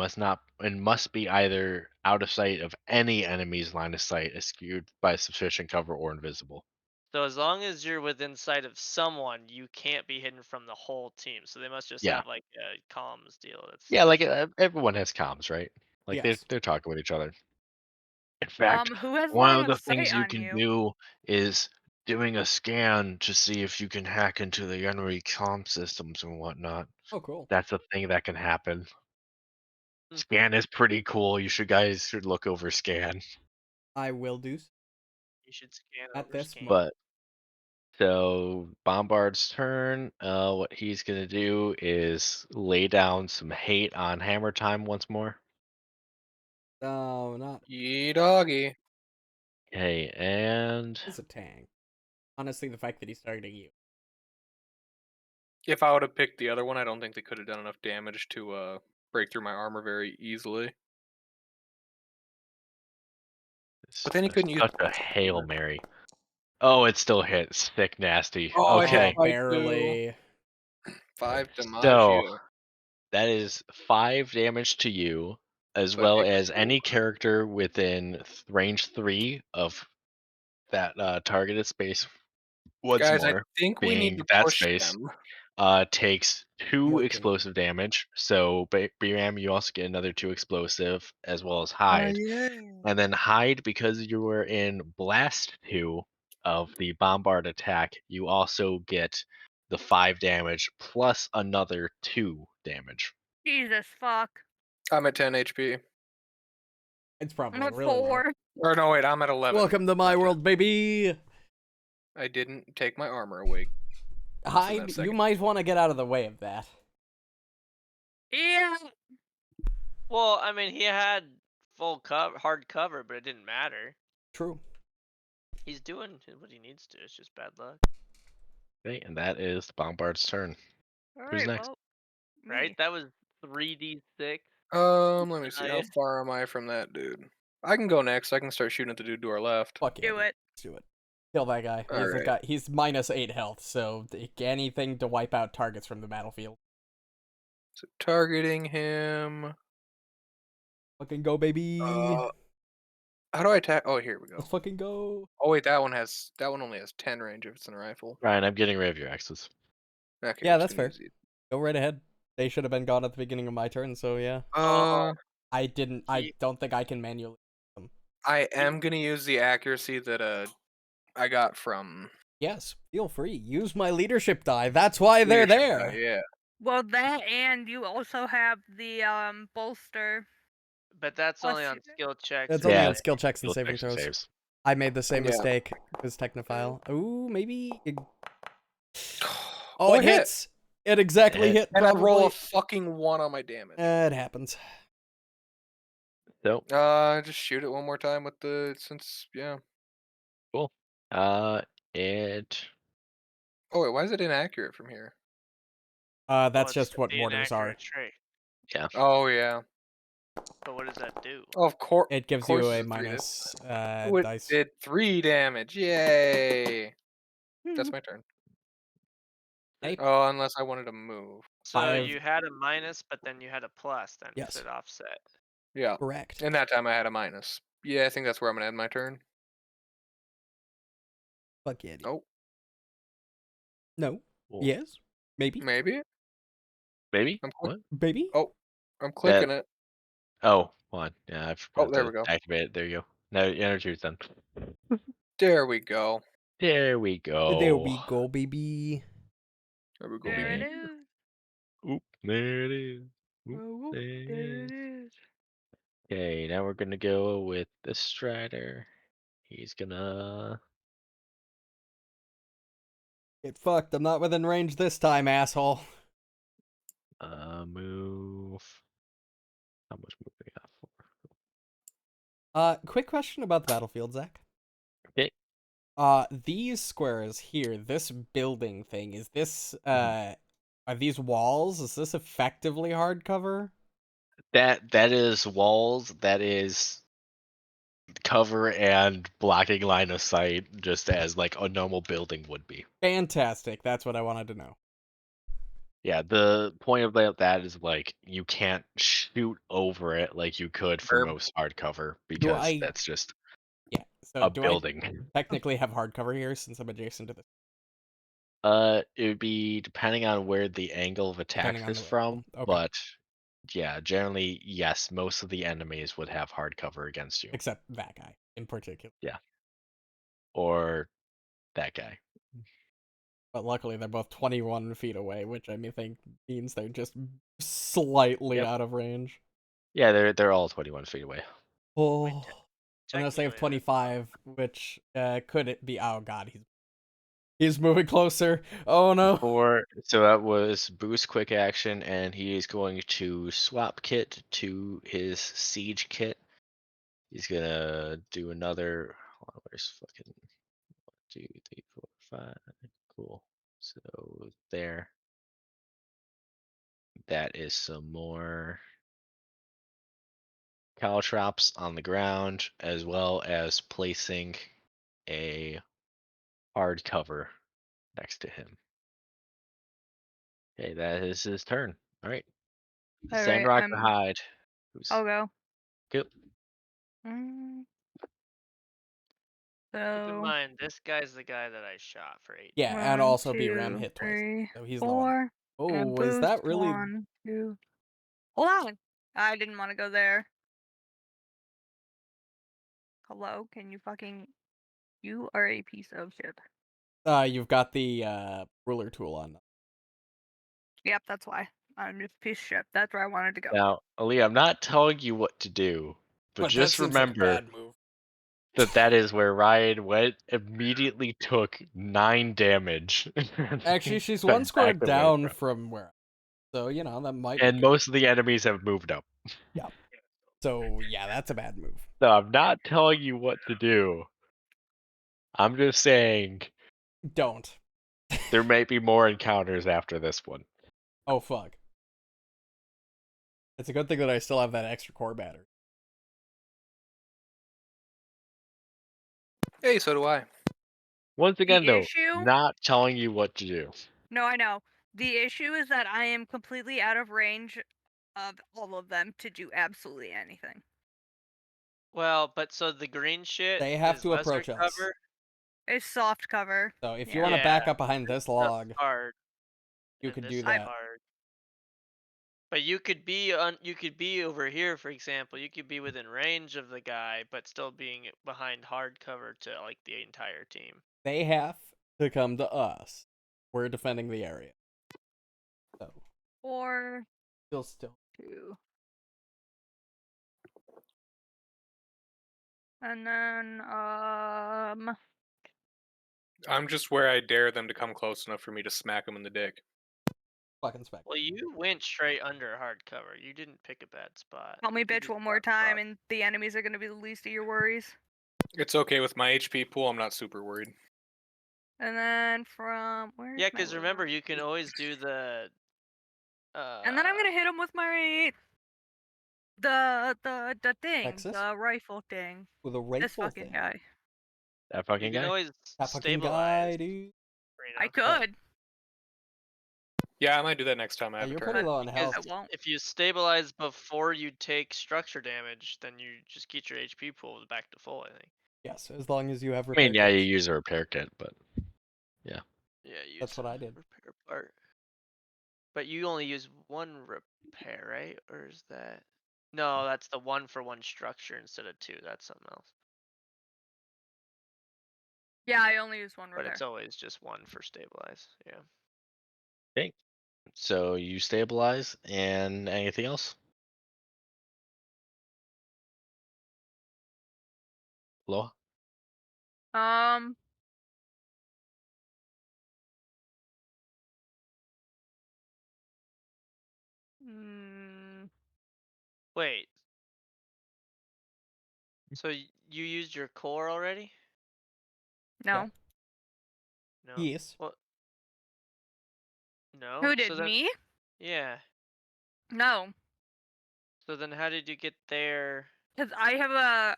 must be either out of sight of any enemy's line of sight, eschewed by sufficient cover or invisible. So as long as you're within sight of someone, you can't be hidden from the whole team. So they must just Yeah. have like a comms deal. Yeah, like That's everyone has comms, right? Like Yes. they're talking with each other. In fact, Who has one line of of the things sight you on can you? do is doing a scan to see if you can hack into the enemy comm systems and whatnot. Oh, cool. That's a thing that can happen. Hmm. Scan is pretty cool. You should look over scan. I will do you should scan at over this scan. moment. But so Bombard's turn. What he's gonna do is lay down some hate on Hammer Time once more. No, not. Yee doggy. Okay, and It's a tank. Honestly, the fact that he's targeting you. If I would have picked the other one, I don't think they could have done enough damage to break through my armor very easily. it's But then he couldn't use such a poison Hail either. Mary. Oh, it still hits. Thick nasty. Oh, I hit Okay, by 2. Barely. 5 damage. so that is 5 damage to you, as So I well take as 4. any character within range 3 of that targeted space. Once Guys, I more, think we need being to that push space, them. takes 2 Working. explosive damage. So BRAM, you also get another 2 explosive, as well as Oh, hide. yeah. And then hide, because you were in blast 2 of the bombard attack, you also get the 5 damage plus another 2 damage. Jesus fuck. I'm at 10 HP. It's I'm probably at really low. 4. Or no, wait, I'm at 11. Welcome to my not 10. world, baby. I didn't take my armor away. in that Hide. You second. might want to get out of the way of that. Yeah. Well, I mean, he had full cover, hard cover, but it didn't matter. True. He's doing what he needs to. It's just bad luck, Okay, and that is the bombard's turn. All Who's right. next? Well, right? me. That was 3d6 Let me see. How yeah. far am I from that dude? I can go next. I can start shooting at the dude to our left. Fuck yeah, Do dude. it. Let's do it. Kill that guy. All He's a right. guy. He's -8 health, so anything to wipe out targets from the battlefield. So targeting him. Fucking go, baby. How do I attack? Oh, here we go. Let's fucking go. Oh wait, that one only has 10 range if it's in a rifle. Ryan, I'm getting rid of your X's. Okay, Yeah, I'm that's just gonna fair. use Go right ahead. They should have been gone at the beginning of my turn, so yeah. it. I didn't. I Ye- don't think I can manually. I am gonna use the accuracy that I got from Yes, feel free. Use my leadership die. That's why they're leadership there. die, yeah. Well, that and you also have the bolster. But that's Plus only on you- skill checks. That's and only Yeah, on skill checks and skill saving checks and throws. saves. I made the same Yeah. mistake as Technophile. Ooh, maybe. Oh, It it hit. hits. It exactly It hit. And I roll a Probably. fucking 1 on my damage. It happens. So Just shoot it one more time with yeah. cool. It Oh wait, why is it inaccurate from here? That's Well, it's just what the mortars are. inaccurate trait. yeah. Oh yeah. But what does that do? Oh, of course. It gives course you it's a a 3. minus Oh, it dice. did 3 damage. Yay. That's my turn. Hey, Oh, unless I wanted to move. So 5. you had a minus, but then you had a plus then, because Yes. it offset. Yeah. Correct. And that time I had a minus. Yeah, I think that's where I'm gonna end my turn. Fuck yeah. Dude. Oh, No. Cool. Yes. Maybe. maybe. Maybe? I'm click- What? Baby. Oh, I'm clicking it. Oh, hold on. Yeah, I Oh, forgot there we to go. activate it. There you go. No, energy's done. There we go. There we go. There we go, baby. There we go, There it baby. is. Oop, there it is. Oop, Whoa, there it there is. it is. Okay, now we're gonna go with the Strider. He's gonna. Get fucked. I'm not within range this time, asshole. Move. How much move we got for? Quick question about the battlefield, Zach. Okay. These squares here, this building thing, is this, Mhm. are these walls? Is this effectively hardcover? That is walls. That is cover and blocking line of sight, just as like a normal building would be. Fantastic. That's what I wanted to know. Yeah, the point of that is like you can't shoot over it like you could for Herb. most hardcover because I- that's just Yeah. So a do building. I technically have hardcover here since I'm adjacent to this? It would be depending on where the angle of attack Depending on is the from, level. Okay. but yeah, generally yes, most of the enemies would have hardcover against you, Except that guy in particular. or that guy. But luckily they're both 21 feet away, which I think means they're just slightly Yep. out of range. Yeah, they're all 21 feet away. Oh. Unless they have Technically, 25, which could it be? Oh god, he's moving closer. Oh no. So that was boost quick action, and he is going to swap kit to his siege kit. He's gonna do another. Hold on, where's fucking 1, 2, 3, 4, 5? Cool. So there. That is some more caltrops on the ground, as well as placing a hard cover next to him. Okay, that is his turn. All right. All right, Sandrock the Hide. Who's I'll go. Cool. Mm, keep in so mind, this guy's the guy that I shot for 8. Yeah, and 1, also B Ram 2, hit twice. 3, So he's low. 4. And Oh, boost is that really 1, 2. Hold on. I didn't want to go there. Hello? Can you fucking? You are a piece of shit. you've got the ruler tool on. Yep, that's why. I'm just a piece of shit. That's where I wanted to go. Now, Ali, I'm not telling you what to do, but But just that seems like a remember bad move. that is where Ryan went, immediately took 9 damage. Actually, she's then one square backed away down from it. from where. So, you know, that might And be good. most of the enemies have moved up. So, yeah, that's a bad move. So I'm not telling you what to do. I'm just saying Don't. there may be more encounters after this one. Oh, fuck. It's a good thing that I still have that extra core battery. Hey, so do I. Once again, though, issue? not telling you what to do. No, I know. The issue is that I am completely out of range of all of them to do absolutely anything. Well, but so the green shit They have is to lesser approach us. cover. It's soft cover. So if you Yeah. want to Yeah, back up behind this Stuff's log, hard. you and could this do is that. hard. But you could be over here, for example. You could be within range of the guy, but still being behind hard cover to like the entire team. They have to come to us. We're defending the area. So 4, still. 2. And then I'm just where I dare them to come close enough for me to smack them in the dick. Fucking spec. Well, you went straight under hard cover. You didn't pick a bad spot. call me You bitch just one more got time, fucked. and the enemies are gonna be the least of your worries. It's okay with my HP pool. I'm not super worried. And then from where's Yeah, my because remember, laser? you can always do the. And then I'm gonna hit him with my the thing, Texas? the rifle thing. With a This rifle fucking thing. guy. That You fucking can guy. always That fucking stabilize. guy, dude. I Reno. could. Yeah, I might do that next time I Yeah, have a you're turn. pretty low on Because health. I won't. if you stabilize before you take structure damage, then you just get your HP pool back to full. I think. Yes, as long as you have I repair mean, yeah, you kits. use a repair kit, but Yeah, That's what I did. repair part. But you only use one repair, right? Or is that? No, that's the 1-for-1 structure instead of 2. That's something else. Yeah, I only use one But repair. it's always just 1 for stabilize. Yeah. okay. So you stabilize, and anything else? Loa? Um. Mm, Wait. So you used your core already? no. No. Yes. Well, no. Who So did, then, me? yeah. No. So then, how did you get there? Cause I have a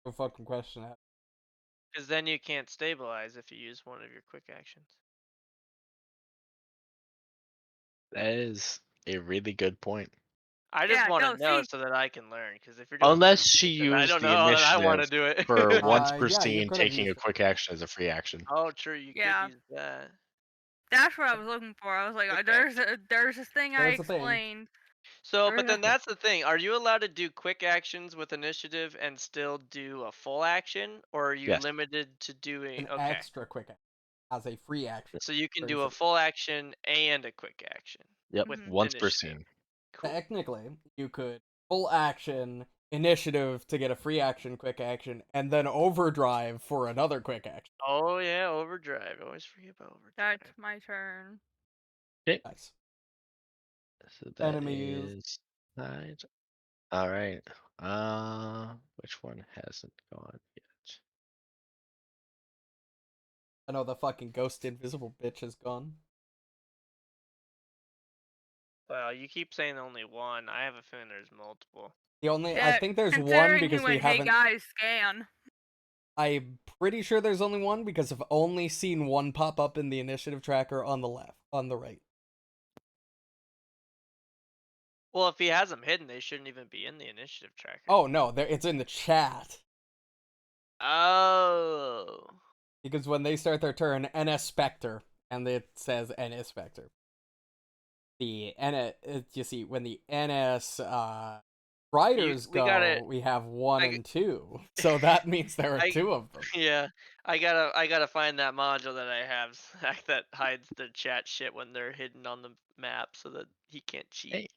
No fucking question. Because then you can't stabilize if you use one of your quick actions. That is a really good point. I just Yeah, want to no, know see. so that I can learn. Because if you're doing Unless stupid she shit, then I used don't the know, then I want to initiative do it. for once per Yeah, you scene, could have taking a used it. quick action as a free action. Oh, true. You Yeah. could use that. That's what I was looking for. I was like, Quick there's this thing I There's a thing. explained. So, Or but the- then that's the thing. Are you allowed to do quick actions with initiative and still do a full action, or are you Yes. limited to doing? An Okay, extra quick action as a free action. so you can for do a instance. full action and a quick action Yep. with Mhm. Once per initiative. scene. Cool. Technically, you could full action initiative to get a free action quick action, and then overdrive for another quick action. Oh yeah, overdrive. I always forget about overdrive. That's my turn. Nice. So that Enemies. is nine. All right. Which one hasn't gone yet? I know the fucking ghost invisible bitch is gone. Well, you keep saying only one. I have a feeling there's multiple. The only Yeah, I think there's one considering he because we went, hey haven't. guys, scan. I'm pretty sure there's only one because I've only seen one pop up in the initiative tracker on the left, on the right. Well, if he has them hidden, they shouldn't even be in the initiative tracker. Oh no, it's in the chat. Oh. Because when they start their turn, NS Spectre, and it says NS Spectre. The you see, when the NS riders we gotta- go, we have 1 I- and 2. So that means there are I- 2 of them. Yeah, I gotta find that module that I have that hides the chat shit when they're hidden on the map, so that he can't cheat. Hey.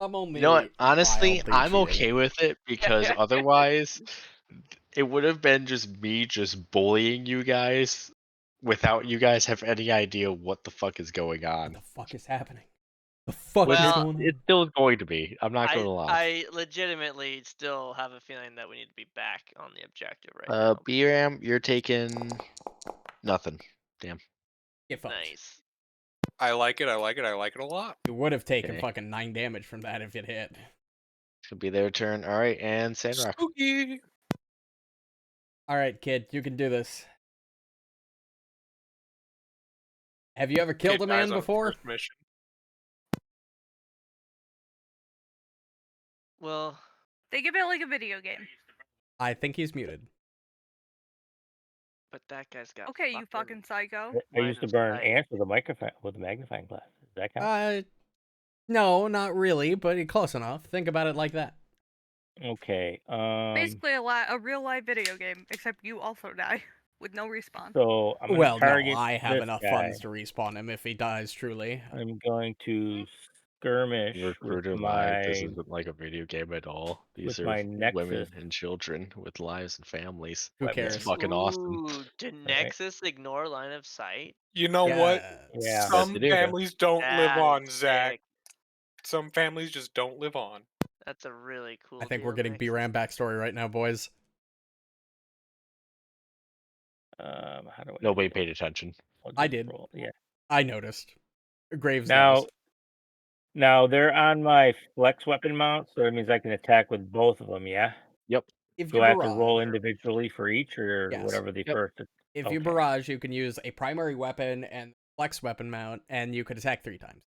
I'm only You know what? Honestly, mildly I'm cheating. okay with it because otherwise, it would have been just me just bullying you guys without you guys have any idea what the fuck is going What on. the fuck is happening? The fuck Which is Well, going on? it's still going to be. I'm not going to lie. I legitimately still have a feeling that we need to be back on the objective right now. BRAM, you're taking nothing. Damn. Get fucked. Nice. I like it. I like it. I like it a lot. You would have taken Okay. fucking 9 damage from that if it hit. Should be their turn. All right, and Sandrock. Spooky. All right, kid, you can do this. Have you ever killed Kid a dies man on before? first mission. Well, Think of it like a video game. I think he's muted. but that guy's got. Okay, you fucking psycho. I used to Line of burn sight. ants with a magnifying glass. Does that count? No, not really, but close enough. Think about it like that. Okay. Basically a real life video game, except you also die with no respawn. So I'm gonna Well, no, target I have this enough guy. funds to respawn him if he dies truly. I'm going to skirmish with Recruiter Live. This my isn't like a video game at all. These with are my women Nexus. and children with lives and families. Who weapon. cares? It's fucking awesome. Ooh, did Right. Nexus ignore line of sight? You know what? Yes. Yeah. Yes, Some it is. families don't live That on, is Zach. sick. Some families just don't live on. That's a really cool. I think we're deal, getting Nexus. B-Ram backstory right now, boys. How do I? Nobody paid attention. I'll I just did. roll. Yeah. I noticed. Graves Now, knows. now they're on my flex weapon mount, so it means I can attack with both of them. Yeah. Yep. If Do you I have to roll barrage, individually for each, or Yes. whatever the Yep. first? if you Okay. barrage, you can use a primary weapon and flex weapon mount, and you could attack 3 times.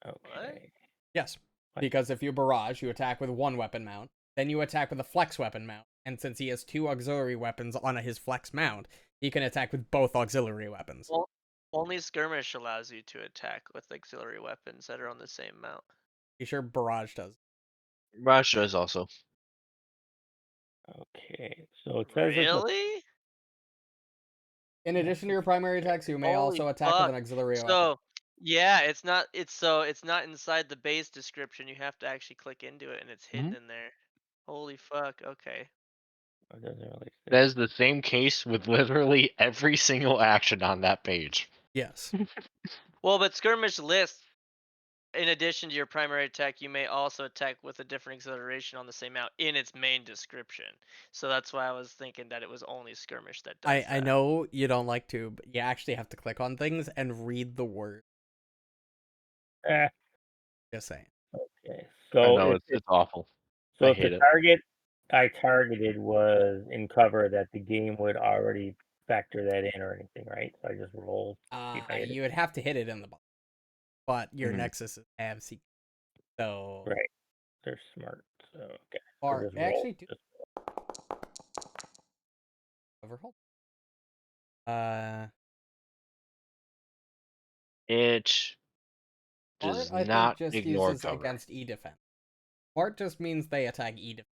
Okay. Yes, What? because if you barrage, you attack with 1 weapon mount, then you attack with a flex weapon mount, and since he has 2 auxiliary weapons on his flex mount, he can attack with both auxiliary weapons. Well, only skirmish allows you to attack with auxiliary weapons that are on the same mount. You sure barrage does? Russia is also. Okay. So it says it's a Really? In addition to your primary attacks, you may Holy also attack with fuck. an auxiliary weapon. So yeah, it's not. It's not inside the base description. You have to actually click into it, and it's hidden in there. Holy fuck. Okay. It doesn't really say. That is the same case with literally every single action on that page. Yes. Well, but skirmish lists, in addition to your primary attack, you may also attack with a different acceleration on the same mount in its main description. So that's why I was thinking that it was only skirmish that does I that. know you don't like to, but you actually have to click on things and read the word. Eh, Just saying. okay. I So know if it's awful. so I if the hate it. target I targeted was in cover, that the game would already factor that in or anything, right? So I just roll. See if I hit it. You would have to hit it in the box, but your Mhm. Nexus is ABC. So Right. They're smart. So okay. So or just roll. actually do Just overhold. It Smart, does I think, not just ignore uses cover. against E defense. Smart just means they attack E defense.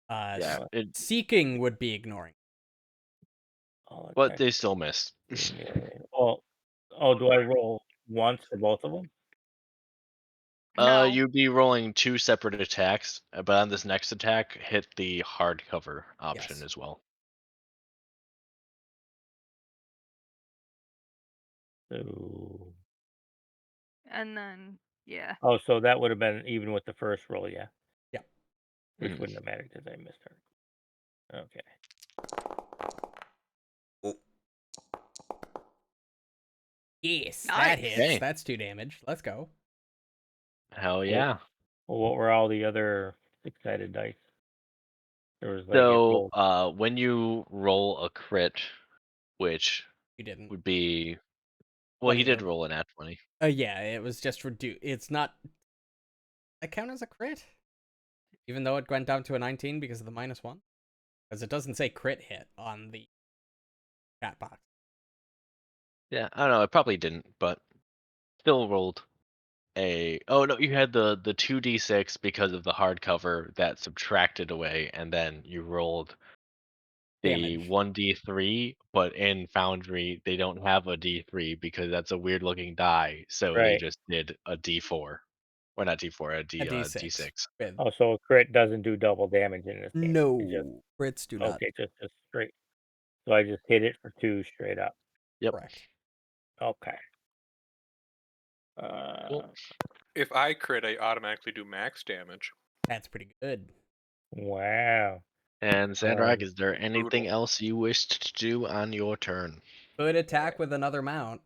Yeah, Seeking would be ignoring. all but attack. they still miss. Oh, do I roll once for both of them? No. You'd be rolling 2 separate attacks, but on this next attack, hit the hard cover option Yes. as well. So And then yeah. oh, so that would have been even with the first roll, yeah. Yeah. Which Mhm. wouldn't have mattered because I missed her. Okay. Yes, Nice. that hits. Okay. That's 2 damage. Let's go. Hell yeah. Well, what were all the other 6-sided dice? There was like So, when you roll a crit, which You didn't. would be, well, he 20 did though. roll an at 20. Yeah, it was just it's not. That count as a crit, even though it went down to a 19 because of the -1, because it doesn't say crit hit on the chat box. Yeah, I don't know. It probably didn't, but still rolled a. Oh no, you had the 2d6 because of the hardcover that subtracted away, and then you rolled the Damage. 1d3. But in Foundry, they don't have a d3 because that's a weird looking die, so they right. just did a d4, or not d4, A D6. d6. With Oh, so a crit doesn't do double damage in this game. It just no crits do not. okay, just straight. So I just hit it for 2 straight up. Yep. Correct. Okay. Cool. If I crit, I automatically do max damage. That's pretty good. Wow. And Sandrak, is there Brutal. anything else you wished to do on your turn? Could attack with another mount,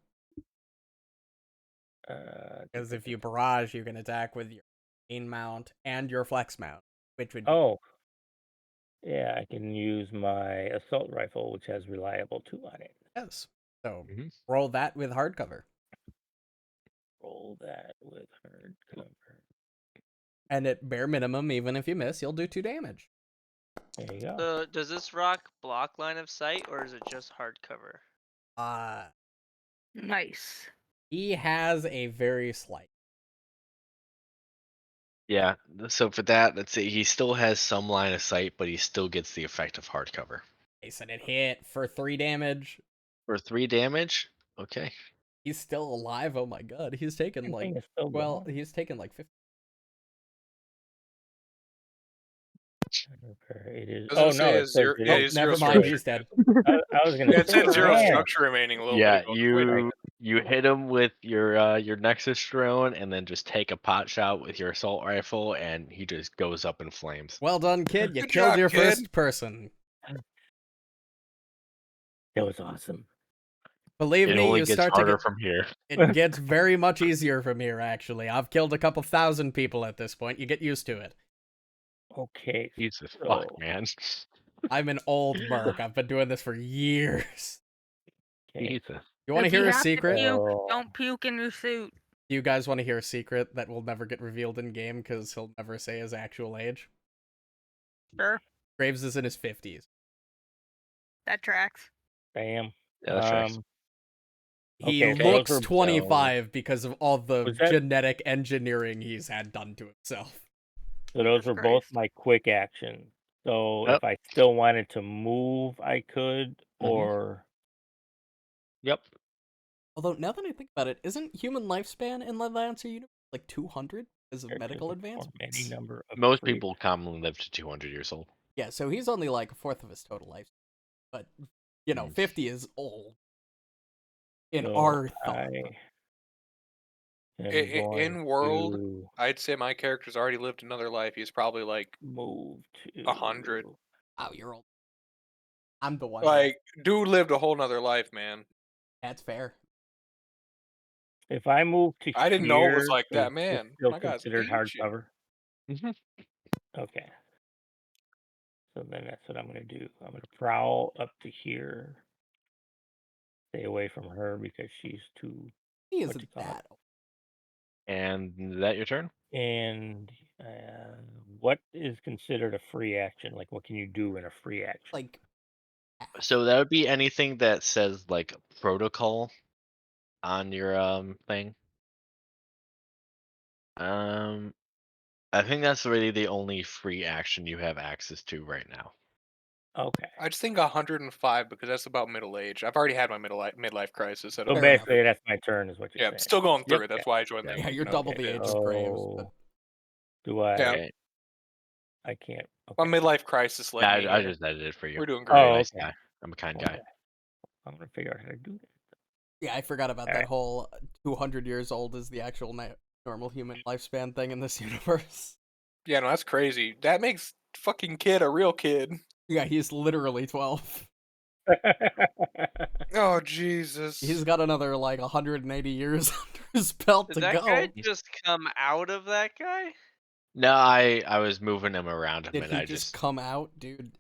Uh, because if you barrage, you can attack with your main mount and your flex mount, which would be oh, yeah, I can use my assault rifle, which has reliable 2 on it. yes. So Mhm. roll that with hardcover, Roll that with hardcover. and at bare minimum, even if you miss, you'll do 2 damage. There you go. So does this rock block line of sight, or is it just hardcover? Nice. He has a very slight. Yeah. So for that, let's see. He still has some line of sight, but he still gets the effect of hardcover. They said it hit for 3 damage. For 3 damage. Okay. He's still alive. Oh my god, he's taken That like thing is still going. he's taken like 50. Okay, it is. Doesn't Oh say no, a it says zero. it Yeah, Oh, is. he's zero never mind, structure. he's dead. I was gonna Yeah, it say, said zero man. structure remaining a little Yeah, bit ago. Wait, you hit him with your Nexus drone, and then just take a pot shot with your assault rifle, and he just goes up in flames. Well done, kid. You Good killed job, your kid. first person. That was awesome. Believe It me, only you gets start to harder get. from here. It gets very much easier from here. Actually, I've killed a couple thousand people at this point. You get used to it. Okay, Jesus so fuck, man. I'm an old merc. I've been doing this for years. okay, Jesus. You want to If you hear a have to secret? puke, so don't puke in your suit. Do you guys want to hear a secret that will never get revealed in game because he'll never say his actual age? Sure, Graves is in his 50s. that tracks. bam. Yeah, that tracks. He Okay, so those looks were 25 because of all the Was that- genetic engineering he's had done to himself. So those Jesus were both Christ. my quick actions. So Yep. if I still wanted to move, I could, or Yep. Although, now that I think about it, isn't human lifespan in the Lancer universe like 200 because of there medical isn't for advancements? any number of Most free- people commonly live to 200 years old. Yeah, so he's only like a fourth of his total life. But, 50 is old. In So our thought. I am In going world, to I'd say my character's already lived another life. He's probably like move to 100. Wow, you're old. I'm the one. Like, dude lived a whole nother life, man. That's fair. If I move to I didn't know it was here, like is that, this man. still My guy's considered ancient. hardcover? Mhm. Okay. So then that's what I'm going to do. I'm going to prowl up to here. Stay away from her because she's too. He What isn't you call it? that old. And is that your turn? And what is considered a free action? Like, what can you do in a free action? Like, So that would be anything that says like protocol on your thing. I think that's really the only free action you have access to right now. Okay. I just think 105 because that's about middle age. I've already had my midlife crisis. So At a Fair basically, that's my turn, is what you're yeah, saying. still going through Yep. it. That's why I joined Yeah. them. yeah, you're double the age of Graves. But... So do I? Yeah. Okay. I can't. My Okay. midlife crisis. Let Yeah, me I know. just edited it for you. We're doing I'm great. a Oh, nice okay. guy. I'm a kind guy. Okay. I'm gonna figure out how to do that. Yeah, I forgot about that Alright. whole 200 years old is the actual normal human lifespan thing in this universe. Yeah, no, that's crazy. That makes fucking kid a real kid. Yeah, he's literally 12. Oh Jesus. He's got another like 180 years under his belt Did to that go. guy just come out of that guy? No, I was moving him around him, Did and he I just just come out, dude? dude,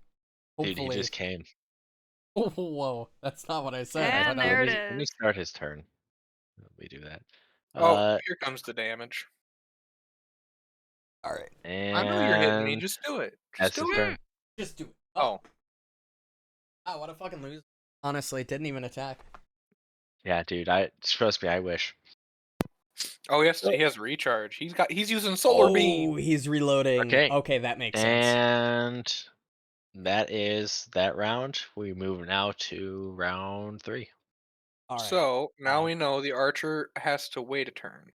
Hopefully. he just came. Oh, whoa, that's not what I said. And but, there it Let me is. start his turn. Let me do that. Oh, here comes the damage. All right, And I know you're hitting me. Just do it. that's Just his do it. turn. just do it. Oh, Oh, what a fucking loser. Honestly, it didn't even attack. Yeah, dude. Trust me. I wish. oh, yes, he has recharge. He's using solar beam. Oh, he's reloading. Okay. Okay, that makes sense. And that is that round. We move now to round 3. All right. So now we know the archer has to wait a turn,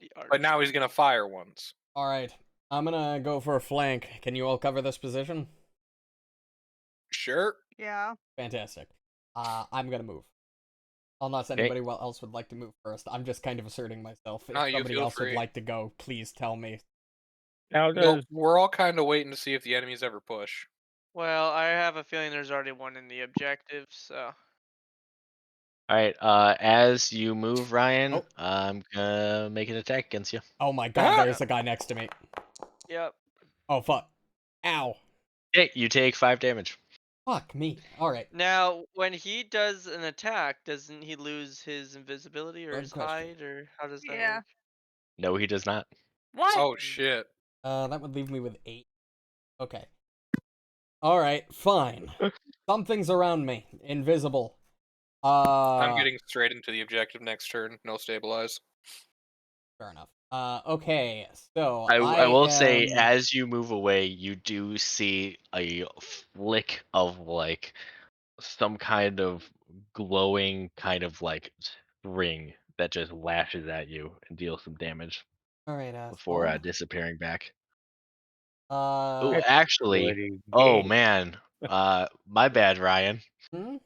The but now archer. he's gonna fire once. All right. I'm gonna go for a flank. Can you all cover this position? Sure. Yeah. Fantastic. I'm gonna move. Unless Okay. anybody else would like to move first. I'm just kind of asserting myself. If No, you somebody feel else would free. like to go, please tell me. Now Well, does we're all kind of waiting to see if the enemies ever push. Well, I have a feeling there's already one in the objective, so. All right. As you move, Ryan, Oh. I'm gonna make an attack against you. Oh my god, there's a guy next to me. Yep. Oh fuck. Ow. Okay, you take 5 damage. Fuck me. Alright. Now, when he does an attack, doesn't he lose his invisibility or Good his question. hide, or how does that Yeah. work? No, he does not. What? Oh shit. That would leave me with 8. Okay. Alright, fine. Something's around me. Invisible. I'm getting straight into the objective next turn. No stabilize. Fair enough. Okay, so I will say, am... as you move away, you do see a flick of like some kind of glowing kind of like ring that just lashes at you and deals some damage Alright, before asshole. disappearing back. Uh... Oh, That's actually, pretty oh gay. man, my bad, Ryan. Hmm?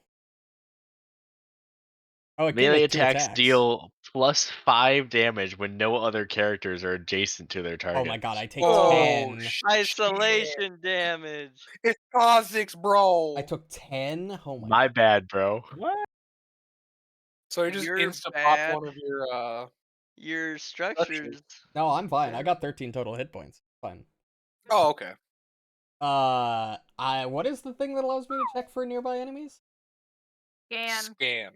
Oh, it can Melee make 2 attacks attacks. deal +5 damage when no other characters are adjacent to their target. Oh my god, I take Oh 10. shit. Isolation damage. It's Kha'Zix, bro. I took 10? Oh my My god. bad, bro. What? So you just You're insta pop bad. one of your Your structures. structures. No, I'm fine. I Yeah. got 13 total hit points. Fine. Oh, okay. What is the thing that allows me to check for nearby enemies? Scan. Scan.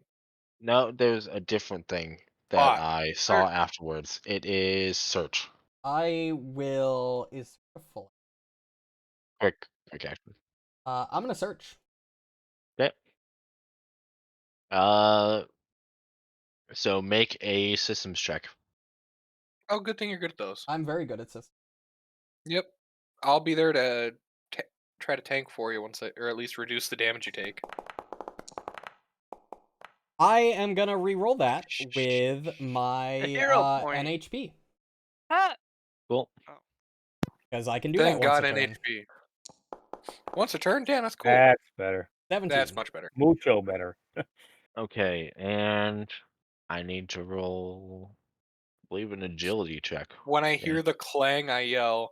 No, there's a different thing that Bot. I saw afterwards. It is search. I will... Is full. Quick action. I'm gonna search. Okay. So make a systems check. Oh, good thing you're good at those. I'm very good at this. Yep. I'll be there to try to tank for you once, or at least reduce the damage you take. I am gonna re-roll that with my A hero point. NHP. Huh. Cool. Because I can do Thank that once God a turn. NHP. Once a turn? Damn, that's cool. That's better. 17. That's much better. Mucho better. Okay, and I need to roll, I believe, an agility check. When I Yeah. hear the clang, I yell,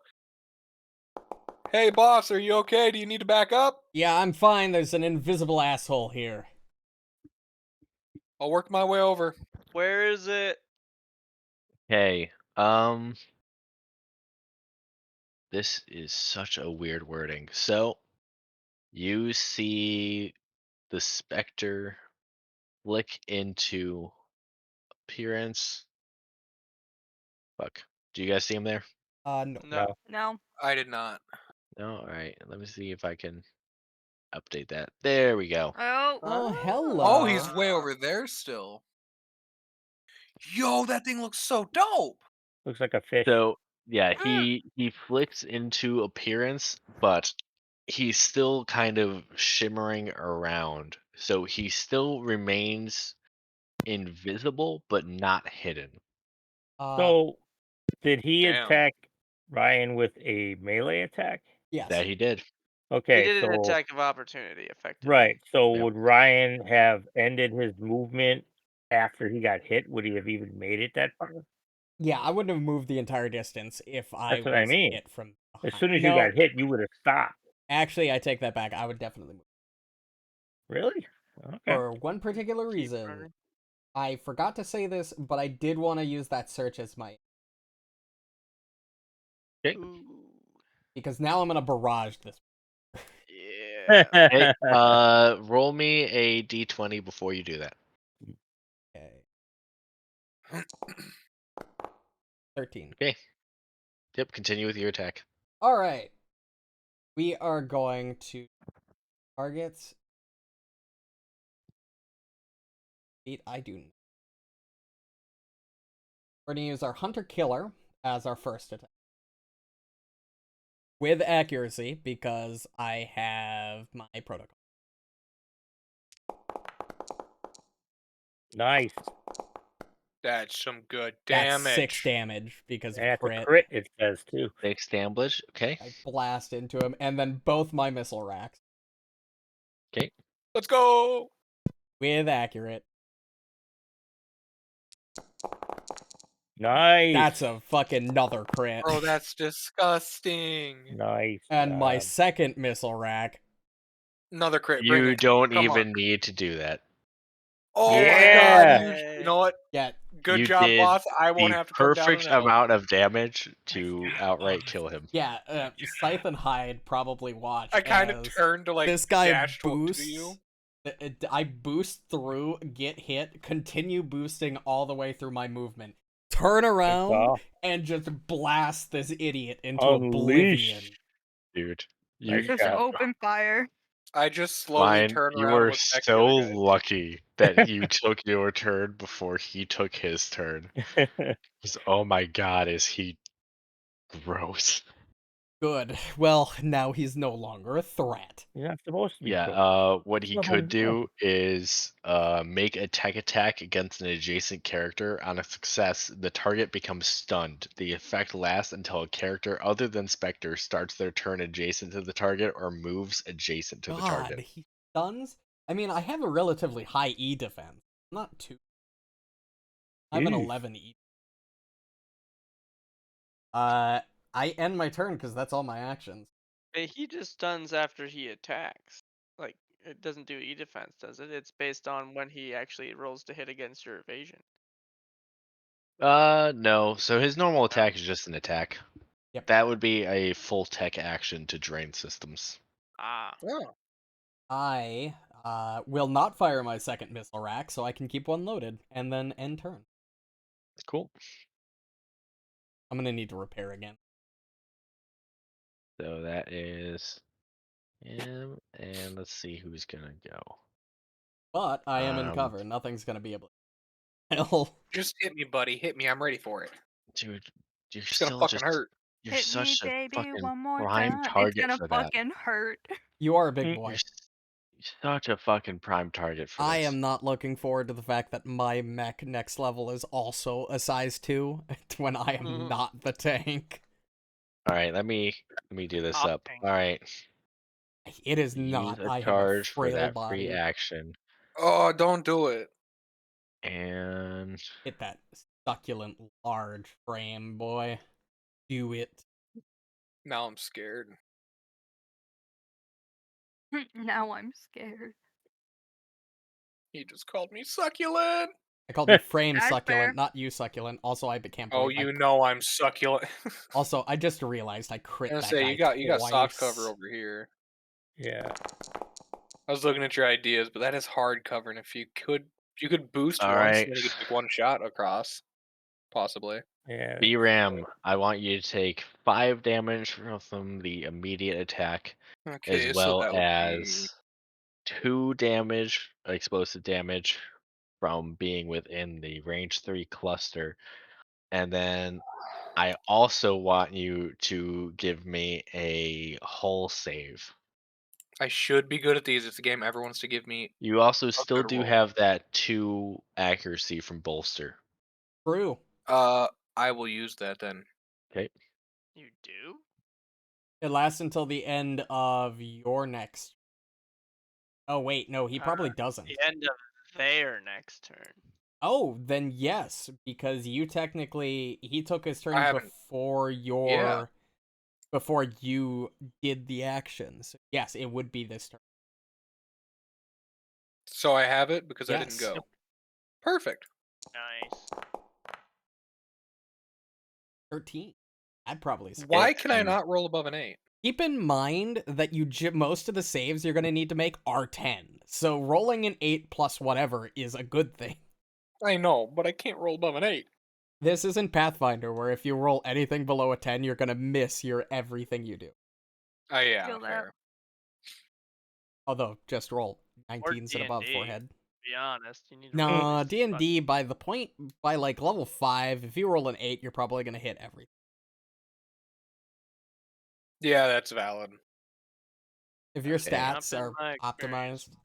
"Hey, boss, are you okay? Do you need to back up? Yeah, I'm fine. There's an invisible asshole here. I'll work my way over." Where is it? Okay. This is such a weird wording. So you see the specter flick into appearance. Fuck. Do you guys see him there? No. No. No. I did not. No? Alright. Let me see if I can update that. There we go. Oh. Oh, hello. Oh, he's way over there still. Yo, that thing looks so dope. Looks like a fish. So yeah, he flicks into appearance, but he's still kind of shimmering around. So he still remains invisible, but not hidden. So, did he Damn. attack Ryan with a melee attack? Yes. That he did. He Okay, did an so attack of opportunity, effectively. right. So Yep. would Ryan have ended his movement after he got hit? Would he have even made it that far? Yeah, I wouldn't have moved the entire distance if I That's what I was mean. hit from As behind. soon as No, you got hit, you would have stopped. actually, I take that back. I would definitely move. Really? Okay. For one particular Keep reason. running. I forgot to say this, but I did want to use that search as my... Okay. Ooh. Because now I'm going to barrage this. Yeah. Hey, roll me a d20 before you do that. Okay. 13. Okay. Yep, continue with your attack. All right. We are going to targets. I do. We're going to use our Hunter Killer as our first attack. With accuracy, because I have my protocol. Nice. That's some good That's damage. 6 damage because of That's crit. a crit, it says too. 6 damage. Okay. I blast into him, and then both my missile racks. Okay. Let's go. With accurate. Nice. That's a fucking another crit. Bro, that's disgusting. Nice. And my job. second missile rack Another crit. Bring You it. don't Come on. even need to do that. Oh my god! Yeah. You know what? Yeah, Good You job, did boss. I won't the have to come down and perfect help. amount of damage My to God. outright kill him. yeah. Scythe and Hyde probably watch I kind of as turned to like this guy dash to boosts. you. I boost through, get hit, continue boosting all the way through my movement, turn around, call. and just blast this idiot into Unleash. oblivion. Dude, Nice you Just job. open fire. I just slowly Mine, turn you around and were look back at the so other guy. lucky that you took your turn before he took his turn. 'Cause, oh my god, is he gross. Good. Well, now he's no longer a threat. You're not supposed to be Yeah, cool. what It's he level could do 1. is make a tech attack against an adjacent character. On a success, the target becomes stunned. The effect lasts until a character other than Spectre starts their turn adjacent to the target or moves adjacent to the God, target. he stuns? I mean, I have a relatively high E defense. Not too. I have an Jeez. 11 E. I end my turn because that's all my actions. He just stuns after he attacks. Like, it doesn't do E defense, does it? It's based on when he actually rolls to hit against your evasion. No. So his normal attack is just an attack. Yep. That would be a full tech action to drain systems. Ah. Oh, I will not fire my second missile rack, so I can keep one loaded and then end turn. Cool. I'm gonna need to repair again. So that is him, and let's see who's gonna go. But I am in cover. Nothing's gonna be able to kill. just hit me, buddy. Hit me. I'm ready for it. Dude, you're It's gonna still fucking just hurt. you're Hit me, such a baby, fucking one more prime time. It's target gonna for that. fucking hurt. You are a big Mm. boy. You're such a fucking prime target for I this. am not looking forward to the fact that my mech next level is also a size 2 when I am Mhm. not the tank. All right, let me do this up. Opting. All right, It is use not. a I have a charge for frail that free body. action, Oh, don't do it. and Hit that succulent large frame, boy. Do it. Now I'm scared. Now I'm scared. He just called me succulent. I called you frame That's succulent, fair. not you succulent. Also, I can't Oh, believe you know I'm succulent. Also, I just realized I I'm crit gonna that say guy you got soft cover twice. over here. Yeah. I was looking at your ideas, but that is hard cover, and if you could boost all once, right, and then you could take one shot across, possibly. Yeah. BRAM. I want you to take 5 damage from the immediate attack, as Okay, so well that would be as 2 damage, explosive damage, from being within the range 3 cluster. And then I also want you to give me a hull save. I should be good at these. It's a game everyone wants to give me You also a still good do roll. have that 2 accuracy from bolster. True. I will use that then. Okay. You do? It lasts until the end of your next. Oh, wait, no, he probably doesn't. The end of their next turn. Oh, then yes, because you technically. He took his turn haven't- before Yeah. Before you did the actions. Yes, it would be this turn. So I have it because I didn't Yes. go. Perfect. Nice. 13. I'd probably say. Why can I and- not roll above an 8? Keep in mind that most of the saves you're going to need to make are 10. So rolling an 8 plus whatever is a good thing. I know, but I can't roll above an 8. This isn't Pathfinder, where if you roll anything below a 10, you're going to miss your everything you do. Oh yeah, Feel that. fair. Although, just roll Or 19s and above D&D, forehead. to be honest. You need to Nah, roll at least D&D, by like level 5, if you roll an 8, you're probably going to hit everything. Yeah, that's valid. If your Okay. Not stats been are my experience. optimized.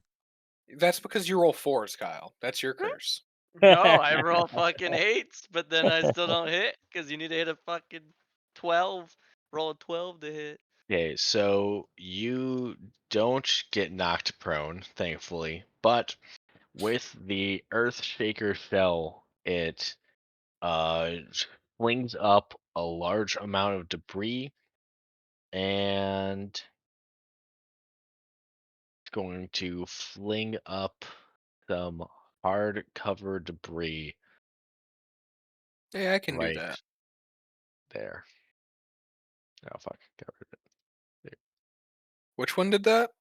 That's because you roll 4s, Kyle. That's your curse. No, I roll fucking 8s, but then I still don't hit because you need to hit a fucking 12. Roll a 12 to hit. Okay, so you don't get knocked prone, thankfully, but with the Earth Shaker shell, it flings up a large amount of debris, and going to fling up some hard cover debris Yeah, I can do right that. there. Oh fuck, got rid of it. Which one did that?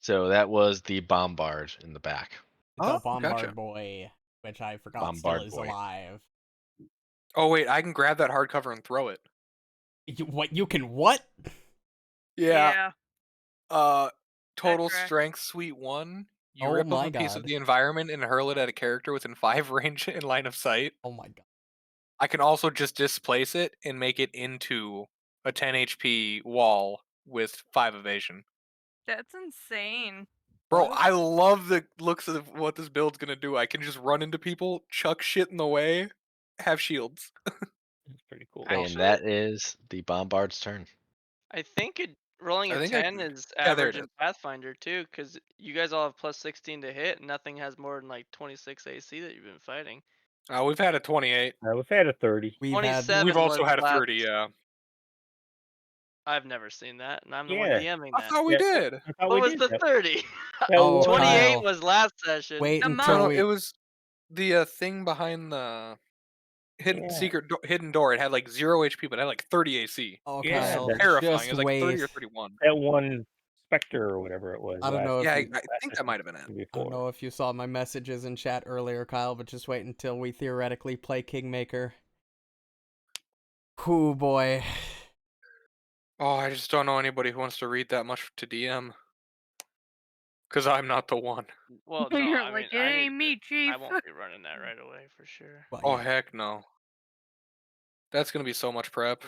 So that was the bombard in the back. The Oh, Bombard gotcha. Boy, which I forgot still Bombard is boy. alive. Oh wait, I can grab that hardcover and throw it. You can what? Yeah. Total correct. strength suite 1. You Oh rip up my a piece of god. the environment and hurl it at a character within 5 range in line of sight. Oh my god. I can also just displace it and make it into a 10 HP wall with 5 evasion. That's insane. Bro, What? I love the looks of what this build's gonna do. I can just run into people, chuck shit in the way, have shields. That's pretty cool. Okay, and that is the bombard's turn. I think rolling I a think I 10 can- is Yeah, there average it in is. Pathfinder too, because you guys all have plus 16 to hit, and nothing has more than like 26 AC that you've been fighting. We've had a 28. We've had a 30. We've had 27 We've also was had a last. 30, yeah. I've never seen that, and I'm the one Yeah. DMing I that. thought we Yeah, did. I thought What we was did the that. 30? That Oh, was 28 Kyle. was last session. Wait The until No, we it was the thing behind the Yeah. hidden door. It had like 0 HP, but it had like 30 AC. Oh, Yeah, Kyle, that- Terrifying. just It was like 30 wait. or 31. that one Spectre or whatever it was. I don't last- know if Yeah, you, I think that might have been it. I before. don't know if you saw my messages in chat earlier, Kyle, but just wait until we theoretically play Kingmaker. Whoo boy. Oh, I just don't know anybody who wants to read that much to DM. Because I'm not the one. Well, no, You're I like, mean, it I need ain't me, to, chief. I won't be running that right away for sure. Well, Oh, yeah. heck no. That's going to be so much prep.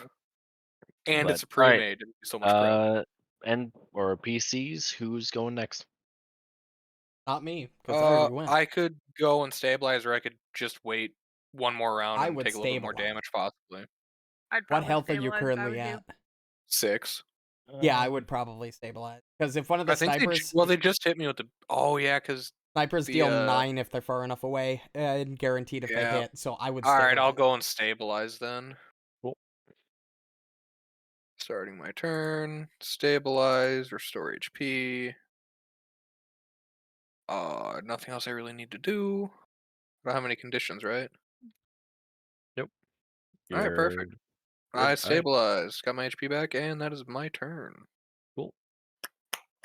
And But, it's a alright, pre-made. It'd be so much prep. and or PCs, who's going next? Not me, because I already went. I could go and stabilize, or I could just wait one more round I and would take a little bit more stabilize. damage, possibly. I'd What probably health are you stabilize if I currently were you. at? 6. Yeah, I would probably stabilize. Because if one of the I think snipers... they just hit me with the... Oh, yeah, because... Snipers the, deal 9 if they're far enough away, and guaranteed if they Yeah. hit, so I would Alright, stabilize. I'll go and stabilize then. Cool. Starting my turn. Stabilize, restore HP. Nothing else I really need to do. I don't have any conditions, right? Alright, perfect. Good, I alright. stabilized. Got my HP back, and that is my turn. Cool.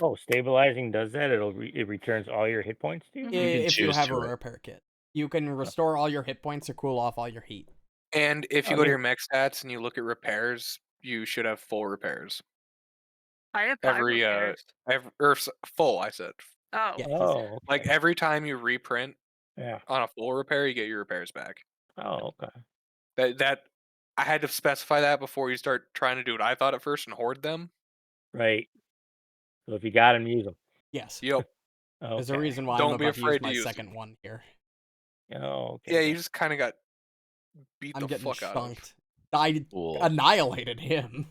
Oh, stabilizing does that? It returns all your hit points to you? Mhm. You can If you choose have a to it. repair kit. You can restore all your hit points or cool off all your heat. And if you I go to mean- your mech stats and you look at repairs, you should have full repairs. I have 5 repairs. Full, I said. Oh. Yeah. Oh, okay. Like every time you reprint Yeah. on a full repair, you get your repairs back. Oh, okay. That I had to specify that before you start trying to do what I thought at first and hoard them. Right. So if you got them, use them. Yes. Yep. There's a Okay. reason why Don't I'm be about to use afraid to my use second one here. Oh, okay. Yeah, you just kind of got beat I'm the getting fuck out of. skunked. I Cool. annihilated him.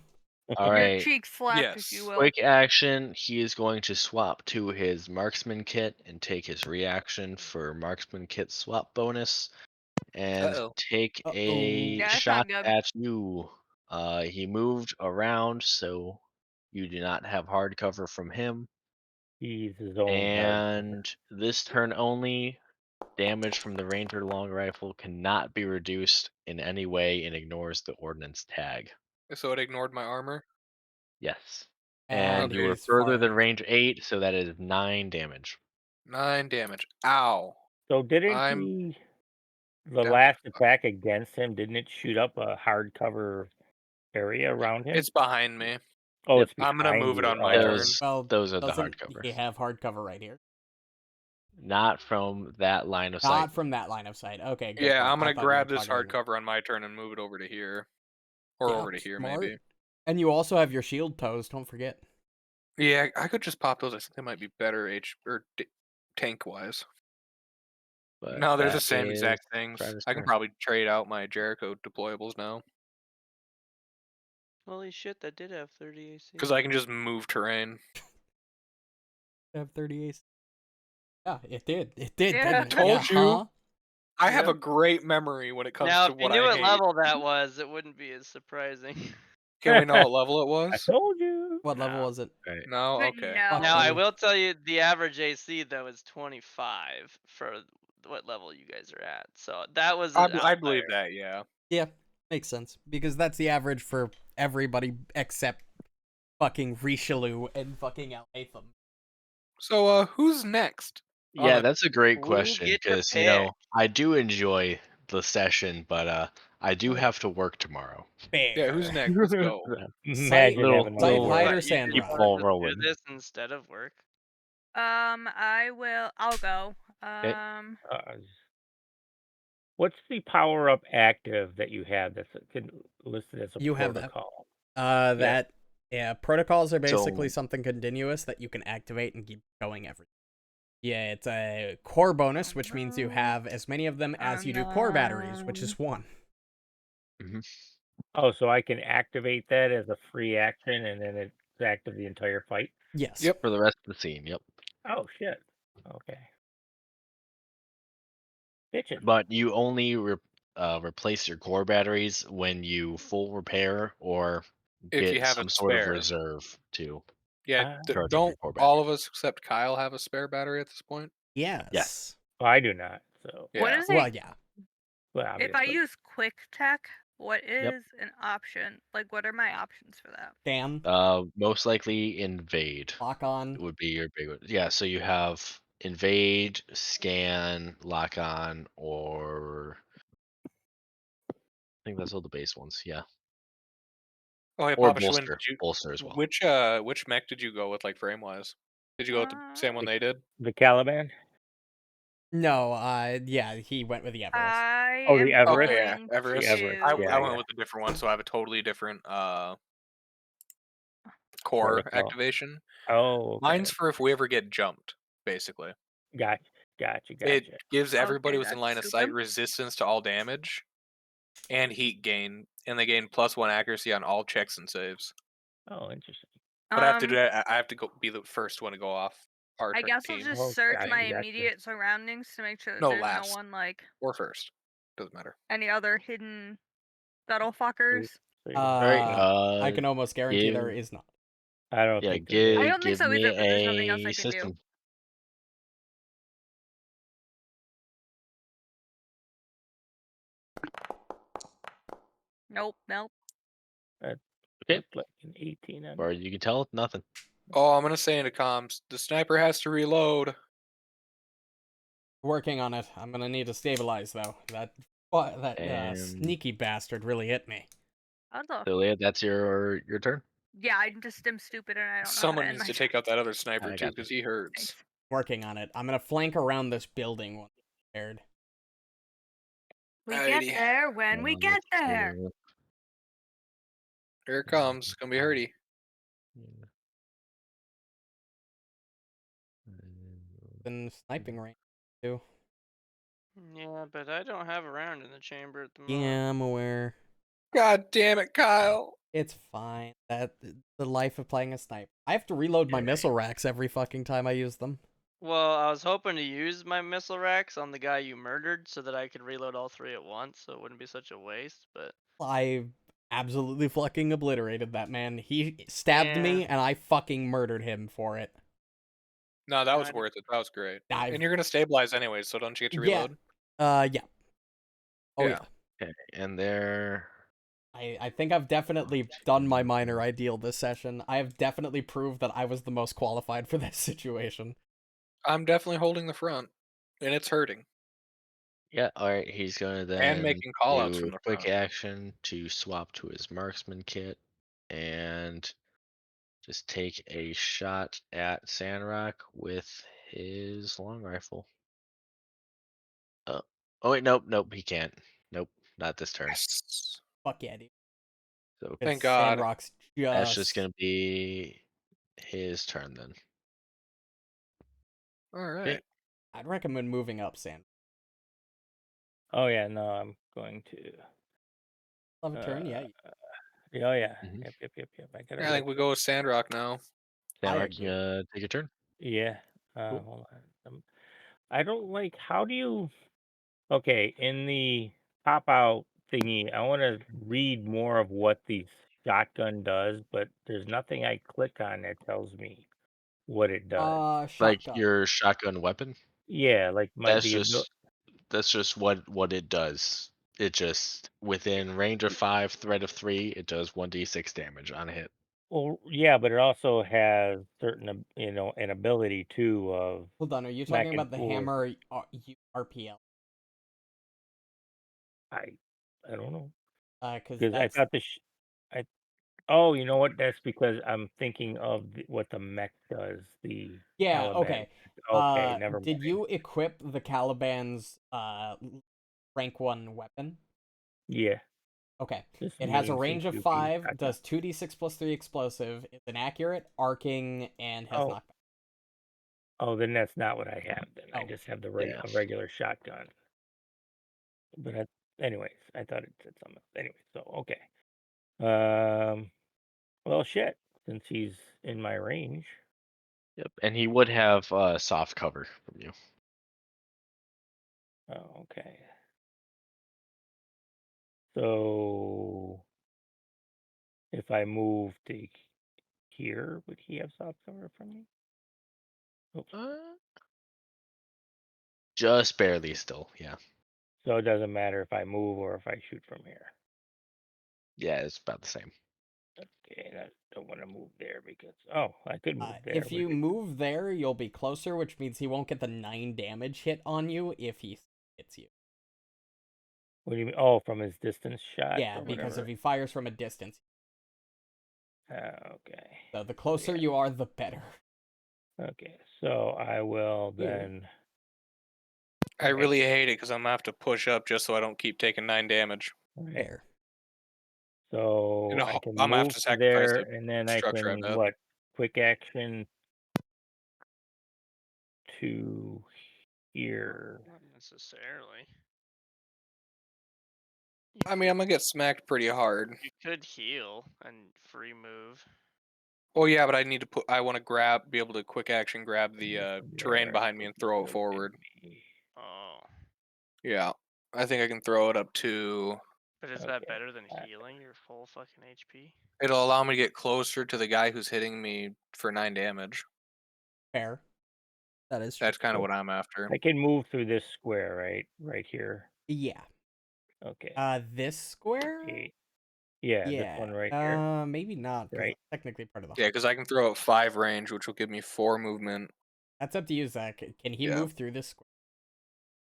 Your Alright. cheeks slapped, if you Yes. will. Quick action, he is going to swap to his marksman kit and take his reaction for marksman kit swap bonus and Uh-oh. take Uh-oh. a Yeah, that's shot not good. at you. He moved around, so you do not have hard cover from him. He's his own guard. And this turn only, damage from the ranger long rifle cannot be reduced in any way and ignores the ordnance tag. So it ignored my armor. Yes. And And you were he's further far than enough. range 8, so that is 9 damage. 9 damage. Ow. So didn't I'm he, the down. last attack against him, didn't it shoot up a hardcover area around him? It's behind me. Oh, Yep. it's behind I'm gonna move it you. on my Oh, turn. Well, Those are the doesn't hardcover. he have hardcover right here? Not from that line of sight. Not from that line of sight. Okay, good. Yeah, good. I'm I gonna thought you were grab this targeting me. hardcover on my turn and move it over to here. Or Yeah, over to here, smart. maybe. And you also have your shield toes, don't forget. Yeah, I could just pop those. I think they might be better tank-wise. But No, they're the that same is exact things. Travis' I can turn. probably trade out my Jericho deployables now. Holy shit, that did have 30 AC. Because I can just move terrain. Have 30 AC. Yeah, it did. It did, Yeah. didn't it? Told Yeah, you. huh? I have a Yep. great memory when it comes Now, to if you what knew I what hate. level that was, it wouldn't be as surprising. Can we know what level it I was? told you. What level No. was it? Right. No. But Okay. Fuck Now I you. will tell you the average AC though is 25 for what level you guys are at. So that was an I believe outlier. that. Yeah. Yeah, makes sense because that's the average for everybody except fucking Richelieu and fucking Alhaitham. So who's next? Yeah, the- that's a great Ooh, question get to because pick. I do enjoy the session, but I do have to work tomorrow. Yeah. Who's Fair. next? Let's go. Imagine Little- having Scythe little, Hider What, you just keep Sandrock. wanted ball to rolling. do this instead of work? I'll go. Okay. What's the power up active that you have that's listed as a You have that. protocol? That yeah, protocols are basically So- something continuous that you can activate and keep going every. Yeah, it's a core bonus, which means you have as many of them as you do core batteries, which is 1. Oh, so I can activate that as a free action, and then it's active the entire fight. Yes. Yep. For the rest of the scene, yep. Oh shit. Okay. Bitchin'. But you only replace your core batteries when you full repair or If get you have a some sort of spare. reserve too. Yeah. Ah. Charge up Don't your core all of us except Kyle have a spare battery at this point? Yes. Well, I do not. So Yeah. What is Well, it? yeah. well, If I obviously. use quick tech, what Yep. is an option? Like, what are my options for that? Scan, Most likely invade lock on. would be your big one. Yeah, so you have invade, scan, lock on, or I think that's all the base ones. Yeah, Oh, hey, or Papa Schwinn, bolster as well. which mech did you go with, like frame wise? Did you go with the same one they did? The Caliban. No, yeah, he went with the Everest. I Oh, am the Everest? Okay, yeah, going Everest. The Everest, to. yeah. I went with a different one, so I have a totally different core Protocol. activation. Oh, okay. Mine's for if we ever get jumped, basically. Gotcha. It gives everybody Okay, within that's line of sight stupid. resistance to all damage and heat gain, and they gain +1 accuracy on all checks and saves. Oh, interesting. But I have to do that. I have to be the first one to go off our I guess I'll team. just Oh, search gotcha, my gotcha. immediate surroundings to make sure that No, there's last. no one like Or first. Doesn't matter. any other hidden battle fuckers. So you're gonna- All I right. can almost guarantee there give- is not. I don't Yeah, think there is. I don't think give so me either, but there's nothing else a I can do. system. Nope. Okay. Looked like an 18 on Or you can tell nothing. Oh, I'm gonna say into comms. The sniper has to reload. Working on it. I'm gonna need to stabilize though. That And- sneaky bastard really hit me. How the? So Leah, that's your turn. Yeah, I just am stupid and I don't know. Someone how to end needs to my take out that other sniper I too, got because he hurts. Thanks. Working on it. I'm gonna flank around this building once it's prepared. We Alrighty. get there when we get there. Here it comes. It's gonna be hurty. In sniping range too. Yeah, but I don't have a round in the chamber at the moment. Yeah, I'm aware. God damn it, Kyle. It's fine. That the life of playing a sniper. I have to reload my missile racks every fucking time I use them. Well, I was hoping to use my missile racks on the guy you murdered so that I could reload all 3 at once, so it wouldn't be such a waste, but I absolutely fucking obliterated that man. He stabbed me Yeah. and I fucking murdered him for it. No, that was Got it. worth it. That was great. I've- And you're gonna stabilize anyway, so don't you get to Yeah. reload? Yeah. Oh Yeah. yeah. Okay, and there. I think I've definitely done my minor ideal this session. I have definitely proved that I was the most qualified for this situation. I'm definitely holding the front, and it's hurting. Yeah, all right. He's gonna then And making callouts do from a the quick front. action to swap to his marksman kit and just take a shot at Sandrock with his long rifle. Oh wait, nope, he can't. Nope, not this turn. Yes. Fuck yeah, dude. So Thank God. Sandrock's that's just gonna be his turn then. All right. I'd recommend moving up, Sand. Oh yeah, no, I'm going to. Love a turn, yeah. Oh yeah. Mhm. Yep. I gotta. I think we go with Sandrock now. Sandrock, agree. take your turn. Yeah. Cool. Hold on. I don't like. How do you? Okay, in the pop out thingy, I want to read more of what these shotgun does, but there's nothing I click on that tells me what it does. Like Shotgun. your shotgun weapon. Yeah, like That's just what it does. It just within range of 5, threat of 3, it does 1d6 damage on a hit. well, yeah, but it also has certain, an ability too of Hold on, are you talking smacking about the fools. hammer RPL? I I don't know Because because I that's thought I oh, you know what? That's because I'm thinking of what the mech does, the yeah. Caliban. Okay. Okay, never Did mind. you equip the Caliban's rank 1 weapon? Yeah, Okay. this It has a main range of CQB 5, shotgun. does 2d6 plus 3 explosive, is an accurate, arcing, and has Oh, knockback. oh, then that's not what I have. Then I Oh, just have Yeah. a regular shotgun. But anyways, I thought it said something else. Anyway, so okay. Well, shit. Since he's in my range, Yep. And he would have soft cover from you. oh, okay. So if I move to here, would he have soft cover from me? Oops. Uh, just barely still. Yeah. So it doesn't matter if I move or if I shoot from here. Yeah, it's about the same. Okay, I don't want to move there because I could move there. if you move there, you'll be closer, which means he won't get the 9 damage hit on you if he hits you. What do you mean? Oh, from his distance shot Yeah, or because if whatever. he fires from a distance, Okay. so the So closer yeah. you are, the better. Okay. So I will Ew. then. I Right. really hate it because I'm gonna have to push up just so I don't keep taking 9 damage. Right. Fair. So I can I'm gonna have move to to sacrifice there, the and then I structure, I can bet. quick action to here. Not necessarily. I mean, I'm gonna get smacked pretty hard. You could heal and free move. Oh yeah, but I need to put. I want to be able to quick action grab the This would be terrain alright, behind me 'cause and this throw it will give forward. me. Oh. Yeah, I think I can throw it up to. But is that Okay. better than healing your full fucking HP? It'll allow me to get closer to the guy who's hitting me for 9 damage. Fair. That is true. That's kind of So what I'm after. I can move through this square, right? Right here. Yeah. Okay. This square? 8. Yeah, this Yeah. one right here, Maybe not, because right? it's technically part of the. Yeah, because I can throw at 5 range, which will give me 4 movement. That's up to you, Zach. Can he Yeah. move through this square?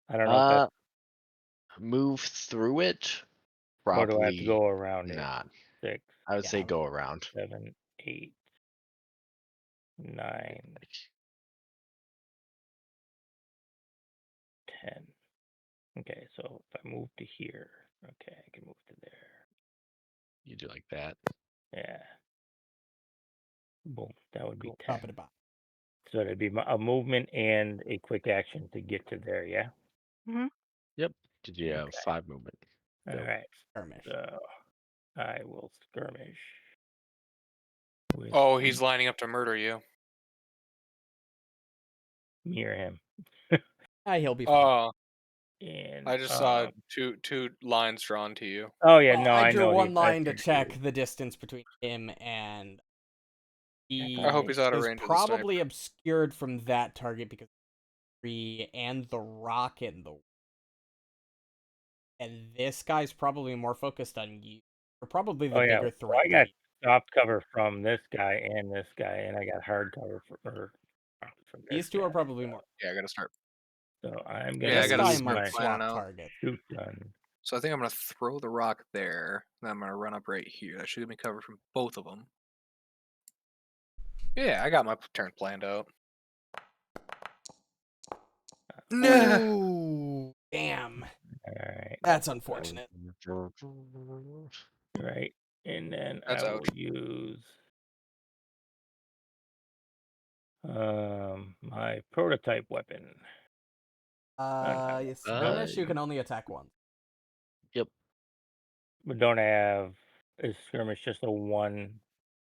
I don't know if that's, Move through it. or do I have to Probably go around it? not. 6, I would say Yeah. go around. 7, 8, 9, 10. Okay, so if I move to here, okay, I can move to there. You do like that. Yeah. Boom. That would be Cool. 10. Top of the bottom. So that'd be a movement and a quick action to get to there, yeah? Yep. Did you have Okay. 5 movement? All Go. right. Skirmish. So I will skirmish with Oh, he's lining up to murder you. me or him. He'll be fine. Oh, And I just saw two lines drawn to you. oh yeah, Well, no, I I drew know one I line to figured he check was. the distance between him and he I hope he's out of is range of the sniper. probably obscured from that target because of the tree and the rock and this guy's probably more focused on you. You're probably the Oh yeah, bigger so threat I to got you. soft cover from this guy, and I got hard cover from this These two guy. are probably more. Yeah, I gotta start. So I'm gonna Yeah, I This gotta guy use start might my planning swap out. target. shoot gun. So I think I'm gonna throw the rock there. Then I'm gonna run up right here. That should give me cover from both of them. Yeah, I got my turn planned out. Nah. Ooh, damn. All right, That's unfortunate. right, and then That's I will ouch. use my prototype weapon. You skirmish, you can only attack once. Yep. But don't I have is skirmish just a one?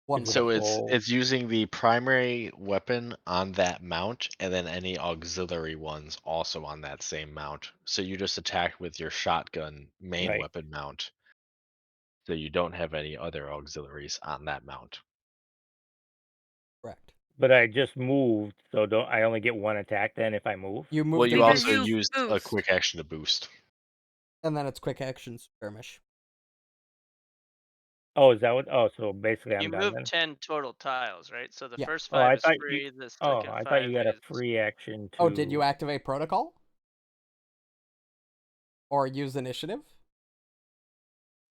One Is it a So weapon. full? it's using the primary weapon on that mount, and then any auxiliary ones also on that same mount. So you just attack with your shotgun main Right. weapon mount. So you don't have any other auxiliaries on that mount. Correct. But I just moved, so don't I only get one attack then if I move? You Well, moved you Because also you used a boost. quick action to boost. and then it's quick action skirmish. Oh, is that what? Oh, so basically You I'm done moved then. 10 total tiles, right? So the Yeah. first Oh, 5 I is thought you. free. The Oh, second I thought 5 you got a is. free action to. Oh, did you activate protocol or use initiative?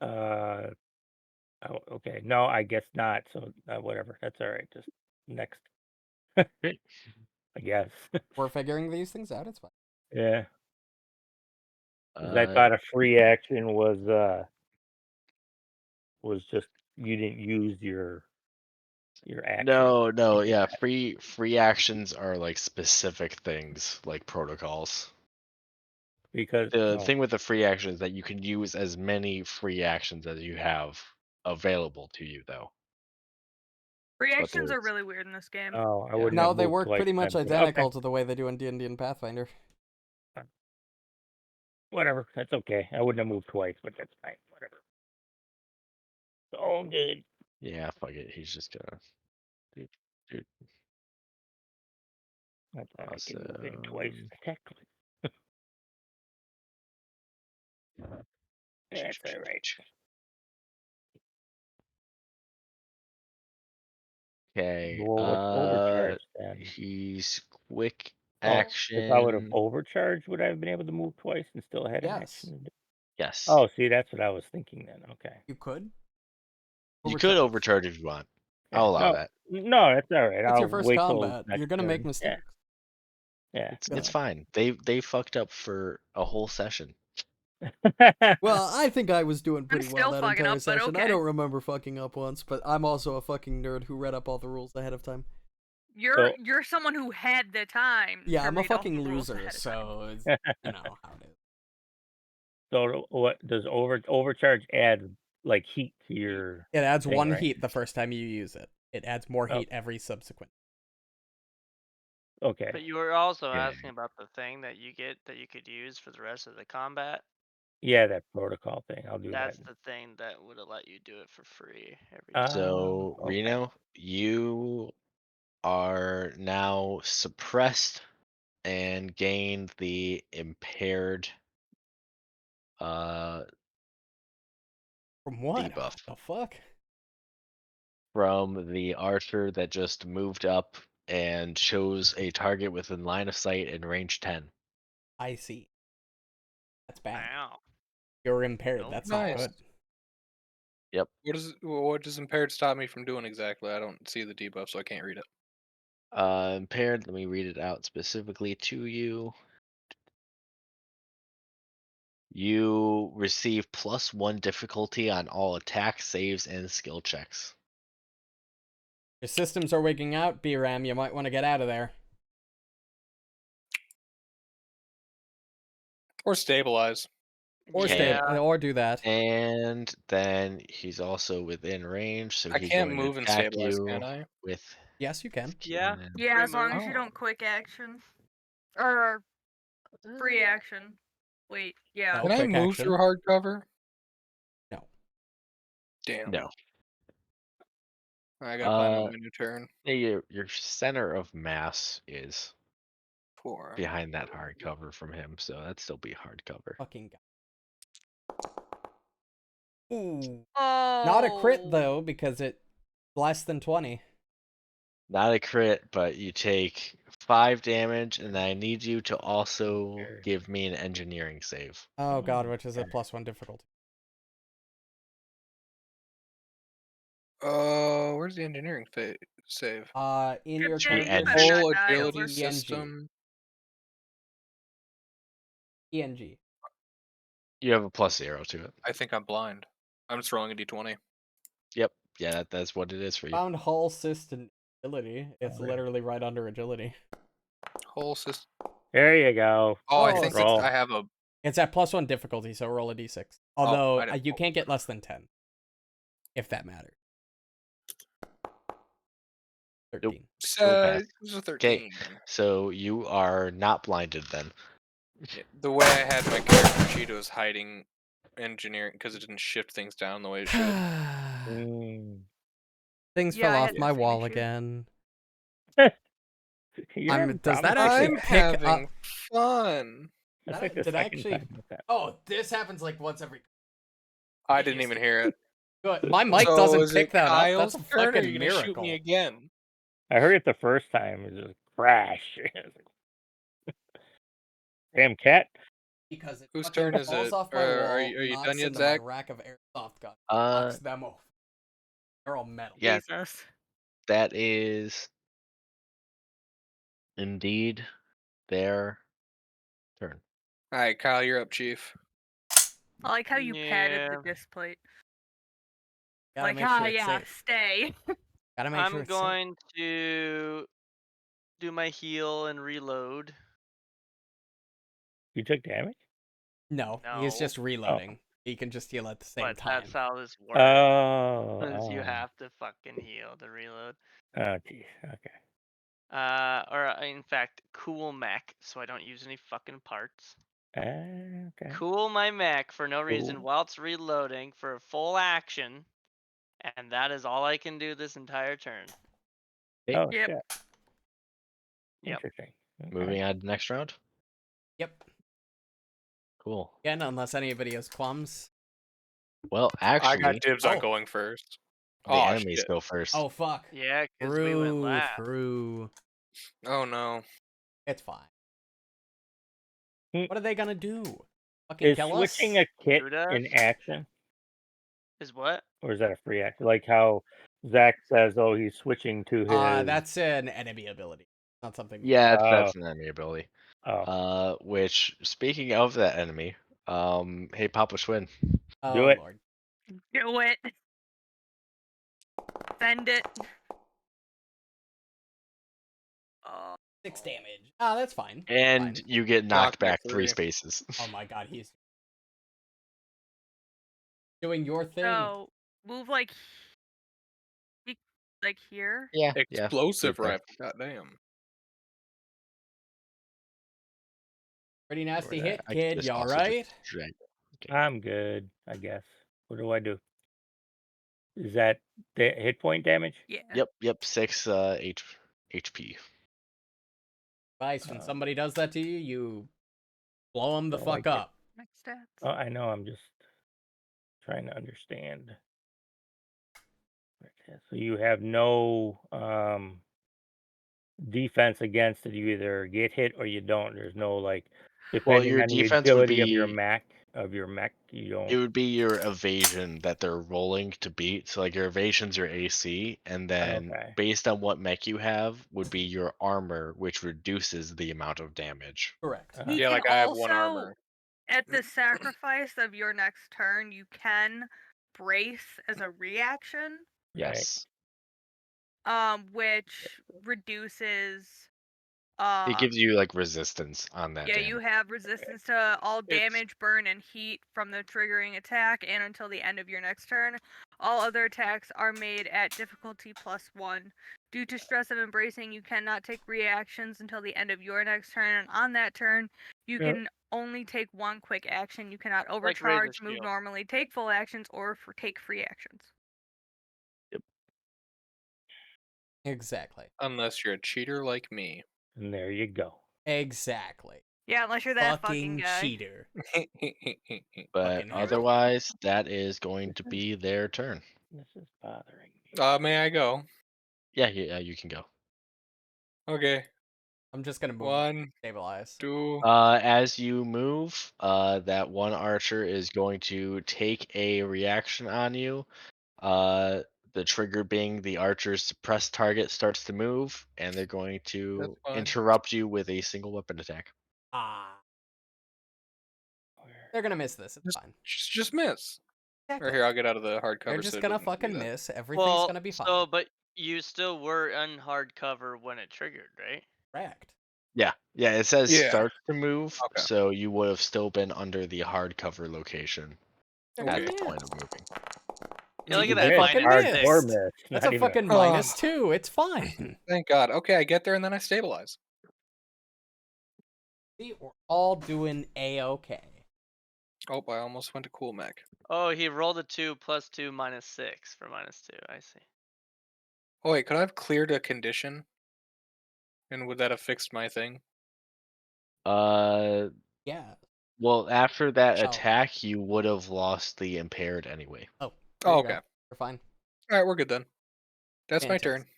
Oh, okay. No, I guess not. So whatever. That's all right. Just next, Great. I guess. We're figuring these things out. It's fine. Yeah. 'Cause I thought a free action was just you didn't use your action. No, Get yeah. that. Free actions are like specific things, like protocols. Because The thing with the free action is that you can use as many free actions as you have available to you, though. Reactions are there's- really weird in this game. I Yeah. wouldn't No, have they moved work twice pretty then, much but identical okay, to the way they do in D&D and Pathfinder. whatever. That's okay. I wouldn't have moved twice, but that's fine. Whatever. It's all good. Yeah, fuck it. He's just gonna. Dude, I thought I could move in twice. awesome. Technically. That's all right. Okay. Well, what's overcharge then? He's quick Oh, if I would have action. overcharged, would I have been able to move twice and still had an Yes. action? to do? Yes. Oh, see, that's what I was thinking then. Okay. You could. You could overcharge if you want. Yeah. I'll allow No, that. no, that's all right. It's I'll your first wait till combat. You're next gonna make turn. mistakes. Yeah. It's fine. They fucked up for a whole session. Well, I think I was doing pretty well still that fucking entire up, but session. I okay. don't remember fucking up once, but I'm also a fucking nerd who read up all the rules ahead of time. You're someone who had the time. Yeah, to I'm a read all the fucking rules loser, ahead of time. so it's, you know how it is. So what does overcharge add like heat to your It adds thing, one right? heat the first time you use it. It adds more Oh. heat every subsequent. Okay. But you were also Yeah. asking about the thing that you get that you could use for the rest of the combat. Yeah, that protocol thing. I'll do That's that. the thing that would have let you do it for free every time. So, okay. Reno, you are now suppressed and gained the impaired From what? debuff The fuck? from the archer that just moved up and chose a target within line of sight and range 10. I see. That's bad. Wow. You're impaired. Nope. That's Nice. not good. Yep. What does impaired stop me from doing exactly? I don't see the debuff, so I can't read it. Impaired, let me read it out specifically to you. You receive +1 difficulty on all attack, saves, and skill checks. Your systems are wigging out, BRAM. You might want to get out of there. Or stabilize. Or yeah. or do that. And then he's also within range, so I he's can't going to move and attack stabilize, you can I? with Yes, you can. Yeah. cannon. Yeah, Free as long move. as you don't quick action. Or free action. Wait, yeah. No. Can I quick move action. through hardcover? No. Damn. No. I gotta plan on my new turn. Your center of mass is 4. behind that hardcover from him, so that'd still be hardcover. Fucking guy. Ooh. Oh. Not a crit though, because it's less than 20. Not a crit, but you take 5 damage, and I need you to also give me an engineering save. Oh god, which is a +1 difficulty. Where's the engineering save? In your Yeah, you character better sheet, not Whole die agility over. system. ENG. You have a +0 to it. I think I'm blind. I'm just rolling a d20. Yep. Yeah, that's what it is for you. Found hull system agility. It's literally right under agility. Whole system. There you go. Oh, I Oh, think roll. I have a. It's at +1 difficulty, so roll a d6. Although I didn't you roll. can't get less than 10, if that matters. 13. pass. It was a 13. So you are not blinded then. Yeah, the way I had my character sheet, it was hiding engineering because it didn't shift things down the way it should. Things Yeah, fell I off had that my same wall issue. again. You're having Does that problems actually I'm with pick up? having fun. That's like the Did second actually? time with that. Oh, this happens like once every. I It didn't used even to- hear it. Good. My mic So doesn't is pick it that up. That's Kyle's a turn, or are fucking you gonna shoot me miracle. again? I heard it the first time. It just crash. Damn cat. Because it Whose fucking turn is falls it? off my Are wall, you knocks done yet, into my Zach? rack of airsoft guns, Uh, knocks them off. They're all metal. yeah, Jesus. that is indeed their turn. All right, Kyle, you're up, Chief. I like how you padded the Yeah. disc plate. Gotta Like, make sure it's yeah, safe. stay. Gotta make sure I'm it's safe. going to do my heal and reload. You took damage? No, he's No. just reloading. He can just heal at the same But time. that's how this works. Is you Oh. have to fucking heal to reload. Oh, jeez. Okay. Or in fact, cool mech, so I don't use any fucking parts. Okay. Cool my mech for no reason Cool. while it's reloading for a full action, and that is all I can do this entire turn. Okay, Oh, Yep. shit. Yep. Interesting. Okay. moving on to next round. Yep. Cool. Again, unless anybody has qualms. Well, I got actually, dibs Oh. on going first. the Oh enemies shit! go first. Oh fuck. Yeah, because we went last. True. Oh no! It's fine. Hmm. What are they gonna do? Fucking Is kill switching us? a kit Shoot us? an action? Is what? Or is that a free action? Like how Zach says, oh, he's switching to his. That's an enemy ability. Not something. Yeah, Oh. that's an enemy ability. Oh. Which, speaking of that enemy, hey Papa Schwinn. Oh Do it. lord. Do it. Send it. 6 damage. Ah, that's fine. And Fine. you get Blocked knocked by back 3 3. spaces. Oh my god, he's doing your thing. So move like here. Yeah. Explosive Right there. rifle. Goddamn. Pretty nasty Or hit, I kid. just You also alright? just drag- Okay. I'm good, I guess. What do I do? Is that the hit point damage? Yeah. Yep. 6 HP. Advice: when somebody does that to you, you blow them the Don't fuck like it. up. Next stats. Oh, I know. I'm just trying to understand. So you have no defense against it. You either get hit or you don't. There's no like depending your on the defense would agility of your be- mech. You don't. It would be your evasion that they're rolling to beat. So like your evasion's your AC, and then Okay. based on what mech you have would be your armor, which reduces the amount of damage. Correct. He Yeah, can like I have 1 also, armor. at the sacrifice of your next turn, you can brace as a reaction, Yes. which reduces. It gives you like resistance on that Yeah, damage. you have resistance to all It's- damage, burn, and heat from the triggering attack, and until the end of your next turn. All other attacks are made at difficulty +1. Due to stress of embracing, you cannot take reactions until the end of your next turn, and on that turn, you Yeah. can only take 1 quick action. You cannot Like overcharge, Razor move Shield. normally, take full actions, or take free actions. Exactly. Unless you're a cheater like me. And there you go. Exactly. Yeah, unless you're that fucking guy. cheater. But Fucking hero. otherwise, that is going to be their turn. This is bothering me. May I go? Yeah, you can go. Okay. I'm just gonna move. 1, Stabilize. 2. As you move, that one archer is going to take a reaction on you. The trigger being the archer's suppressed target starts to move, and they're going to That's fine. interrupt you with a single weapon attack. Ah, Where? they're gonna miss this. It's fine. Just miss. Exactly. Or here, I'll get out of the hardcover. They're so just it gonna doesn't do fucking that. miss. Everything's gonna be fine. But you still were in hard cover when it triggered, right? Correct. Yeah, it says Yeah. start to move, Okay. so you would have still been under the hardcover location They're at gonna the point miss. of moving. Yeah, look You at that missed. Fucking minus missed. 6. Hardcore miss. That's not a even fucking Oh. -2. It's fine. Thank God. Okay, I get there and then I stabilize. See, we're all doing a-okay. Oh, I almost went to cool mech. Oh, he rolled a 2 plus 2 minus 6 for -2. I see. Oh wait, could I have cleared a condition? And would that have fixed my thing? Uh, Yeah. well, after that Oh. attack, you would have lost the impaired anyway. Oh, there Oh, you okay. go. We're fine. Alright, we're good then. That's my Fantastic. turn.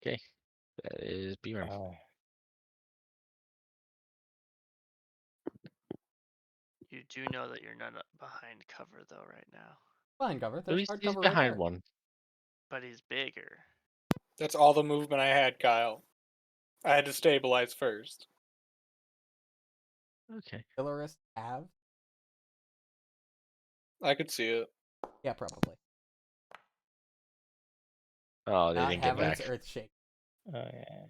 Okay, that is B-Run. You do know that you're not behind cover though right now, Fine cover. So There's he's hard he's cover right behind there. one. but he's bigger. That's all the movement I had, Kyle. I had to stabilize first. Okay. Pillarist have? I could see it. Yeah, probably. Oh, they Not didn't get having its back. earth shake. Oh yeah.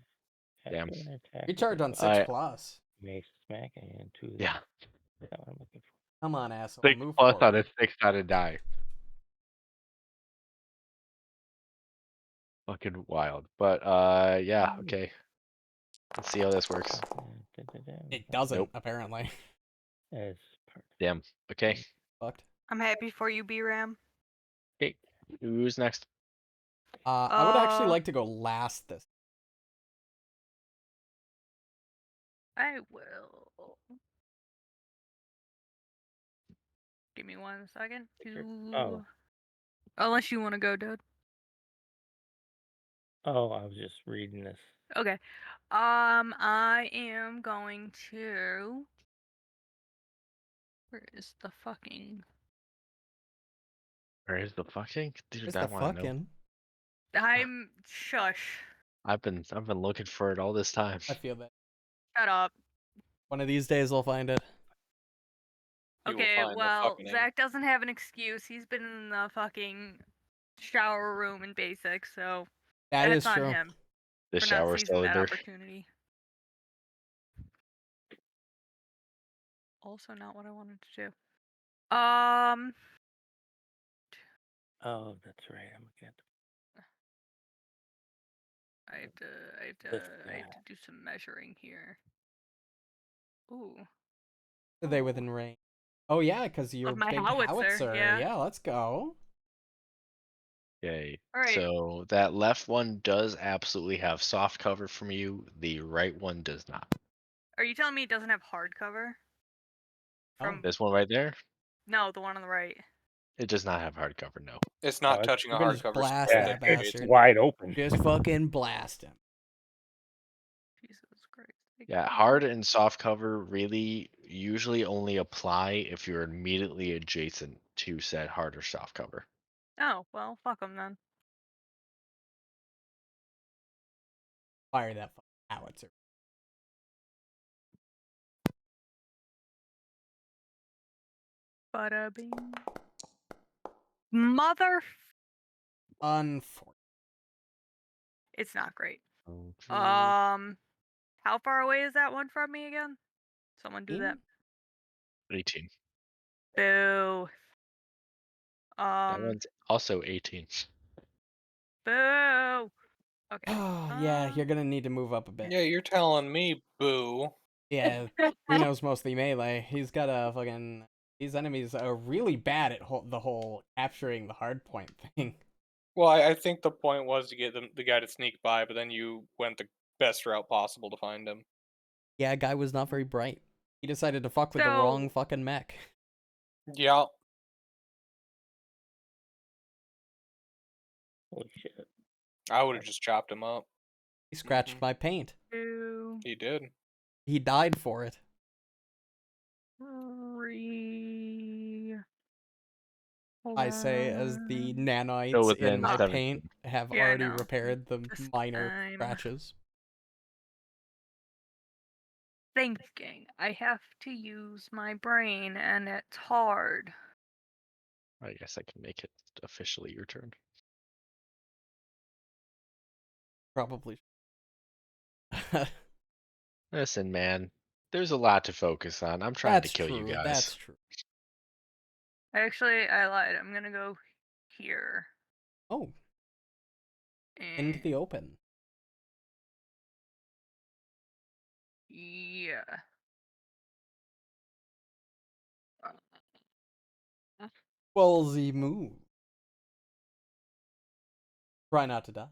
Damn. After an attack. Recharge on 6 Alright. plus. Mace smack and 2. Yeah. That's what I'm looking for. Come on, asshole. 6 Move plus on forward. a 6-sided die. Fucking wild. But yeah, okay. Let's see how this works. It doesn't, Nope. apparently. As part. Damn. Okay. Fucked. I'm happy for you, B-Ram. Okay. Who's next? I would actually like to go last this. I will. Give me 1 second. Oh. Unless you want to go, dude. Oh, I was just reading this. Okay. I am going to. Where is the fucking? Where is the fucking? Dude, Where's I the want to know. fucking? I'm shush. I've been looking for it all this time. I feel that. Shut up. One of these days we'll find it. You will Okay, find the well, fucking Zach doesn't have an excuse. He's been in the fucking shower room in basics, so That that's is on true. him The for not shower seizing that cylinder. opportunity. Also, not what I wanted to do. Oh, that's right. I'm looking at I have to this do some measuring here. Ooh. Are they within range? Oh yeah, because you're Of my big howitzer, yeah. Yeah, let's go. Okay. All right. So that left one does absolutely have soft cover from you. The right one does not. Are you telling me it doesn't have hard cover? Oh. From This one right there, no, the one on the right. it does not have hard cover. No. It's not it's- touching a We're gonna just hardcover. blast Yeah, that it's bastard. wide open. Just fucking blast him. Jesus Christ. Yeah, hard and soft cover really usually only apply if you're immediately adjacent to said hard or soft cover. Oh well, fuck them then. Fire that fucking howitzer. Bada bing. Mother. Unfortunate. It's not great. Okay. How far away is that one from me again? Someone do that. 18. Boo. That one's also 18. Boo. Okay. Yeah, you're gonna need to move up a bit. Yeah, you're telling me, boo. Yeah, Reno's mostly melee. He's got a fucking. These enemies are really bad at the whole capturing the hard point thing. Well, I think the point was to get the guy to sneak by, but then you went the best route possible to find him. Yeah, guy was not very bright. He decided to fuck with the So- wrong fucking mech. Yeah. Holy shit. I would have just chopped him up. He scratched Mhm. my paint. Boo. He did. He died for it. 3. I say as the nanites Still in within my 17. paint have Yeah, I already know. repaired the This minor time. scratches. Thinking. I have to use my brain, and it's hard. I guess I can make it officially your turn. Probably. Listen, man, there's a lot to focus on. I'm trying to That's kill you true. guys. That's true. Actually, I lied. I'm gonna go here. Oh, into And the open. yeah. Ballsy move. Try not to die.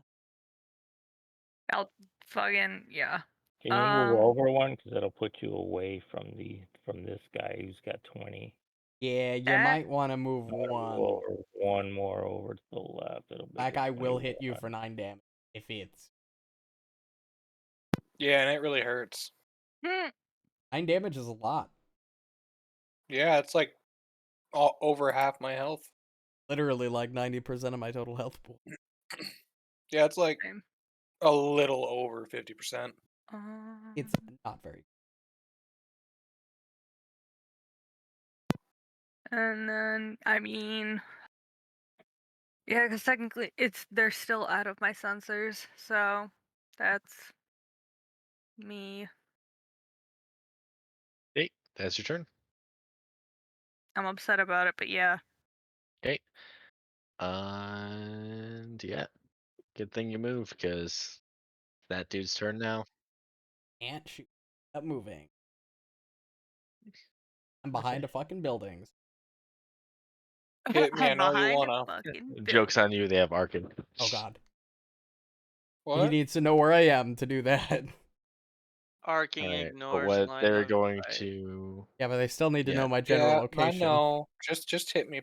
I'll fucking yeah. Can you move Um, over one? Because that'll put you away from this guy who's got 20. Yeah, you Eh? might want to move Move one. over one more over to the left. It'll make That it guy will hit you 21. for 9 damage if it's Yeah, and it really hurts. 9 damage is a lot. Yeah, it's like over half my health. Literally like 90% of my total health pool. Yeah, it's like Same. a little over 50%. It's not very. And then I mean, yeah, because technically they're still out of my sensors, so that's me. Okay, that's your turn. I'm upset about it, but yeah. Okay. And yeah, good thing you moved because that dude's turn now. Can't shoot. Up moving. I'm behind Okay. a fucking buildings. Hit me, I I'm know you behind a wanna. fucking Joke's building. on you, they have Arkin. Oh god. He What? needs to know where I am to do that. Arcing Alright, but ignores what line they're of going sight. to. Yeah, but they still need to Yeah. know my general Yeah, I location. know. Just hit me,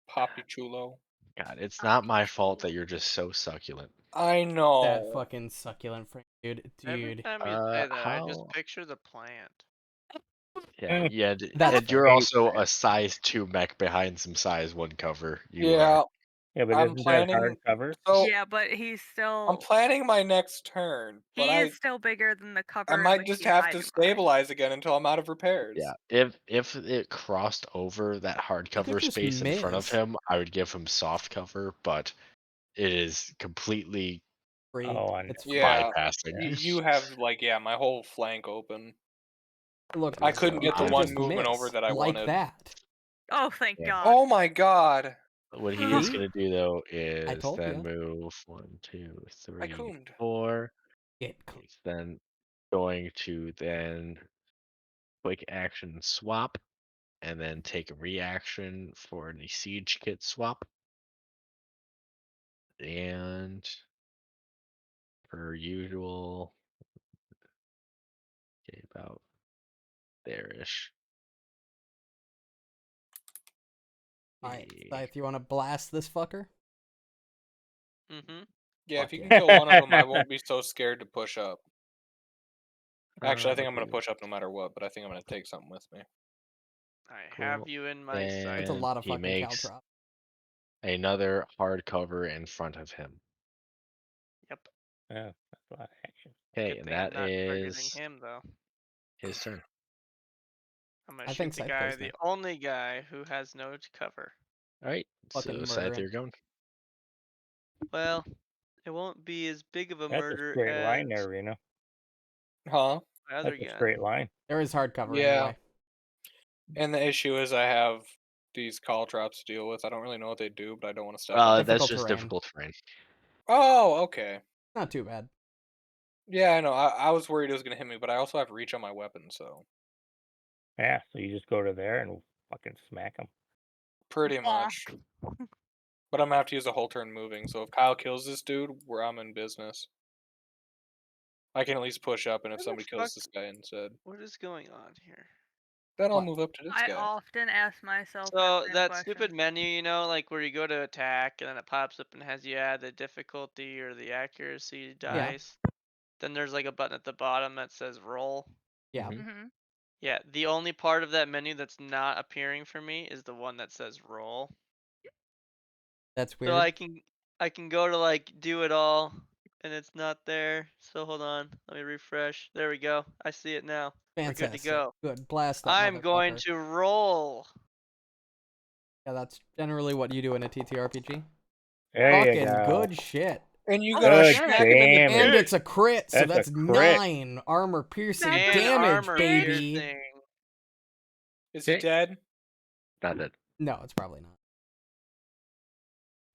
Poppy Chulo. God, it's not my fault that you're just so succulent. I That know. fucking succulent frame, dude. Every Dude. time you say that, I just How? picture the plant. Yeah, yeah, That's and fair. you're also a size 2 mech behind some size 1 cover. You are. Yeah, Yeah, but I'm isn't that hard planning. cover? So Yeah, but he's I'm still planning my next turn, but he is still bigger than the I cover in might which just he's have to hiding behind. stabilize again until I'm out of repairs. Yeah, if it crossed over that hard You could cover just space in front of miss. him, I would give him soft cover, but it is completely Free. Oh, I It's know. free. Yeah, bypassing. you have like my whole flank open. Look, I man, couldn't you get the could I'm one just movement over miss that I like wanted. that. Oh, thank Yeah. God. Oh my god! What he is See? gonna do though is told then ya. move 1, 2, I 3, cooned. 4. Get clean. He's then going to then quick action swap and then take a reaction for the siege kit swap. And per usual, okay, about there-ish. Alright, Eh, Scythe, you wanna blast this fucker? Mm-hmm. Yeah, Fuck if you yeah. can kill one of them, I won't be so scared to push up. Actually, I think I'm okay, gonna push up no matter what, but I think I'm gonna take something with me. I have cool. you in my sight. That's a And lot of he fucking makes caltrop. another hard cover in front of him. Yep. Yeah, that's a lot of action. Okay, Good and thing I'm that not targeting is him though. his turn. I'm gonna I shoot think the Scythe guy, goes the next. only guy who has no cover. Alright, Fucking so Scythe, murdering. you're going. Well, it won't be as big of a That's a murder straight as line there, Reno. Huh? my other That's a gun. straight line. There is hard cover Yeah. anyway. And the issue is I have these call drops to deal with. I don't really know what they do, but I don't want to step on them. That's Difficult just terrain. difficult terrain. Oh, okay. Not too bad. Yeah, I know. I was worried it was gonna hit me, but I also have reach on my weapon, so Yeah, so you just go to there and fucking smack them. pretty much. But I'm gonna have to use a whole turn moving. So if Kyle kills this dude, I'm in business. I can at least push up, and if Where the somebody fuck? kills this guy instead, What is going on here? then I'll What? move up to this I guy. often ask myself So same that question. stupid menu, you know, like where you go to attack and then it pops up and has you add the difficulty or the accuracy dice. Then there's like a button at the bottom that says roll. Yeah, Mhm. Mm-hmm. Yeah, the only part of that menu that's not appearing for me is the one that says roll. that's So weird. I can go to like do it all and it's not there. So hold on, let me refresh. There we go. I see it now. We're good to Fantastic. go. Good. Blast that I'm going motherfucker. to roll. Yeah, that's generally what you do in a TTRPG. There you Fucking go. good shit. And you Oh, gotta Good shit. smack him in the damage. And face. it's a crit, so That's a that's crit. 9 armor piercing That's And damage, armor baby. piercing. Is he Okay. dead? Not it. No, it's probably not.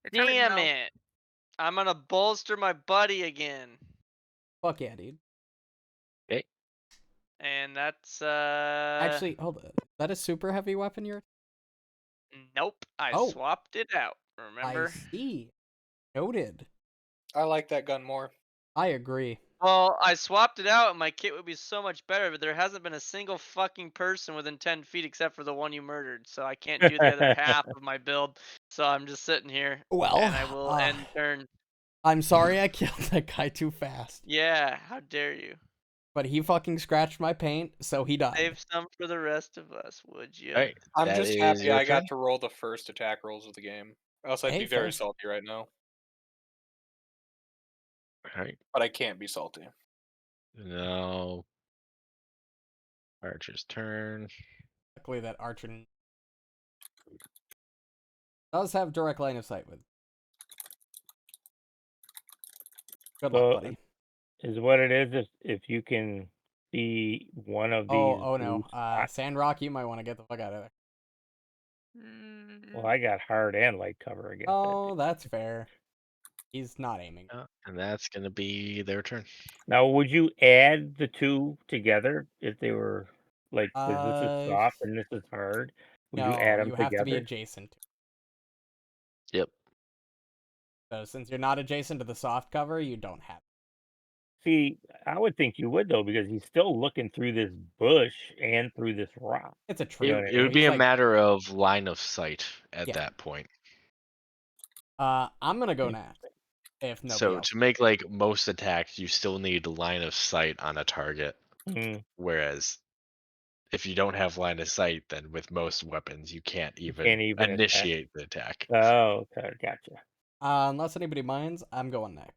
It's hurting Damn though. it. I'm gonna bolster my buddy again. Fuck yeah, dude. Okay. And that's Actually, hold on. Is that a super heavy weapon you're? Nope, I Oh. swapped it out. I Remember? see. Noted. I like that gun more. I agree. Well, I swapped it out, and my kit would be so much better. But there hasn't been a single fucking person within 10 feet except for the one you murdered. So I can't do the other half of my build. So I'm just sitting here, Well, and I will end turn. I'm sorry I killed that guy too fast. Yeah, how dare you? But he fucking scratched my paint, so he died. Save some for the rest of us, would you? All right, I'm that just is happy your I turn. got to roll the first attack rolls of the game. Else I'd Hey, be very fair. salty right now. All right, But I can't be salty. now Archer's turn. Luckily, that archer does have direct line of sight with. Good luck, So buddy. is what it is if you can see one of these Oh blue no. spots. Sandrock, you might want to get the fuck out of there. Well, I got hard and light cover against that Oh, dude. that's fair. He's not aiming. And that's gonna be their turn. Now, would you add the two together if they were like, because this is Uh, soft and this is hard? Would you no, add them you have to be together? adjacent. Yep. So since you're not adjacent to the soft cover, you don't have. See, I would think you would though, because he's still looking through this bush and through this rock. It's a You tree. know It, what I it would mean? be He's a like, matter of line of sight at Yeah. that point. I'm gonna go next. If nobody So else. to make like most attacks, you still need line of sight on a target. Mm, Whereas if you don't have line of sight, then with most weapons, you can't you even can't even attack. initiate the attack. Oh, okay, gotcha. Unless anybody minds, I'm going next.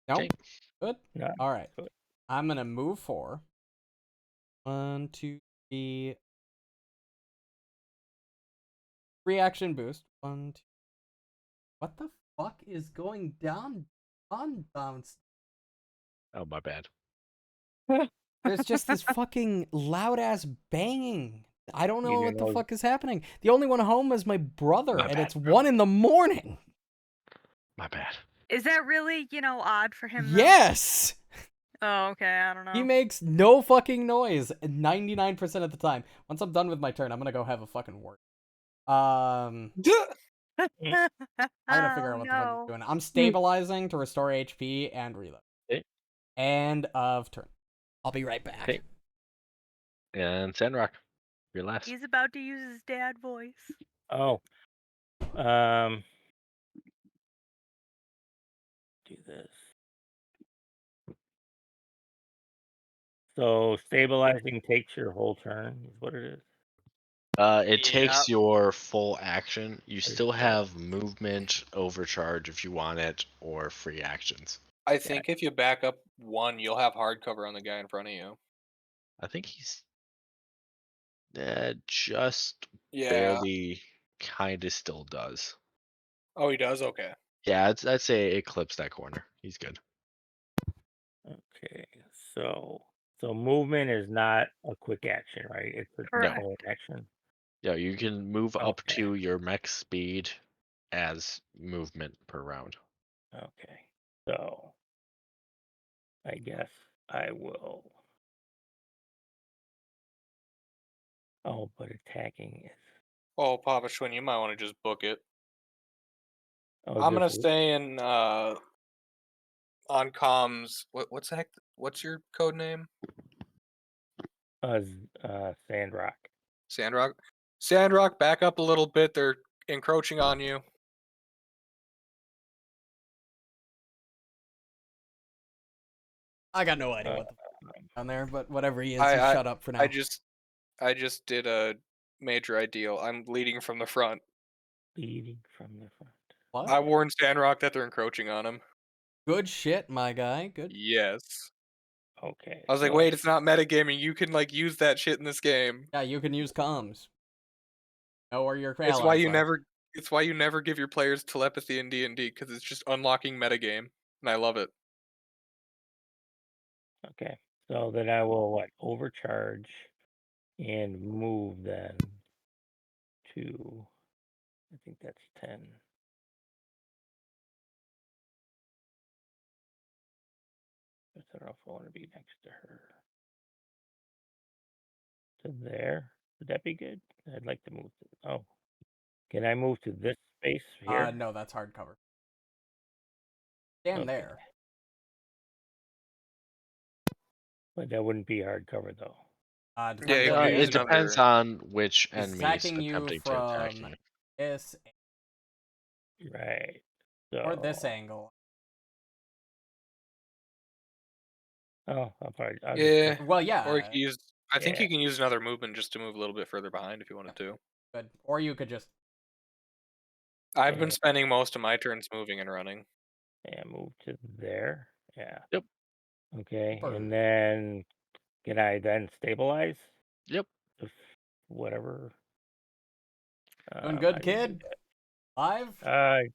No? Okay. Good? No, Alright. good. I'm gonna move 4. 1, 2, 3. Reaction boost. 1, 2. What the fuck is going down on bounce? Oh, my bad. There's just this fucking loud ass banging. I don't know You what the know, fuck is happening. The only one home is my brother, My and bad, it's bro. 1 in the morning. My bad. Is that really, odd for him? Though? Yes! Oh, okay. I don't know. He makes no fucking noise 99% of the time. Once I'm done with my turn, I'm gonna go have a fucking word. I'm gonna figure out what the fuck he's doing. I'm stabilizing to restore HP and reload. Okay. End of turn. I'll be right back. Okay. And Sandrock, you're last. He's about to use his dad voice. oh, do this. So stabilizing takes your whole turn, is what it is. It takes Yep. your full action. You Your still full have movement, overcharge if you want it, or free actions. I think if you back up 1, you'll have hardcover on the guy in front of you. I think he's just Yeah. barely kind of still does. Oh, he does? Okay. Yeah, I'd say eclipse that corner. He's good. Okay, so movement is not a quick action, right? It's a Correct. full action. Yeah, you can move up Okay. to your max speed as movement per round. Okay, so I guess I will. Oh, but attacking is. Oh, Papa Schwinn, you might want to just book it. Oh, I'm gonna just stay in on comms. What's the heck? What's your code name? Sandrock. Sandrock. Sandrock, back up a little bit. They're encroaching on you. I got no idea what the fuck is down there, but whatever he is, I- you I- shut up for now. I just did a major ideal. I'm leading from the front. Leading from the front. What? I warned Sandrock that they're encroaching on him. Good shit, my guy. Good. Yes. Okay. I was like, so- wait, it's not metagaming. You can use that shit in this game. Yeah, you can use comms. Know where your It's why allies you are. never. It's why you never give your players telepathy in D&D because it's just unlocking metagame, and I love it. Okay. So then I will overcharge and move then to. I think that's 10. I don't know if I want to be next to her. To there. Would that be good? I'd like to move to. Oh, can I move to this space here? No, that's hardcover. Damn Okay. there. But that wouldn't be hardcover though. Depends Yeah, you what can you're use It depends another. on which He's enemy is attacking you attempting to attack from you. this Right. or this So. angle. Oh, I'll probably. I'll Yeah. just. Well, Or you yeah, can use. I think Yeah. you can use another movement just to move a little bit further behind if you wanted to. good. Or you could just I've been Yeah. spending most of my turns moving and running. Yeah. Move to there. Yeah. Yep. Okay. Super. And then can I then stabilize? Yep. If whatever. doing How good, do you do kid. Live. that?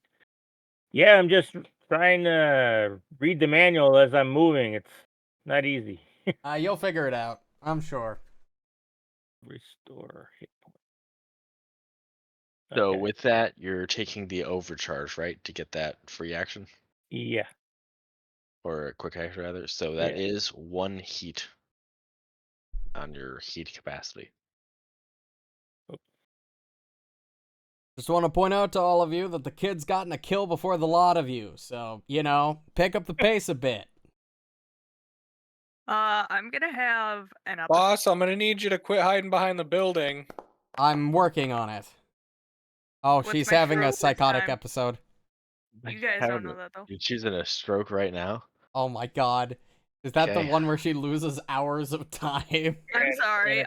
Yeah. I'm just trying to read the manual as I'm moving. It's not easy. You'll figure it out. I'm sure. Restore hit point. So Okay. with that, you're taking the overcharge, right, to get that free action Yeah. or a quick action rather. So that is 1 heat on your heat capacity. Just want to point out to all of you that the kid's gotten a kill before the lot of you. So, pick up the pace a bit. I'm gonna have an up. Boss, I'm gonna need you to quit hiding behind the building. I'm working on it. Oh, What's she's my having a stroke this psychotic time? episode. You guys don't know that though. You're choosing a stroke right now. Oh my god. Is that the Okay. one where she loses hours of time? I'm sorry.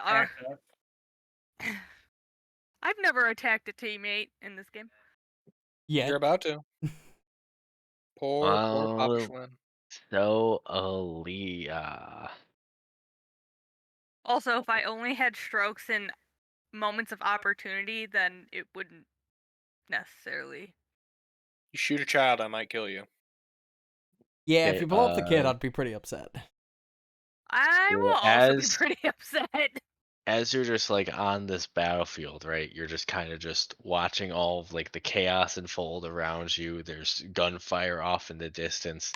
I've never attacked a teammate in this game. Yeah. You're about to. Poor Papa Um, Schwinn. so Aaliyah. Also, if I only had strokes in moments of opportunity, then it wouldn't necessarily. You shoot a child, I might kill you. Yeah, if Okay, you blow up the kid, I'd be pretty upset. I well, will also be pretty upset. as you're just like on this battlefield, right? You're just kind of just watching all of like the chaos unfold around you. There's gunfire off in the distance,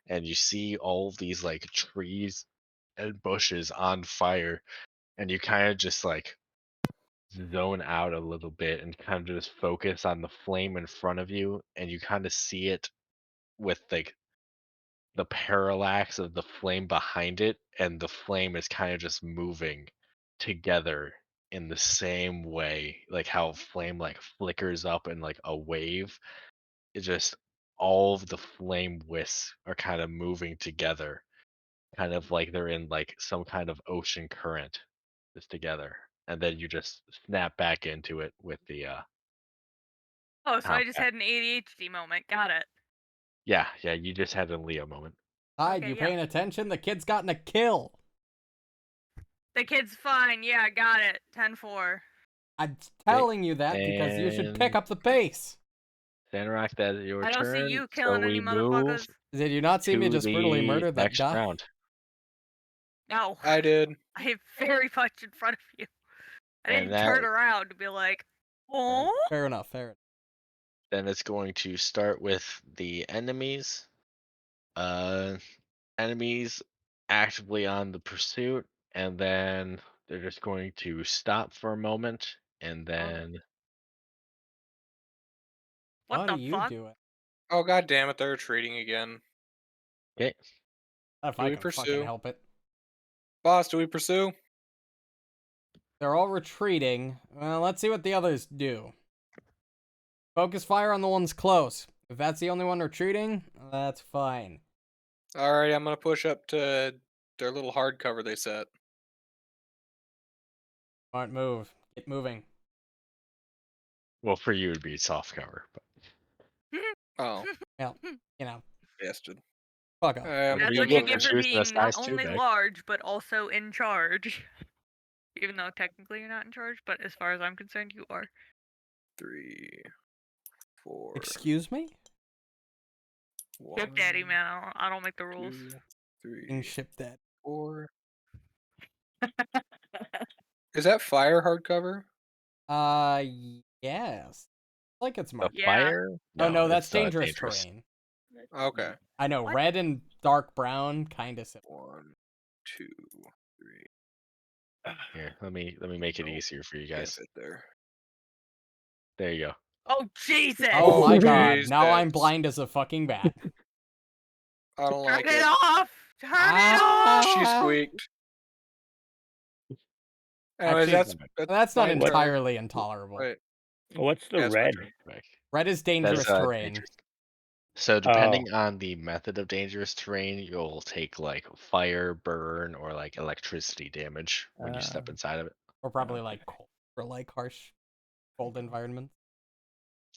and you see all of these like trees and bushes on fire, and you kind of just like zone out a little bit and kind of just focus on the flame in front of you, and you kind of see it with like the parallax of the flame behind it, and the flame is kind of just moving together in the same way, like how flame like flickers up in like a wave. It just all of the flame wisps are kind of moving together, kind of like they're in like some kind of ocean current just together. And then you just snap back into it with the Oh, so I just combat. had an ADHD moment. Got it. Yeah, you just had a Leo moment. Hyde, Okay, you yeah. paying attention? The kid's gotten a kill. The kid's fine. Yeah, got it. 10-4. I'm telling you that because you should pick And up the pace. Sandrock, that is your I don't see turn. you So killing any we move motherfuckers. Did you not see me to just brutally the murder that next guy? round. No, I did. I'm very much in front of you. I And didn't that turn around to be like, oh. Fair enough, fair enough. then it's going to start with the enemies. Uh Enemies actively on the pursuit, and then they're just going to stop for a moment, and then What What are the you fuck? doing? Oh god damn it, they're retreating again. okay. If Do I we can fucking pursue? help it. Boss, do we pursue? They're all retreating. Well, let's see what the others do. Focus fire on the ones close. If that's the only one retreating, that's fine. Alright, I'm gonna push up to their little hard cover they set. Smart move. Get moving. Well, for you it'd be soft cover, but Oh, Well, bastard. fuck off. Well, That's you what you get moving. for get for choosing a being not size 2 only deck. large, but also in charge. Even though technically you're not in charge, but as far as I'm concerned, you are. 3, 4, Excuse me? Ship daddy, man. I don't make the rules. 2, 3, Being shipped that. 4. Is that fire hardcover? Yes. Like it's The marked. Yeah. fire? Oh no, that's it's dangerous terrain. Okay. I know, What? red and dark brown, kinda similar. 1, 2, 3. Here, let me make it Nope, easier for you can't guys. fit there. There you go. Oh Jesus! Oh my Oh, god, now I'm Jesus. blind as a fucking bat. I don't Turn like it it. off! Turn it off! She Ah! squeaked. Anyways, Actually, that's not my turn. entirely intolerable. Wait, What's the yeah, it's my red? turn. Back. Red is That's dangerous terrain. dangerous. So Oh, depending on the method of dangerous terrain, you'll take like fire, burn, or like electricity damage when you step inside of it. Or probably Okay. like cold, or like harsh cold environments.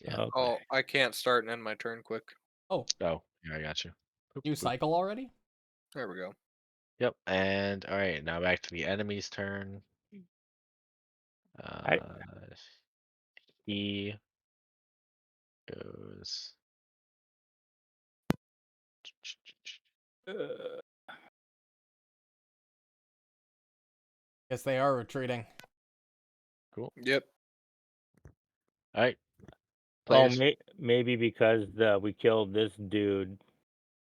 Yeah. okay. Oh, I can't start and end my turn quick. Oh, Oh, yeah, I got you. Boop, you boop. cycle already? There we go. Yep. And all right, now back to the enemy's turn. I- He goes. Guess they are retreating. Cool. Yep. All right. Oh, Players. maybe because we killed this dude.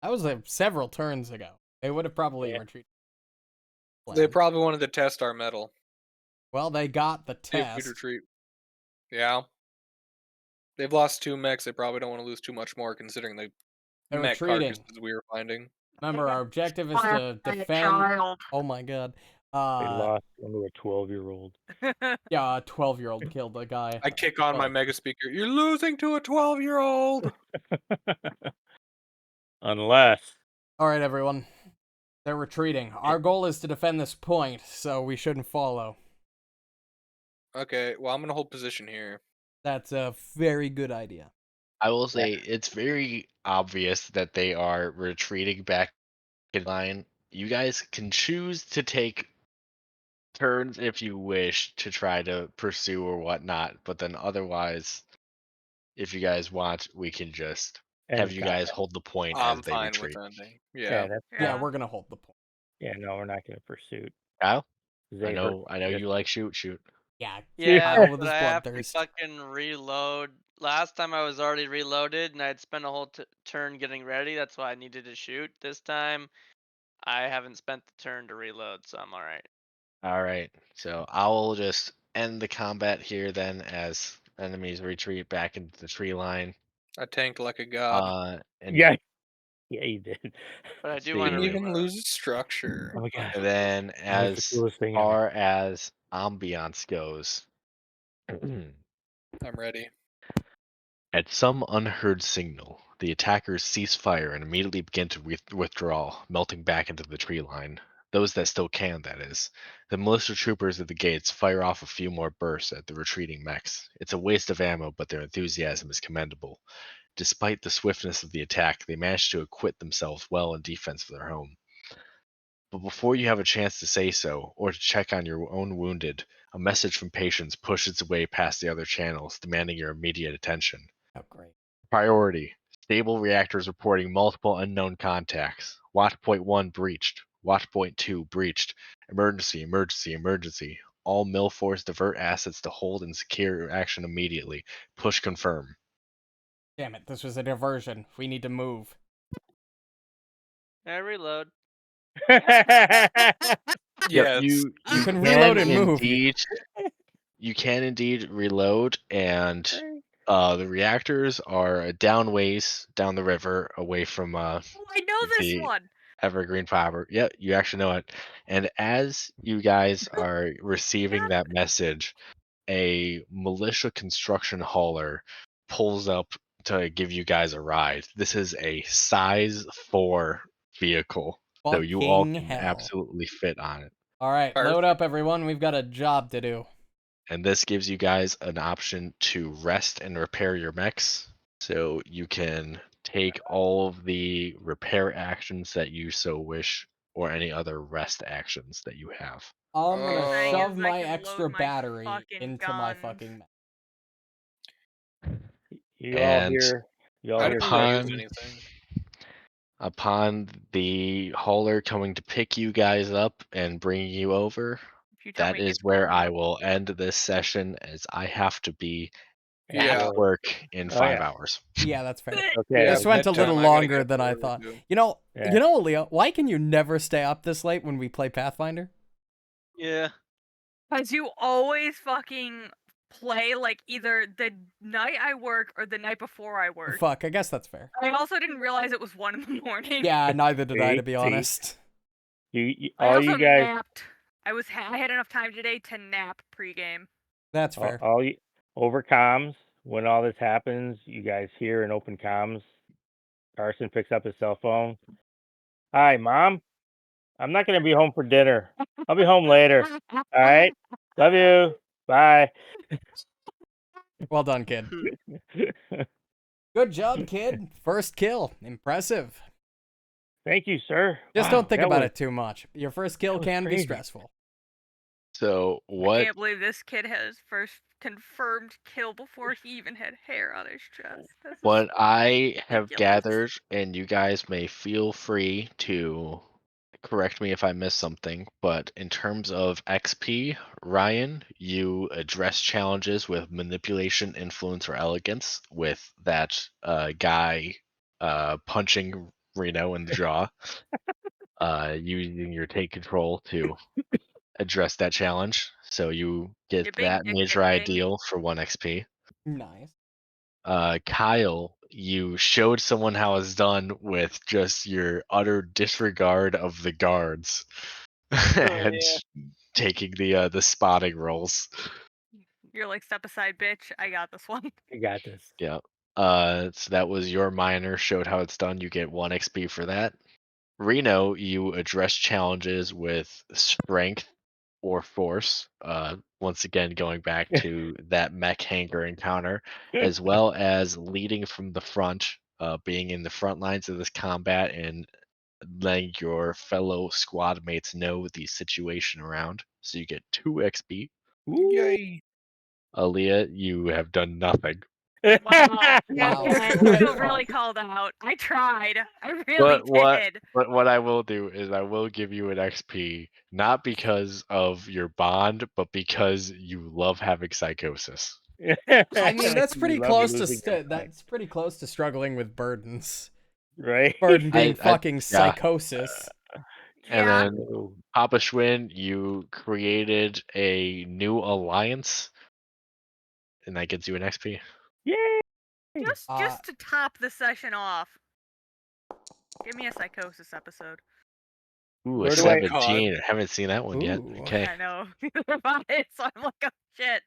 That was several turns ago. They would have probably Yeah. retreated. They probably wanted to test our metal. Well, they got the See if we'd test. retreat. Yeah. They've lost 2 mechs. They probably don't want to lose too much more considering the They're mech retreating. carcasses we were finding. Remember, our objective is to My defend. child. Oh my god. They lost into a 12-year-old. Yeah, a 12-year-old killed a guy. I kick on my Oh. mega speaker. You're losing to a 12-year-old. Unless All right, everyone. They're retreating. Our goal is to defend this point, so we shouldn't follow. Okay, well, I'm going to hold position here. That's a very good idea. I will say it's very obvious that they are retreating back in line. You guys can choose to take turns if you wish to try to pursue or whatnot, but then otherwise, if you guys want, we can just have end you combat. guys hold the point I'm as they fine retreat. with ending. Yeah, Yeah. that's Yeah, we're gonna hold the point. yeah. No, we're not gonna pursue. Kyle, They I know you like shoot. Yeah, Yeah, Kyle with but his I have to bloodthirst. fucking reload. Last time I was already reloaded and I'd spent a whole turn getting ready. That's why I needed to shoot. This time, I haven't spent the turn to reload, so I'm alright. All right, so I will just end the combat here then as enemies retreat back into the tree line. I tanked like a god. And Yeah, you did. But I do see. want to Didn't even reload. lose its structure. Oh my god. And then That was the as coolest thing ever. far as ambiance goes, I'm ready. at some unheard signal, the attackers cease fire and immediately begin to withdraw, melting back into the tree line. Those that still can, that is. The militia troopers at the gates fire off a few more bursts at the retreating mechs. It's a waste of ammo, but their enthusiasm is commendable. Despite the swiftness of the attack, they manage to acquit themselves well in defense of their home. But before you have a chance to say so, or to check on your own wounded, a message from patients pushes its way past the other channels, demanding your immediate attention. Oh, great. Priority. Stable reactors reporting multiple unknown contacts. Watch point 1 breached. Watch point 2 breached. Emergency, emergency, emergency. All mill force divert assets to hold and secure action immediately. Push confirm. Damn it, this was a diversion. We need to move. I reload. Yes. You can reload and move. You can indeed reload, and the reactors are down ways down the river away from Oh, I know this the one. Evergreen Fiber. Yep, you actually know it. And as you guys are receiving that message, a militia construction hauler pulls up to give you guys a ride. This is a size 4 vehicle, so you all Fucking can hell. absolutely fit on it. All right, load Perfect. up, everyone. We've got a job to do. And this gives you guys an option to rest and repair your mechs. So you can take all of the repair actions that you so wish, or any other rest actions that you have. I'm gonna Oh. shove Thing is, I my can extra load my battery fucking into my guns. fucking. You all And hear? You all I hear? didn't use upon anything. upon the hauler coming to pick you guys up and bringing you over, If you tell that me it is gets where cold. I will end this session, as I have to be Yeah. at work in Oh, 5 yeah. hours. Yeah, that's fair. Okay. Yeah, This went a bedtime, little I gotta longer get than to I work, thought. too. You know, Yeah. Leo, why can you never stay up this late when we play Pathfinder? Yeah. Because you always fucking play like either the night I work or the night before I work. Fuck, I guess that's fair. I also didn't realize it was 1 in the morning. Yeah, neither did I, to See? be See? honest. I All also you guys, napped. I had enough time today to nap pregame. That's fair. all you over comms. When all this happens, you guys hear in open comms. Carson picks up his cell phone. Hi, Mom. I'm not gonna be home for dinner. I'll be home later. All right. Love you. Bye. Well done, kid. Good job, kid. First kill. Impressive. Thank you, sir. Just Wow, don't think that about was, it too much. Your first kill that was can be crazy. stressful. So I what can't believe this kid has first confirmed kill before he even had hair on his chest. This is what I have ridiculous. gathered, and you guys may feel free to correct me if I miss something, but in terms of XP, Ryan, you address challenges with manipulation, influence, or elegance with that guy punching Reno in the jaw, using your take control to address that challenge. So you get Big that dick major dick ding. ideal for 1 XP. Nice. Kyle, you showed someone how it's done with just your utter disregard of the guards and taking the spotting rolls. You're like, step aside, bitch. I got this one. You got this. Yeah. So that was your minor, showed how it's done. You get 1 XP for that. Reno, you address challenges with strength or force. Once again, going back to that mech hangar encounter, as well as leading from the front, being in the front lines of this combat and letting your fellow squad mates know the situation around. So you get 2 XP. Ooh. Yay. Aaliyah, you have done nothing. Wow. Wow. I feel really called out. I tried. I really But what did. but what I will do is I will give you an XP, not because of your bond, but because you love having psychosis. I mean, that's You pretty love close to losing your mind, that's pretty close to struggling with burdens. right? Burden being I fucking yeah. psychosis. And Yeah. then Oh, Papa Schwinn, you created a new alliance, and that gets you an XP. yay! Just to top the session off. Give me a psychosis episode. Ooh, a Where do I- 17. I haven't seen that one yet. Ooh. Okay. I know. About it, so I'm like, oh shit.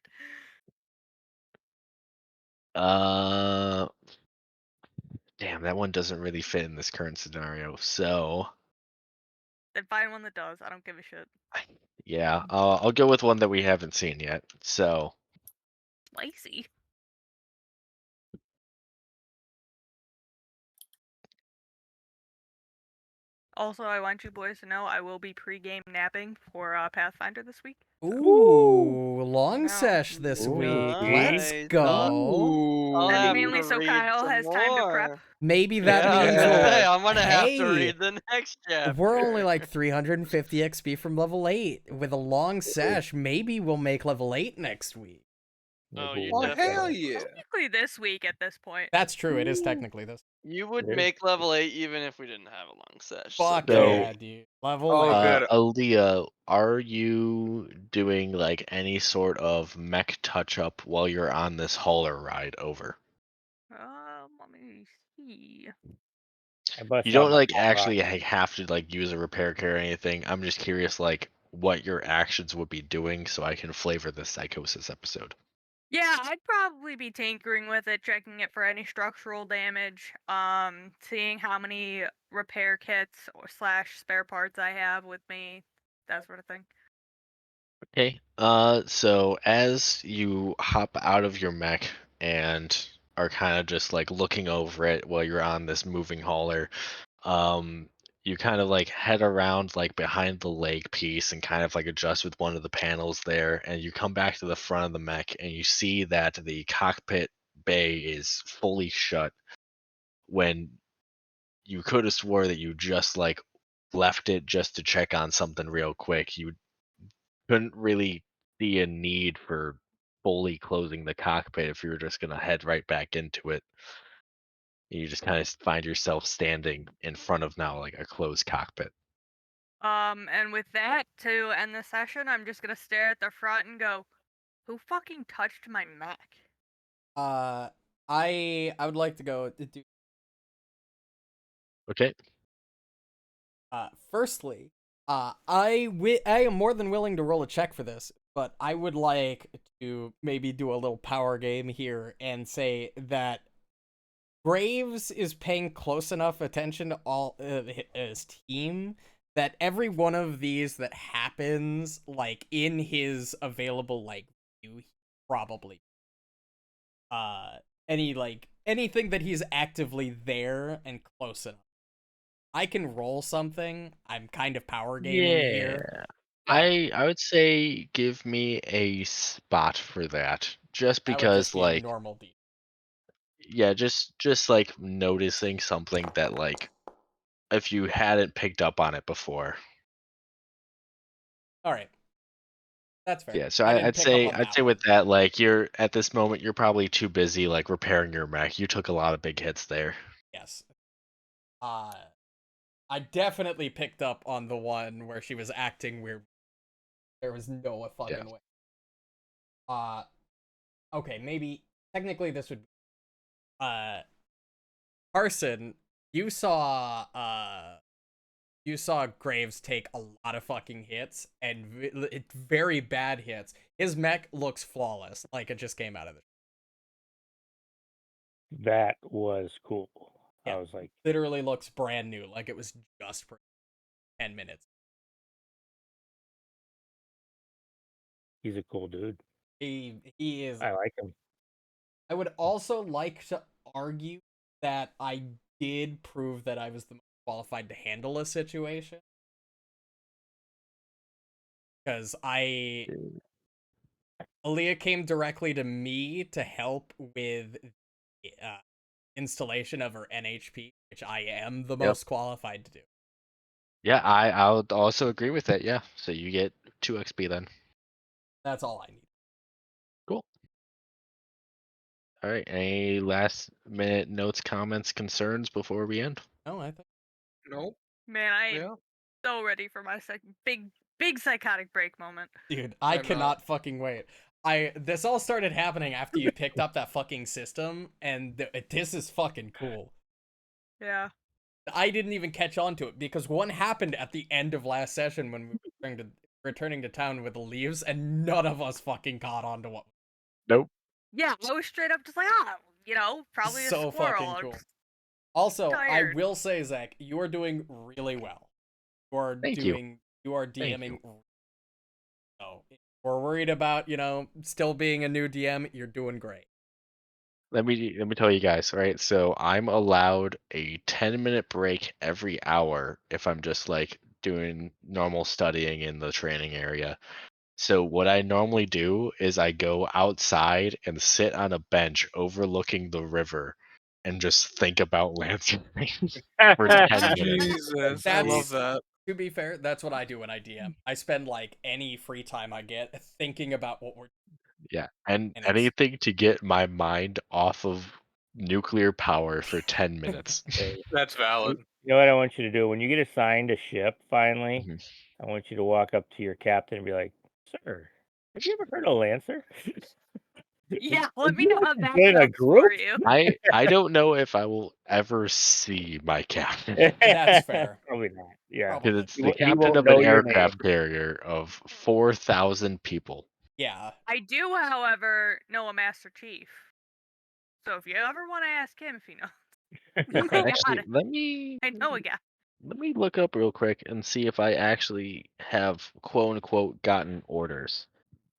Damn, that one doesn't really fit in this current scenario. So Then find one that does. I don't give a shit. yeah, I'll go with one that we haven't seen yet. So Spicy. Also, I want you boys to know I will be pre-game napping for Pathfinder this week. Ooh, long No. sesh this Ooh, week. see? Let's Nice. go. I'll That's have mainly to so read Kyle some has time to prep. more. Maybe that Yeah, means we'll. hey, I'm gonna have to Hey, read the next chapter. we're only like 350 XP from level 8. With a long sesh, maybe we'll make level 8 next week. Oh, Maybe you we'll Oh, make hell that. yeah. Technically this week at this point. That's true. It is technically this. You would It is. make level 8 even if we didn't have a long sesh. So Fuck So- yeah, dude. Level Oh, 8. good. Aaliyah, are you doing like any sort of mech touch up while you're on this hauler ride over? Let me see. I bust You out don't my like hot actually rod. have to like use a repair kit or anything. I'm just curious like what your actions would be doing so I can flavor this psychosis episode. Yeah, I'd probably be tinkering with it, checking it for any structural damage, seeing how many repair kits or slash spare parts I have with me, that sort of thing. Okay. So as you hop out of your mech and are kind of just like looking over it while you're on this moving hauler, um, you kind of like head around like behind the leg piece and kind of like adjust with one of the panels there, and you come back to the front of the mech and you see that the cockpit bay is fully shut when you could have swore that you just like left it just to check on something real quick. You couldn't really see a need for fully closing the cockpit if you were just going to head right back into it. You just kind of find yourself standing in front of now like a closed cockpit. And with that, to end the session, I'm just gonna stare at the front and go, "Who fucking touched my mech?" I would like to go. Okay. Firstly, I am more than willing to roll a check for this, but I would like to maybe do a little power game here and say that Graves is paying close enough attention to all his team that every one of these that happens, like in his available like view, he probably uh anything that he's actively there and close enough. I can roll something. I'm kind of power gaming here. Yeah. But I would say give me a spot for that. Just that would just because be a like normal D. yeah, just like noticing something that like if you hadn't picked up on it before. All right. That's fair. Yeah, so I didn't I'd pick up say on that with one. that, like you're at this moment, you're probably too busy like repairing your mech. You took a lot of big hits there. Yes. Uh I definitely picked up on the one where she was acting weird. There was no Yeah. fucking way. Uh okay, maybe technically this would uh Carson, you saw Graves take a lot of fucking hits and very bad hits. His mech looks flawless, like it just came out of the That was cool. yeah, I was like, literally looks brand new, like it was just for 10 minutes. he's a cool dude. He is. I like him. I would also like to argue that I did prove that I was the most qualified to handle a situation because Aaliyah came directly to me to help with uh, installation of her NHP, which I am the Yep. most qualified to do. Yeah, I would also agree with that. Yeah. So you get 2 XP then. That's all I need. Cool. All right. Any last minute notes, comments, concerns before we end? No, I think, Nope. Man, I am Yeah. so ready for my big psychotic break moment. dude, I I'm not. cannot fucking wait. This all started happening after you picked up that fucking system, and this is fucking cool. Yeah. I didn't even catch on to it because one happened at the end of last session when we were returning to town with the leaves, and none of us fucking caught on to what. Nope. Yeah, I was straight up just like, probably a So squirrel. fucking I'm cool. just Also, I tired. will say, Zach, you are doing really well. Thank you. You are Thank DMing. you. So, if we're worried about, still being a new DM, you're doing great. Let me tell you guys, right? So I'm allowed a 10-minute break every hour if I'm just like doing normal studying in the training area. So what I normally do is I go outside and sit on a bench overlooking the river and just think about lancing for 10 minutes. Jesus, I That's love that. To be fair, that's what I do when I DM. I spend like any free time I get thinking about what we're Yeah, and and it's anything to get my mind off of nuclear power for 10 minutes. Hey, That's valid. you know what I want you to do? When you get assigned a ship finally, Mhm. I want you to walk up to your captain and be like, "Sir, have you ever heard of Lancer? Yeah, Would let me you know like how to that join a goes for group?" you. I don't know if I will ever see my captain. that's fair. Probably not. Yeah, Because Probably. it's he, the he captain won't of an know your name. aircraft carrier of 4,000 people. Yeah. I do, however, know a Master Chief. So if you ever want to ask him if he knows, I got Actually, it. I know a guy. let me look up real quick and see if I actually have quote unquote gotten orders.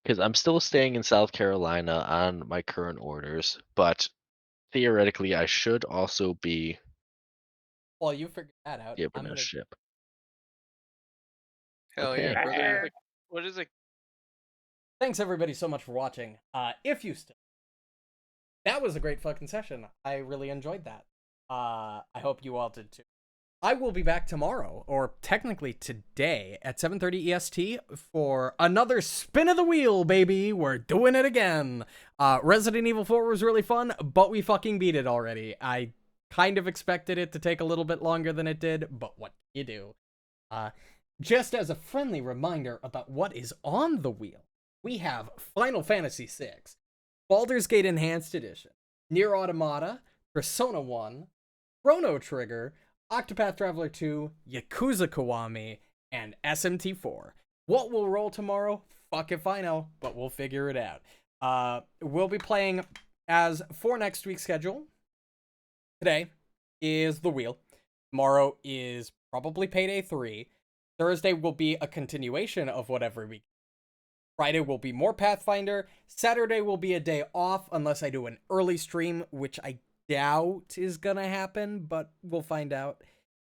Because I'm still staying in South Carolina on my current orders, but theoretically I should also be Well, you figured that out. given I'm a gonna. ship. Hell yeah, Okay. What brother. is it? What is it? Thanks everybody so much for watching. If you still, that was a great fucking session. I really enjoyed that. I hope you all did too. I will be back tomorrow, or technically today, at 7:30 EST for another spin of the wheel, baby. We're doing it again. Resident Evil 4 was really fun, but we fucking beat it already. I kind of expected it to take a little bit longer than it did, but what can you do? just as a friendly reminder about what is on the wheel, we have Final Fantasy VI, Baldur's Gate Enhanced Edition, Nier Automata, Persona 1, Chrono Trigger, Octopath Traveler 2, Yakuza Kiwami, and SMT4. What will roll tomorrow? Fuck if I know, but we'll figure it out. We'll be playing as for next week's schedule. Today is the wheel. Tomorrow is probably Payday 3. Thursday will be a continuation of whatever we. Friday will be more Pathfinder. Saturday will be a day off unless I do an early stream, which I doubt is gonna happen, but we'll find out.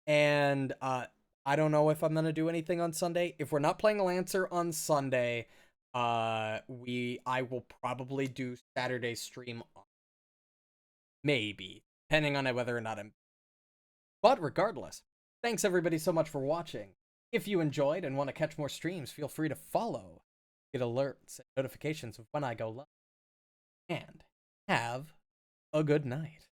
And I don't know if I'm gonna do anything on Sunday. If we're not playing Lancer on Sunday, I will probably do Saturday stream. Maybe, depending on whether or not I'm. But regardless, thanks everybody so much for watching. If you enjoyed and want to catch more streams, feel free to follow, get alerts and notifications of when I go live. And have a good night.